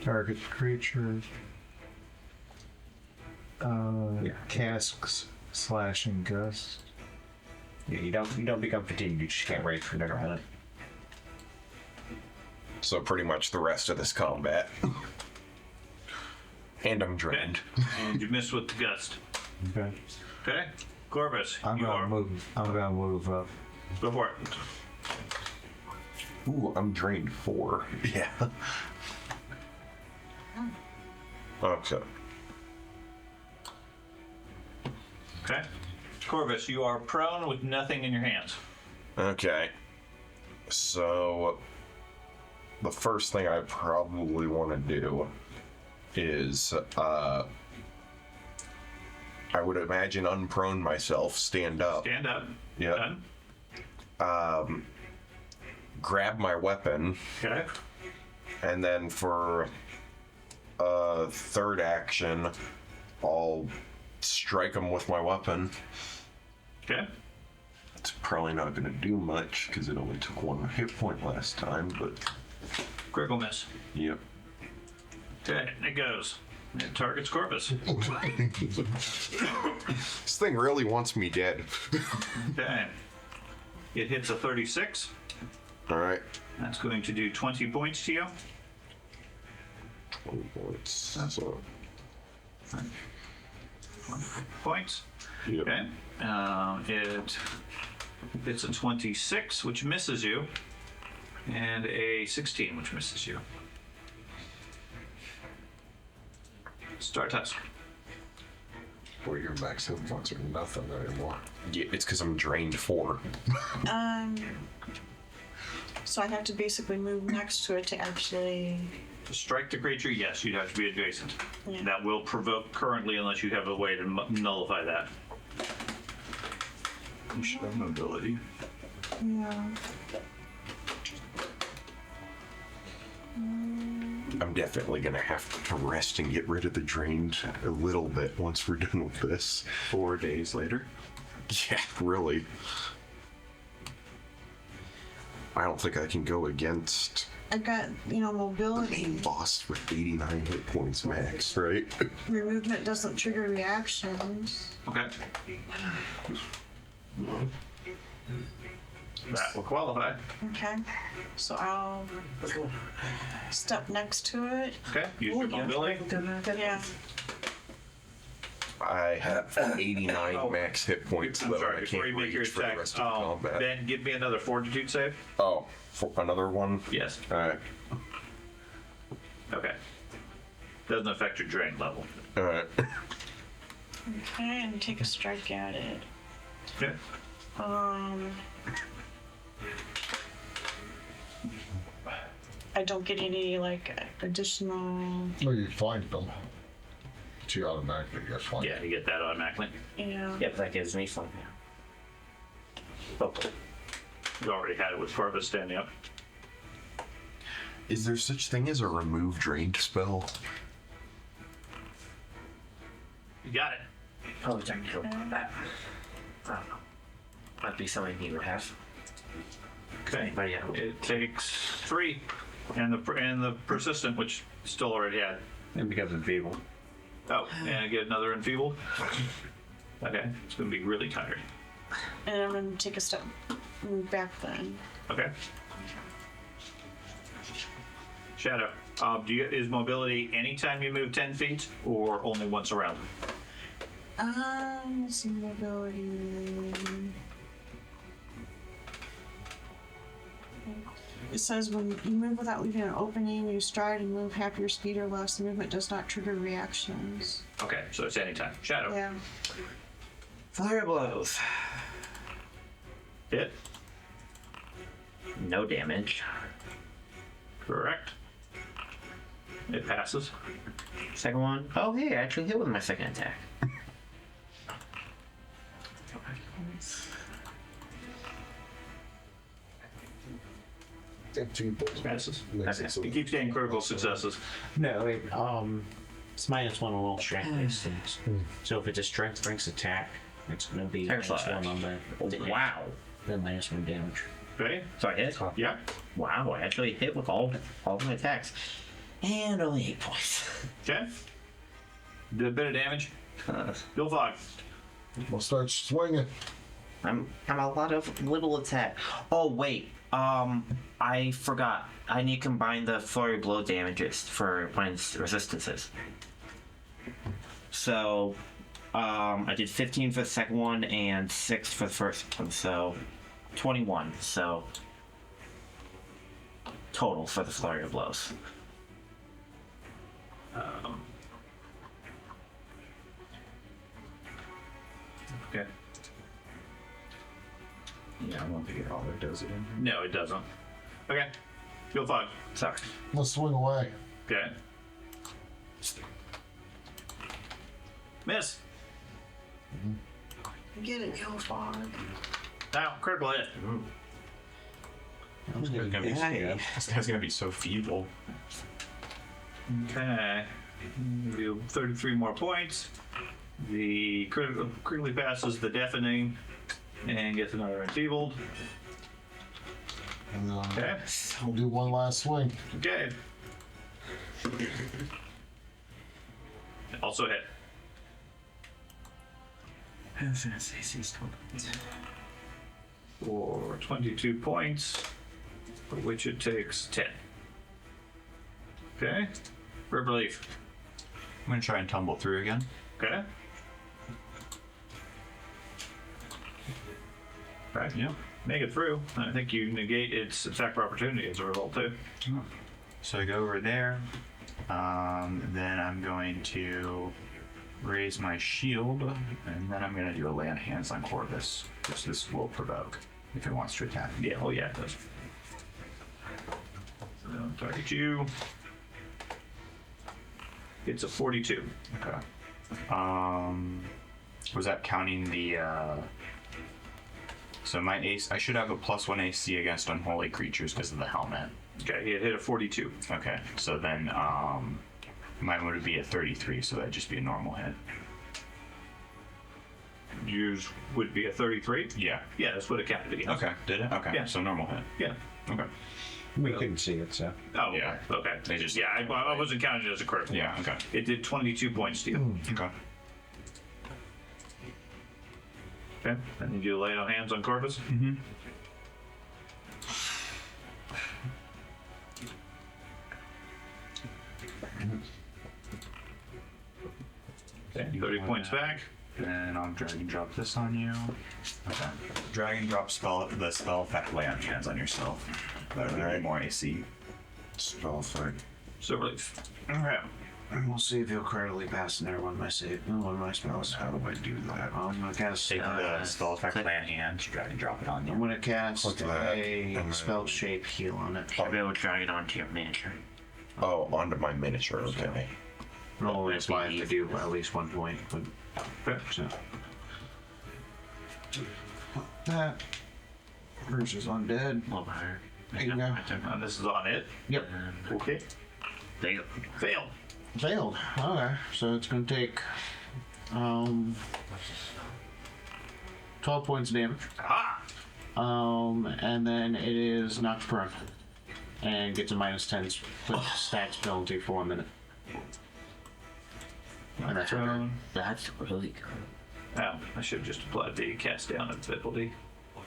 [SPEAKER 7] Target creature. Casks, slashing gust.
[SPEAKER 9] Yeah, you don't become fatigued. You just can't rage for another minute.
[SPEAKER 3] So pretty much the rest of this combat. And I'm
[SPEAKER 11] Okay.
[SPEAKER 3] drained.
[SPEAKER 11] And you missed with the gust.
[SPEAKER 7] Okay.
[SPEAKER 11] Okay. Corvus,
[SPEAKER 7] I'm
[SPEAKER 11] you
[SPEAKER 7] gonna
[SPEAKER 11] are.
[SPEAKER 7] move. I'm gonna move up.
[SPEAKER 11] Go for it.
[SPEAKER 3] Ooh, I'm drained 4. Yeah. Okay.
[SPEAKER 11] Okay. Corvus, you are prone with nothing in your hands.
[SPEAKER 3] Okay. So the first thing I probably want to do is I would imagine unprone myself, stand up.
[SPEAKER 11] Stand up.
[SPEAKER 3] Yeah.
[SPEAKER 11] Done.
[SPEAKER 3] Grab my weapon,
[SPEAKER 11] Okay.
[SPEAKER 3] and then for third action, I'll strike him with my weapon.
[SPEAKER 11] Okay.
[SPEAKER 3] It's probably not going to do much because it only took 1 hit point last time, but
[SPEAKER 11] Critical miss.
[SPEAKER 3] yep.
[SPEAKER 11] Okay. It goes. It targets Corvus.
[SPEAKER 3] This thing really wants me dead.
[SPEAKER 11] Okay. It hits a 36.
[SPEAKER 3] All right.
[SPEAKER 11] That's going to do 20 points to you.
[SPEAKER 3] 20 points. So,
[SPEAKER 11] Points.
[SPEAKER 3] yep.
[SPEAKER 11] Okay. It's a 26, which misses you, and a 16, which misses you. Start tusk.
[SPEAKER 10] Where your max hit points are nothing anymore.
[SPEAKER 3] Yeah, it's because I'm drained 4.
[SPEAKER 6] So I have to basically move next to it to actually.
[SPEAKER 11] To strike the creature, yes, you'd have to be adjacent.
[SPEAKER 6] Yeah.
[SPEAKER 11] That will provoke currently unless you have a way to nullify that.
[SPEAKER 8] You should have mobility.
[SPEAKER 6] Yeah.
[SPEAKER 3] I'm definitely going to have to rest and get rid of the drained a little bit once we're done with this.
[SPEAKER 8] 4 days later.
[SPEAKER 3] Yeah, really. I don't think I can go against
[SPEAKER 6] I've got, mobility.
[SPEAKER 3] boss with 89 hit points max, right?
[SPEAKER 6] Your movement doesn't trigger reactions.
[SPEAKER 11] Okay. That will qualify.
[SPEAKER 6] Okay. So I'll step next to it.
[SPEAKER 11] Okay. Use your mobility.
[SPEAKER 6] Yeah.
[SPEAKER 3] I have 89 max hit points,
[SPEAKER 11] I'm
[SPEAKER 3] though.
[SPEAKER 11] sorry,
[SPEAKER 3] I
[SPEAKER 11] before
[SPEAKER 3] can't
[SPEAKER 11] you make your
[SPEAKER 3] reach for the
[SPEAKER 11] attack,
[SPEAKER 3] rest of the combat.
[SPEAKER 11] Ben, give me another fortitude save.
[SPEAKER 3] Oh, for another one?
[SPEAKER 11] Yes.
[SPEAKER 3] Alright.
[SPEAKER 11] Okay. Doesn't affect your drain level.
[SPEAKER 3] Alright.
[SPEAKER 6] Okay, and take a strike at it.
[SPEAKER 11] Okay.
[SPEAKER 6] I don't get any like additional.
[SPEAKER 10] Well, you find them. But you automatically get flanked.
[SPEAKER 11] Yeah, you get that automatically.
[SPEAKER 6] Yeah.
[SPEAKER 5] Yep, that gives me fun.
[SPEAKER 11] Okay. You already had it with Corvus standing up.
[SPEAKER 3] Is there such thing as a remove drained spell?
[SPEAKER 11] You got it.
[SPEAKER 5] Probably technical about that. I don't know. Might be something he would have.
[SPEAKER 11] Okay.
[SPEAKER 5] But yeah.
[SPEAKER 11] It takes 3, and the persistent, which still already had.
[SPEAKER 12] It becomes enfeebled.
[SPEAKER 11] Oh, and I get another enfeebled. Okay, it's gonna be really tired.
[SPEAKER 6] And I'm gonna take a step back then.
[SPEAKER 11] Okay. Shadow, is mobility anytime you move 10 feet, or only once around?
[SPEAKER 6] Let's see, mobility. It says when you move without leaving an opening, you stride and move half your speed or less. The movement does not trigger reactions.
[SPEAKER 11] Okay, so it's anytime. Shadow.
[SPEAKER 6] Yeah.
[SPEAKER 5] Flurry of blows.
[SPEAKER 11] Hit.
[SPEAKER 5] No damage.
[SPEAKER 11] Correct. It passes.
[SPEAKER 5] Second one. Oh, hey, I actually hit with my second attack.
[SPEAKER 11] Passes.
[SPEAKER 10] Makes it so
[SPEAKER 11] It keeps getting critical successes.
[SPEAKER 13] No, it's -1 on all strength-based things. So if it's a strength-based attack, it's going to be -1 on the.
[SPEAKER 5] Wow.
[SPEAKER 13] Then -1 damage.
[SPEAKER 11] Ready?
[SPEAKER 5] So I hit?
[SPEAKER 11] Yeah.
[SPEAKER 5] Wow, I actually hit with all of my attacks. And only 8 points.
[SPEAKER 11] Okay. Did a bit of damage. Bill Fogg.
[SPEAKER 10] We'll start swinging.
[SPEAKER 5] I'm a lot of little attack. Oh wait, I forgot. I need to combine the flurry blow damages for mine's resistances. So, I did 15 for the second one and 6 for the first one, so 21. So total for the flurry of blows.
[SPEAKER 11] Okay.
[SPEAKER 8] Yeah, I won't think it all there does it in.
[SPEAKER 11] No, it doesn't. Okay. Bill Fogg.
[SPEAKER 5] Sorry.
[SPEAKER 10] Let's swing away.
[SPEAKER 11] Okay. Miss.
[SPEAKER 6] Get it, yo, Fog.
[SPEAKER 11] Now, critical hit.
[SPEAKER 8] This guy's gonna be so feeble.
[SPEAKER 11] Okay. Do 33 more points. The critically passes the deafening and gets another enfeebled.
[SPEAKER 10] And
[SPEAKER 11] Okay.
[SPEAKER 10] we'll do one last swing.
[SPEAKER 11] Okay. Also hit. For 22 points, for which it takes 10. Okay. River Leaf.
[SPEAKER 8] I'm gonna try and tumble through again.
[SPEAKER 11] Okay. Right.
[SPEAKER 8] Yeah.
[SPEAKER 11] Make it through. I think you negate its attack of opportunity as a result too.
[SPEAKER 8] So I go over there. Then I'm going to raise my shield, and then I'm going to do a lay on hands on Corvus, which this will provoke if it wants to attack.
[SPEAKER 11] Yeah. Oh yeah, it does. So target you. It's a 42.
[SPEAKER 8] Okay. Was that counting the? So my ace, I should have a +1 AC against unholy creatures because of the helmet.
[SPEAKER 11] Okay, he hit a 42.
[SPEAKER 8] Okay, so then mine would be a 33, so that'd just be a normal hit.
[SPEAKER 11] Yours would be a 33.
[SPEAKER 8] Yeah.
[SPEAKER 11] Yeah, that's what it counted against.
[SPEAKER 8] Okay. Did it? Okay.
[SPEAKER 11] Yeah.
[SPEAKER 8] So normal hit.
[SPEAKER 11] Yeah.
[SPEAKER 8] Okay.
[SPEAKER 7] We couldn't see it, so.
[SPEAKER 11] Oh,
[SPEAKER 8] Yeah.
[SPEAKER 11] Okay.
[SPEAKER 8] They just-
[SPEAKER 11] yeah, I wasn't counting it as a critical.
[SPEAKER 8] Yeah. Okay.
[SPEAKER 11] It did 22 points to you.
[SPEAKER 8] Okay.
[SPEAKER 11] Okay. I need you to lay on hands on Corvus.
[SPEAKER 8] Mm-hmm.
[SPEAKER 11] Okay. 30 points back.
[SPEAKER 8] Then I'll drag and drop this on you. Okay. Drag and drop the spell effect lay on hands on yourself. That'll give you more AC.
[SPEAKER 10] Spell effect.
[SPEAKER 11] Silver Leaf. Okay.
[SPEAKER 13] We'll see if he'll currently pass in there one of my spells. How do I do that? I'm gonna cast.
[SPEAKER 8] Take the spell effect plan hand, drag and drop it on you.
[SPEAKER 13] I'm gonna cast
[SPEAKER 3] Look at that.
[SPEAKER 13] a spell shape heal on it.
[SPEAKER 5] Should be able to drag it onto your miniature.
[SPEAKER 3] Oh, onto my miniature. Okay.
[SPEAKER 13] Normally it's why I have to do at least 1 point. But, so. That. Bruce is undead.
[SPEAKER 5] A little higher.
[SPEAKER 13] There you go.
[SPEAKER 11] And this is on it.
[SPEAKER 13] Yep.
[SPEAKER 11] Okay.
[SPEAKER 5] Fail.
[SPEAKER 11] Fail.
[SPEAKER 13] Failed. Okay. So it's gonna take 12 points of damage.
[SPEAKER 11] Ah!
[SPEAKER 13] And then it is knocked prone. And gets a -10 stats penalty for 1 minute. And that's okay.
[SPEAKER 5] That's really good.
[SPEAKER 11] Oh, I should have just applied the cast down ability.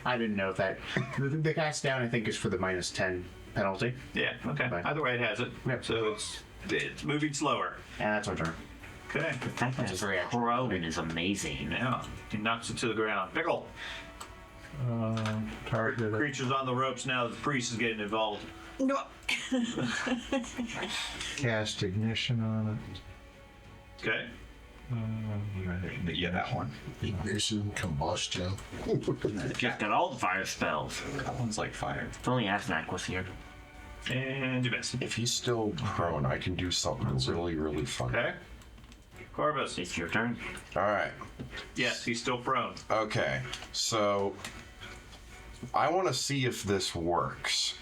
[SPEAKER 13] I didn't know if that. The cast down, I think, is for the -10 penalty.
[SPEAKER 11] Yeah, okay.
[SPEAKER 13] Right.
[SPEAKER 11] Either way, it has it.
[SPEAKER 13] Yep.
[SPEAKER 11] So it's moving slower.
[SPEAKER 13] And that's our turn.
[SPEAKER 11] Okay.
[SPEAKER 5] The fact that it's prone is amazing.
[SPEAKER 11] Yeah. He knocks it to the ground. Pickle!
[SPEAKER 1] Target.
[SPEAKER 11] Creature's on the ropes now. The priest is getting involved.
[SPEAKER 6] No.
[SPEAKER 7] Cast ignition on
[SPEAKER 11] Okay.
[SPEAKER 8] Yeah, that one.
[SPEAKER 10] Ignition, combustion.
[SPEAKER 5] Just got all the fire spells.
[SPEAKER 8] That one's like fire.
[SPEAKER 5] If only Asnak was here.
[SPEAKER 11] And you miss.
[SPEAKER 3] If he's still prone, I can do something really, really fun.
[SPEAKER 11] Okay. Corvus.
[SPEAKER 5] It's your turn.
[SPEAKER 3] All right.
[SPEAKER 11] Yes, he's still prone.
[SPEAKER 3] Okay. So I want to see if this works.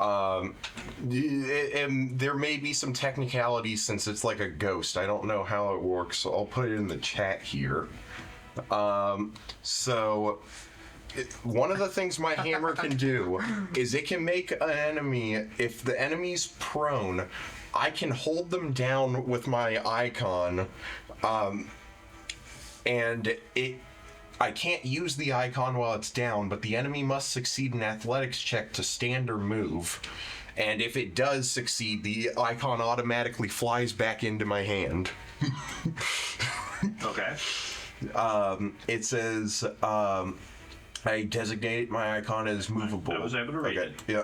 [SPEAKER 3] And there may be some technicalities since it's like a ghost. I don't know how it works, so I'll put it in the chat here. One of the things my hammer can do is it can make an enemy, if the enemy's prone, I can hold them down with my icon, and I can't use the icon while it's down, but the enemy must succeed an athletics check to stand or move. And if it does succeed, the icon automatically flies back into my hand.
[SPEAKER 11] Okay.
[SPEAKER 3] It says, I designate my icon as movable.
[SPEAKER 11] I was able to read it.
[SPEAKER 3] Yeah.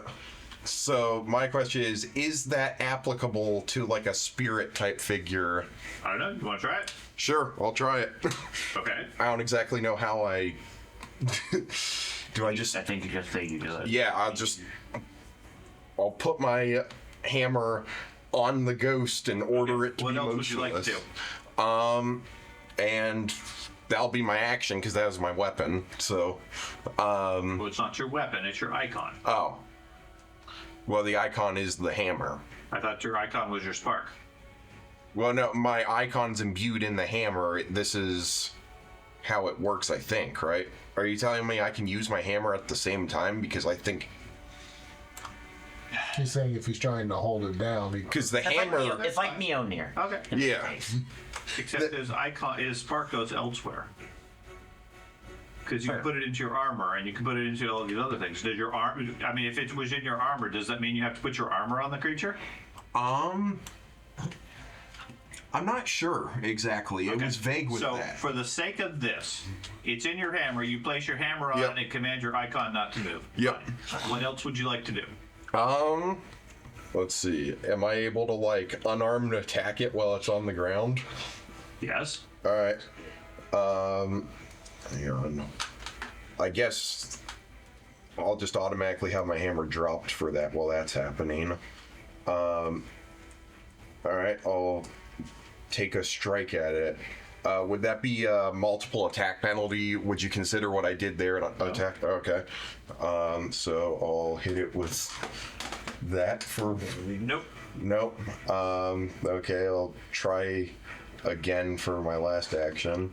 [SPEAKER 3] So my question is that applicable to like a spirit type figure?
[SPEAKER 11] I don't know. You want to try it?
[SPEAKER 3] Sure, I'll try it.
[SPEAKER 11] Okay.
[SPEAKER 3] I don't exactly know how I... Do I just...
[SPEAKER 5] I think you just say you do it.
[SPEAKER 3] Yeah, I'll put my hammer on the ghost and order it to
[SPEAKER 11] What
[SPEAKER 3] be
[SPEAKER 11] else would
[SPEAKER 3] motionless.
[SPEAKER 11] you like to do?
[SPEAKER 3] And that'll be my action because that was my weapon. So,
[SPEAKER 11] Well, it's not your weapon. It's your icon.
[SPEAKER 3] oh, well, the icon is the hammer.
[SPEAKER 11] I thought your icon was your spark.
[SPEAKER 3] Well, no, my icon's imbued in the hammer. This is how it works, I think, right? Are you telling me I can use my hammer at the same time? Because I think...
[SPEAKER 10] He's saying if he's trying to hold it down,
[SPEAKER 3] Because the
[SPEAKER 5] It's
[SPEAKER 3] hammer...
[SPEAKER 5] like Mjolnir.
[SPEAKER 11] Okay.
[SPEAKER 3] Yeah.
[SPEAKER 11] Except his icon, his spark goes elsewhere. Because you can put it into your armor, and you can put it into all these other things. Does your arm? I mean, if it was in your armor, does that mean you have to put your armor on the creature?
[SPEAKER 3] I'm not sure exactly. It was vague with
[SPEAKER 11] so,
[SPEAKER 3] that.
[SPEAKER 11] for the sake of this, it's in your hammer. You place your hammer on
[SPEAKER 3] Yep.
[SPEAKER 11] it and command your icon not to move.
[SPEAKER 3] Yep.
[SPEAKER 11] Fine. What else would you like to do?
[SPEAKER 3] Let's see. Am I able to, like, unarmed attack it while it's on the ground?
[SPEAKER 11] Yes.
[SPEAKER 3] Alright. Hang on. I guess I'll just automatically have my hammer dropped for that while that's happening. Alright, I'll take a strike at it. Would that be a multiple attack penalty? Would you consider what I did there an attack? Okay. So I'll hit it with that for...
[SPEAKER 11] Nope.
[SPEAKER 3] Nope. Okay, I'll try again for my last action.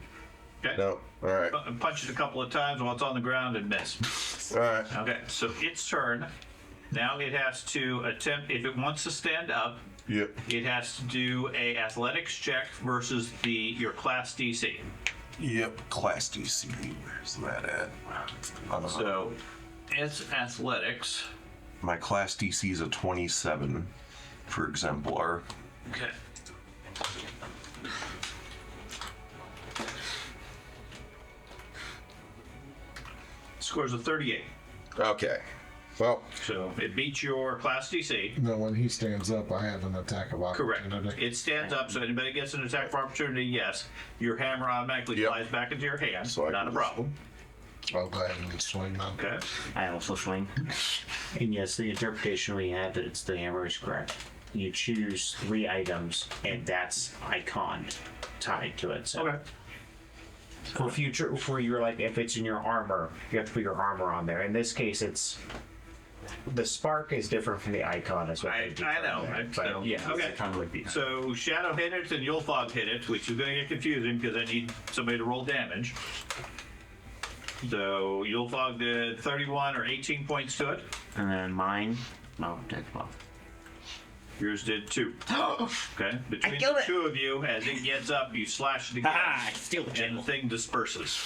[SPEAKER 11] Okay.
[SPEAKER 3] Nope. Alright.
[SPEAKER 11] Punch it a couple of times while it's on the ground and miss.
[SPEAKER 3] Alright.
[SPEAKER 11] Okay, so its turn. Now it has to attempt, if it wants to stand up,
[SPEAKER 3] Yep.
[SPEAKER 11] it has to do a athletics check versus your class DC.
[SPEAKER 3] Yep. Class DC. Where's that at?
[SPEAKER 11] So it's athletics.
[SPEAKER 3] My class DC is a 27 for exemplar.
[SPEAKER 11] Okay. Scores a 38.
[SPEAKER 3] Okay. Well,
[SPEAKER 11] So it beats your class DC.
[SPEAKER 10] No, when he stands up, I have an attack of
[SPEAKER 11] Correct.
[SPEAKER 10] opportunity.
[SPEAKER 11] It stands up, so anybody gets an attack for opportunity, yes. Your hammer automatically
[SPEAKER 3] Yep.
[SPEAKER 11] flies back into your hand.
[SPEAKER 3] So I
[SPEAKER 11] Not a
[SPEAKER 3] can-
[SPEAKER 11] problem.
[SPEAKER 10] I'll go ahead and swing then.
[SPEAKER 11] Okay.
[SPEAKER 5] I also swing.
[SPEAKER 13] And yes, the interpretation we have that it's the hammer is correct. You choose 3 items, and that's icon tied to it. So
[SPEAKER 11] Okay.
[SPEAKER 13] for future, for your like, if it's in your armor, you have to put your armor on there. In this case, it's the spark is different from the icon. Is what
[SPEAKER 11] I know.
[SPEAKER 13] But yeah,
[SPEAKER 11] Okay.
[SPEAKER 13] it's kind of like the
[SPEAKER 11] So Shadow hit it and Yulfog hit it, which is going to get confusing because I need somebody to roll damage. So Yulfog did 31 or 18 points to it.
[SPEAKER 5] And then mine. No, did 12.
[SPEAKER 11] Yours did 2. Okay. Between
[SPEAKER 5] killed
[SPEAKER 11] the
[SPEAKER 5] it.
[SPEAKER 11] 2 of you, as it gets up, you slash it again,
[SPEAKER 5] Ah, I steal the
[SPEAKER 11] and the thing disperses.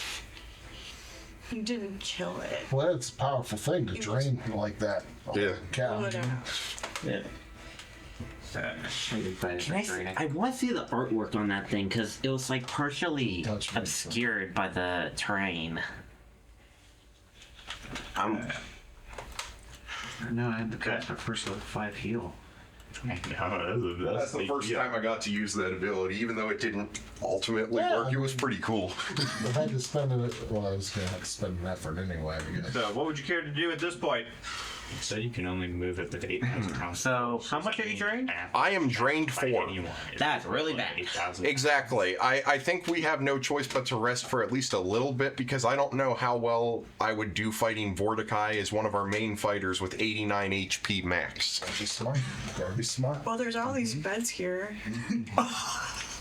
[SPEAKER 6] You didn't kill it.
[SPEAKER 10] Well, it's a powerful thing to drain like that.
[SPEAKER 3] Yeah.
[SPEAKER 10] Cow.
[SPEAKER 13] yeah.
[SPEAKER 5] I want to see the artwork on that thing because it was like partially
[SPEAKER 10] Touch me,
[SPEAKER 5] obscured by the terrain.
[SPEAKER 13] No, I had to cast my first level 5 heal.
[SPEAKER 3] that's the first time I got to use that ability, even though it didn't ultimately work. It was pretty cool.
[SPEAKER 10] I had to spend it. Well, I was going to have to spend an effort anyway. I guess.
[SPEAKER 11] So what would you care to do at this point?
[SPEAKER 8] So you can only move it with 8,000 pounds.
[SPEAKER 5] So, how much are you drained?
[SPEAKER 3] I am drained 4.
[SPEAKER 5] That's really bad.
[SPEAKER 3] Exactly. I think we have no choice but to rest for at least a little bit because I don't know how well I would do fighting Vortikai as one of our main fighters with 89 HP max.
[SPEAKER 10] Gotta be smart. Gotta be smart.
[SPEAKER 6] Well, there's all these beds here.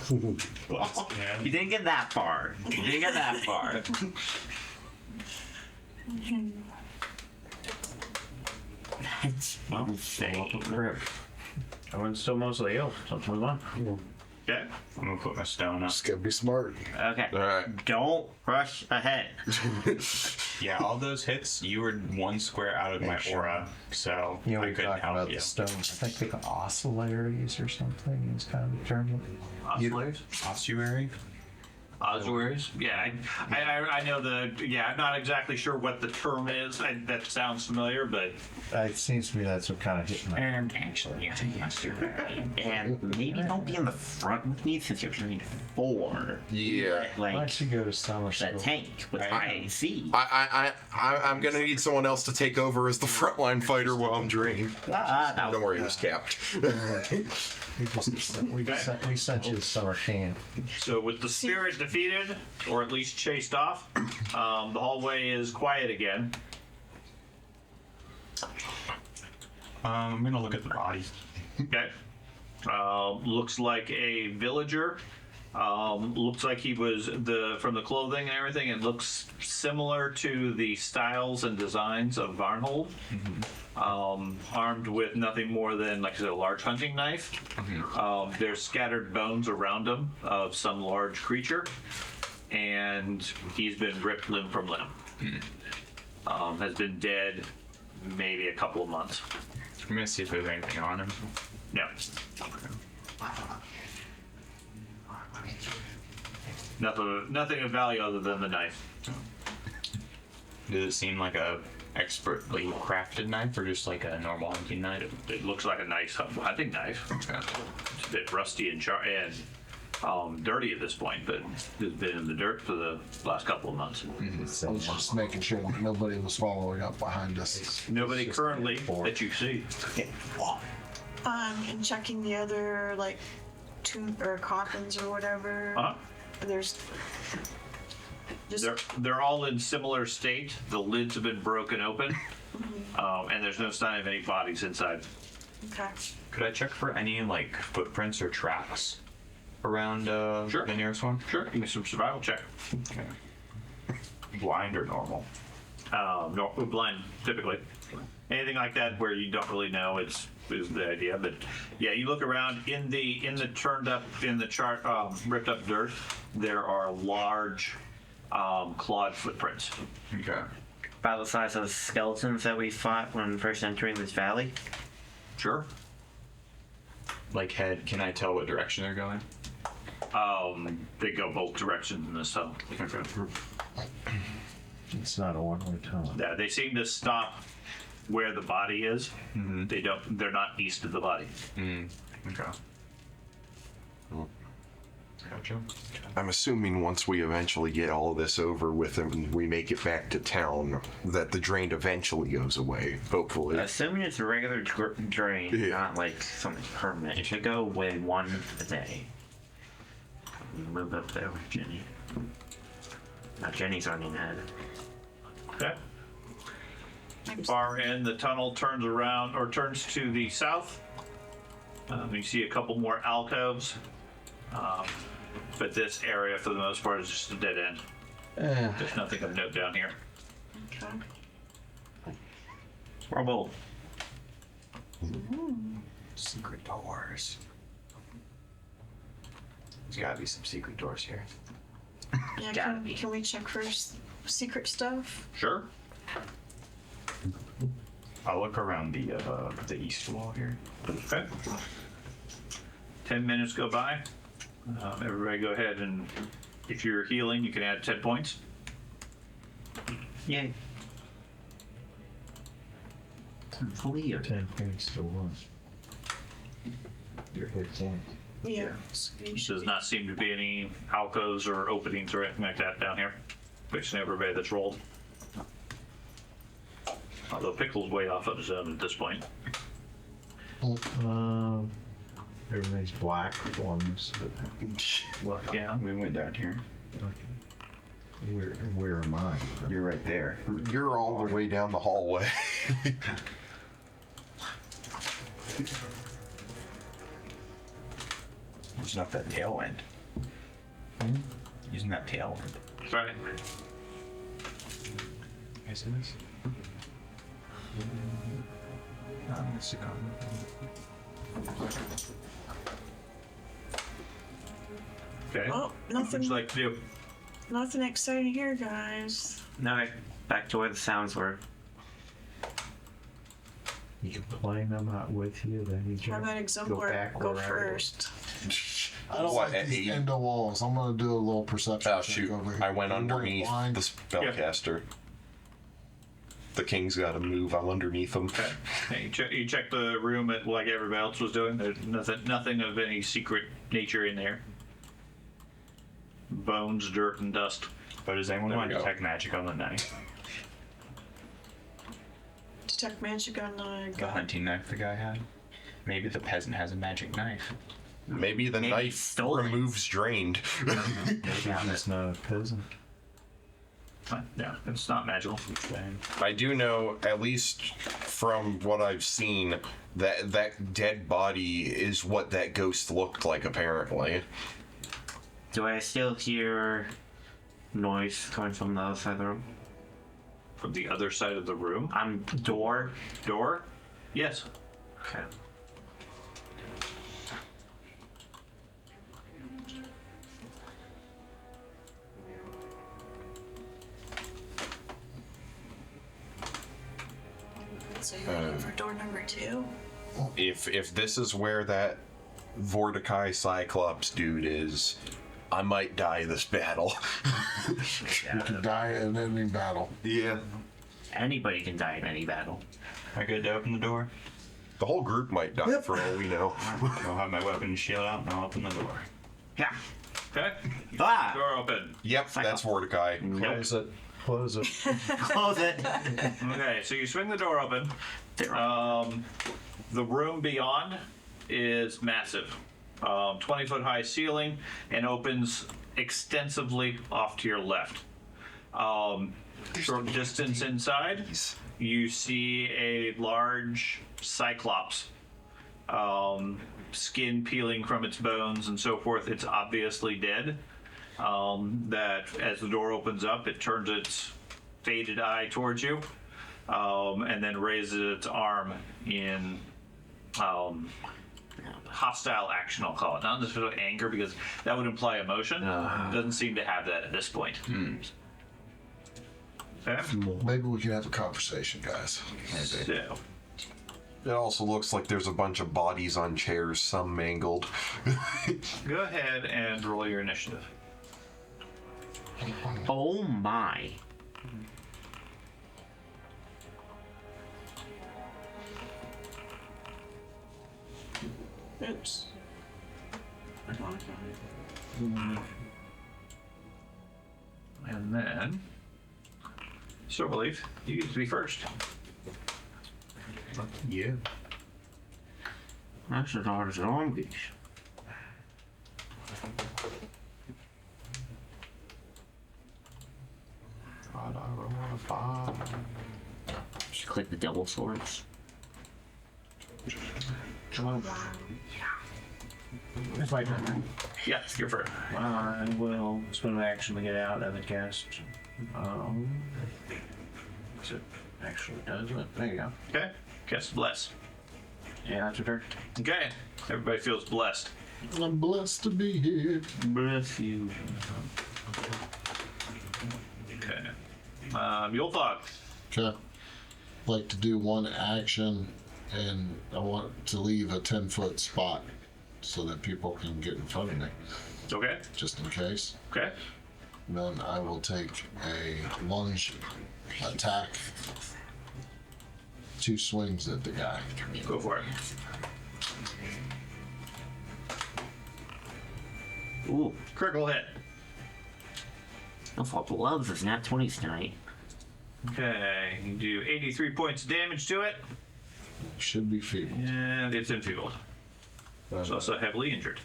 [SPEAKER 5] You didn't get that far. You didn't get that far. It's insane.
[SPEAKER 13] Everyone's still mostly ill. So let's move on.
[SPEAKER 11] Okay.
[SPEAKER 8] I'm gonna put my stone up.
[SPEAKER 10] Just gotta be smart.
[SPEAKER 5] Okay.
[SPEAKER 3] All right.
[SPEAKER 5] Don't rush ahead.
[SPEAKER 8] Yeah, all those hits, you were 1 square out of my aura, so
[SPEAKER 12] You know,
[SPEAKER 8] I
[SPEAKER 12] we
[SPEAKER 8] couldn't
[SPEAKER 12] talked
[SPEAKER 8] help
[SPEAKER 12] about
[SPEAKER 8] you.
[SPEAKER 12] the stones. I think they call oscillarities or something. It's kind of the term.
[SPEAKER 11] Oscillators?
[SPEAKER 8] Ossuary?
[SPEAKER 11] Ossuaries? Yeah, I know I'm not exactly sure what the term is. That sounds familiar, but
[SPEAKER 12] It seems to me that's what kind of hit my.
[SPEAKER 5] And actually, yes, you're right. And maybe don't be in the front with me since you're turning 4.
[SPEAKER 3] Yeah.
[SPEAKER 12] Why
[SPEAKER 5] Like
[SPEAKER 12] don't you go to summer
[SPEAKER 5] the
[SPEAKER 12] school?
[SPEAKER 5] tank with high C.
[SPEAKER 3] I'm gonna need someone else to take over as the frontline fighter while I'm drained. Don't worry, it was capped.
[SPEAKER 12] We sent you to summer camp.
[SPEAKER 11] so with the spirit defeated, or at least chased off, the hallway is quiet again.
[SPEAKER 8] I'm gonna look at the body.
[SPEAKER 11] Okay. Looks like a villager. Looks like he was from the clothing and everything. It looks similar to the styles and designs of Varnhold. Armed with nothing more than, like I said, a large hunting knife. There's scattered bones around him of some large creature, and he's been ripped limb from limb. Has been dead maybe a couple of months.
[SPEAKER 8] I'm gonna see if there's anything on him.
[SPEAKER 11] No. Nothing of value other than the knife.
[SPEAKER 8] Does it seem like a expertly crafted knife or just like a normal hunting knife?
[SPEAKER 11] It looks like a nice hunting knife.
[SPEAKER 8] Okay.
[SPEAKER 11] It's a bit rusty and dirty at this point, but it's been in the dirt for the last couple of months.
[SPEAKER 10] I was just making sure that nobody was following up behind us.
[SPEAKER 11] Nobody currently that you see.
[SPEAKER 6] And checking the other like coffins or whatever. There's just
[SPEAKER 11] They're all in similar state. The lids have been broken open, and there's no sign of any bodies inside.
[SPEAKER 6] okay.
[SPEAKER 8] Could I check for any like footprints or tracks around
[SPEAKER 11] Sure.
[SPEAKER 8] the nearest one?
[SPEAKER 11] Sure, give me some survival check.
[SPEAKER 8] Okay. Blind or normal?
[SPEAKER 11] No, blind typically. Anything like that where you don't really know is the idea. But yeah, you look around in the ripped up dirt. There are large clawed footprints.
[SPEAKER 8] Okay.
[SPEAKER 5] About the size of the skeletons that we fought when first entering this valley.
[SPEAKER 11] Sure.
[SPEAKER 8] Like head, can I tell what direction they're going?
[SPEAKER 11] They go both directions in this tunnel.
[SPEAKER 12] It's not a one-way tunnel.
[SPEAKER 11] Yeah, they seem to stop where the body is. They're not east of the body.
[SPEAKER 8] Okay. Gotcha.
[SPEAKER 3] I'm assuming once we eventually get all of this over with and we make it back to town, that the drain eventually goes away. Hopefully.
[SPEAKER 5] Assuming it's a regular drain,
[SPEAKER 3] Yeah.
[SPEAKER 5] not like something permanent. It should go away one a day. Move up there with Jenny. Now Jenny's running ahead.
[SPEAKER 11] Okay. Far end, the tunnel turns around or turns to the south. You see a couple more alcoves. But this area, for the most part, is just a dead end. There's nothing of note down here.
[SPEAKER 6] Okay.
[SPEAKER 5] Rumble.
[SPEAKER 13] Secret doors. There's gotta be some secret doors here.
[SPEAKER 6] Yeah,
[SPEAKER 5] Gotta be.
[SPEAKER 6] can we check for secret stuff?
[SPEAKER 11] Sure.
[SPEAKER 8] I'll look around the east wall here.
[SPEAKER 11] Okay. 10 minutes go by. Everybody go ahead and if you're healing, you can add 10 points.
[SPEAKER 5] Yay. Clear.
[SPEAKER 7] 10 points to 1. Your hit point.
[SPEAKER 6] Yeah.
[SPEAKER 11] Does not seem to be any alcoves or openings or anything like that down here. Based on everybody that's rolled. Although Pickle's way off on his own at this point.
[SPEAKER 7] Everything's black for us.
[SPEAKER 8] Well, yeah, we went down here.
[SPEAKER 7] Where am I?
[SPEAKER 8] You're right there.
[SPEAKER 3] You're all the way down the hallway.
[SPEAKER 8] Using up that tailwind. Using that tailwind.
[SPEAKER 11] Right.
[SPEAKER 8] You see this?
[SPEAKER 11] Okay.
[SPEAKER 6] Well,
[SPEAKER 11] What would
[SPEAKER 6] nothing,
[SPEAKER 11] you like to do?
[SPEAKER 6] nothing exciting here, guys.
[SPEAKER 5] No, back to where the sounds were.
[SPEAKER 7] You can plane them out with you, then you
[SPEAKER 6] How
[SPEAKER 7] jump.
[SPEAKER 6] about exemplar
[SPEAKER 7] back
[SPEAKER 6] go
[SPEAKER 7] where I
[SPEAKER 6] first?
[SPEAKER 10] I don't
[SPEAKER 3] What,
[SPEAKER 10] like these
[SPEAKER 3] eight?
[SPEAKER 10] end of walls. I'm gonna do a little perception
[SPEAKER 3] Oh
[SPEAKER 10] check
[SPEAKER 3] shoot!
[SPEAKER 10] over here.
[SPEAKER 3] I went
[SPEAKER 10] You weren't
[SPEAKER 3] underneath
[SPEAKER 10] blind?
[SPEAKER 3] the spellcaster. The king's got to move. I'm underneath him.
[SPEAKER 11] Okay. You check the room at like everybody else was doing. There's nothing of any secret nature in there. Bones, dirt, and dust.
[SPEAKER 8] But does anyone
[SPEAKER 11] There
[SPEAKER 8] want
[SPEAKER 11] we
[SPEAKER 8] to
[SPEAKER 11] go.
[SPEAKER 8] detect magic on the knife?
[SPEAKER 6] Detect magic on the
[SPEAKER 8] The
[SPEAKER 6] gun.
[SPEAKER 8] hunting knife the guy had? Maybe the peasant has a magic knife.
[SPEAKER 3] Maybe the
[SPEAKER 5] Maybe he
[SPEAKER 3] knife
[SPEAKER 5] stole it.
[SPEAKER 3] removes drained.
[SPEAKER 7] He's not a peasant.
[SPEAKER 11] No, it's not magical.
[SPEAKER 3] I do know, at least from what I've seen, that that dead body is what that ghost looked like. Apparently.
[SPEAKER 5] Do I still hear noise coming from the other side of the room?
[SPEAKER 11] From the other side of the room.
[SPEAKER 5] Door.
[SPEAKER 11] Door? Yes.
[SPEAKER 5] Okay.
[SPEAKER 6] So you're looking for door number 2?
[SPEAKER 3] If this is where that Vorticai Cyclops dude is, I might die this battle.
[SPEAKER 10] You can die in any battle.
[SPEAKER 3] Yeah.
[SPEAKER 5] Anybody can die in any battle.
[SPEAKER 8] Am I good to open the door?
[SPEAKER 3] The whole group might die for all we know.
[SPEAKER 8] I'll have my weapon and shield out and I'll open the door.
[SPEAKER 5] Yeah.
[SPEAKER 11] Okay.
[SPEAKER 5] Ah!
[SPEAKER 11] Door open.
[SPEAKER 3] Yep, that's Vorticai.
[SPEAKER 7] Close it. Close it.
[SPEAKER 5] Close it.
[SPEAKER 11] Okay, so you swing the door open. The room beyond is massive. 20-foot high ceiling and opens extensively off to your left. Short distance inside, you see a large cyclops. Skin peeling from its bones and so forth. It's obviously dead. That as the door opens up, it turns its faded eye towards you, and then raises its arm in hostile action, I'll call it. Not necessarily anger, because that would imply emotion. Doesn't seem to have that at this point. Okay.
[SPEAKER 10] Maybe we can have a conversation, guys.
[SPEAKER 11] So,
[SPEAKER 3] It also looks like there's a bunch of bodies on chairs, some mangled.
[SPEAKER 11] go ahead and roll your initiative.
[SPEAKER 5] Oh my.
[SPEAKER 6] Oops.
[SPEAKER 11] And then, Silverleaf, you get to be first.
[SPEAKER 2] Yeah.
[SPEAKER 5] That's as hard as zombies. Just click the double swords.
[SPEAKER 13] It's my turn.
[SPEAKER 11] Yes, you're first.
[SPEAKER 13] I will spend my action to get out and then cast. So it actually does it. There you go.
[SPEAKER 11] Okay, cast Bless.
[SPEAKER 13] Yeah, that's your turn.
[SPEAKER 11] Okay, everybody feels blessed.
[SPEAKER 10] I'm blessed to be here.
[SPEAKER 5] Bless you.
[SPEAKER 11] Okay. Yulthog.
[SPEAKER 10] Okay. Like to do one action, and I want to leave a 10-foot spot so that people can get in front of me,
[SPEAKER 11] Okay.
[SPEAKER 10] just in case.
[SPEAKER 11] Okay.
[SPEAKER 10] And then I will take a lunge attack. 2 swings at the guy.
[SPEAKER 11] Go for it.
[SPEAKER 5] Ooh,
[SPEAKER 11] Critical hit.
[SPEAKER 5] no fault loves his nat 20s tonight.
[SPEAKER 11] Okay, you do 83 points of damage to it,
[SPEAKER 10] Should be feeble.
[SPEAKER 11] and it's enfeebled. It's also heavily injured.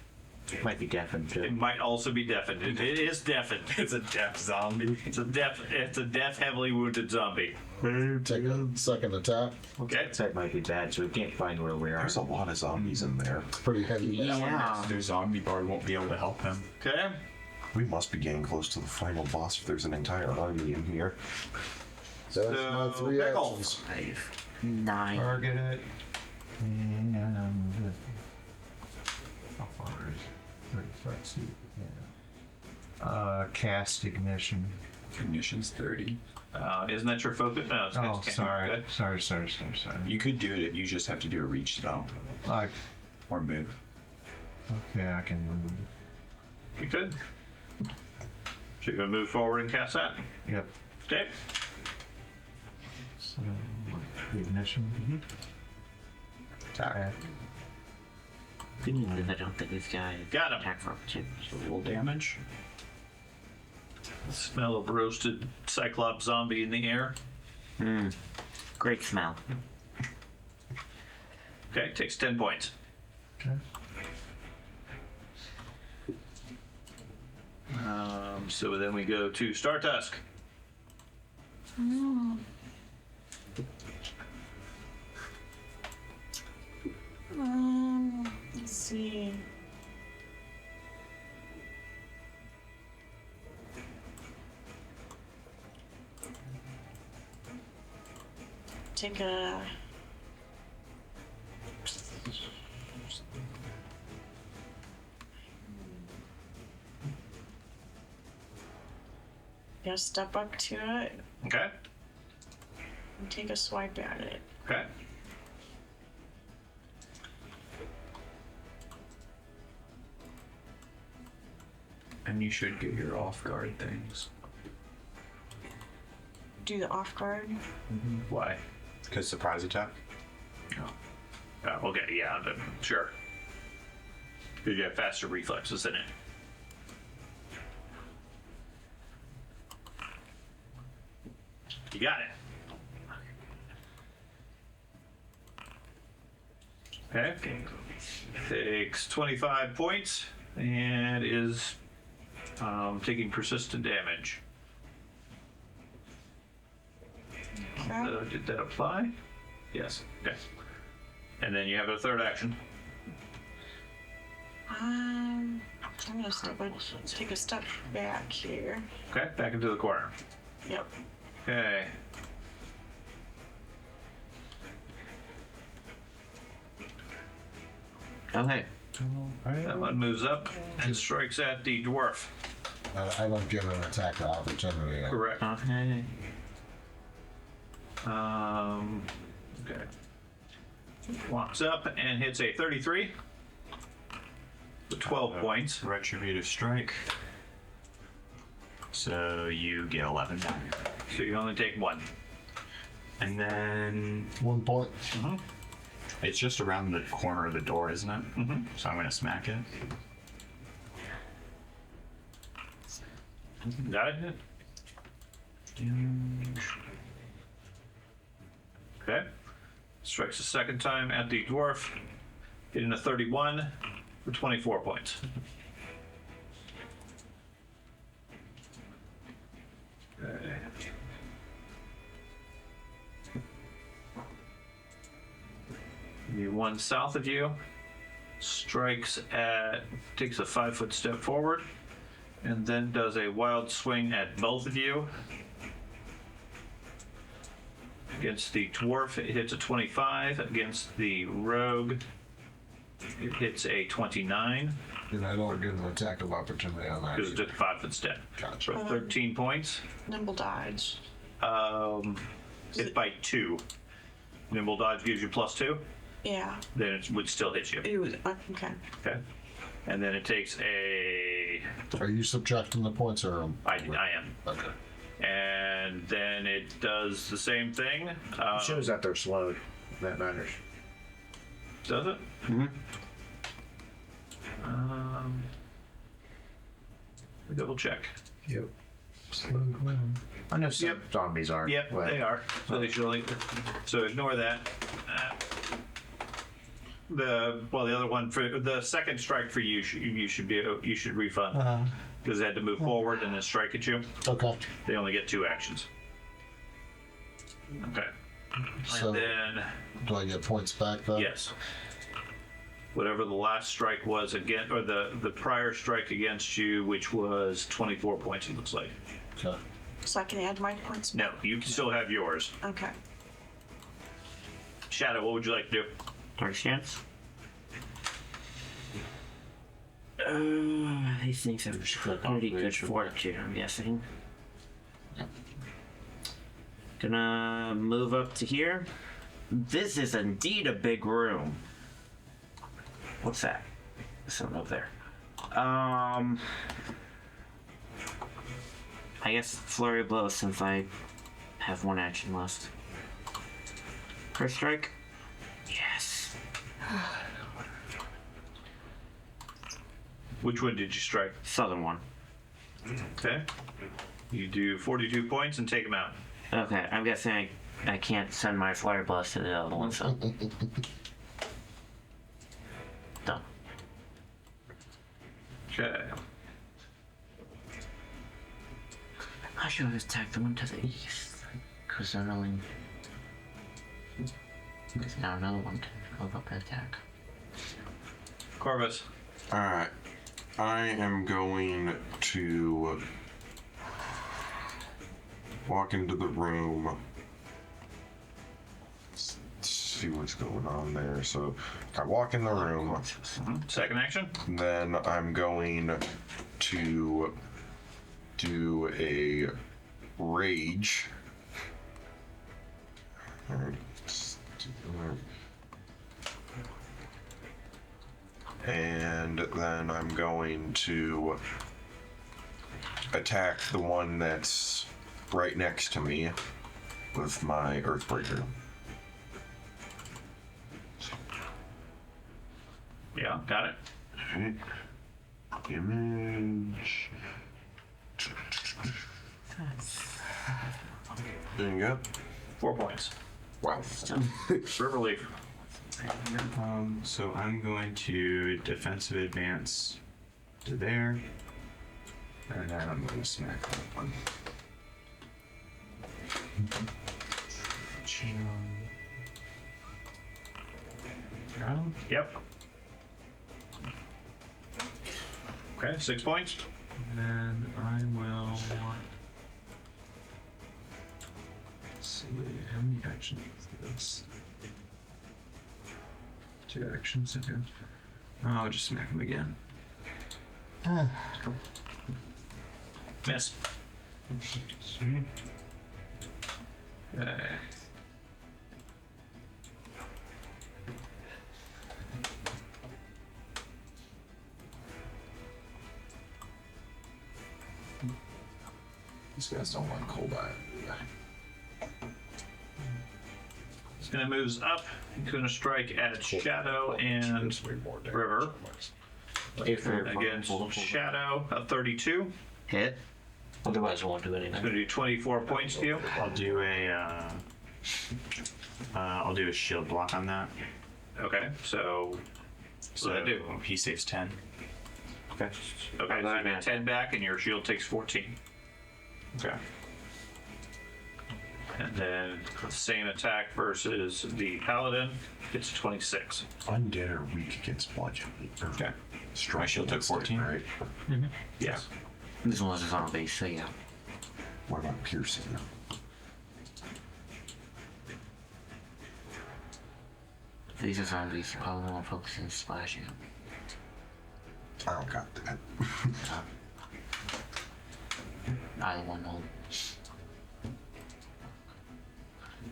[SPEAKER 13] Might be deafened
[SPEAKER 11] It
[SPEAKER 13] too.
[SPEAKER 11] might also be deafened. It is deafened.
[SPEAKER 8] It's a deaf zombie.
[SPEAKER 11] It's a deaf, heavily wounded zombie.
[SPEAKER 10] Take a second attack.
[SPEAKER 11] Okay.
[SPEAKER 13] That might be bad, so we can't find where we are.
[SPEAKER 3] There's a lot of zombies in there.
[SPEAKER 10] It's pretty heavy.
[SPEAKER 5] Yeah.
[SPEAKER 8] Their zombie bard won't be able to help him.
[SPEAKER 11] Okay.
[SPEAKER 3] We must be getting close to the final boss if there's an entire army in here.
[SPEAKER 10] That's my 3
[SPEAKER 11] Pickle.
[SPEAKER 10] actions.
[SPEAKER 5] 5, 9.
[SPEAKER 7] Target it. And how far is it? 35 feet. Yeah. Cast ignition.
[SPEAKER 8] Ignition's 30.
[SPEAKER 11] Isn't that your focus? No, it's
[SPEAKER 7] Oh,
[SPEAKER 11] it's-
[SPEAKER 7] sorry.
[SPEAKER 11] okay.
[SPEAKER 7] Sorry.
[SPEAKER 8] You could do it. You just have to do a reach spell
[SPEAKER 7] Like,
[SPEAKER 8] or move.
[SPEAKER 7] okay, I can move.
[SPEAKER 11] You could. So you're gonna move forward and cast that.
[SPEAKER 7] Yep.
[SPEAKER 11] Okay.
[SPEAKER 7] So, ignition. Attack.
[SPEAKER 5] Good news, I don't think this guy is
[SPEAKER 11] Got him.
[SPEAKER 5] attack for opportunity.
[SPEAKER 8] Roll damage.
[SPEAKER 11] The smell of roasted cyclops zombie in the air.
[SPEAKER 5] Great smell.
[SPEAKER 11] Okay, takes 10 points.
[SPEAKER 7] Okay.
[SPEAKER 11] So then we go to Startusk.
[SPEAKER 6] Let's see. Take a. Yeah, step up to it
[SPEAKER 11] Okay.
[SPEAKER 6] and take a swipe at it.
[SPEAKER 11] Okay.
[SPEAKER 8] And you should get your off guard things.
[SPEAKER 6] Do the off guard.
[SPEAKER 11] Why?
[SPEAKER 8] Because surprise attack.
[SPEAKER 11] Okay, yeah, then sure. You get faster reflexes in it. You got it. Okay. Takes 25 points and is taking persistent damage.
[SPEAKER 6] Okay.
[SPEAKER 11] Did that apply? Yes. Okay. And then you have a third action.
[SPEAKER 6] I'm gonna take a step back here.
[SPEAKER 11] Okay, back into the corner.
[SPEAKER 6] Yep.
[SPEAKER 11] Okay.
[SPEAKER 5] Okay.
[SPEAKER 11] That one moves up and strikes at the dwarf.
[SPEAKER 10] I don't give an attack opportunity.
[SPEAKER 11] Correct.
[SPEAKER 5] Okay.
[SPEAKER 11] Okay. Walks up and hits a 33 with 12 points.
[SPEAKER 8] Retributive strike. So you get 11 back.
[SPEAKER 11] So you only take 1.
[SPEAKER 8] And then
[SPEAKER 10] 1 point.
[SPEAKER 8] It's just around the corner of the door, isn't it?
[SPEAKER 11] Mhm.
[SPEAKER 8] So I'm gonna smack it.
[SPEAKER 11] Got it? Okay. Strikes a second time at the dwarf, hitting a 31 for 24 points. Okay. The one south of you takes a 5-foot step forward, and then does a wild swing at both of you. Against the dwarf, it hits a 25. Against the rogue, it hits a 29.
[SPEAKER 10] And I don't get an attack of opportunity on that.
[SPEAKER 11] Because it took a 5-foot step.
[SPEAKER 10] Gotcha.
[SPEAKER 11] For 13 points.
[SPEAKER 6] Nimble dodge.
[SPEAKER 11] Hit by 2. Nimble dodge gives you +2.
[SPEAKER 6] Yeah.
[SPEAKER 11] Then it would still hit you.
[SPEAKER 6] It was okay.
[SPEAKER 11] Okay. And then it takes a.
[SPEAKER 10] Are you subtracting the points or?
[SPEAKER 11] I am.
[SPEAKER 10] Okay.
[SPEAKER 11] And then it does the same thing.
[SPEAKER 9] It shows that they're slowed. That matters.
[SPEAKER 11] Does it?
[SPEAKER 5] Mm-hmm.
[SPEAKER 11] Let me double check.
[SPEAKER 12] Yep.
[SPEAKER 9] I know some zombies are.
[SPEAKER 11] Yep,
[SPEAKER 9] but
[SPEAKER 11] they are. So they surely. So ignore that. The other one for the second strike for you, you should refund because they had to move forward and then strike at you.
[SPEAKER 10] Okay.
[SPEAKER 11] They only get 2 actions. Okay.
[SPEAKER 10] So
[SPEAKER 11] And then
[SPEAKER 10] do I get points back then?
[SPEAKER 11] yes, whatever the last strike was again, or the prior strike against you, which was 24 points. It looks like.
[SPEAKER 10] Okay.
[SPEAKER 6] So I can add my points.
[SPEAKER 11] No, you can still have yours.
[SPEAKER 6] Okay.
[SPEAKER 11] Shadow, what would you like to do?
[SPEAKER 5] Dark chance. These things have pretty good fortitude, I'm guessing. Gonna move up to here. This is indeed a big room. What's that? There's something over there. I guess flurry of blows since I have 1 action left. First strike. Yes.
[SPEAKER 11] Which one did you strike?
[SPEAKER 5] Southern one.
[SPEAKER 11] Okay. You do 42 points and take him out.
[SPEAKER 5] Okay, I'm guessing I can't send my flare blast to the other one, so. Done.
[SPEAKER 11] Okay.
[SPEAKER 5] I should have attacked the one to the east. Because they're rolling. Because now another one can move up and attack.
[SPEAKER 11] Corvus.
[SPEAKER 3] Alright. I am going to walk into the room. See what's going on there. So I walk in the room.
[SPEAKER 11] Second action.
[SPEAKER 3] Then I'm going to do a rage. And then I'm going to attack the one that's right next to me with my Earthbreaker.
[SPEAKER 11] Yeah, got it.
[SPEAKER 3] Okay. Image. There you go.
[SPEAKER 11] 4 points.
[SPEAKER 3] Wow.
[SPEAKER 11] River Leaf.
[SPEAKER 8] So I'm going to defensive advance to there. And then I'm going to smack that one.
[SPEAKER 11] Yep. Okay, 6 points.
[SPEAKER 8] And then I will. Let's see, how many actions is this? 2 actions, okay. I'll just smack him again.
[SPEAKER 11] Miss. Okay.
[SPEAKER 10] These guys don't like cold iron.
[SPEAKER 11] And it moves up. It's going to strike at Shadow and River. Against Shadow, a 32.
[SPEAKER 5] Hit. Otherwise, I won't do
[SPEAKER 11] It's
[SPEAKER 5] anything.
[SPEAKER 11] going to do 24 points to you.
[SPEAKER 8] I'll do a shield block on that.
[SPEAKER 11] Okay, so what did I do?
[SPEAKER 8] He saves 10.
[SPEAKER 11] Okay, so you get 10 back and your shield takes 14.
[SPEAKER 8] Okay.
[SPEAKER 11] And then the same attack versus the Paladin, it's 26.
[SPEAKER 3] Undead are weak against bludgeoning.
[SPEAKER 8] Okay. My shield took 14,
[SPEAKER 3] right?
[SPEAKER 11] Yes.
[SPEAKER 5] This one's a zombie, so yeah.
[SPEAKER 3] What about piercing?
[SPEAKER 5] These are zombies. Probably won't focus on splashing.
[SPEAKER 3] I don't got that.
[SPEAKER 5] Either one will.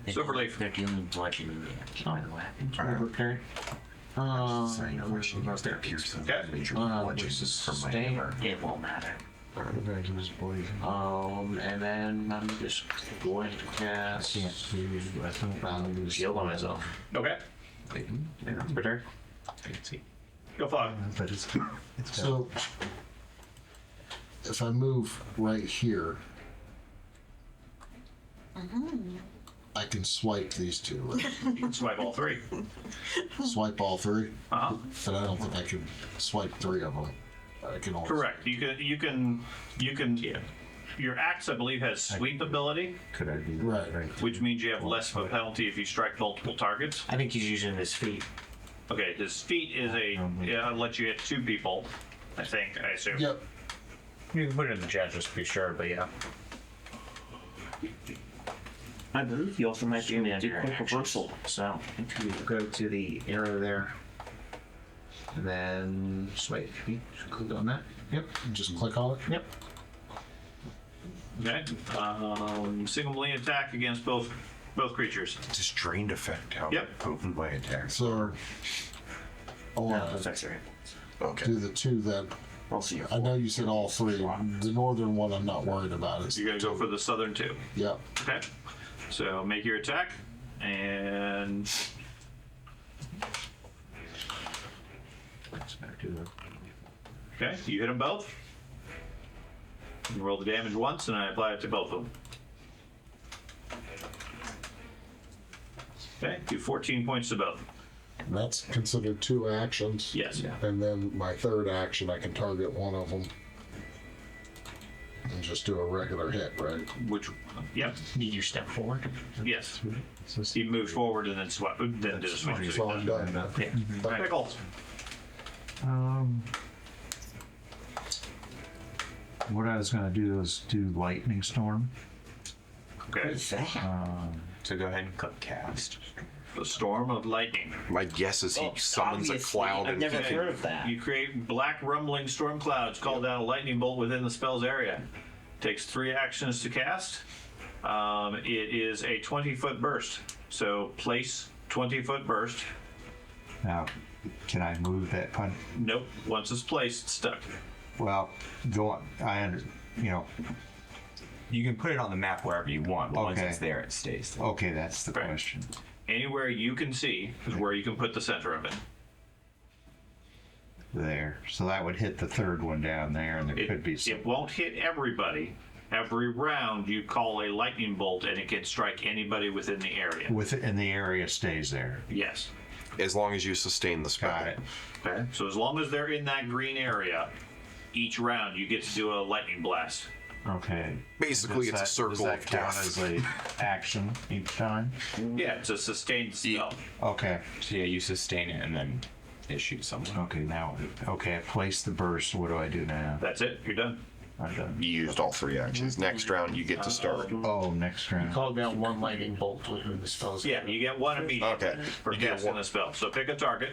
[SPEAKER 11] Silverleaf.
[SPEAKER 5] They're dealing bludgeoning damage, by the way.
[SPEAKER 9] Okay.
[SPEAKER 3] Saying I wish you used that piercing.
[SPEAKER 11] Okay.
[SPEAKER 3] Major bludgeons from my hammer.
[SPEAKER 5] It won't matter.
[SPEAKER 9] And then I'm just going to cast. Shield on myself.
[SPEAKER 11] Okay,
[SPEAKER 9] Return.
[SPEAKER 11] go fog.
[SPEAKER 7] But it's
[SPEAKER 10] So, if I move right here, I can swipe these two, right?
[SPEAKER 11] You can swipe all three.
[SPEAKER 10] Swipe all three,
[SPEAKER 11] Uh-huh.
[SPEAKER 10] but I don't think I can swipe three of them. I can only.
[SPEAKER 11] Correct. You can. Your axe, I believe, has sweep ability,
[SPEAKER 7] could I do
[SPEAKER 10] Right.
[SPEAKER 11] which means you have less of a penalty if you strike multiple targets.
[SPEAKER 9] I think he's using his feet.
[SPEAKER 11] Okay, his feet is I'll let you hit 2 people. I think. I assume.
[SPEAKER 10] Yep.
[SPEAKER 9] You can put it in the chat just to be sure, but yeah.
[SPEAKER 5] I believe you also might be able to do quick reversal.
[SPEAKER 9] So, you go to the arrow there. And then swipe. Just click on that. Yep.
[SPEAKER 10] Just click on it.
[SPEAKER 9] Yep.
[SPEAKER 11] Okay. Single melee attack against both creatures.
[SPEAKER 3] Just drained effect. How
[SPEAKER 11] Yep.
[SPEAKER 3] potent my attacks.
[SPEAKER 10] So, I want to
[SPEAKER 5] That's right.
[SPEAKER 3] Okay.
[SPEAKER 10] do the two that.
[SPEAKER 5] Also, your
[SPEAKER 10] I know you said all three. The northern one I'm not worried about. It's,
[SPEAKER 11] You're gonna go for the southern 2.
[SPEAKER 10] yep.
[SPEAKER 11] Okay. So make your attack and okay, you hit them both. You roll the damage once, and I apply it to both of them. Okay, do 14 points to both.
[SPEAKER 10] That's considered 2 actions.
[SPEAKER 11] Yes.
[SPEAKER 10] And then my third action, I can target one of them and just do a regular hit, right?
[SPEAKER 11] Which, yep,
[SPEAKER 9] Need you step forward?
[SPEAKER 11] yes. He moves forward and then swap, then did a swing.
[SPEAKER 10] So I'm done.
[SPEAKER 11] Pickles.
[SPEAKER 7] What I was gonna do is do lightning storm.
[SPEAKER 11] Okay.
[SPEAKER 8] So go ahead and click cast.
[SPEAKER 11] The storm of lightning.
[SPEAKER 3] My guess is he summons a cloud
[SPEAKER 5] I've
[SPEAKER 3] and
[SPEAKER 5] never heard of that.
[SPEAKER 11] You create black rumbling storm clouds, call down a lightning bolt within the spell's area. Takes 3 actions to cast. It is a 20-foot burst. So place 20-foot burst.
[SPEAKER 7] Now, can I move that pun?
[SPEAKER 11] Nope. Once it's placed, it's stuck.
[SPEAKER 7] Well, go on.
[SPEAKER 8] You can put it on the map wherever you want, but once
[SPEAKER 7] Okay.
[SPEAKER 8] it's there, it stays there.
[SPEAKER 7] Okay, that's the
[SPEAKER 11] Right.
[SPEAKER 7] question.
[SPEAKER 11] Anywhere you can see is where you can put the center of it.
[SPEAKER 7] There. So that would hit the third one down there, and there could be some.
[SPEAKER 11] It won't hit everybody. Every round you call a lightning bolt and it can strike anybody within the area.
[SPEAKER 7] And the area stays there.
[SPEAKER 11] Yes.
[SPEAKER 3] as long as you sustain the spell.
[SPEAKER 7] Got it.
[SPEAKER 11] Okay. So as long as they're in that green area, each round you get to do a lightning blast.
[SPEAKER 7] Okay.
[SPEAKER 3] Basically, it's a circle
[SPEAKER 7] does that
[SPEAKER 3] of
[SPEAKER 7] count
[SPEAKER 3] death.
[SPEAKER 7] as a action each time?
[SPEAKER 11] Yeah, it's a sustained spell.
[SPEAKER 7] Okay.
[SPEAKER 8] So yeah, you sustain it and then it shoots someone.
[SPEAKER 7] Okay, now, okay, I placed the burst. What do I do now?
[SPEAKER 11] That's it. You're done.
[SPEAKER 7] I'm done.
[SPEAKER 3] You used all 3 actions. Next round, you get to start.
[SPEAKER 7] Oh, next round.
[SPEAKER 9] Call down one lightning bolt within the spell's
[SPEAKER 11] Yeah, you get one immediately
[SPEAKER 3] Okay.
[SPEAKER 11] for
[SPEAKER 3] You get
[SPEAKER 11] casting
[SPEAKER 3] one.
[SPEAKER 11] a spell. So pick a target.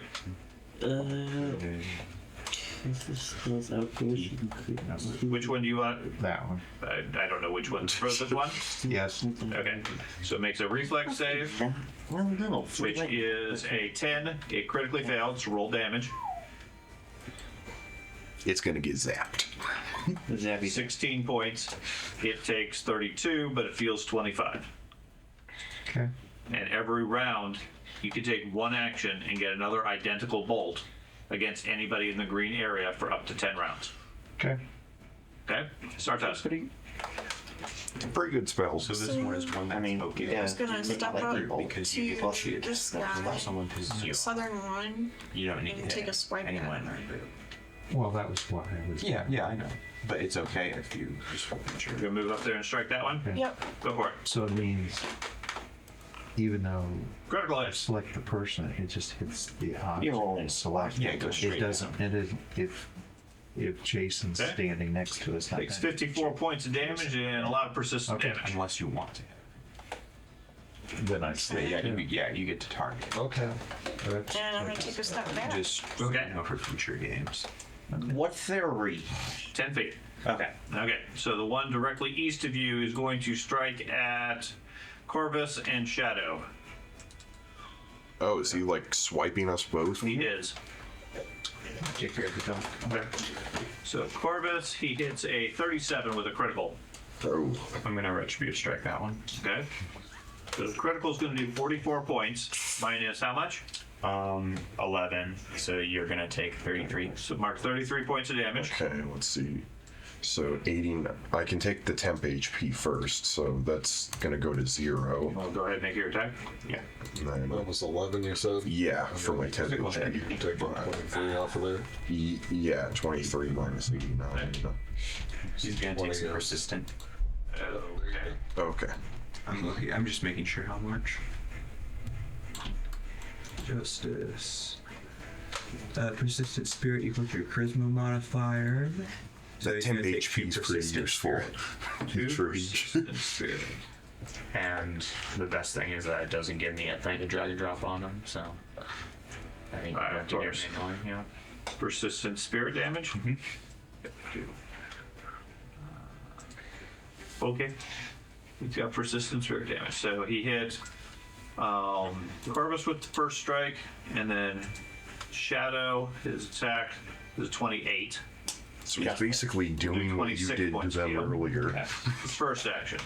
[SPEAKER 11] Which one do you want?
[SPEAKER 7] That one.
[SPEAKER 11] I don't know which one's the furthest one.
[SPEAKER 7] Yes.
[SPEAKER 11] Okay. So it makes a reflex save, which is a 10. It critically failed, so roll damage.
[SPEAKER 3] It's going to get zapped.
[SPEAKER 11] 16 points. It takes 32, but it feels 25.
[SPEAKER 7] Okay.
[SPEAKER 11] and every round you can take one action and get another identical bolt against anybody in the green area for up to 10 rounds.
[SPEAKER 12] Okay.
[SPEAKER 11] Okay? Start task.
[SPEAKER 3] Pretty good spells.
[SPEAKER 8] So this one is one that's
[SPEAKER 6] I was gonna step up
[SPEAKER 8] because you get
[SPEAKER 6] to this guy,
[SPEAKER 8] someone who's
[SPEAKER 6] southern one,
[SPEAKER 8] you don't need
[SPEAKER 6] and
[SPEAKER 8] to
[SPEAKER 6] take
[SPEAKER 8] hit
[SPEAKER 6] a swipe at
[SPEAKER 8] anyone.
[SPEAKER 6] him.
[SPEAKER 7] Well, that was what I was.
[SPEAKER 8] Yeah, I know. But it's okay if you just want to
[SPEAKER 11] You're gonna move up there and strike that one?
[SPEAKER 6] Yep.
[SPEAKER 11] Go for it.
[SPEAKER 7] So it means even though
[SPEAKER 11] Critical
[SPEAKER 7] I
[SPEAKER 11] hit.
[SPEAKER 7] select the person, it just hits the
[SPEAKER 5] You
[SPEAKER 7] object
[SPEAKER 5] roll.
[SPEAKER 7] and select.
[SPEAKER 8] Yeah, it goes straight
[SPEAKER 7] It doesn't. It is if Jason's
[SPEAKER 11] Okay.
[SPEAKER 7] standing next to us. not
[SPEAKER 11] Takes
[SPEAKER 7] gonna-
[SPEAKER 11] 54 points of damage and a lot of persistent damage.
[SPEAKER 8] unless you want to.
[SPEAKER 7] Then I
[SPEAKER 8] Yeah,
[SPEAKER 7] say
[SPEAKER 8] you get to target.
[SPEAKER 10] Okay.
[SPEAKER 6] And I'm gonna take a step back.
[SPEAKER 8] Just
[SPEAKER 11] Okay.
[SPEAKER 8] for future games.
[SPEAKER 5] What's their reach?
[SPEAKER 11] 10 feet.
[SPEAKER 5] Okay.
[SPEAKER 11] Okay, so the one directly east of you is going to strike at Corvus and Shadow.
[SPEAKER 3] Oh, is he like swiping us both?
[SPEAKER 11] He is.
[SPEAKER 7] Take care of the dog.
[SPEAKER 11] Okay. So Corvus, he hits a 37 with a critical.
[SPEAKER 3] Oh,
[SPEAKER 8] I'm gonna retributive strike that one.
[SPEAKER 11] Okay. So the critical is going to do 44 points. Minus how much?
[SPEAKER 8] 11. So you're gonna take 33.
[SPEAKER 11] So mark 33 points of damage.
[SPEAKER 3] okay, let's see. So 18, I can take the temp HP first, so that's gonna go to 0.
[SPEAKER 11] Well, go ahead and make your attack.
[SPEAKER 8] Yeah.
[SPEAKER 3] And then,
[SPEAKER 10] That was 11, you said?
[SPEAKER 3] yeah, for my temp
[SPEAKER 8] Physical hit.
[SPEAKER 3] HP.
[SPEAKER 10] You take 23 off of there.
[SPEAKER 3] Yeah, 23 minus 89.
[SPEAKER 8] He's gonna take some persistent.
[SPEAKER 11] Okay.
[SPEAKER 3] Okay.
[SPEAKER 8] I'm just making sure how much. Justice. Persistent spirit equal to your charisma modifier.
[SPEAKER 3] That temp HP is pretty useful. For each.
[SPEAKER 11] Persistent spirit.
[SPEAKER 13] And the best thing is that it doesn't give me a thing to drag and drop on them, so I think
[SPEAKER 11] Alright,
[SPEAKER 13] you have to
[SPEAKER 11] of
[SPEAKER 13] get
[SPEAKER 11] course.
[SPEAKER 13] manually, yeah.
[SPEAKER 11] Persistent spirit damage. Okay. He's got persistent spirit damage. So he hit Corvus with the first strike, and then Shadow, his attack is 28.
[SPEAKER 3] So he's basically doing what you
[SPEAKER 11] 26
[SPEAKER 3] did to
[SPEAKER 11] points
[SPEAKER 3] them
[SPEAKER 11] heal.
[SPEAKER 3] earlier.
[SPEAKER 11] His first action.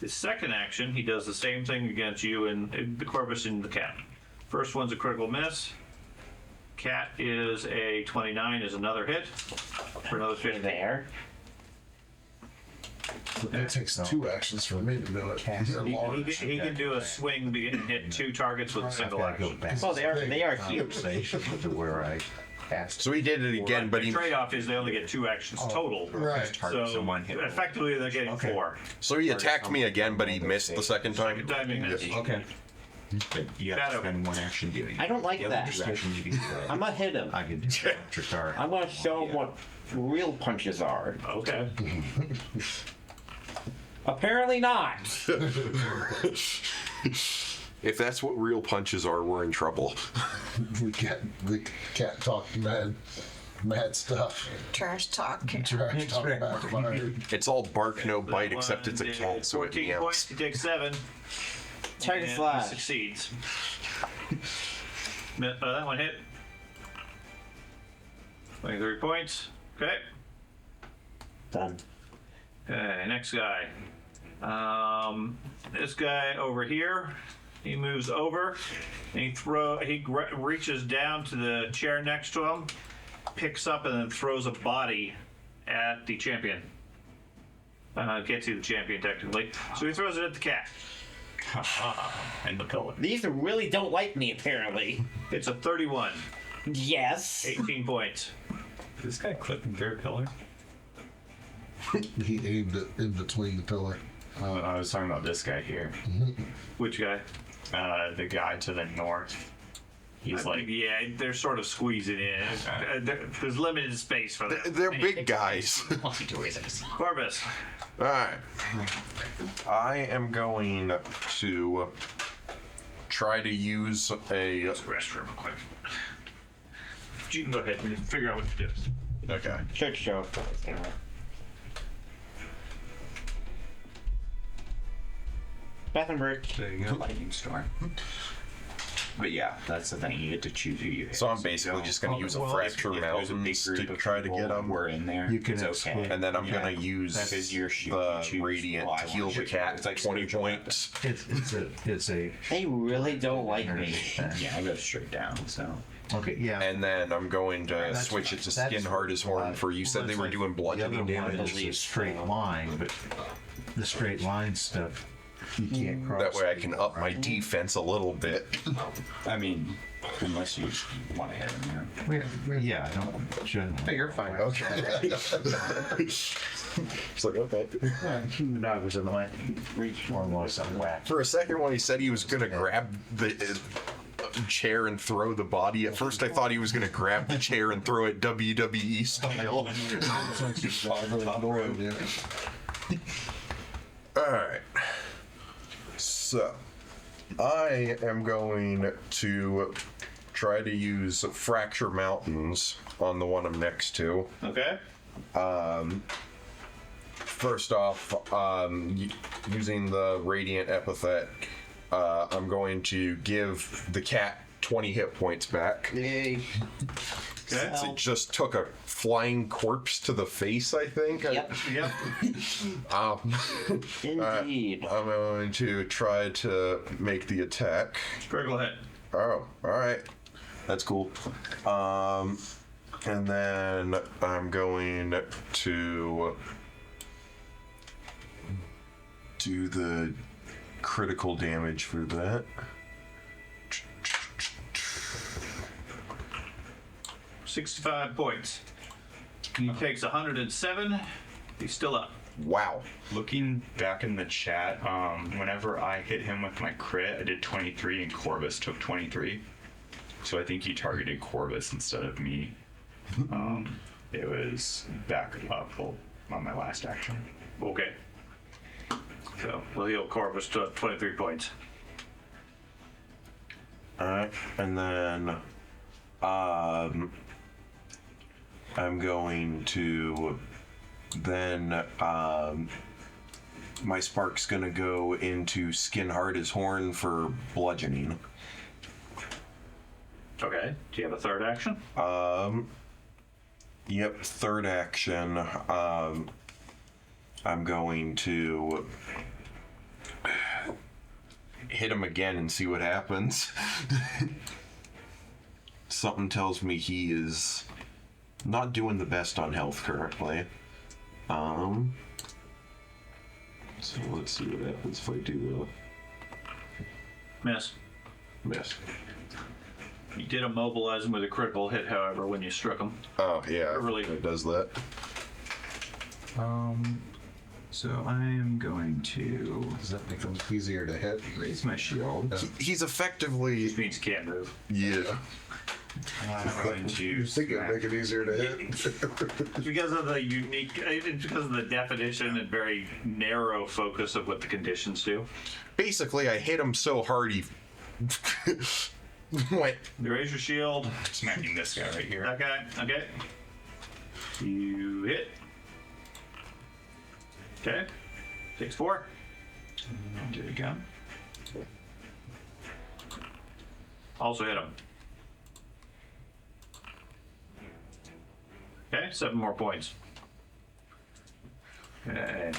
[SPEAKER 11] His second action, he does the same thing against you and the Corvus and the cat. First one's a critical miss. Cat is a 29, is another hit for another 50.
[SPEAKER 5] There.
[SPEAKER 10] It takes 2 actions for me to do it. You're large.
[SPEAKER 11] He can do a swing and hit 2 targets with a single
[SPEAKER 7] Gotta go
[SPEAKER 11] action.
[SPEAKER 7] back.
[SPEAKER 5] Well, they are huge.
[SPEAKER 7] Conversation to where I asked.
[SPEAKER 3] So he did it again, but
[SPEAKER 11] the
[SPEAKER 3] he
[SPEAKER 11] trade-off is they only get 2 actions total.
[SPEAKER 10] Right.
[SPEAKER 11] So
[SPEAKER 8] someone hit.
[SPEAKER 11] effectively they're getting 4.
[SPEAKER 3] so he attacked me again, but he missed the second time.
[SPEAKER 11] Second time he missed.
[SPEAKER 7] Okay.
[SPEAKER 8] But you have
[SPEAKER 11] Shadow.
[SPEAKER 8] to spend one action doing it.
[SPEAKER 5] I don't like
[SPEAKER 8] The other
[SPEAKER 5] that.
[SPEAKER 8] two actions you can do.
[SPEAKER 5] I'm gonna hit him.
[SPEAKER 7] I can do electric art.
[SPEAKER 5] I'm gonna show him what real punches are.
[SPEAKER 11] Okay.
[SPEAKER 5] Apparently not.
[SPEAKER 3] If that's what real punches are, we're in trouble.
[SPEAKER 10] We the cat talk mad stuff.
[SPEAKER 6] Trash talk.
[SPEAKER 10] Trash talk back to my
[SPEAKER 3] It's all bark, no bite,
[SPEAKER 11] That
[SPEAKER 3] except it's a
[SPEAKER 11] one
[SPEAKER 3] cat,
[SPEAKER 11] did
[SPEAKER 3] so it
[SPEAKER 11] 14 points, he takes 7.
[SPEAKER 5] Target
[SPEAKER 11] and he
[SPEAKER 5] slash.
[SPEAKER 11] succeeds. That one hit. 23 points. Okay.
[SPEAKER 5] Done.
[SPEAKER 11] Okay, next guy. This guy over here, he moves over, and he reaches down to the chair next to him, picks up, and then throws a body at the champion. Can't see the champion technically, so he throws it at the cat.
[SPEAKER 8] And the pillar.
[SPEAKER 5] These really don't like me, apparently.
[SPEAKER 11] It's a 31,
[SPEAKER 5] Yes.
[SPEAKER 11] 18 points.
[SPEAKER 8] Is this guy clipping through a pillar?
[SPEAKER 10] He aimed it in between the pillar.
[SPEAKER 8] I was talking about this guy here.
[SPEAKER 11] Which guy?
[SPEAKER 8] The guy to the north. He's like,
[SPEAKER 11] Yeah, they're sort of squeezing in. There's limited space for them.
[SPEAKER 3] They're big guys.
[SPEAKER 11] Corvus.
[SPEAKER 3] Alright. I am going to try to use a.
[SPEAKER 11] Restroom, quick. You can go ahead and figure out what to do.
[SPEAKER 3] Okay.
[SPEAKER 5] Church show. Bath and brick.
[SPEAKER 8] there you go. Lightning storm. But yeah, that's the thing. You get to choose who you hit.
[SPEAKER 3] So I'm basically just going to use a fracture
[SPEAKER 8] if there's a big
[SPEAKER 3] mountains
[SPEAKER 8] group
[SPEAKER 3] to
[SPEAKER 8] of
[SPEAKER 3] try to
[SPEAKER 8] people
[SPEAKER 3] get them.
[SPEAKER 8] We're in there.
[SPEAKER 7] You can
[SPEAKER 8] it's
[SPEAKER 7] exclude-
[SPEAKER 8] okay.
[SPEAKER 3] And then I'm going to use
[SPEAKER 8] Because you're shooting,
[SPEAKER 3] the
[SPEAKER 8] you choose,
[SPEAKER 3] radiant
[SPEAKER 8] well, I
[SPEAKER 3] to heal
[SPEAKER 8] want
[SPEAKER 3] the
[SPEAKER 8] to
[SPEAKER 3] cat.
[SPEAKER 8] It's like
[SPEAKER 3] 20
[SPEAKER 8] spiritual
[SPEAKER 3] points.
[SPEAKER 7] It's a
[SPEAKER 5] They really don't like me.
[SPEAKER 8] Yeah, I go straight down. So
[SPEAKER 7] okay, yeah.
[SPEAKER 3] And then I'm going to
[SPEAKER 7] That's-
[SPEAKER 3] switch it to
[SPEAKER 7] that's
[SPEAKER 3] skin hard as horn for you said they were doing bludgeoning
[SPEAKER 7] the other one
[SPEAKER 3] damage.
[SPEAKER 7] is a straight line, but the straight line stuff you can't cross.
[SPEAKER 3] That way I can up my defense a little bit.
[SPEAKER 8] I mean, unless you want to hit him, yeah.
[SPEAKER 7] Yeah, I don't generally.
[SPEAKER 9] Hey, you're fine. Okay.
[SPEAKER 3] It's like, okay.
[SPEAKER 9] The dog was in the way.
[SPEAKER 7] Or more some whack.
[SPEAKER 3] For a second when he said he was going to grab the chair and throw the body, at first I thought he was going to grab the chair and throw it WWE style. Alright. So, I am going to try to use Fracture Mountains on the one I'm next to.
[SPEAKER 11] Okay.
[SPEAKER 3] First off, using the Radiant epithet, I'm going to give the cat 20 hit points back.
[SPEAKER 5] Yay.
[SPEAKER 3] Since it just took a flying corpse to the face, I think.
[SPEAKER 5] Yep.
[SPEAKER 11] Yep.
[SPEAKER 5] Indeed.
[SPEAKER 3] I'm going to try to make the attack.
[SPEAKER 11] Critical hit.
[SPEAKER 3] Oh, alright. That's cool. And then I'm going to do the critical damage for that.
[SPEAKER 11] 65 points. He takes 107. He's still up.
[SPEAKER 3] Wow.
[SPEAKER 8] Looking back in the chat, whenever I hit him with my crit, I did 23 and Corvus took 23. So I think he targeted Corvus instead of me. It was back up on my last action.
[SPEAKER 11] Okay. So we'll heal Corvus to 23 points.
[SPEAKER 3] Alright, and then I'm going to then my spark's gonna go into Skin Hard as Horn for bludgeoning.
[SPEAKER 11] Okay. Do you have a third action?
[SPEAKER 3] Yep, third action. I'm going to hit him again and see what happens. Something tells me he is not doing the best on health currently. So let's see what happens if I do
[SPEAKER 11] Miss.
[SPEAKER 3] miss.
[SPEAKER 11] You did immobilize him with a critical hit, however, when you struck him.
[SPEAKER 3] Oh yeah,
[SPEAKER 11] Really?
[SPEAKER 3] it does that.
[SPEAKER 14] So I am going to
[SPEAKER 10] Does that make them easier to hit?
[SPEAKER 14] raise my shield.
[SPEAKER 3] He's effectively
[SPEAKER 11] Which means he can't move.
[SPEAKER 3] yeah.
[SPEAKER 8] I'm going to
[SPEAKER 10] You think it'd make it easier to hit?
[SPEAKER 11] It's because of the unique, it's because of the definition and very narrow focus of what the conditions do.
[SPEAKER 3] Basically, I hit him so hard he went.
[SPEAKER 11] You raise your shield.
[SPEAKER 8] smacking this guy right here.
[SPEAKER 11] That guy. Okay. You hit. Okay. Takes 4.
[SPEAKER 8] Do it again.
[SPEAKER 11] Also hit him. Okay, 7 more points. Okay.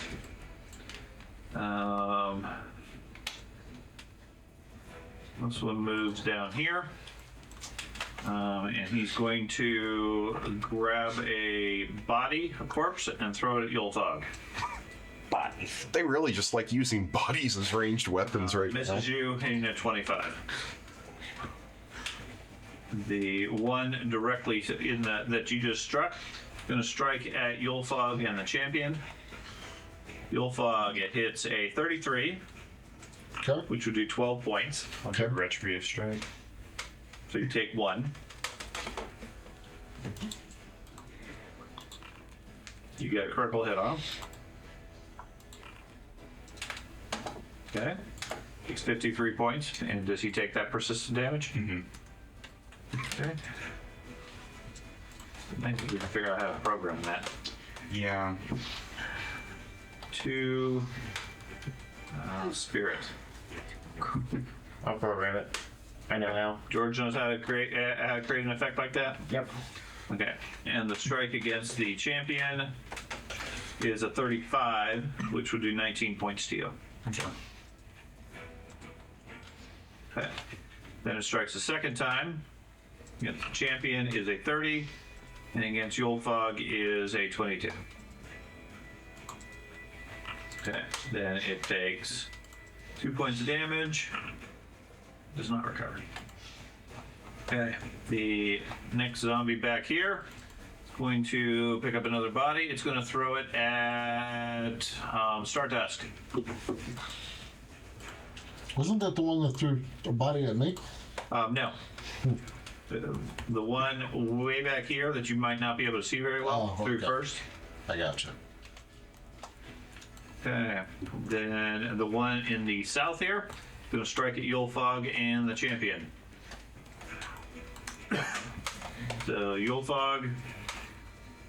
[SPEAKER 11] This one moves down here. And he's going to grab a body, a corpse, and throw it at Yulthog.
[SPEAKER 5] Bodies.
[SPEAKER 3] They really just like using bodies as ranged weapons right now.
[SPEAKER 11] Misses you, hitting at 25. The one directly in that you just struck, going to strike at Yulthog and the champion. Yulthog, it hits a 33,
[SPEAKER 10] Okay.
[SPEAKER 11] which would do 12 points.
[SPEAKER 10] Okay.
[SPEAKER 8] Retributive strike.
[SPEAKER 11] So you take 1. You get a critical hit on him. Okay. Takes 53 points. And does he take that persistent damage?
[SPEAKER 8] Mm-hmm.
[SPEAKER 11] Okay. Maybe we can figure out how to program that.
[SPEAKER 8] Yeah.
[SPEAKER 11] 2 spirit.
[SPEAKER 9] I'll program it.
[SPEAKER 5] I know how.
[SPEAKER 11] George knows how to create an effect like that?
[SPEAKER 5] Yep.
[SPEAKER 11] Okay. And the strike against the champion is a 35, which would do 19 points to you. Okay. Then it strikes a second time. Against the champion is a 30, and against Yolfog is a 22. Okay. Then it takes 2 points of damage. Does not recover. Okay. The next zombie back here is going to pick up another body. It's going to throw it at Stardust.
[SPEAKER 10] Wasn't that the one that threw a body at me?
[SPEAKER 11] No. The one way back here that you might not be able to see very well through first.
[SPEAKER 10] I gotcha.
[SPEAKER 11] Okay. Then the one in the south here is going to strike at Yulfog and the champion. So Yulfog,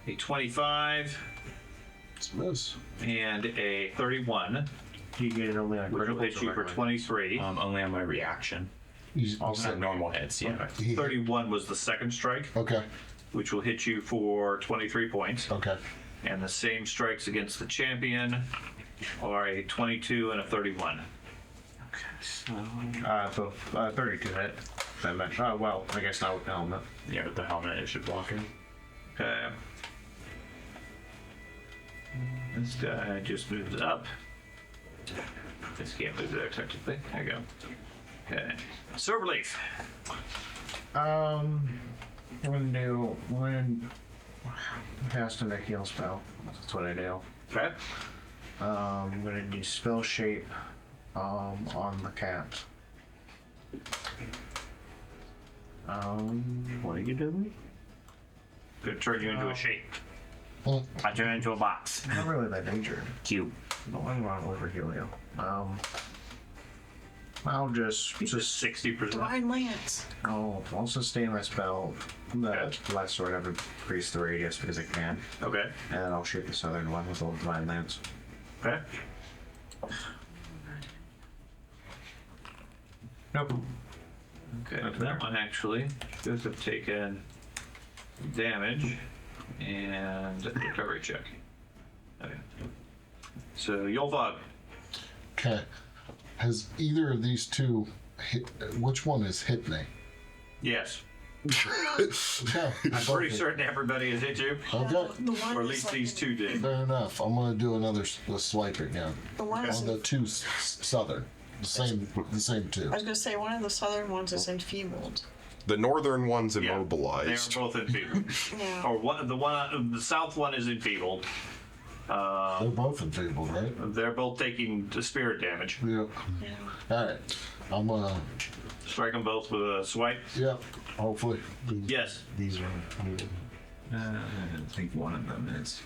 [SPEAKER 11] a 25.
[SPEAKER 10] It's a miss.
[SPEAKER 11] And a 31.
[SPEAKER 13] You get it only on
[SPEAKER 11] Which will hit you for 23.
[SPEAKER 8] Only on my reaction.
[SPEAKER 10] He's
[SPEAKER 8] Also normal hits, yeah.
[SPEAKER 11] 31 was the second strike.
[SPEAKER 10] Okay.
[SPEAKER 11] Which will hit you for 23 points.
[SPEAKER 10] Okay.
[SPEAKER 11] And the same strikes against the champion are a 22 and a 31.
[SPEAKER 13] So 32 hit. Well, I guess not with the helmet.
[SPEAKER 8] Yeah, with the helmet it should block him.
[SPEAKER 11] Okay. This guy just moves up. This can't move there technically. There you go. Okay. Silverleaf.
[SPEAKER 13] I'm gonna do one. Cast a heal spell. That's what I do.
[SPEAKER 11] Okay.
[SPEAKER 13] I'm gonna do spell shape on the cat. What are you doing?
[SPEAKER 11] Gonna turn you into a shape.
[SPEAKER 5] I turn into a box.
[SPEAKER 13] I'm not really that injured.
[SPEAKER 5] Cube.
[SPEAKER 13] No, I'm not overheal you. I'll just
[SPEAKER 11] 60%.
[SPEAKER 6] Divine Lance.
[SPEAKER 13] I'll sustain my spell. The last sword ever increase the radius because it can.
[SPEAKER 11] Okay.
[SPEAKER 13] And then I'll shoot the southern one with a divine lance.
[SPEAKER 11] Okay.
[SPEAKER 13] Nope.
[SPEAKER 11] Okay, that one actually does have taken damage and recovery check. Okay. So Yolfog.
[SPEAKER 10] Okay. Has either of these two hit? Which one has hit me?
[SPEAKER 11] Yes.
[SPEAKER 10] Okay.
[SPEAKER 11] I'm pretty certain everybody has hit you.
[SPEAKER 10] Okay.
[SPEAKER 6] The one
[SPEAKER 11] Or at
[SPEAKER 6] is
[SPEAKER 11] least
[SPEAKER 6] like
[SPEAKER 11] these two did.
[SPEAKER 10] Fair enough. I'm gonna do another swipe again.
[SPEAKER 6] The one is
[SPEAKER 10] On the two southern. The same two.
[SPEAKER 6] I was gonna say one of the southern ones is enfeebled.
[SPEAKER 3] The northern one's
[SPEAKER 11] Yeah,
[SPEAKER 3] immobilized.
[SPEAKER 11] they're both enfeebled.
[SPEAKER 6] Yeah.
[SPEAKER 11] Or the south one is enfeebled.
[SPEAKER 10] They're both enfeebled, right?
[SPEAKER 11] They're both taking spirit damage.
[SPEAKER 10] Yep. All right. I'm gonna.
[SPEAKER 11] Strike them both with a swipe.
[SPEAKER 10] Yep. Hopefully.
[SPEAKER 11] Yes.
[SPEAKER 7] These are.
[SPEAKER 14] I think one of them is.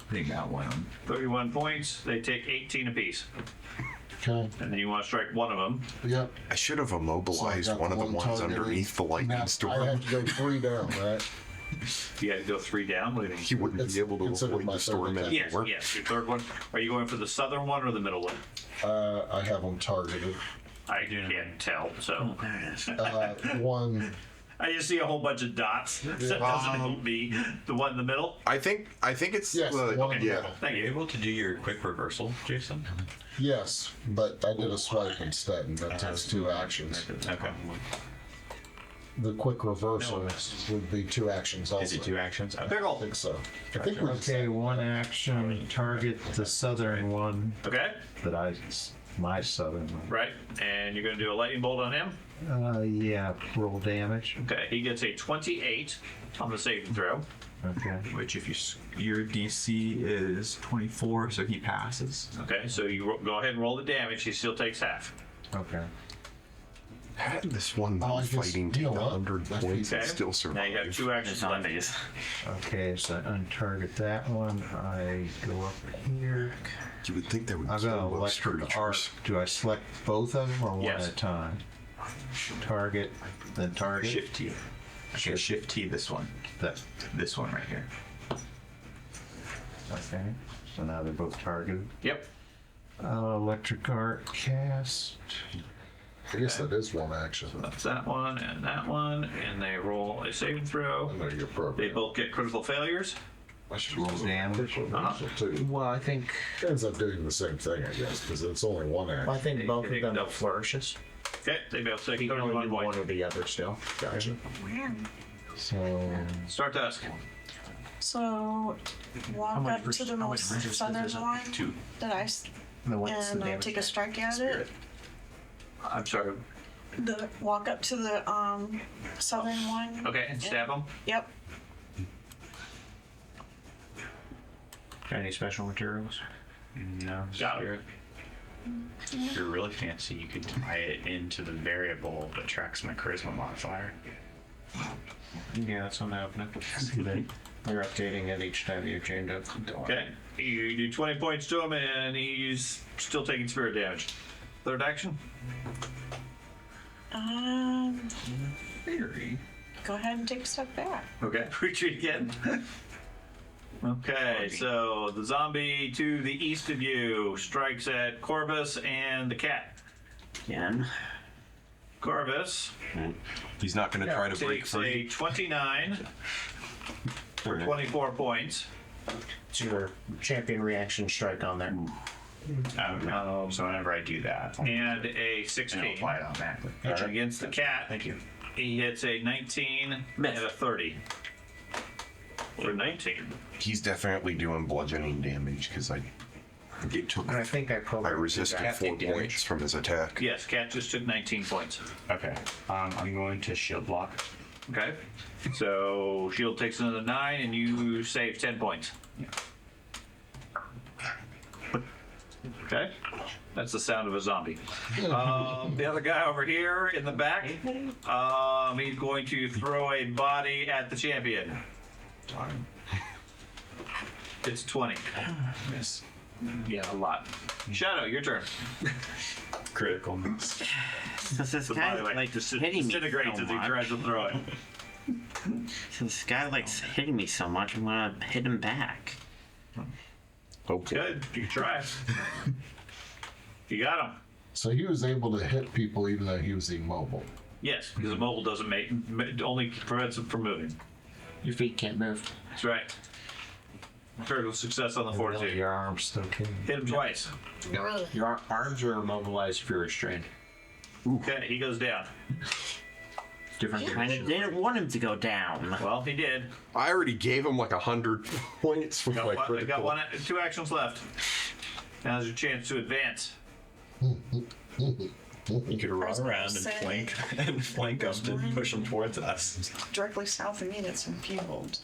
[SPEAKER 14] I think that one.
[SPEAKER 11] 31 points. They take 18 apiece.
[SPEAKER 10] Okay.
[SPEAKER 11] And then you want to strike one of them.
[SPEAKER 10] Yep.
[SPEAKER 3] I should have immobilized
[SPEAKER 10] So I got
[SPEAKER 3] one of the
[SPEAKER 10] one
[SPEAKER 3] ones
[SPEAKER 10] target.
[SPEAKER 3] underneath the lightning
[SPEAKER 10] Now, I
[SPEAKER 3] storm.
[SPEAKER 10] have to go 3 down, right?
[SPEAKER 11] You had to go 3 down. What do you
[SPEAKER 3] He
[SPEAKER 11] mean?
[SPEAKER 3] wouldn't be able to
[SPEAKER 10] considered
[SPEAKER 3] avoid
[SPEAKER 10] my
[SPEAKER 3] the
[SPEAKER 10] third
[SPEAKER 3] storm
[SPEAKER 10] attack.
[SPEAKER 3] anymore.
[SPEAKER 11] Yes, your third one. Are you going for the southern one or the middle one?
[SPEAKER 10] I have them targeted.
[SPEAKER 11] I can't tell, so.
[SPEAKER 10] One.
[SPEAKER 11] I just see a whole bunch of dots. So it doesn't be the one in the middle.
[SPEAKER 3] I think it's
[SPEAKER 10] Yes,
[SPEAKER 3] the
[SPEAKER 10] one in the
[SPEAKER 3] yeah.
[SPEAKER 10] middle.
[SPEAKER 11] Thank
[SPEAKER 14] Are you
[SPEAKER 11] you.
[SPEAKER 14] able to do your quick reversal, Jason?
[SPEAKER 10] Yes, but I did a swipe instead, and that takes 2 actions.
[SPEAKER 14] Okay.
[SPEAKER 10] The quick reversal would be 2 actions also.
[SPEAKER 14] Is it 2 actions? Okay.
[SPEAKER 10] I
[SPEAKER 11] Pickle.
[SPEAKER 10] think so. I think we
[SPEAKER 7] Okay, one action, target the southern one
[SPEAKER 11] Okay,
[SPEAKER 7] my southern one.
[SPEAKER 11] right. And you're going to do a lightning bolt on him.
[SPEAKER 7] Yeah, roll damage.
[SPEAKER 11] Okay, he gets a 28 on the saving throw.
[SPEAKER 7] Okay.
[SPEAKER 14] Which, if your DC is 24, so he passes.
[SPEAKER 11] Okay, so you go ahead and roll the damage. He still takes half.
[SPEAKER 7] Okay.
[SPEAKER 3] Had this one
[SPEAKER 10] Oh, I guess-
[SPEAKER 3] fighting
[SPEAKER 10] you
[SPEAKER 3] take
[SPEAKER 10] know what?
[SPEAKER 3] 100
[SPEAKER 10] That's
[SPEAKER 3] points and
[SPEAKER 11] okay.
[SPEAKER 3] still
[SPEAKER 11] Now you have
[SPEAKER 3] survive.
[SPEAKER 11] 2 actions left.
[SPEAKER 5] Zombies.
[SPEAKER 7] Okay, so untarget that one. I go up here.
[SPEAKER 3] You would think that would
[SPEAKER 7] I've
[SPEAKER 3] kill
[SPEAKER 7] got
[SPEAKER 3] most
[SPEAKER 7] electric arc.
[SPEAKER 3] creatures.
[SPEAKER 7] Do I select both of them or one
[SPEAKER 11] Yes.
[SPEAKER 7] at a time? Target, then target.
[SPEAKER 14] Shift T. Okay, Shift T this one.
[SPEAKER 7] That.
[SPEAKER 14] This one right here.
[SPEAKER 7] Okay. So now they're both targeted.
[SPEAKER 11] Yep.
[SPEAKER 7] Electric arc cast.
[SPEAKER 10] I guess that is one action.
[SPEAKER 11] That's that one, and they roll a saving throw.
[SPEAKER 10] I know you're
[SPEAKER 11] They
[SPEAKER 10] appropriate.
[SPEAKER 11] both get critical failures.
[SPEAKER 10] I should roll damage. Too.
[SPEAKER 9] Well, I think
[SPEAKER 10] Ends up doing the same thing, I guess, because it's only one action.
[SPEAKER 9] I think both of them are flourishes.
[SPEAKER 11] Okay, they both take
[SPEAKER 9] You can only
[SPEAKER 11] 1
[SPEAKER 9] do one
[SPEAKER 11] point.
[SPEAKER 9] or the other still.
[SPEAKER 10] Gotcha. So
[SPEAKER 11] Start task.
[SPEAKER 6] So walk
[SPEAKER 9] much
[SPEAKER 6] up to the
[SPEAKER 9] how much
[SPEAKER 6] most
[SPEAKER 9] resistance
[SPEAKER 6] southern
[SPEAKER 9] is it?
[SPEAKER 6] one
[SPEAKER 11] Two.
[SPEAKER 6] that
[SPEAKER 9] What's the damage?
[SPEAKER 6] take a strike at it.
[SPEAKER 11] I'm sorry.
[SPEAKER 6] Walk up to the southern one.
[SPEAKER 11] Okay, and stab them.
[SPEAKER 6] Yep.
[SPEAKER 13] Any special materials?
[SPEAKER 8] No.
[SPEAKER 11] Got it.
[SPEAKER 8] If you're really fancy, you could tie it into the variable that tracks my charisma modifier.
[SPEAKER 13] Yeah, that's on the opening. You're updating it each time you change it.
[SPEAKER 11] Okay, you do 20 points to him, and he's still taking spirit damage. Third action.
[SPEAKER 6] Go ahead and take a step back.
[SPEAKER 11] Okay, retreat again. Okay, so the zombie to the east of you strikes at Corvus and the cat.
[SPEAKER 5] Again.
[SPEAKER 11] Corvus
[SPEAKER 3] He's not going to try to break
[SPEAKER 11] takes
[SPEAKER 3] free.
[SPEAKER 11] a 29 for 24 points.
[SPEAKER 9] It's your champion reaction strike on there.
[SPEAKER 8] So whenever I do that,
[SPEAKER 11] And a
[SPEAKER 8] it'll
[SPEAKER 11] 16
[SPEAKER 8] apply it automatically.
[SPEAKER 11] against the cat.
[SPEAKER 8] Thank you.
[SPEAKER 11] He hits a 19
[SPEAKER 5] Miss.
[SPEAKER 11] and a 30. For 19.
[SPEAKER 3] He's definitely doing bludgeoning damage because I took.
[SPEAKER 9] And I think I
[SPEAKER 3] I resisted 4 points from his attack.
[SPEAKER 11] Yes, cat just took 19 points.
[SPEAKER 8] Okay. I'm going to shield block.
[SPEAKER 11] Okay. So shield takes another 9 and you save 10 points. Okay. That's the sound of a zombie. The other guy over here in the back, he's going to throw a body at the champion. It's 20.
[SPEAKER 8] Miss.
[SPEAKER 11] Yeah, a lot. Shadow, your turn.
[SPEAKER 8] Critical miss.
[SPEAKER 5] Since this
[SPEAKER 11] The
[SPEAKER 5] guy
[SPEAKER 11] body like
[SPEAKER 5] likes hitting me
[SPEAKER 11] disintegrates
[SPEAKER 5] so
[SPEAKER 11] as he
[SPEAKER 5] much,
[SPEAKER 11] tries to throw it.
[SPEAKER 5] since this guy likes hitting me so much, I'm gonna hit him back.
[SPEAKER 3] Okay.
[SPEAKER 11] Good. You can try. You got him.
[SPEAKER 10] So he was able to hit people even though he was immobile.
[SPEAKER 11] Yes, because the mobile doesn't make, it only prevents him from moving.
[SPEAKER 9] Your feet can't move.
[SPEAKER 11] That's right. Critical success on the fortitude.
[SPEAKER 12] Your arm's still killing.
[SPEAKER 11] Hit him twice.
[SPEAKER 9] Your arms are immobilized if you're restrained.
[SPEAKER 11] Okay, he goes down.
[SPEAKER 9] Different
[SPEAKER 5] Kind of didn't want him to go down.
[SPEAKER 11] Well, he did.
[SPEAKER 3] I already gave him like 100 points for my
[SPEAKER 11] Got
[SPEAKER 3] critical.
[SPEAKER 11] one, 2 actions left. Now's your chance to advance.
[SPEAKER 14] You could run
[SPEAKER 6] was gonna
[SPEAKER 14] around
[SPEAKER 6] say-
[SPEAKER 14] and flank them and push them towards us.
[SPEAKER 6] Directly south of me, that's enfeebled.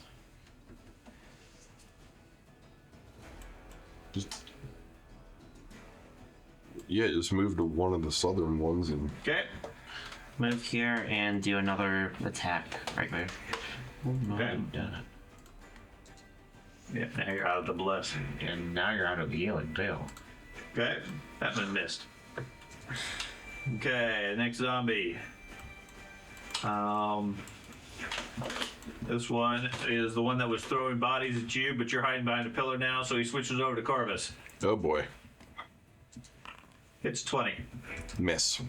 [SPEAKER 3] Yeah, just move to one of the southern ones and
[SPEAKER 11] Okay.
[SPEAKER 5] Move here and do another attack right there.
[SPEAKER 11] Okay. Yeah, now you're out of the bless.
[SPEAKER 9] And now you're out of the healing too.
[SPEAKER 11] Okay, that one missed. Okay, next zombie. This one is the one that was throwing bodies at you, but you're hiding behind a pillar now, so he switches over to Corvus.
[SPEAKER 3] oh boy,
[SPEAKER 11] It's 20.
[SPEAKER 3] miss.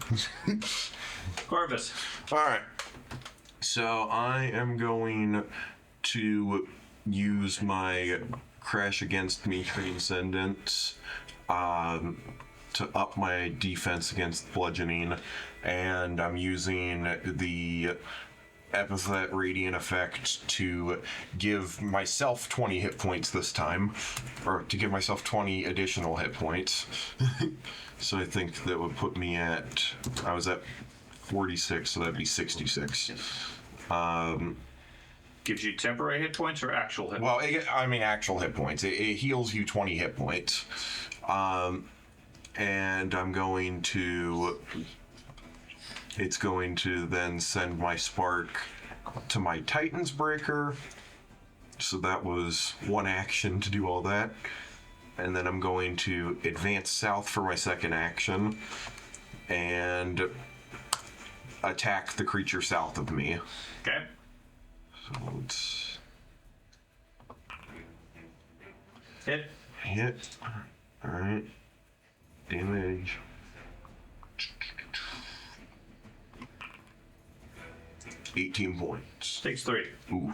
[SPEAKER 11] Corvus.
[SPEAKER 3] All right. So I am going to use my Crash Against Me Transcendence to up my defense against bludgeoning, and I'm using the Epithet Radiant effect to give myself 20 hit points this time, or to give myself 20 additional hit points. So I think that would put me at, I was at 46, so that'd be 66.
[SPEAKER 11] Gives you temporary hit points or actual hit
[SPEAKER 3] Well, I mean actual hit points. It heals you 20 hit points. And I'm going to... It's going to then send my spark to my Titan's Breaker. So that was one action to do all that. And then I'm going to advance south for my second action and attack the creature south of me.
[SPEAKER 11] Okay.
[SPEAKER 3] So it's
[SPEAKER 11] Hit.
[SPEAKER 3] Alright. Damage. 18 points.
[SPEAKER 11] Takes 3.
[SPEAKER 3] Ooh.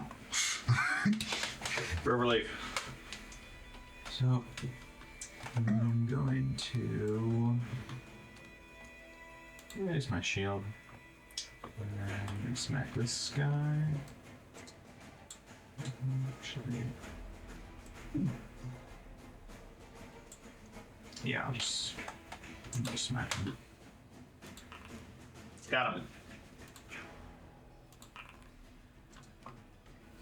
[SPEAKER 11] For relief.
[SPEAKER 14] So I'm going to. There's my shield. And smack this guy. Actually. Yeah, I'll just smack him.
[SPEAKER 11] Got him.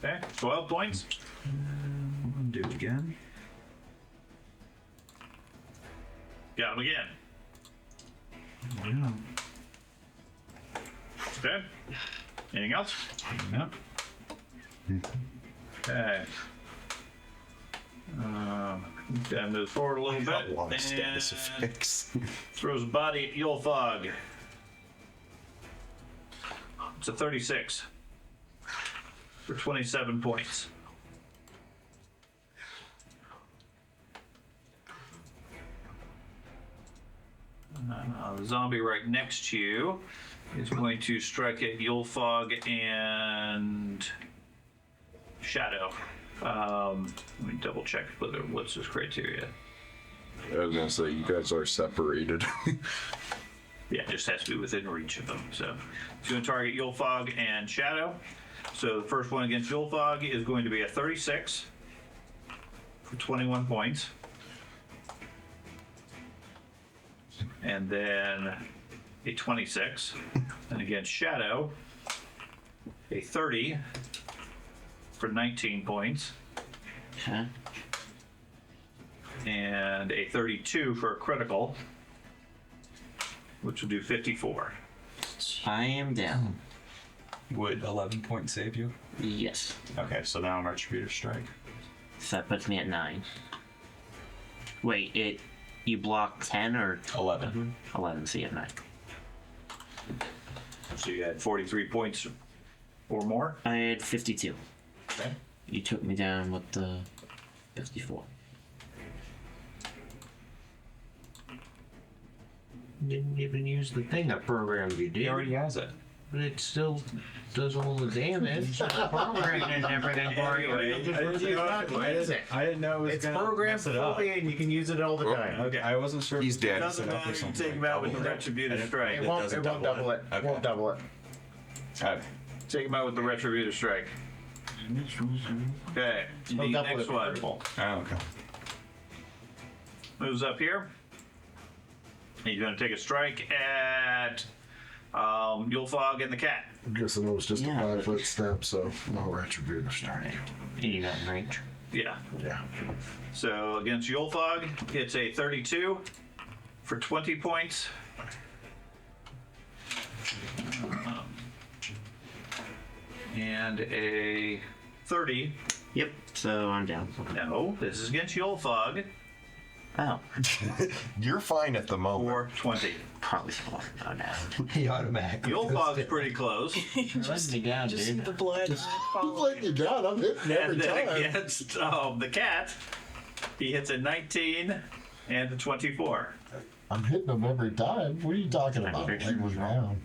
[SPEAKER 11] Okay, 12 points.
[SPEAKER 14] I'm gonna do it again.
[SPEAKER 11] Got him again.
[SPEAKER 14] Yeah.
[SPEAKER 11] Okay. Anything else?
[SPEAKER 14] Yep.
[SPEAKER 11] Okay. Gotta move forward a little bit.
[SPEAKER 3] A lot of status
[SPEAKER 11] and
[SPEAKER 3] effects.
[SPEAKER 11] throws a body at Yulfog. It's a 36 for 27 points. The zombie right next to you is going to strike at Yulfog and Shadow. Let me double check what's his criteria.
[SPEAKER 3] I was gonna say, you guys are separated.
[SPEAKER 11] Yeah, it just has to be within reach of them. So it's going to target Yulfog and Shadow. So the first one against Yulfog is going to be a 36 for 21 points. And then a 26. And against Shadow, a 30 for 19 points.
[SPEAKER 5] Okay.
[SPEAKER 11] And a 32 for a critical, which will do 54.
[SPEAKER 5] I am down.
[SPEAKER 14] Would 11 points save you?
[SPEAKER 5] Yes.
[SPEAKER 14] Okay, so now I'm Retributive Strike.
[SPEAKER 5] So that puts me at 9. Wait, you block 10 or
[SPEAKER 14] 11.
[SPEAKER 5] 11, so you have 9.
[SPEAKER 11] So you had 43 points or more?
[SPEAKER 5] I had 52.
[SPEAKER 11] Okay.
[SPEAKER 5] You took me down with the 54.
[SPEAKER 7] Didn't even use the thing that programmed you did.
[SPEAKER 14] He already has it.
[SPEAKER 7] But it still does all the damage. Programmed and everything for you.
[SPEAKER 11] Anyway,
[SPEAKER 14] I didn't know it was
[SPEAKER 9] It's
[SPEAKER 14] gonna
[SPEAKER 9] programmed
[SPEAKER 14] mess it up.
[SPEAKER 9] fully and you can use it all the time.
[SPEAKER 14] Okay, I wasn't sure.
[SPEAKER 3] He's
[SPEAKER 14] if it was
[SPEAKER 3] dead.
[SPEAKER 14] messed
[SPEAKER 11] Doesn't
[SPEAKER 14] up or
[SPEAKER 11] matter, you
[SPEAKER 14] something.
[SPEAKER 11] take him out with the Retributive Strike.
[SPEAKER 9] It won't double it.
[SPEAKER 14] Okay.
[SPEAKER 9] Won't double it.
[SPEAKER 14] Okay.
[SPEAKER 11] Take him out with the Retributive Strike. Okay, the
[SPEAKER 9] He'll double
[SPEAKER 11] next
[SPEAKER 9] it.
[SPEAKER 11] one
[SPEAKER 14] Oh, okay.
[SPEAKER 11] moves up here. He's going to take a strike at Yulfog and the cat.
[SPEAKER 10] I'm guessing it was just
[SPEAKER 5] Yeah,
[SPEAKER 10] a
[SPEAKER 5] but-
[SPEAKER 10] 5-foot step, so no retributive strike.
[SPEAKER 5] You got in range.
[SPEAKER 11] Yeah.
[SPEAKER 10] Yeah.
[SPEAKER 11] So against Yulfog, it's a 32 for 20 points. And a 30.
[SPEAKER 5] Yep, so I'm down.
[SPEAKER 11] No, this is against Yulfog
[SPEAKER 5] Oh,
[SPEAKER 3] You're fine at the moment.
[SPEAKER 11] for 20.
[SPEAKER 5] probably still oh no.
[SPEAKER 7] He automatically.
[SPEAKER 11] Yulfog's pretty close.
[SPEAKER 5] Let me down, dude.
[SPEAKER 6] The blood.
[SPEAKER 10] I'm letting you down. I'm hitting every
[SPEAKER 11] And then
[SPEAKER 10] time.
[SPEAKER 11] against the cat, he hits a 19 and a 24.
[SPEAKER 10] I'm hitting him every time. What are you talking about? Leg was round.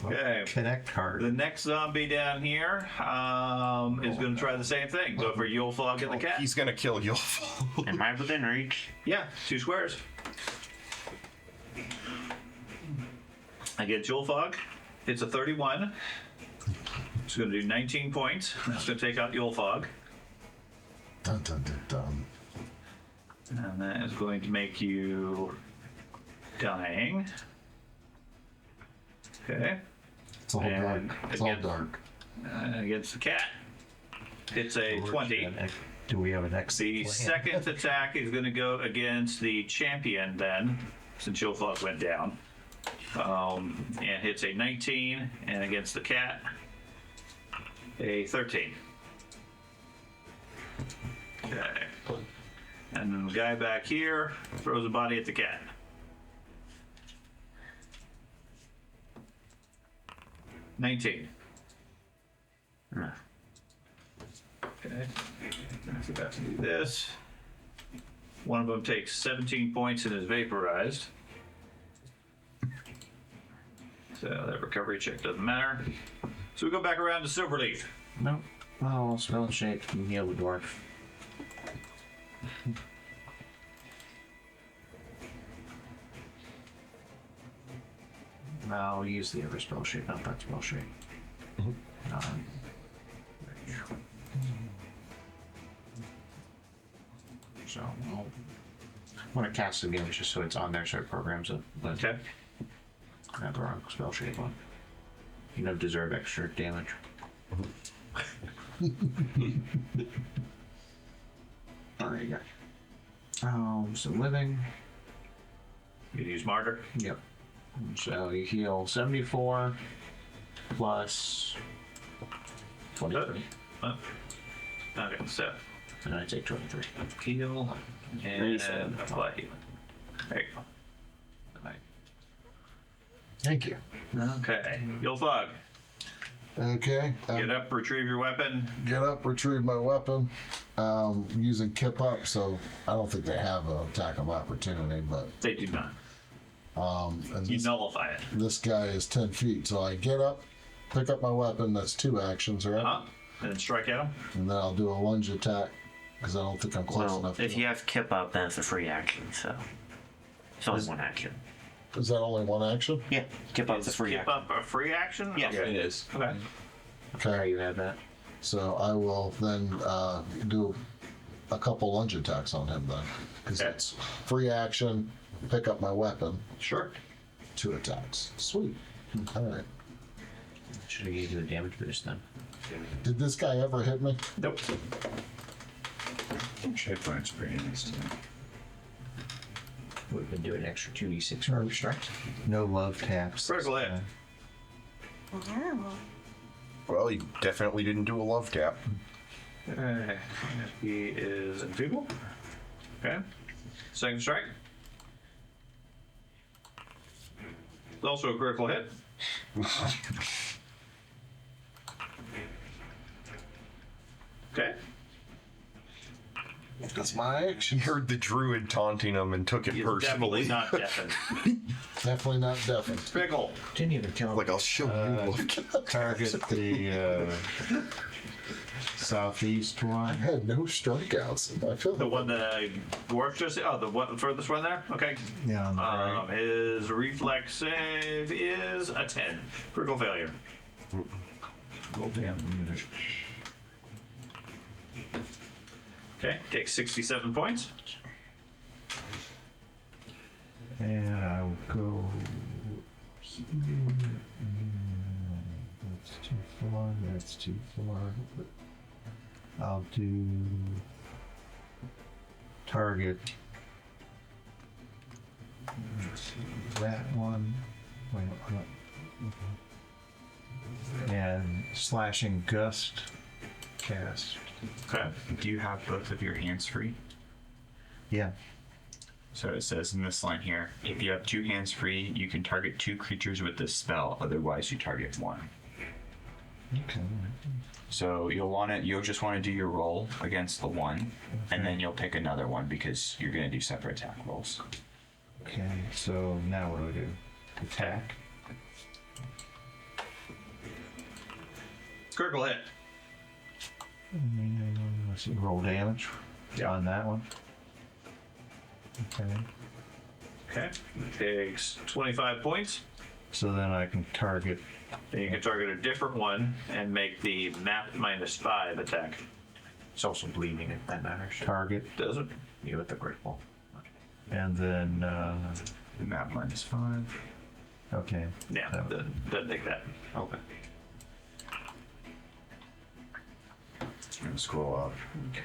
[SPEAKER 11] Okay.
[SPEAKER 7] Connect card.
[SPEAKER 11] The next zombie down here is going to try the same thing. Go for Yulfog and the cat.
[SPEAKER 3] He's gonna kill Yulfog.
[SPEAKER 5] Am I within reach?
[SPEAKER 11] Yeah, 2 squares. Against Yulfog, it's a 31. It's going to do 19 points. That's going to take out Yulfog.
[SPEAKER 10] Dun dun dun dun.
[SPEAKER 11] And that is going to make you dying. Okay.
[SPEAKER 10] It's all
[SPEAKER 11] And
[SPEAKER 10] dark. It's all
[SPEAKER 11] again-
[SPEAKER 10] dark.
[SPEAKER 11] Against the cat, it's a 20.
[SPEAKER 7] Do we have an exit
[SPEAKER 11] The
[SPEAKER 7] plan?
[SPEAKER 11] second attack is going to go against the champion then, since Yulfog went down. And hits a 19, and against the cat, a 13. Okay. And then the guy back here throws a body at the cat. $19.
[SPEAKER 5] No.
[SPEAKER 11] Okay. I forgot to do this. One of them takes 17 points and is vaporized. So that recovery check doesn't matter. So we go back around to Silverleaf.
[SPEAKER 13] No. Oh, spell and shake can heal the dwarf. I'll use the other spell shake, not that spell shake. So I'm gonna cast it again just so it's on there so it programs it. But
[SPEAKER 11] Okay.
[SPEAKER 13] I have the wrong spell shake on. You don't deserve extra damage. There you go. So living.
[SPEAKER 11] You use martyr.
[SPEAKER 13] Yep. So you heal 74 plus 23.
[SPEAKER 11] Okay, so
[SPEAKER 13] And I take 23.
[SPEAKER 11] heal and apply healing. There you go.
[SPEAKER 2] Thank you.
[SPEAKER 11] Okay. Yulfog,
[SPEAKER 10] Okay.
[SPEAKER 11] get up, retrieve your weapon.
[SPEAKER 10] Get up, retrieve my weapon. Using kip up, so I don't think they have an attack of opportunity, but
[SPEAKER 11] They do not.
[SPEAKER 10] and
[SPEAKER 11] You nullify it.
[SPEAKER 10] this guy is 10 feet, so I get up, pick up my weapon. That's 2 actions, right?
[SPEAKER 11] And then strike at him.
[SPEAKER 10] And then I'll do a lunge attack because I don't think I'm close
[SPEAKER 5] Well,
[SPEAKER 10] enough.
[SPEAKER 5] if you have kip up, then it's a free action, so it's only one action.
[SPEAKER 10] Is that only 1 action?
[SPEAKER 5] Yeah, kip up's a
[SPEAKER 11] Is
[SPEAKER 5] free
[SPEAKER 11] Keep
[SPEAKER 5] action.
[SPEAKER 11] up a free action?
[SPEAKER 5] Yeah.
[SPEAKER 11] Okay.
[SPEAKER 12] It is.
[SPEAKER 11] Okay.
[SPEAKER 10] Okay.
[SPEAKER 13] You have that.
[SPEAKER 10] So I will then do a couple lunge attacks on him then, because
[SPEAKER 11] Okay.
[SPEAKER 10] it's free action, pick up my weapon,
[SPEAKER 11] Sure.
[SPEAKER 10] 2 attacks. Sweet. All right.
[SPEAKER 13] Should have gave you the damage boost then.
[SPEAKER 10] Did this guy ever hit me?
[SPEAKER 11] Nope.
[SPEAKER 12] Hit points pretty nice too.
[SPEAKER 13] We've been doing an extra 2d6 for strikes.
[SPEAKER 7] No love taps.
[SPEAKER 11] Critical hit.
[SPEAKER 3] Well, he definitely didn't do a love tap.
[SPEAKER 11] He is enfeebled. Okay. Second strike. It's also a critical hit. Okay.
[SPEAKER 10] That's my action.
[SPEAKER 3] He heard the druid taunting him and took it
[SPEAKER 11] He's
[SPEAKER 3] personally.
[SPEAKER 11] definitely not deafened.
[SPEAKER 10] Definitely not deafened.
[SPEAKER 11] Pickle.
[SPEAKER 13] Didn't even kill him.
[SPEAKER 3] Like, I'll show you. Look.
[SPEAKER 7] Target the southeast
[SPEAKER 10] I
[SPEAKER 7] one.
[SPEAKER 10] had no strikeouts. I feel
[SPEAKER 11] The one that dwarf just. Oh, the one furthest one there. Okay.
[SPEAKER 7] Yeah, on the right.
[SPEAKER 11] His reflex save is a 10. Critical failure.
[SPEAKER 12] Roll damage.
[SPEAKER 11] Okay. Takes 67 points.
[SPEAKER 7] And I will go here. That's too far. That's too far. I'll do target that one. Wait, and slashing gust cast.
[SPEAKER 8] Okay. Do you have both of your hands free?
[SPEAKER 7] Yeah.
[SPEAKER 8] So it says in this line here, if you have 2 hands free, you can target 2 creatures with this spell. Otherwise, you target 1.
[SPEAKER 7] Okay.
[SPEAKER 8] So you'll just want to do your roll against the 1, and then you'll pick another one because you're going to do separate attack rolls.
[SPEAKER 7] Okay. So now what do I do? Attack.
[SPEAKER 11] Critical hit.
[SPEAKER 7] Let's see, roll damage on that one. Okay.
[SPEAKER 11] Okay. Takes 25 points.
[SPEAKER 7] So then I can target.
[SPEAKER 11] Then you can target a different one and make the map -5 attack.
[SPEAKER 13] It's also bleeding if that matters.
[SPEAKER 7] Target.
[SPEAKER 11] Does it?
[SPEAKER 13] You with the great ball.
[SPEAKER 7] And then,
[SPEAKER 8] The map -5.
[SPEAKER 7] okay.
[SPEAKER 11] Yeah. Doesn't take that.
[SPEAKER 13] Okay.
[SPEAKER 8] I'm going to scroll up. Okay.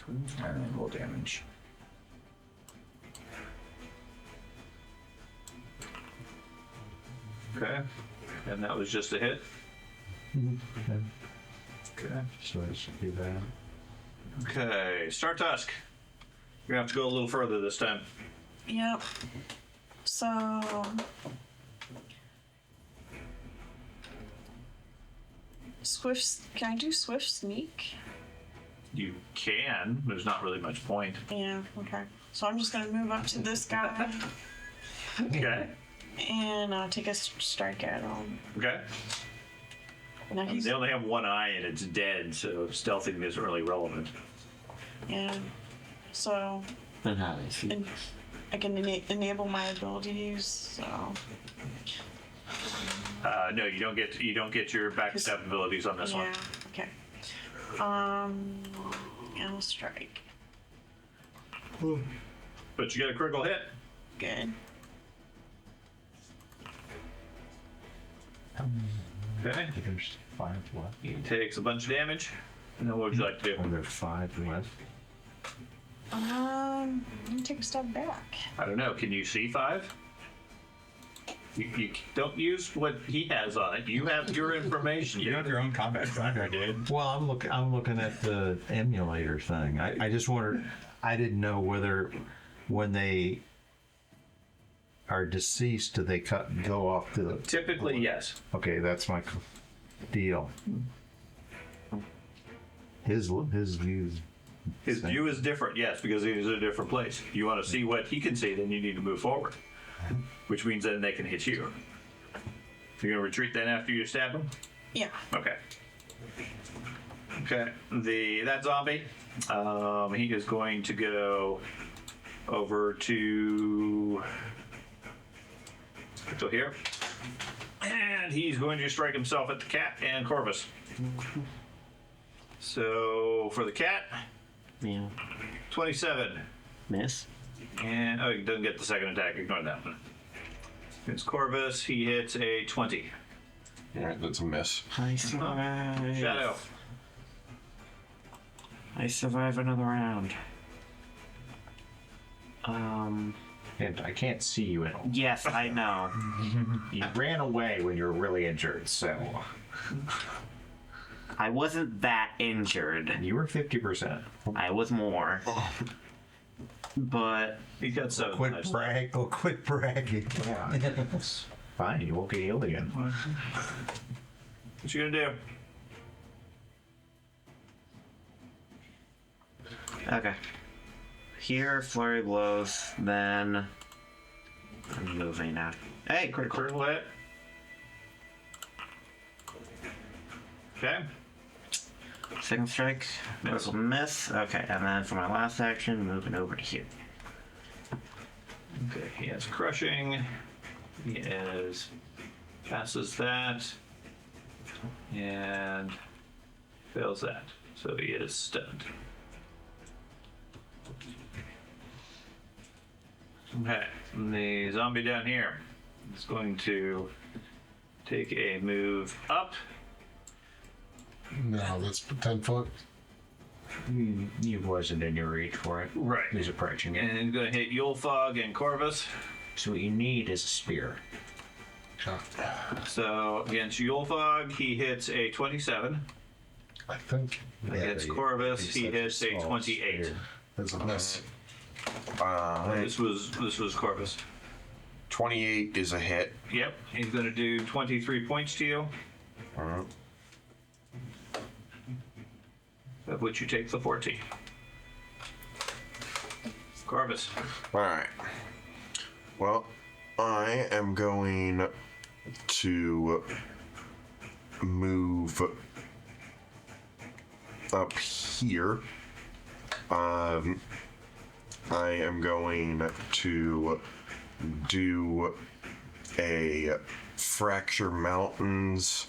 [SPEAKER 8] And then roll damage.
[SPEAKER 11] Okay. And that was just a hit.
[SPEAKER 7] Okay.
[SPEAKER 11] Okay.
[SPEAKER 7] So I should do that.
[SPEAKER 11] Okay. Startusk. You're gonna have to go a little further this time.
[SPEAKER 6] Yep. So. Can I do swift sneak?
[SPEAKER 11] You can. There's not really much point.
[SPEAKER 6] Yeah, okay. So I'm just gonna move up to this guy
[SPEAKER 11] Okay.
[SPEAKER 6] and take a strike at him.
[SPEAKER 11] Okay.
[SPEAKER 6] Now he's,
[SPEAKER 11] They only have one eye and it's dead, so stealthing isn't really relevant.
[SPEAKER 6] yeah. So
[SPEAKER 5] Then how is he?
[SPEAKER 6] and I can enable my abilities. So
[SPEAKER 11] No, you don't get your backstab abilities on this one.
[SPEAKER 6] yeah. Okay. And strike.
[SPEAKER 11] But you get a critical hit.
[SPEAKER 6] Good.
[SPEAKER 11] Okay.
[SPEAKER 7] There's 5 left.
[SPEAKER 11] He takes a bunch of damage. And then what would you like to do?
[SPEAKER 7] There's 5 left.
[SPEAKER 6] Let me take a step back.
[SPEAKER 11] I don't know. Can you see 5? You don't use what he has on it. You have your information.
[SPEAKER 12] You have your own combat tracker, dude.
[SPEAKER 7] Well, I'm looking at the emulator thing. I just wondered. I didn't know whether when they are deceased, do they go off to the?
[SPEAKER 11] Typically, yes.
[SPEAKER 7] Okay, that's my deal. His views.
[SPEAKER 11] His view is different, yes, because he's in a different place. You want to see what he can see, then you need to move forward, which means then they can hit you. You're gonna retreat then after you stab him?
[SPEAKER 6] Yeah.
[SPEAKER 11] Okay. Okay. That zombie, he is going to go over to here, and he's going to strike himself at the cat and Corvus. So for the cat,
[SPEAKER 5] Yeah.
[SPEAKER 11] 27.
[SPEAKER 5] Miss.
[SPEAKER 11] And he doesn't get the second attack. Ignore that one. It's Corvus. He hits a 20.
[SPEAKER 3] All right, that's a miss.
[SPEAKER 5] I survive.
[SPEAKER 11] Shadow.
[SPEAKER 5] I survive another round.
[SPEAKER 13] And I can't see you at all.
[SPEAKER 5] Yes, I know.
[SPEAKER 13] You ran away when you were really injured, so
[SPEAKER 5] I wasn't that injured.
[SPEAKER 13] you were 50%.
[SPEAKER 5] I was more. But
[SPEAKER 11] He's got 7.
[SPEAKER 7] Quit
[SPEAKER 11] Nice.
[SPEAKER 7] brag. Oh, quit bragging.
[SPEAKER 13] Yeah. Fine, you won't get healed again.
[SPEAKER 11] What you gonna do?
[SPEAKER 5] okay. Here, flurry blows. Then I'm moving now. Hey, critical.
[SPEAKER 11] Critical hit. Okay.
[SPEAKER 5] Second strike.
[SPEAKER 11] Miss.
[SPEAKER 5] Critical miss. Okay, and then for my last action, moving over to here.
[SPEAKER 11] Okay. He has crushing. He passes that, and fails that. So he is stunned. Okay. And the zombie down here is going to take a move up.
[SPEAKER 10] No, that's 10 foot.
[SPEAKER 13] You wasn't in your reach for it.
[SPEAKER 11] Right.
[SPEAKER 13] He's approaching it.
[SPEAKER 11] And he's going to hit Yulefog and Corvus.
[SPEAKER 13] So what you need is a spear.
[SPEAKER 11] So against Yulefog, he hits a 27.
[SPEAKER 10] I think
[SPEAKER 11] Against Corvus, he hits a 28.
[SPEAKER 10] there's a miss.
[SPEAKER 11] This was Corvus.
[SPEAKER 3] 28 is a hit.
[SPEAKER 11] Yep. He's going to do 23 points to you, of which you take the 14. Corvus.
[SPEAKER 3] All right. Well, I am going to move up here. I am going to do a Fracture Mountains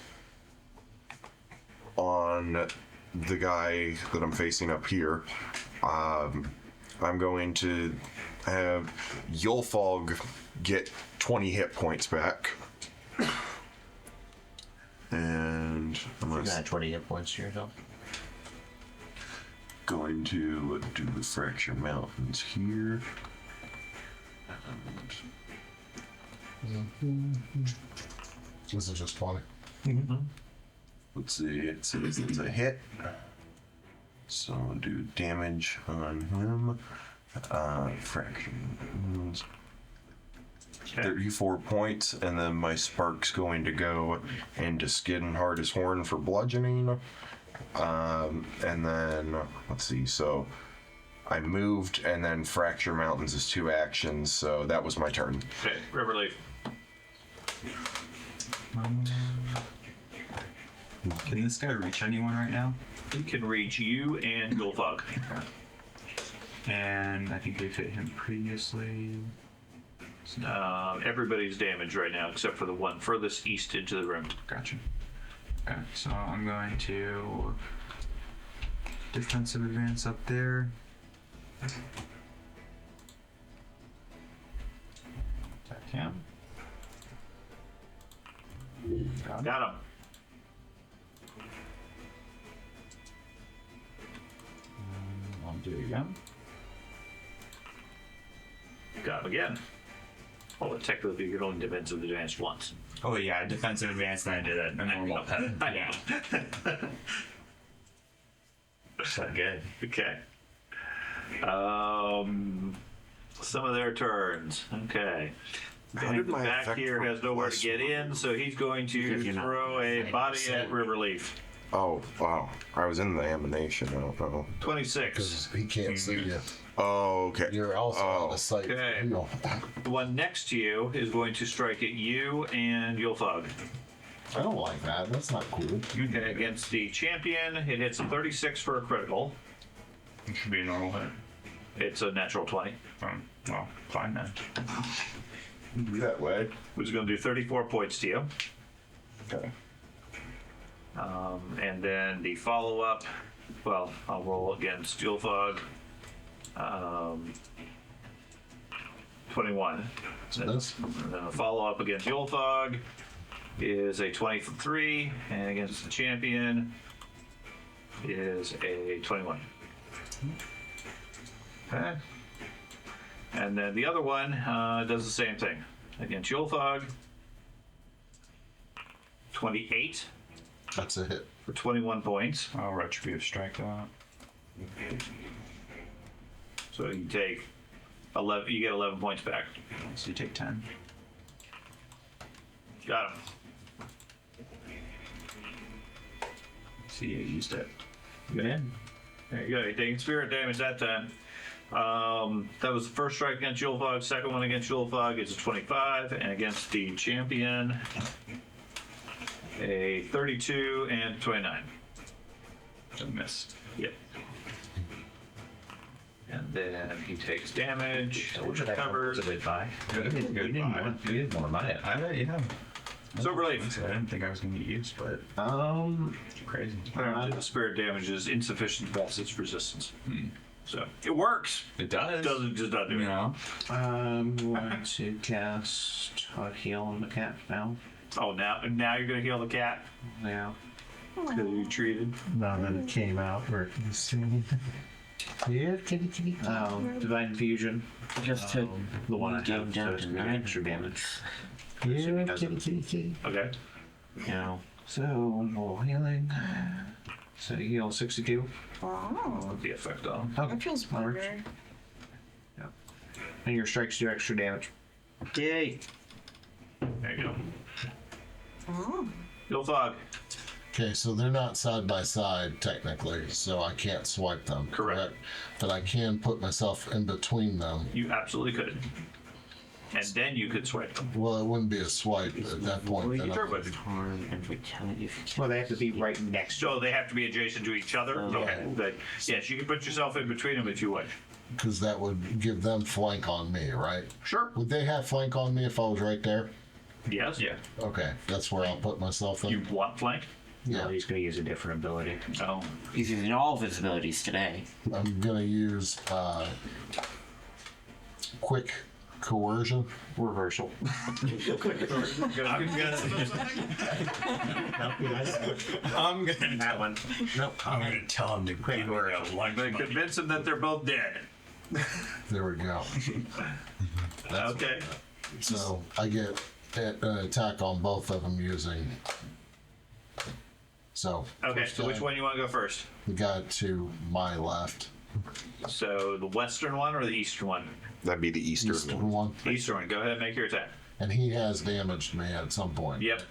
[SPEAKER 3] on the guy that I'm facing up here. I'm going to have Yulefog get 20 hit points back. And I'm
[SPEAKER 13] You got 20 hit points to yourself.
[SPEAKER 3] going to do the Fracture Mountains here.
[SPEAKER 10] This is just 20.
[SPEAKER 3] Let's see, it says it's a hit. So I'll do damage on him. Fracture Mountains. 34 points, and then my spark's going to go into Skin Hard as Horn for bludgeoning. And then, let's see, so I moved, and then Fracture Mountains is 2 actions, so that was my turn.
[SPEAKER 11] Okay, River Leaf.
[SPEAKER 14] Can this guy reach anyone right now?
[SPEAKER 11] He can reach you and Gulfog.
[SPEAKER 8] And I think we've hit him previously.
[SPEAKER 11] Everybody's damaged right now except for the one furthest east into the room.
[SPEAKER 8] Gotcha. Okay, so I'm going to defensive advance up there.
[SPEAKER 1] Attack him.
[SPEAKER 11] Got him.
[SPEAKER 1] I'll do it again.
[SPEAKER 11] Got him again. Well, technically, you can only defensive advance once.
[SPEAKER 8] Oh yeah, defensive advance, and I did it. A normal pet.
[SPEAKER 11] Yeah.
[SPEAKER 8] So good.
[SPEAKER 11] Okay. Some of their turns. Okay.
[SPEAKER 3] How did my
[SPEAKER 11] back
[SPEAKER 3] effect
[SPEAKER 11] here
[SPEAKER 3] from
[SPEAKER 11] has nowhere to
[SPEAKER 3] last
[SPEAKER 11] get in, so he's going to throw a body at Riverleaf.
[SPEAKER 3] Oh, wow. I was in the emanation. I don't know.
[SPEAKER 11] 26.
[SPEAKER 10] Because he can't see you.
[SPEAKER 3] Oh, okay.
[SPEAKER 10] You're also on the site.
[SPEAKER 11] Okay.
[SPEAKER 10] You know.
[SPEAKER 11] The one next to you is going to strike at you and Yulfog.
[SPEAKER 10] I don't like that. That's not cool.
[SPEAKER 11] Okay, against the champion, it hits a 36 for a critical.
[SPEAKER 8] It should be a normal hit.
[SPEAKER 11] It's a natural 20.
[SPEAKER 8] Well, fine then.
[SPEAKER 3] That way.
[SPEAKER 11] Which is going to do 34 points to you.
[SPEAKER 3] Okay.
[SPEAKER 11] And then the follow-up, well, I'll roll against Yulfog. 21. And then the follow-up against Yulfog is a 23, and against the champion is a 21. Okay. And then the other one does the same thing. Against Yulfog, 28
[SPEAKER 10] That's a hit.
[SPEAKER 11] for 21 points.
[SPEAKER 8] I'll retributive strike that.
[SPEAKER 11] So you take 11. You get 11 points back.
[SPEAKER 8] So you take 10.
[SPEAKER 11] Got him.
[SPEAKER 8] See, you used it.
[SPEAKER 11] Good. There you go. You're taking spirit damage that time. That was the first strike against Yulfog. Second one against Yulfog is a 25, and against the champion, a 32 and 29.
[SPEAKER 8] A miss.
[SPEAKER 11] Yep. And then he takes damage, which covers.
[SPEAKER 12] You didn't want to buy it.
[SPEAKER 8] Yeah.
[SPEAKER 11] So relief.
[SPEAKER 8] I didn't think I was going to get used, but crazy.
[SPEAKER 11] Apparently the spirit damage is insufficient to pass its resistance. So it works.
[SPEAKER 8] It does.
[SPEAKER 11] Just doesn't do it.
[SPEAKER 8] You know?
[SPEAKER 13] I'm going to cast a heal on the cat now.
[SPEAKER 11] Oh, now you're gonna heal the cat
[SPEAKER 13] Yeah.
[SPEAKER 11] because you treated.
[SPEAKER 7] Now that it came out, we're seeing. Yeah, kitty.
[SPEAKER 13] Divine Infusion.
[SPEAKER 5] Just to
[SPEAKER 13] The one I
[SPEAKER 5] game
[SPEAKER 13] have,
[SPEAKER 5] down
[SPEAKER 13] so it's
[SPEAKER 5] to
[SPEAKER 13] gonna be
[SPEAKER 5] 9
[SPEAKER 13] extra damage.
[SPEAKER 7] Yeah, kitty.
[SPEAKER 11] Okay.
[SPEAKER 5] You know,
[SPEAKER 13] So, more healing. So, heal 62.
[SPEAKER 6] Wow.
[SPEAKER 11] The effect on.
[SPEAKER 6] That feels better.
[SPEAKER 13] And your strikes do extra damage.
[SPEAKER 5] yay!
[SPEAKER 11] There you go.
[SPEAKER 6] Oh.
[SPEAKER 11] Yulfog.
[SPEAKER 10] Okay, so they're not side by side technically, so I can't swipe them.
[SPEAKER 11] Correct.
[SPEAKER 10] But I can put myself in between them.
[SPEAKER 11] You absolutely could. And then you could swipe them.
[SPEAKER 10] Well, it wouldn't be a swipe at that point. Then
[SPEAKER 11] Sure,
[SPEAKER 10] I
[SPEAKER 11] but
[SPEAKER 5] Harm and vitality if you can.
[SPEAKER 13] Well, they have to be right next to
[SPEAKER 11] so they have to be adjacent to each other. Okay. But yes, you can put yourself in between them if you wish.
[SPEAKER 10] because that would give them flank on me, right?
[SPEAKER 11] Sure.
[SPEAKER 10] Would they have flank on me if I was right there?
[SPEAKER 11] Yes.
[SPEAKER 8] Yeah.
[SPEAKER 10] Okay, that's where I'll put myself in.
[SPEAKER 11] You want flank?
[SPEAKER 13] No, he's going to use a different ability.
[SPEAKER 11] Oh.
[SPEAKER 5] He's using all of his abilities today.
[SPEAKER 10] I'm gonna use quick coercion.
[SPEAKER 13] Reversal.
[SPEAKER 8] I'm gonna
[SPEAKER 13] That one.
[SPEAKER 8] I'm gonna tell him to quick one.
[SPEAKER 11] But convince them that they're both dead.
[SPEAKER 10] There we go.
[SPEAKER 11] Okay.
[SPEAKER 10] So I get an attack on both of them using. So
[SPEAKER 11] Okay.
[SPEAKER 10] first
[SPEAKER 11] So which
[SPEAKER 10] guy-
[SPEAKER 11] one you want to go first?
[SPEAKER 10] The guy to my left.
[SPEAKER 11] So the western one or the eastern one?
[SPEAKER 3] That'd be the Eastern.
[SPEAKER 10] Eastern one.
[SPEAKER 11] Eastern one. Go ahead and make your attack.
[SPEAKER 10] And he has damaged me at some point.
[SPEAKER 11] Yep.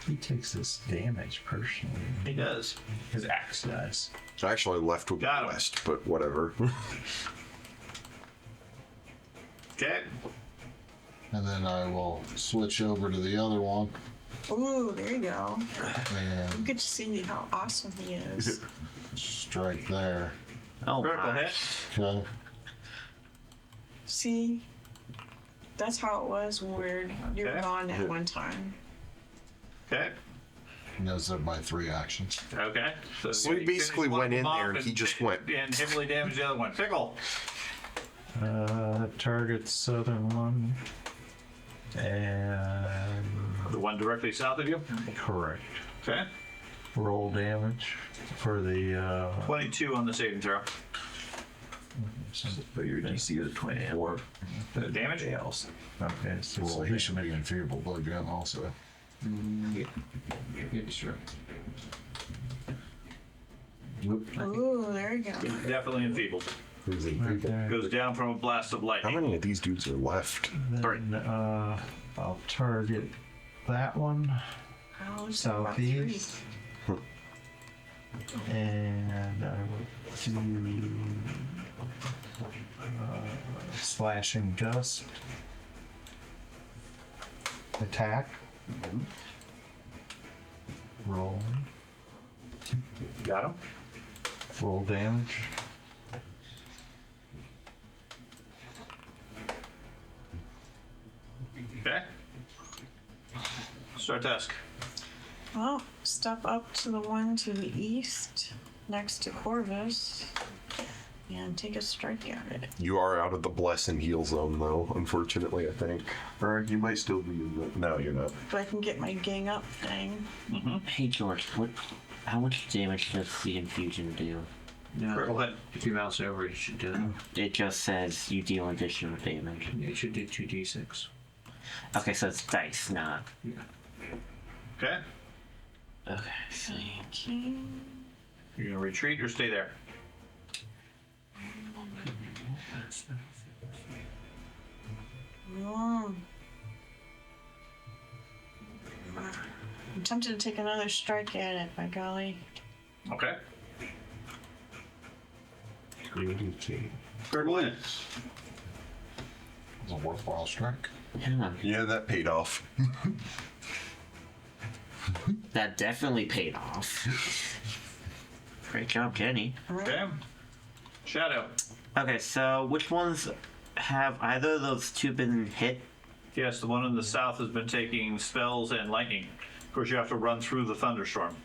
[SPEAKER 7] He takes this damage personally.
[SPEAKER 11] He does.
[SPEAKER 12] His axe does.
[SPEAKER 3] Actually, left would be
[SPEAKER 11] Got him.
[SPEAKER 3] west, but whatever.
[SPEAKER 11] Okay.
[SPEAKER 10] And then I will switch over to the other one.
[SPEAKER 6] Ooh, there you go. You
[SPEAKER 10] And
[SPEAKER 6] get to see how awesome he is.
[SPEAKER 10] strike there.
[SPEAKER 5] Oh,
[SPEAKER 11] Critical
[SPEAKER 5] my.
[SPEAKER 11] hit.
[SPEAKER 10] Okay.
[SPEAKER 6] See, that's how it was when you were
[SPEAKER 11] Okay.
[SPEAKER 6] gone at one time.
[SPEAKER 11] Okay.
[SPEAKER 10] And those are my 3 actions.
[SPEAKER 11] Okay.
[SPEAKER 3] So we
[SPEAKER 11] you
[SPEAKER 3] basically
[SPEAKER 11] finished one
[SPEAKER 3] went
[SPEAKER 11] of
[SPEAKER 3] in
[SPEAKER 11] them
[SPEAKER 3] there
[SPEAKER 11] off
[SPEAKER 3] and he just went.
[SPEAKER 11] And heavily damaged the other one. Pickle.
[SPEAKER 7] Target southern one. And
[SPEAKER 11] The one directly south of you.
[SPEAKER 7] correct.
[SPEAKER 11] Okay.
[SPEAKER 7] Roll damage for the
[SPEAKER 11] 22 on the saving throw.
[SPEAKER 14] But your DC is 24.
[SPEAKER 11] Damage?
[SPEAKER 14] Else.
[SPEAKER 7] okay, so
[SPEAKER 10] So he should make an inferior blow gun also.
[SPEAKER 14] Yeah, sure.
[SPEAKER 6] Ooh, there you go.
[SPEAKER 11] Definitely enfeebled.
[SPEAKER 7] right there.
[SPEAKER 11] Goes down from a blast of
[SPEAKER 3] How
[SPEAKER 11] lightning.
[SPEAKER 3] many of these dudes are left?
[SPEAKER 7] Then, I'll target that one.
[SPEAKER 6] Oh, it's about 3.
[SPEAKER 7] Southeast. And I will do slashing gust. Attack. Roll.
[SPEAKER 11] Got him?
[SPEAKER 7] Roll damage.
[SPEAKER 11] Okay. Start task.
[SPEAKER 6] Well, step up to the one to the east, next to Corvus, and take a strike at it.
[SPEAKER 3] You are out of the bless and heal zone, though, unfortunately, I think. Or you might still be in the... No, you're not.
[SPEAKER 6] But I can get my gang up thing.
[SPEAKER 5] Hey George, how much damage does the infusion do?
[SPEAKER 11] Critical hit.
[SPEAKER 14] If you mouse over, it should do.
[SPEAKER 5] It just says you deal additional damage.
[SPEAKER 14] It should do 2d6.
[SPEAKER 5] Okay, so it's dice, not.
[SPEAKER 11] Okay.
[SPEAKER 5] Okay, thank
[SPEAKER 6] Okay.
[SPEAKER 11] You're gonna retreat or stay there?
[SPEAKER 6] Mm. I'm tempted to take another strike at it, by golly.
[SPEAKER 11] Okay.
[SPEAKER 10] 3d2.
[SPEAKER 11] Critical hit.
[SPEAKER 10] It's a worthwhile strike.
[SPEAKER 5] Yeah,
[SPEAKER 3] Yeah, that paid off.
[SPEAKER 5] that definitely paid off. Great job, Kenny.
[SPEAKER 11] Okay. Shadow.
[SPEAKER 5] Okay, so which ones have either of those two been hit?
[SPEAKER 11] Yes, the one in the south has been taking spells and lightning. Of course, you have to run through the thunderstorm.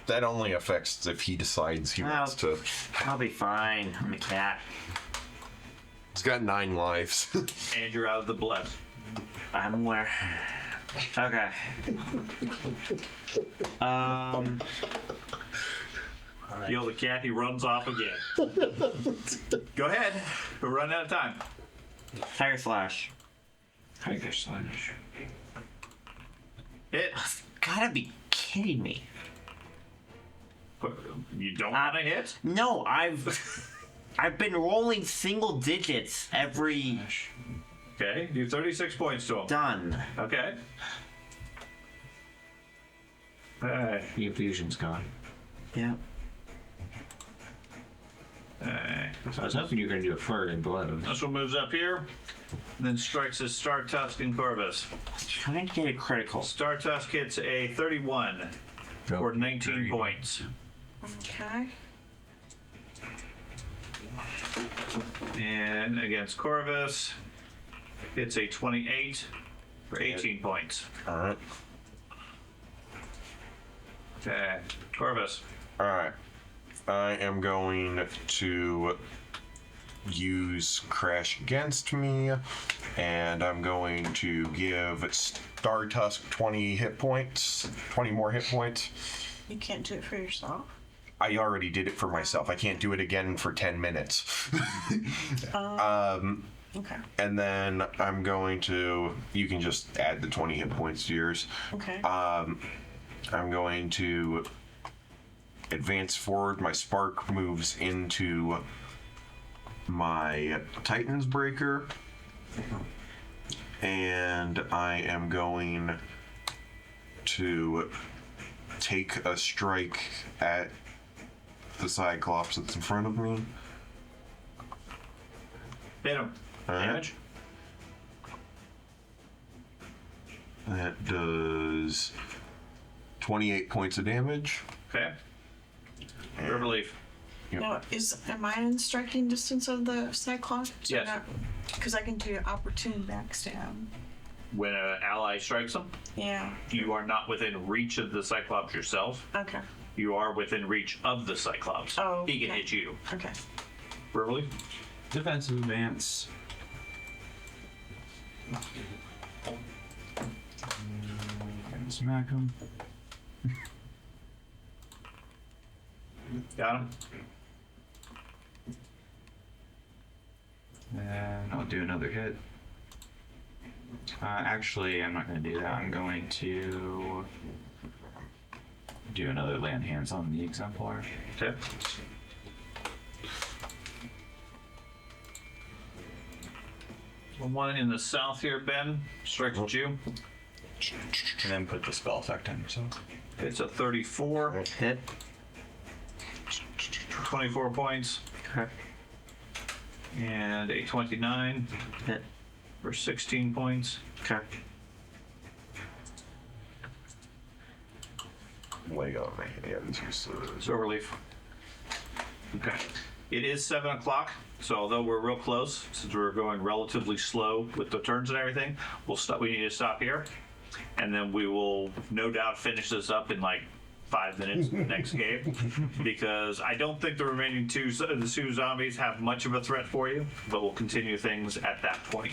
[SPEAKER 3] That only affects if he decides he wants to.
[SPEAKER 5] I'll be fine. I'm a cat.
[SPEAKER 3] He's got 9 lives.
[SPEAKER 11] And you're out of the blood.
[SPEAKER 5] I'm aware. Okay.
[SPEAKER 11] Kill the cat, he runs off again. Go ahead. We're running out of time.
[SPEAKER 5] Tiger slash.
[SPEAKER 14] Tiger slash.
[SPEAKER 11] Hit.
[SPEAKER 5] Gotta be kidding me.
[SPEAKER 11] You don't want to hit?
[SPEAKER 5] No, I've been rolling single digits every
[SPEAKER 11] Okay, do 36 points to him.
[SPEAKER 5] done.
[SPEAKER 11] Okay.
[SPEAKER 14] The infusion's gone.
[SPEAKER 5] Yeah.
[SPEAKER 14] So I was hoping you were going to do a flurry and blow.
[SPEAKER 11] This one moves up here, then strikes his Star Tusk and Corvus.
[SPEAKER 5] Trying to get a critical.
[SPEAKER 11] Star Tusk hits a 31 for 19 points.
[SPEAKER 6] Okay.
[SPEAKER 11] And against Corvus, it's a 28 for 18 points.
[SPEAKER 3] Alright.
[SPEAKER 11] Okay, Corvus.
[SPEAKER 3] Alright. I am going to use Crash Against Me, and I'm going to give Star Tusk 20 hit points. 20 more hit points.
[SPEAKER 6] You can't do it for yourself.
[SPEAKER 3] I already did it for myself. I can't do it again for 10 minutes.
[SPEAKER 6] Okay.
[SPEAKER 3] And then I'm going to... You can just add the 20 hit points to yours.
[SPEAKER 6] Okay.
[SPEAKER 3] I'm going to advance forward. My spark moves into my Titan's Breaker. And I am going to take a strike at the Cyclops that's in front of me.
[SPEAKER 11] Hit him.
[SPEAKER 3] All right.
[SPEAKER 11] Damage.
[SPEAKER 3] That does 28 points of damage.
[SPEAKER 11] Okay. Relief.
[SPEAKER 6] Now, am I in striking distance of the Cyclops?
[SPEAKER 11] Yes.
[SPEAKER 6] Because I can do opportune backstab.
[SPEAKER 11] When an ally strikes them,
[SPEAKER 6] Yeah.
[SPEAKER 11] you are not within reach of the Cyclops yourself.
[SPEAKER 6] Okay.
[SPEAKER 11] You are within reach of the Cyclops.
[SPEAKER 6] Oh,
[SPEAKER 11] He can
[SPEAKER 6] okay.
[SPEAKER 11] hit you.
[SPEAKER 6] Okay.
[SPEAKER 11] Verbally?
[SPEAKER 14] Defensive advance. Smack him.
[SPEAKER 11] Got him?
[SPEAKER 14] And I'll do another hit. Actually, I'm not going to do that. I'm going to do another land hands on the exemplar.
[SPEAKER 11] Okay. The one in the south here, Ben, strikes at you.
[SPEAKER 14] And then put the spell effect on yourself.
[SPEAKER 11] It's a 34.
[SPEAKER 5] Hit.
[SPEAKER 11] 24 points.
[SPEAKER 5] Okay.
[SPEAKER 11] And a 29
[SPEAKER 5] Hit.
[SPEAKER 11] for 16 points.
[SPEAKER 5] Okay.
[SPEAKER 3] Lay on my hands.
[SPEAKER 11] So relief. Okay. It is 7 o'clock, so although we're real close, since we're going relatively slow with the turns and everything, we'll stop. We need to stop here, and then we will no doubt finish this up in like 5 minutes next game, because I don't think the remaining the two zombies have much of a threat for you, but we'll continue things at that point.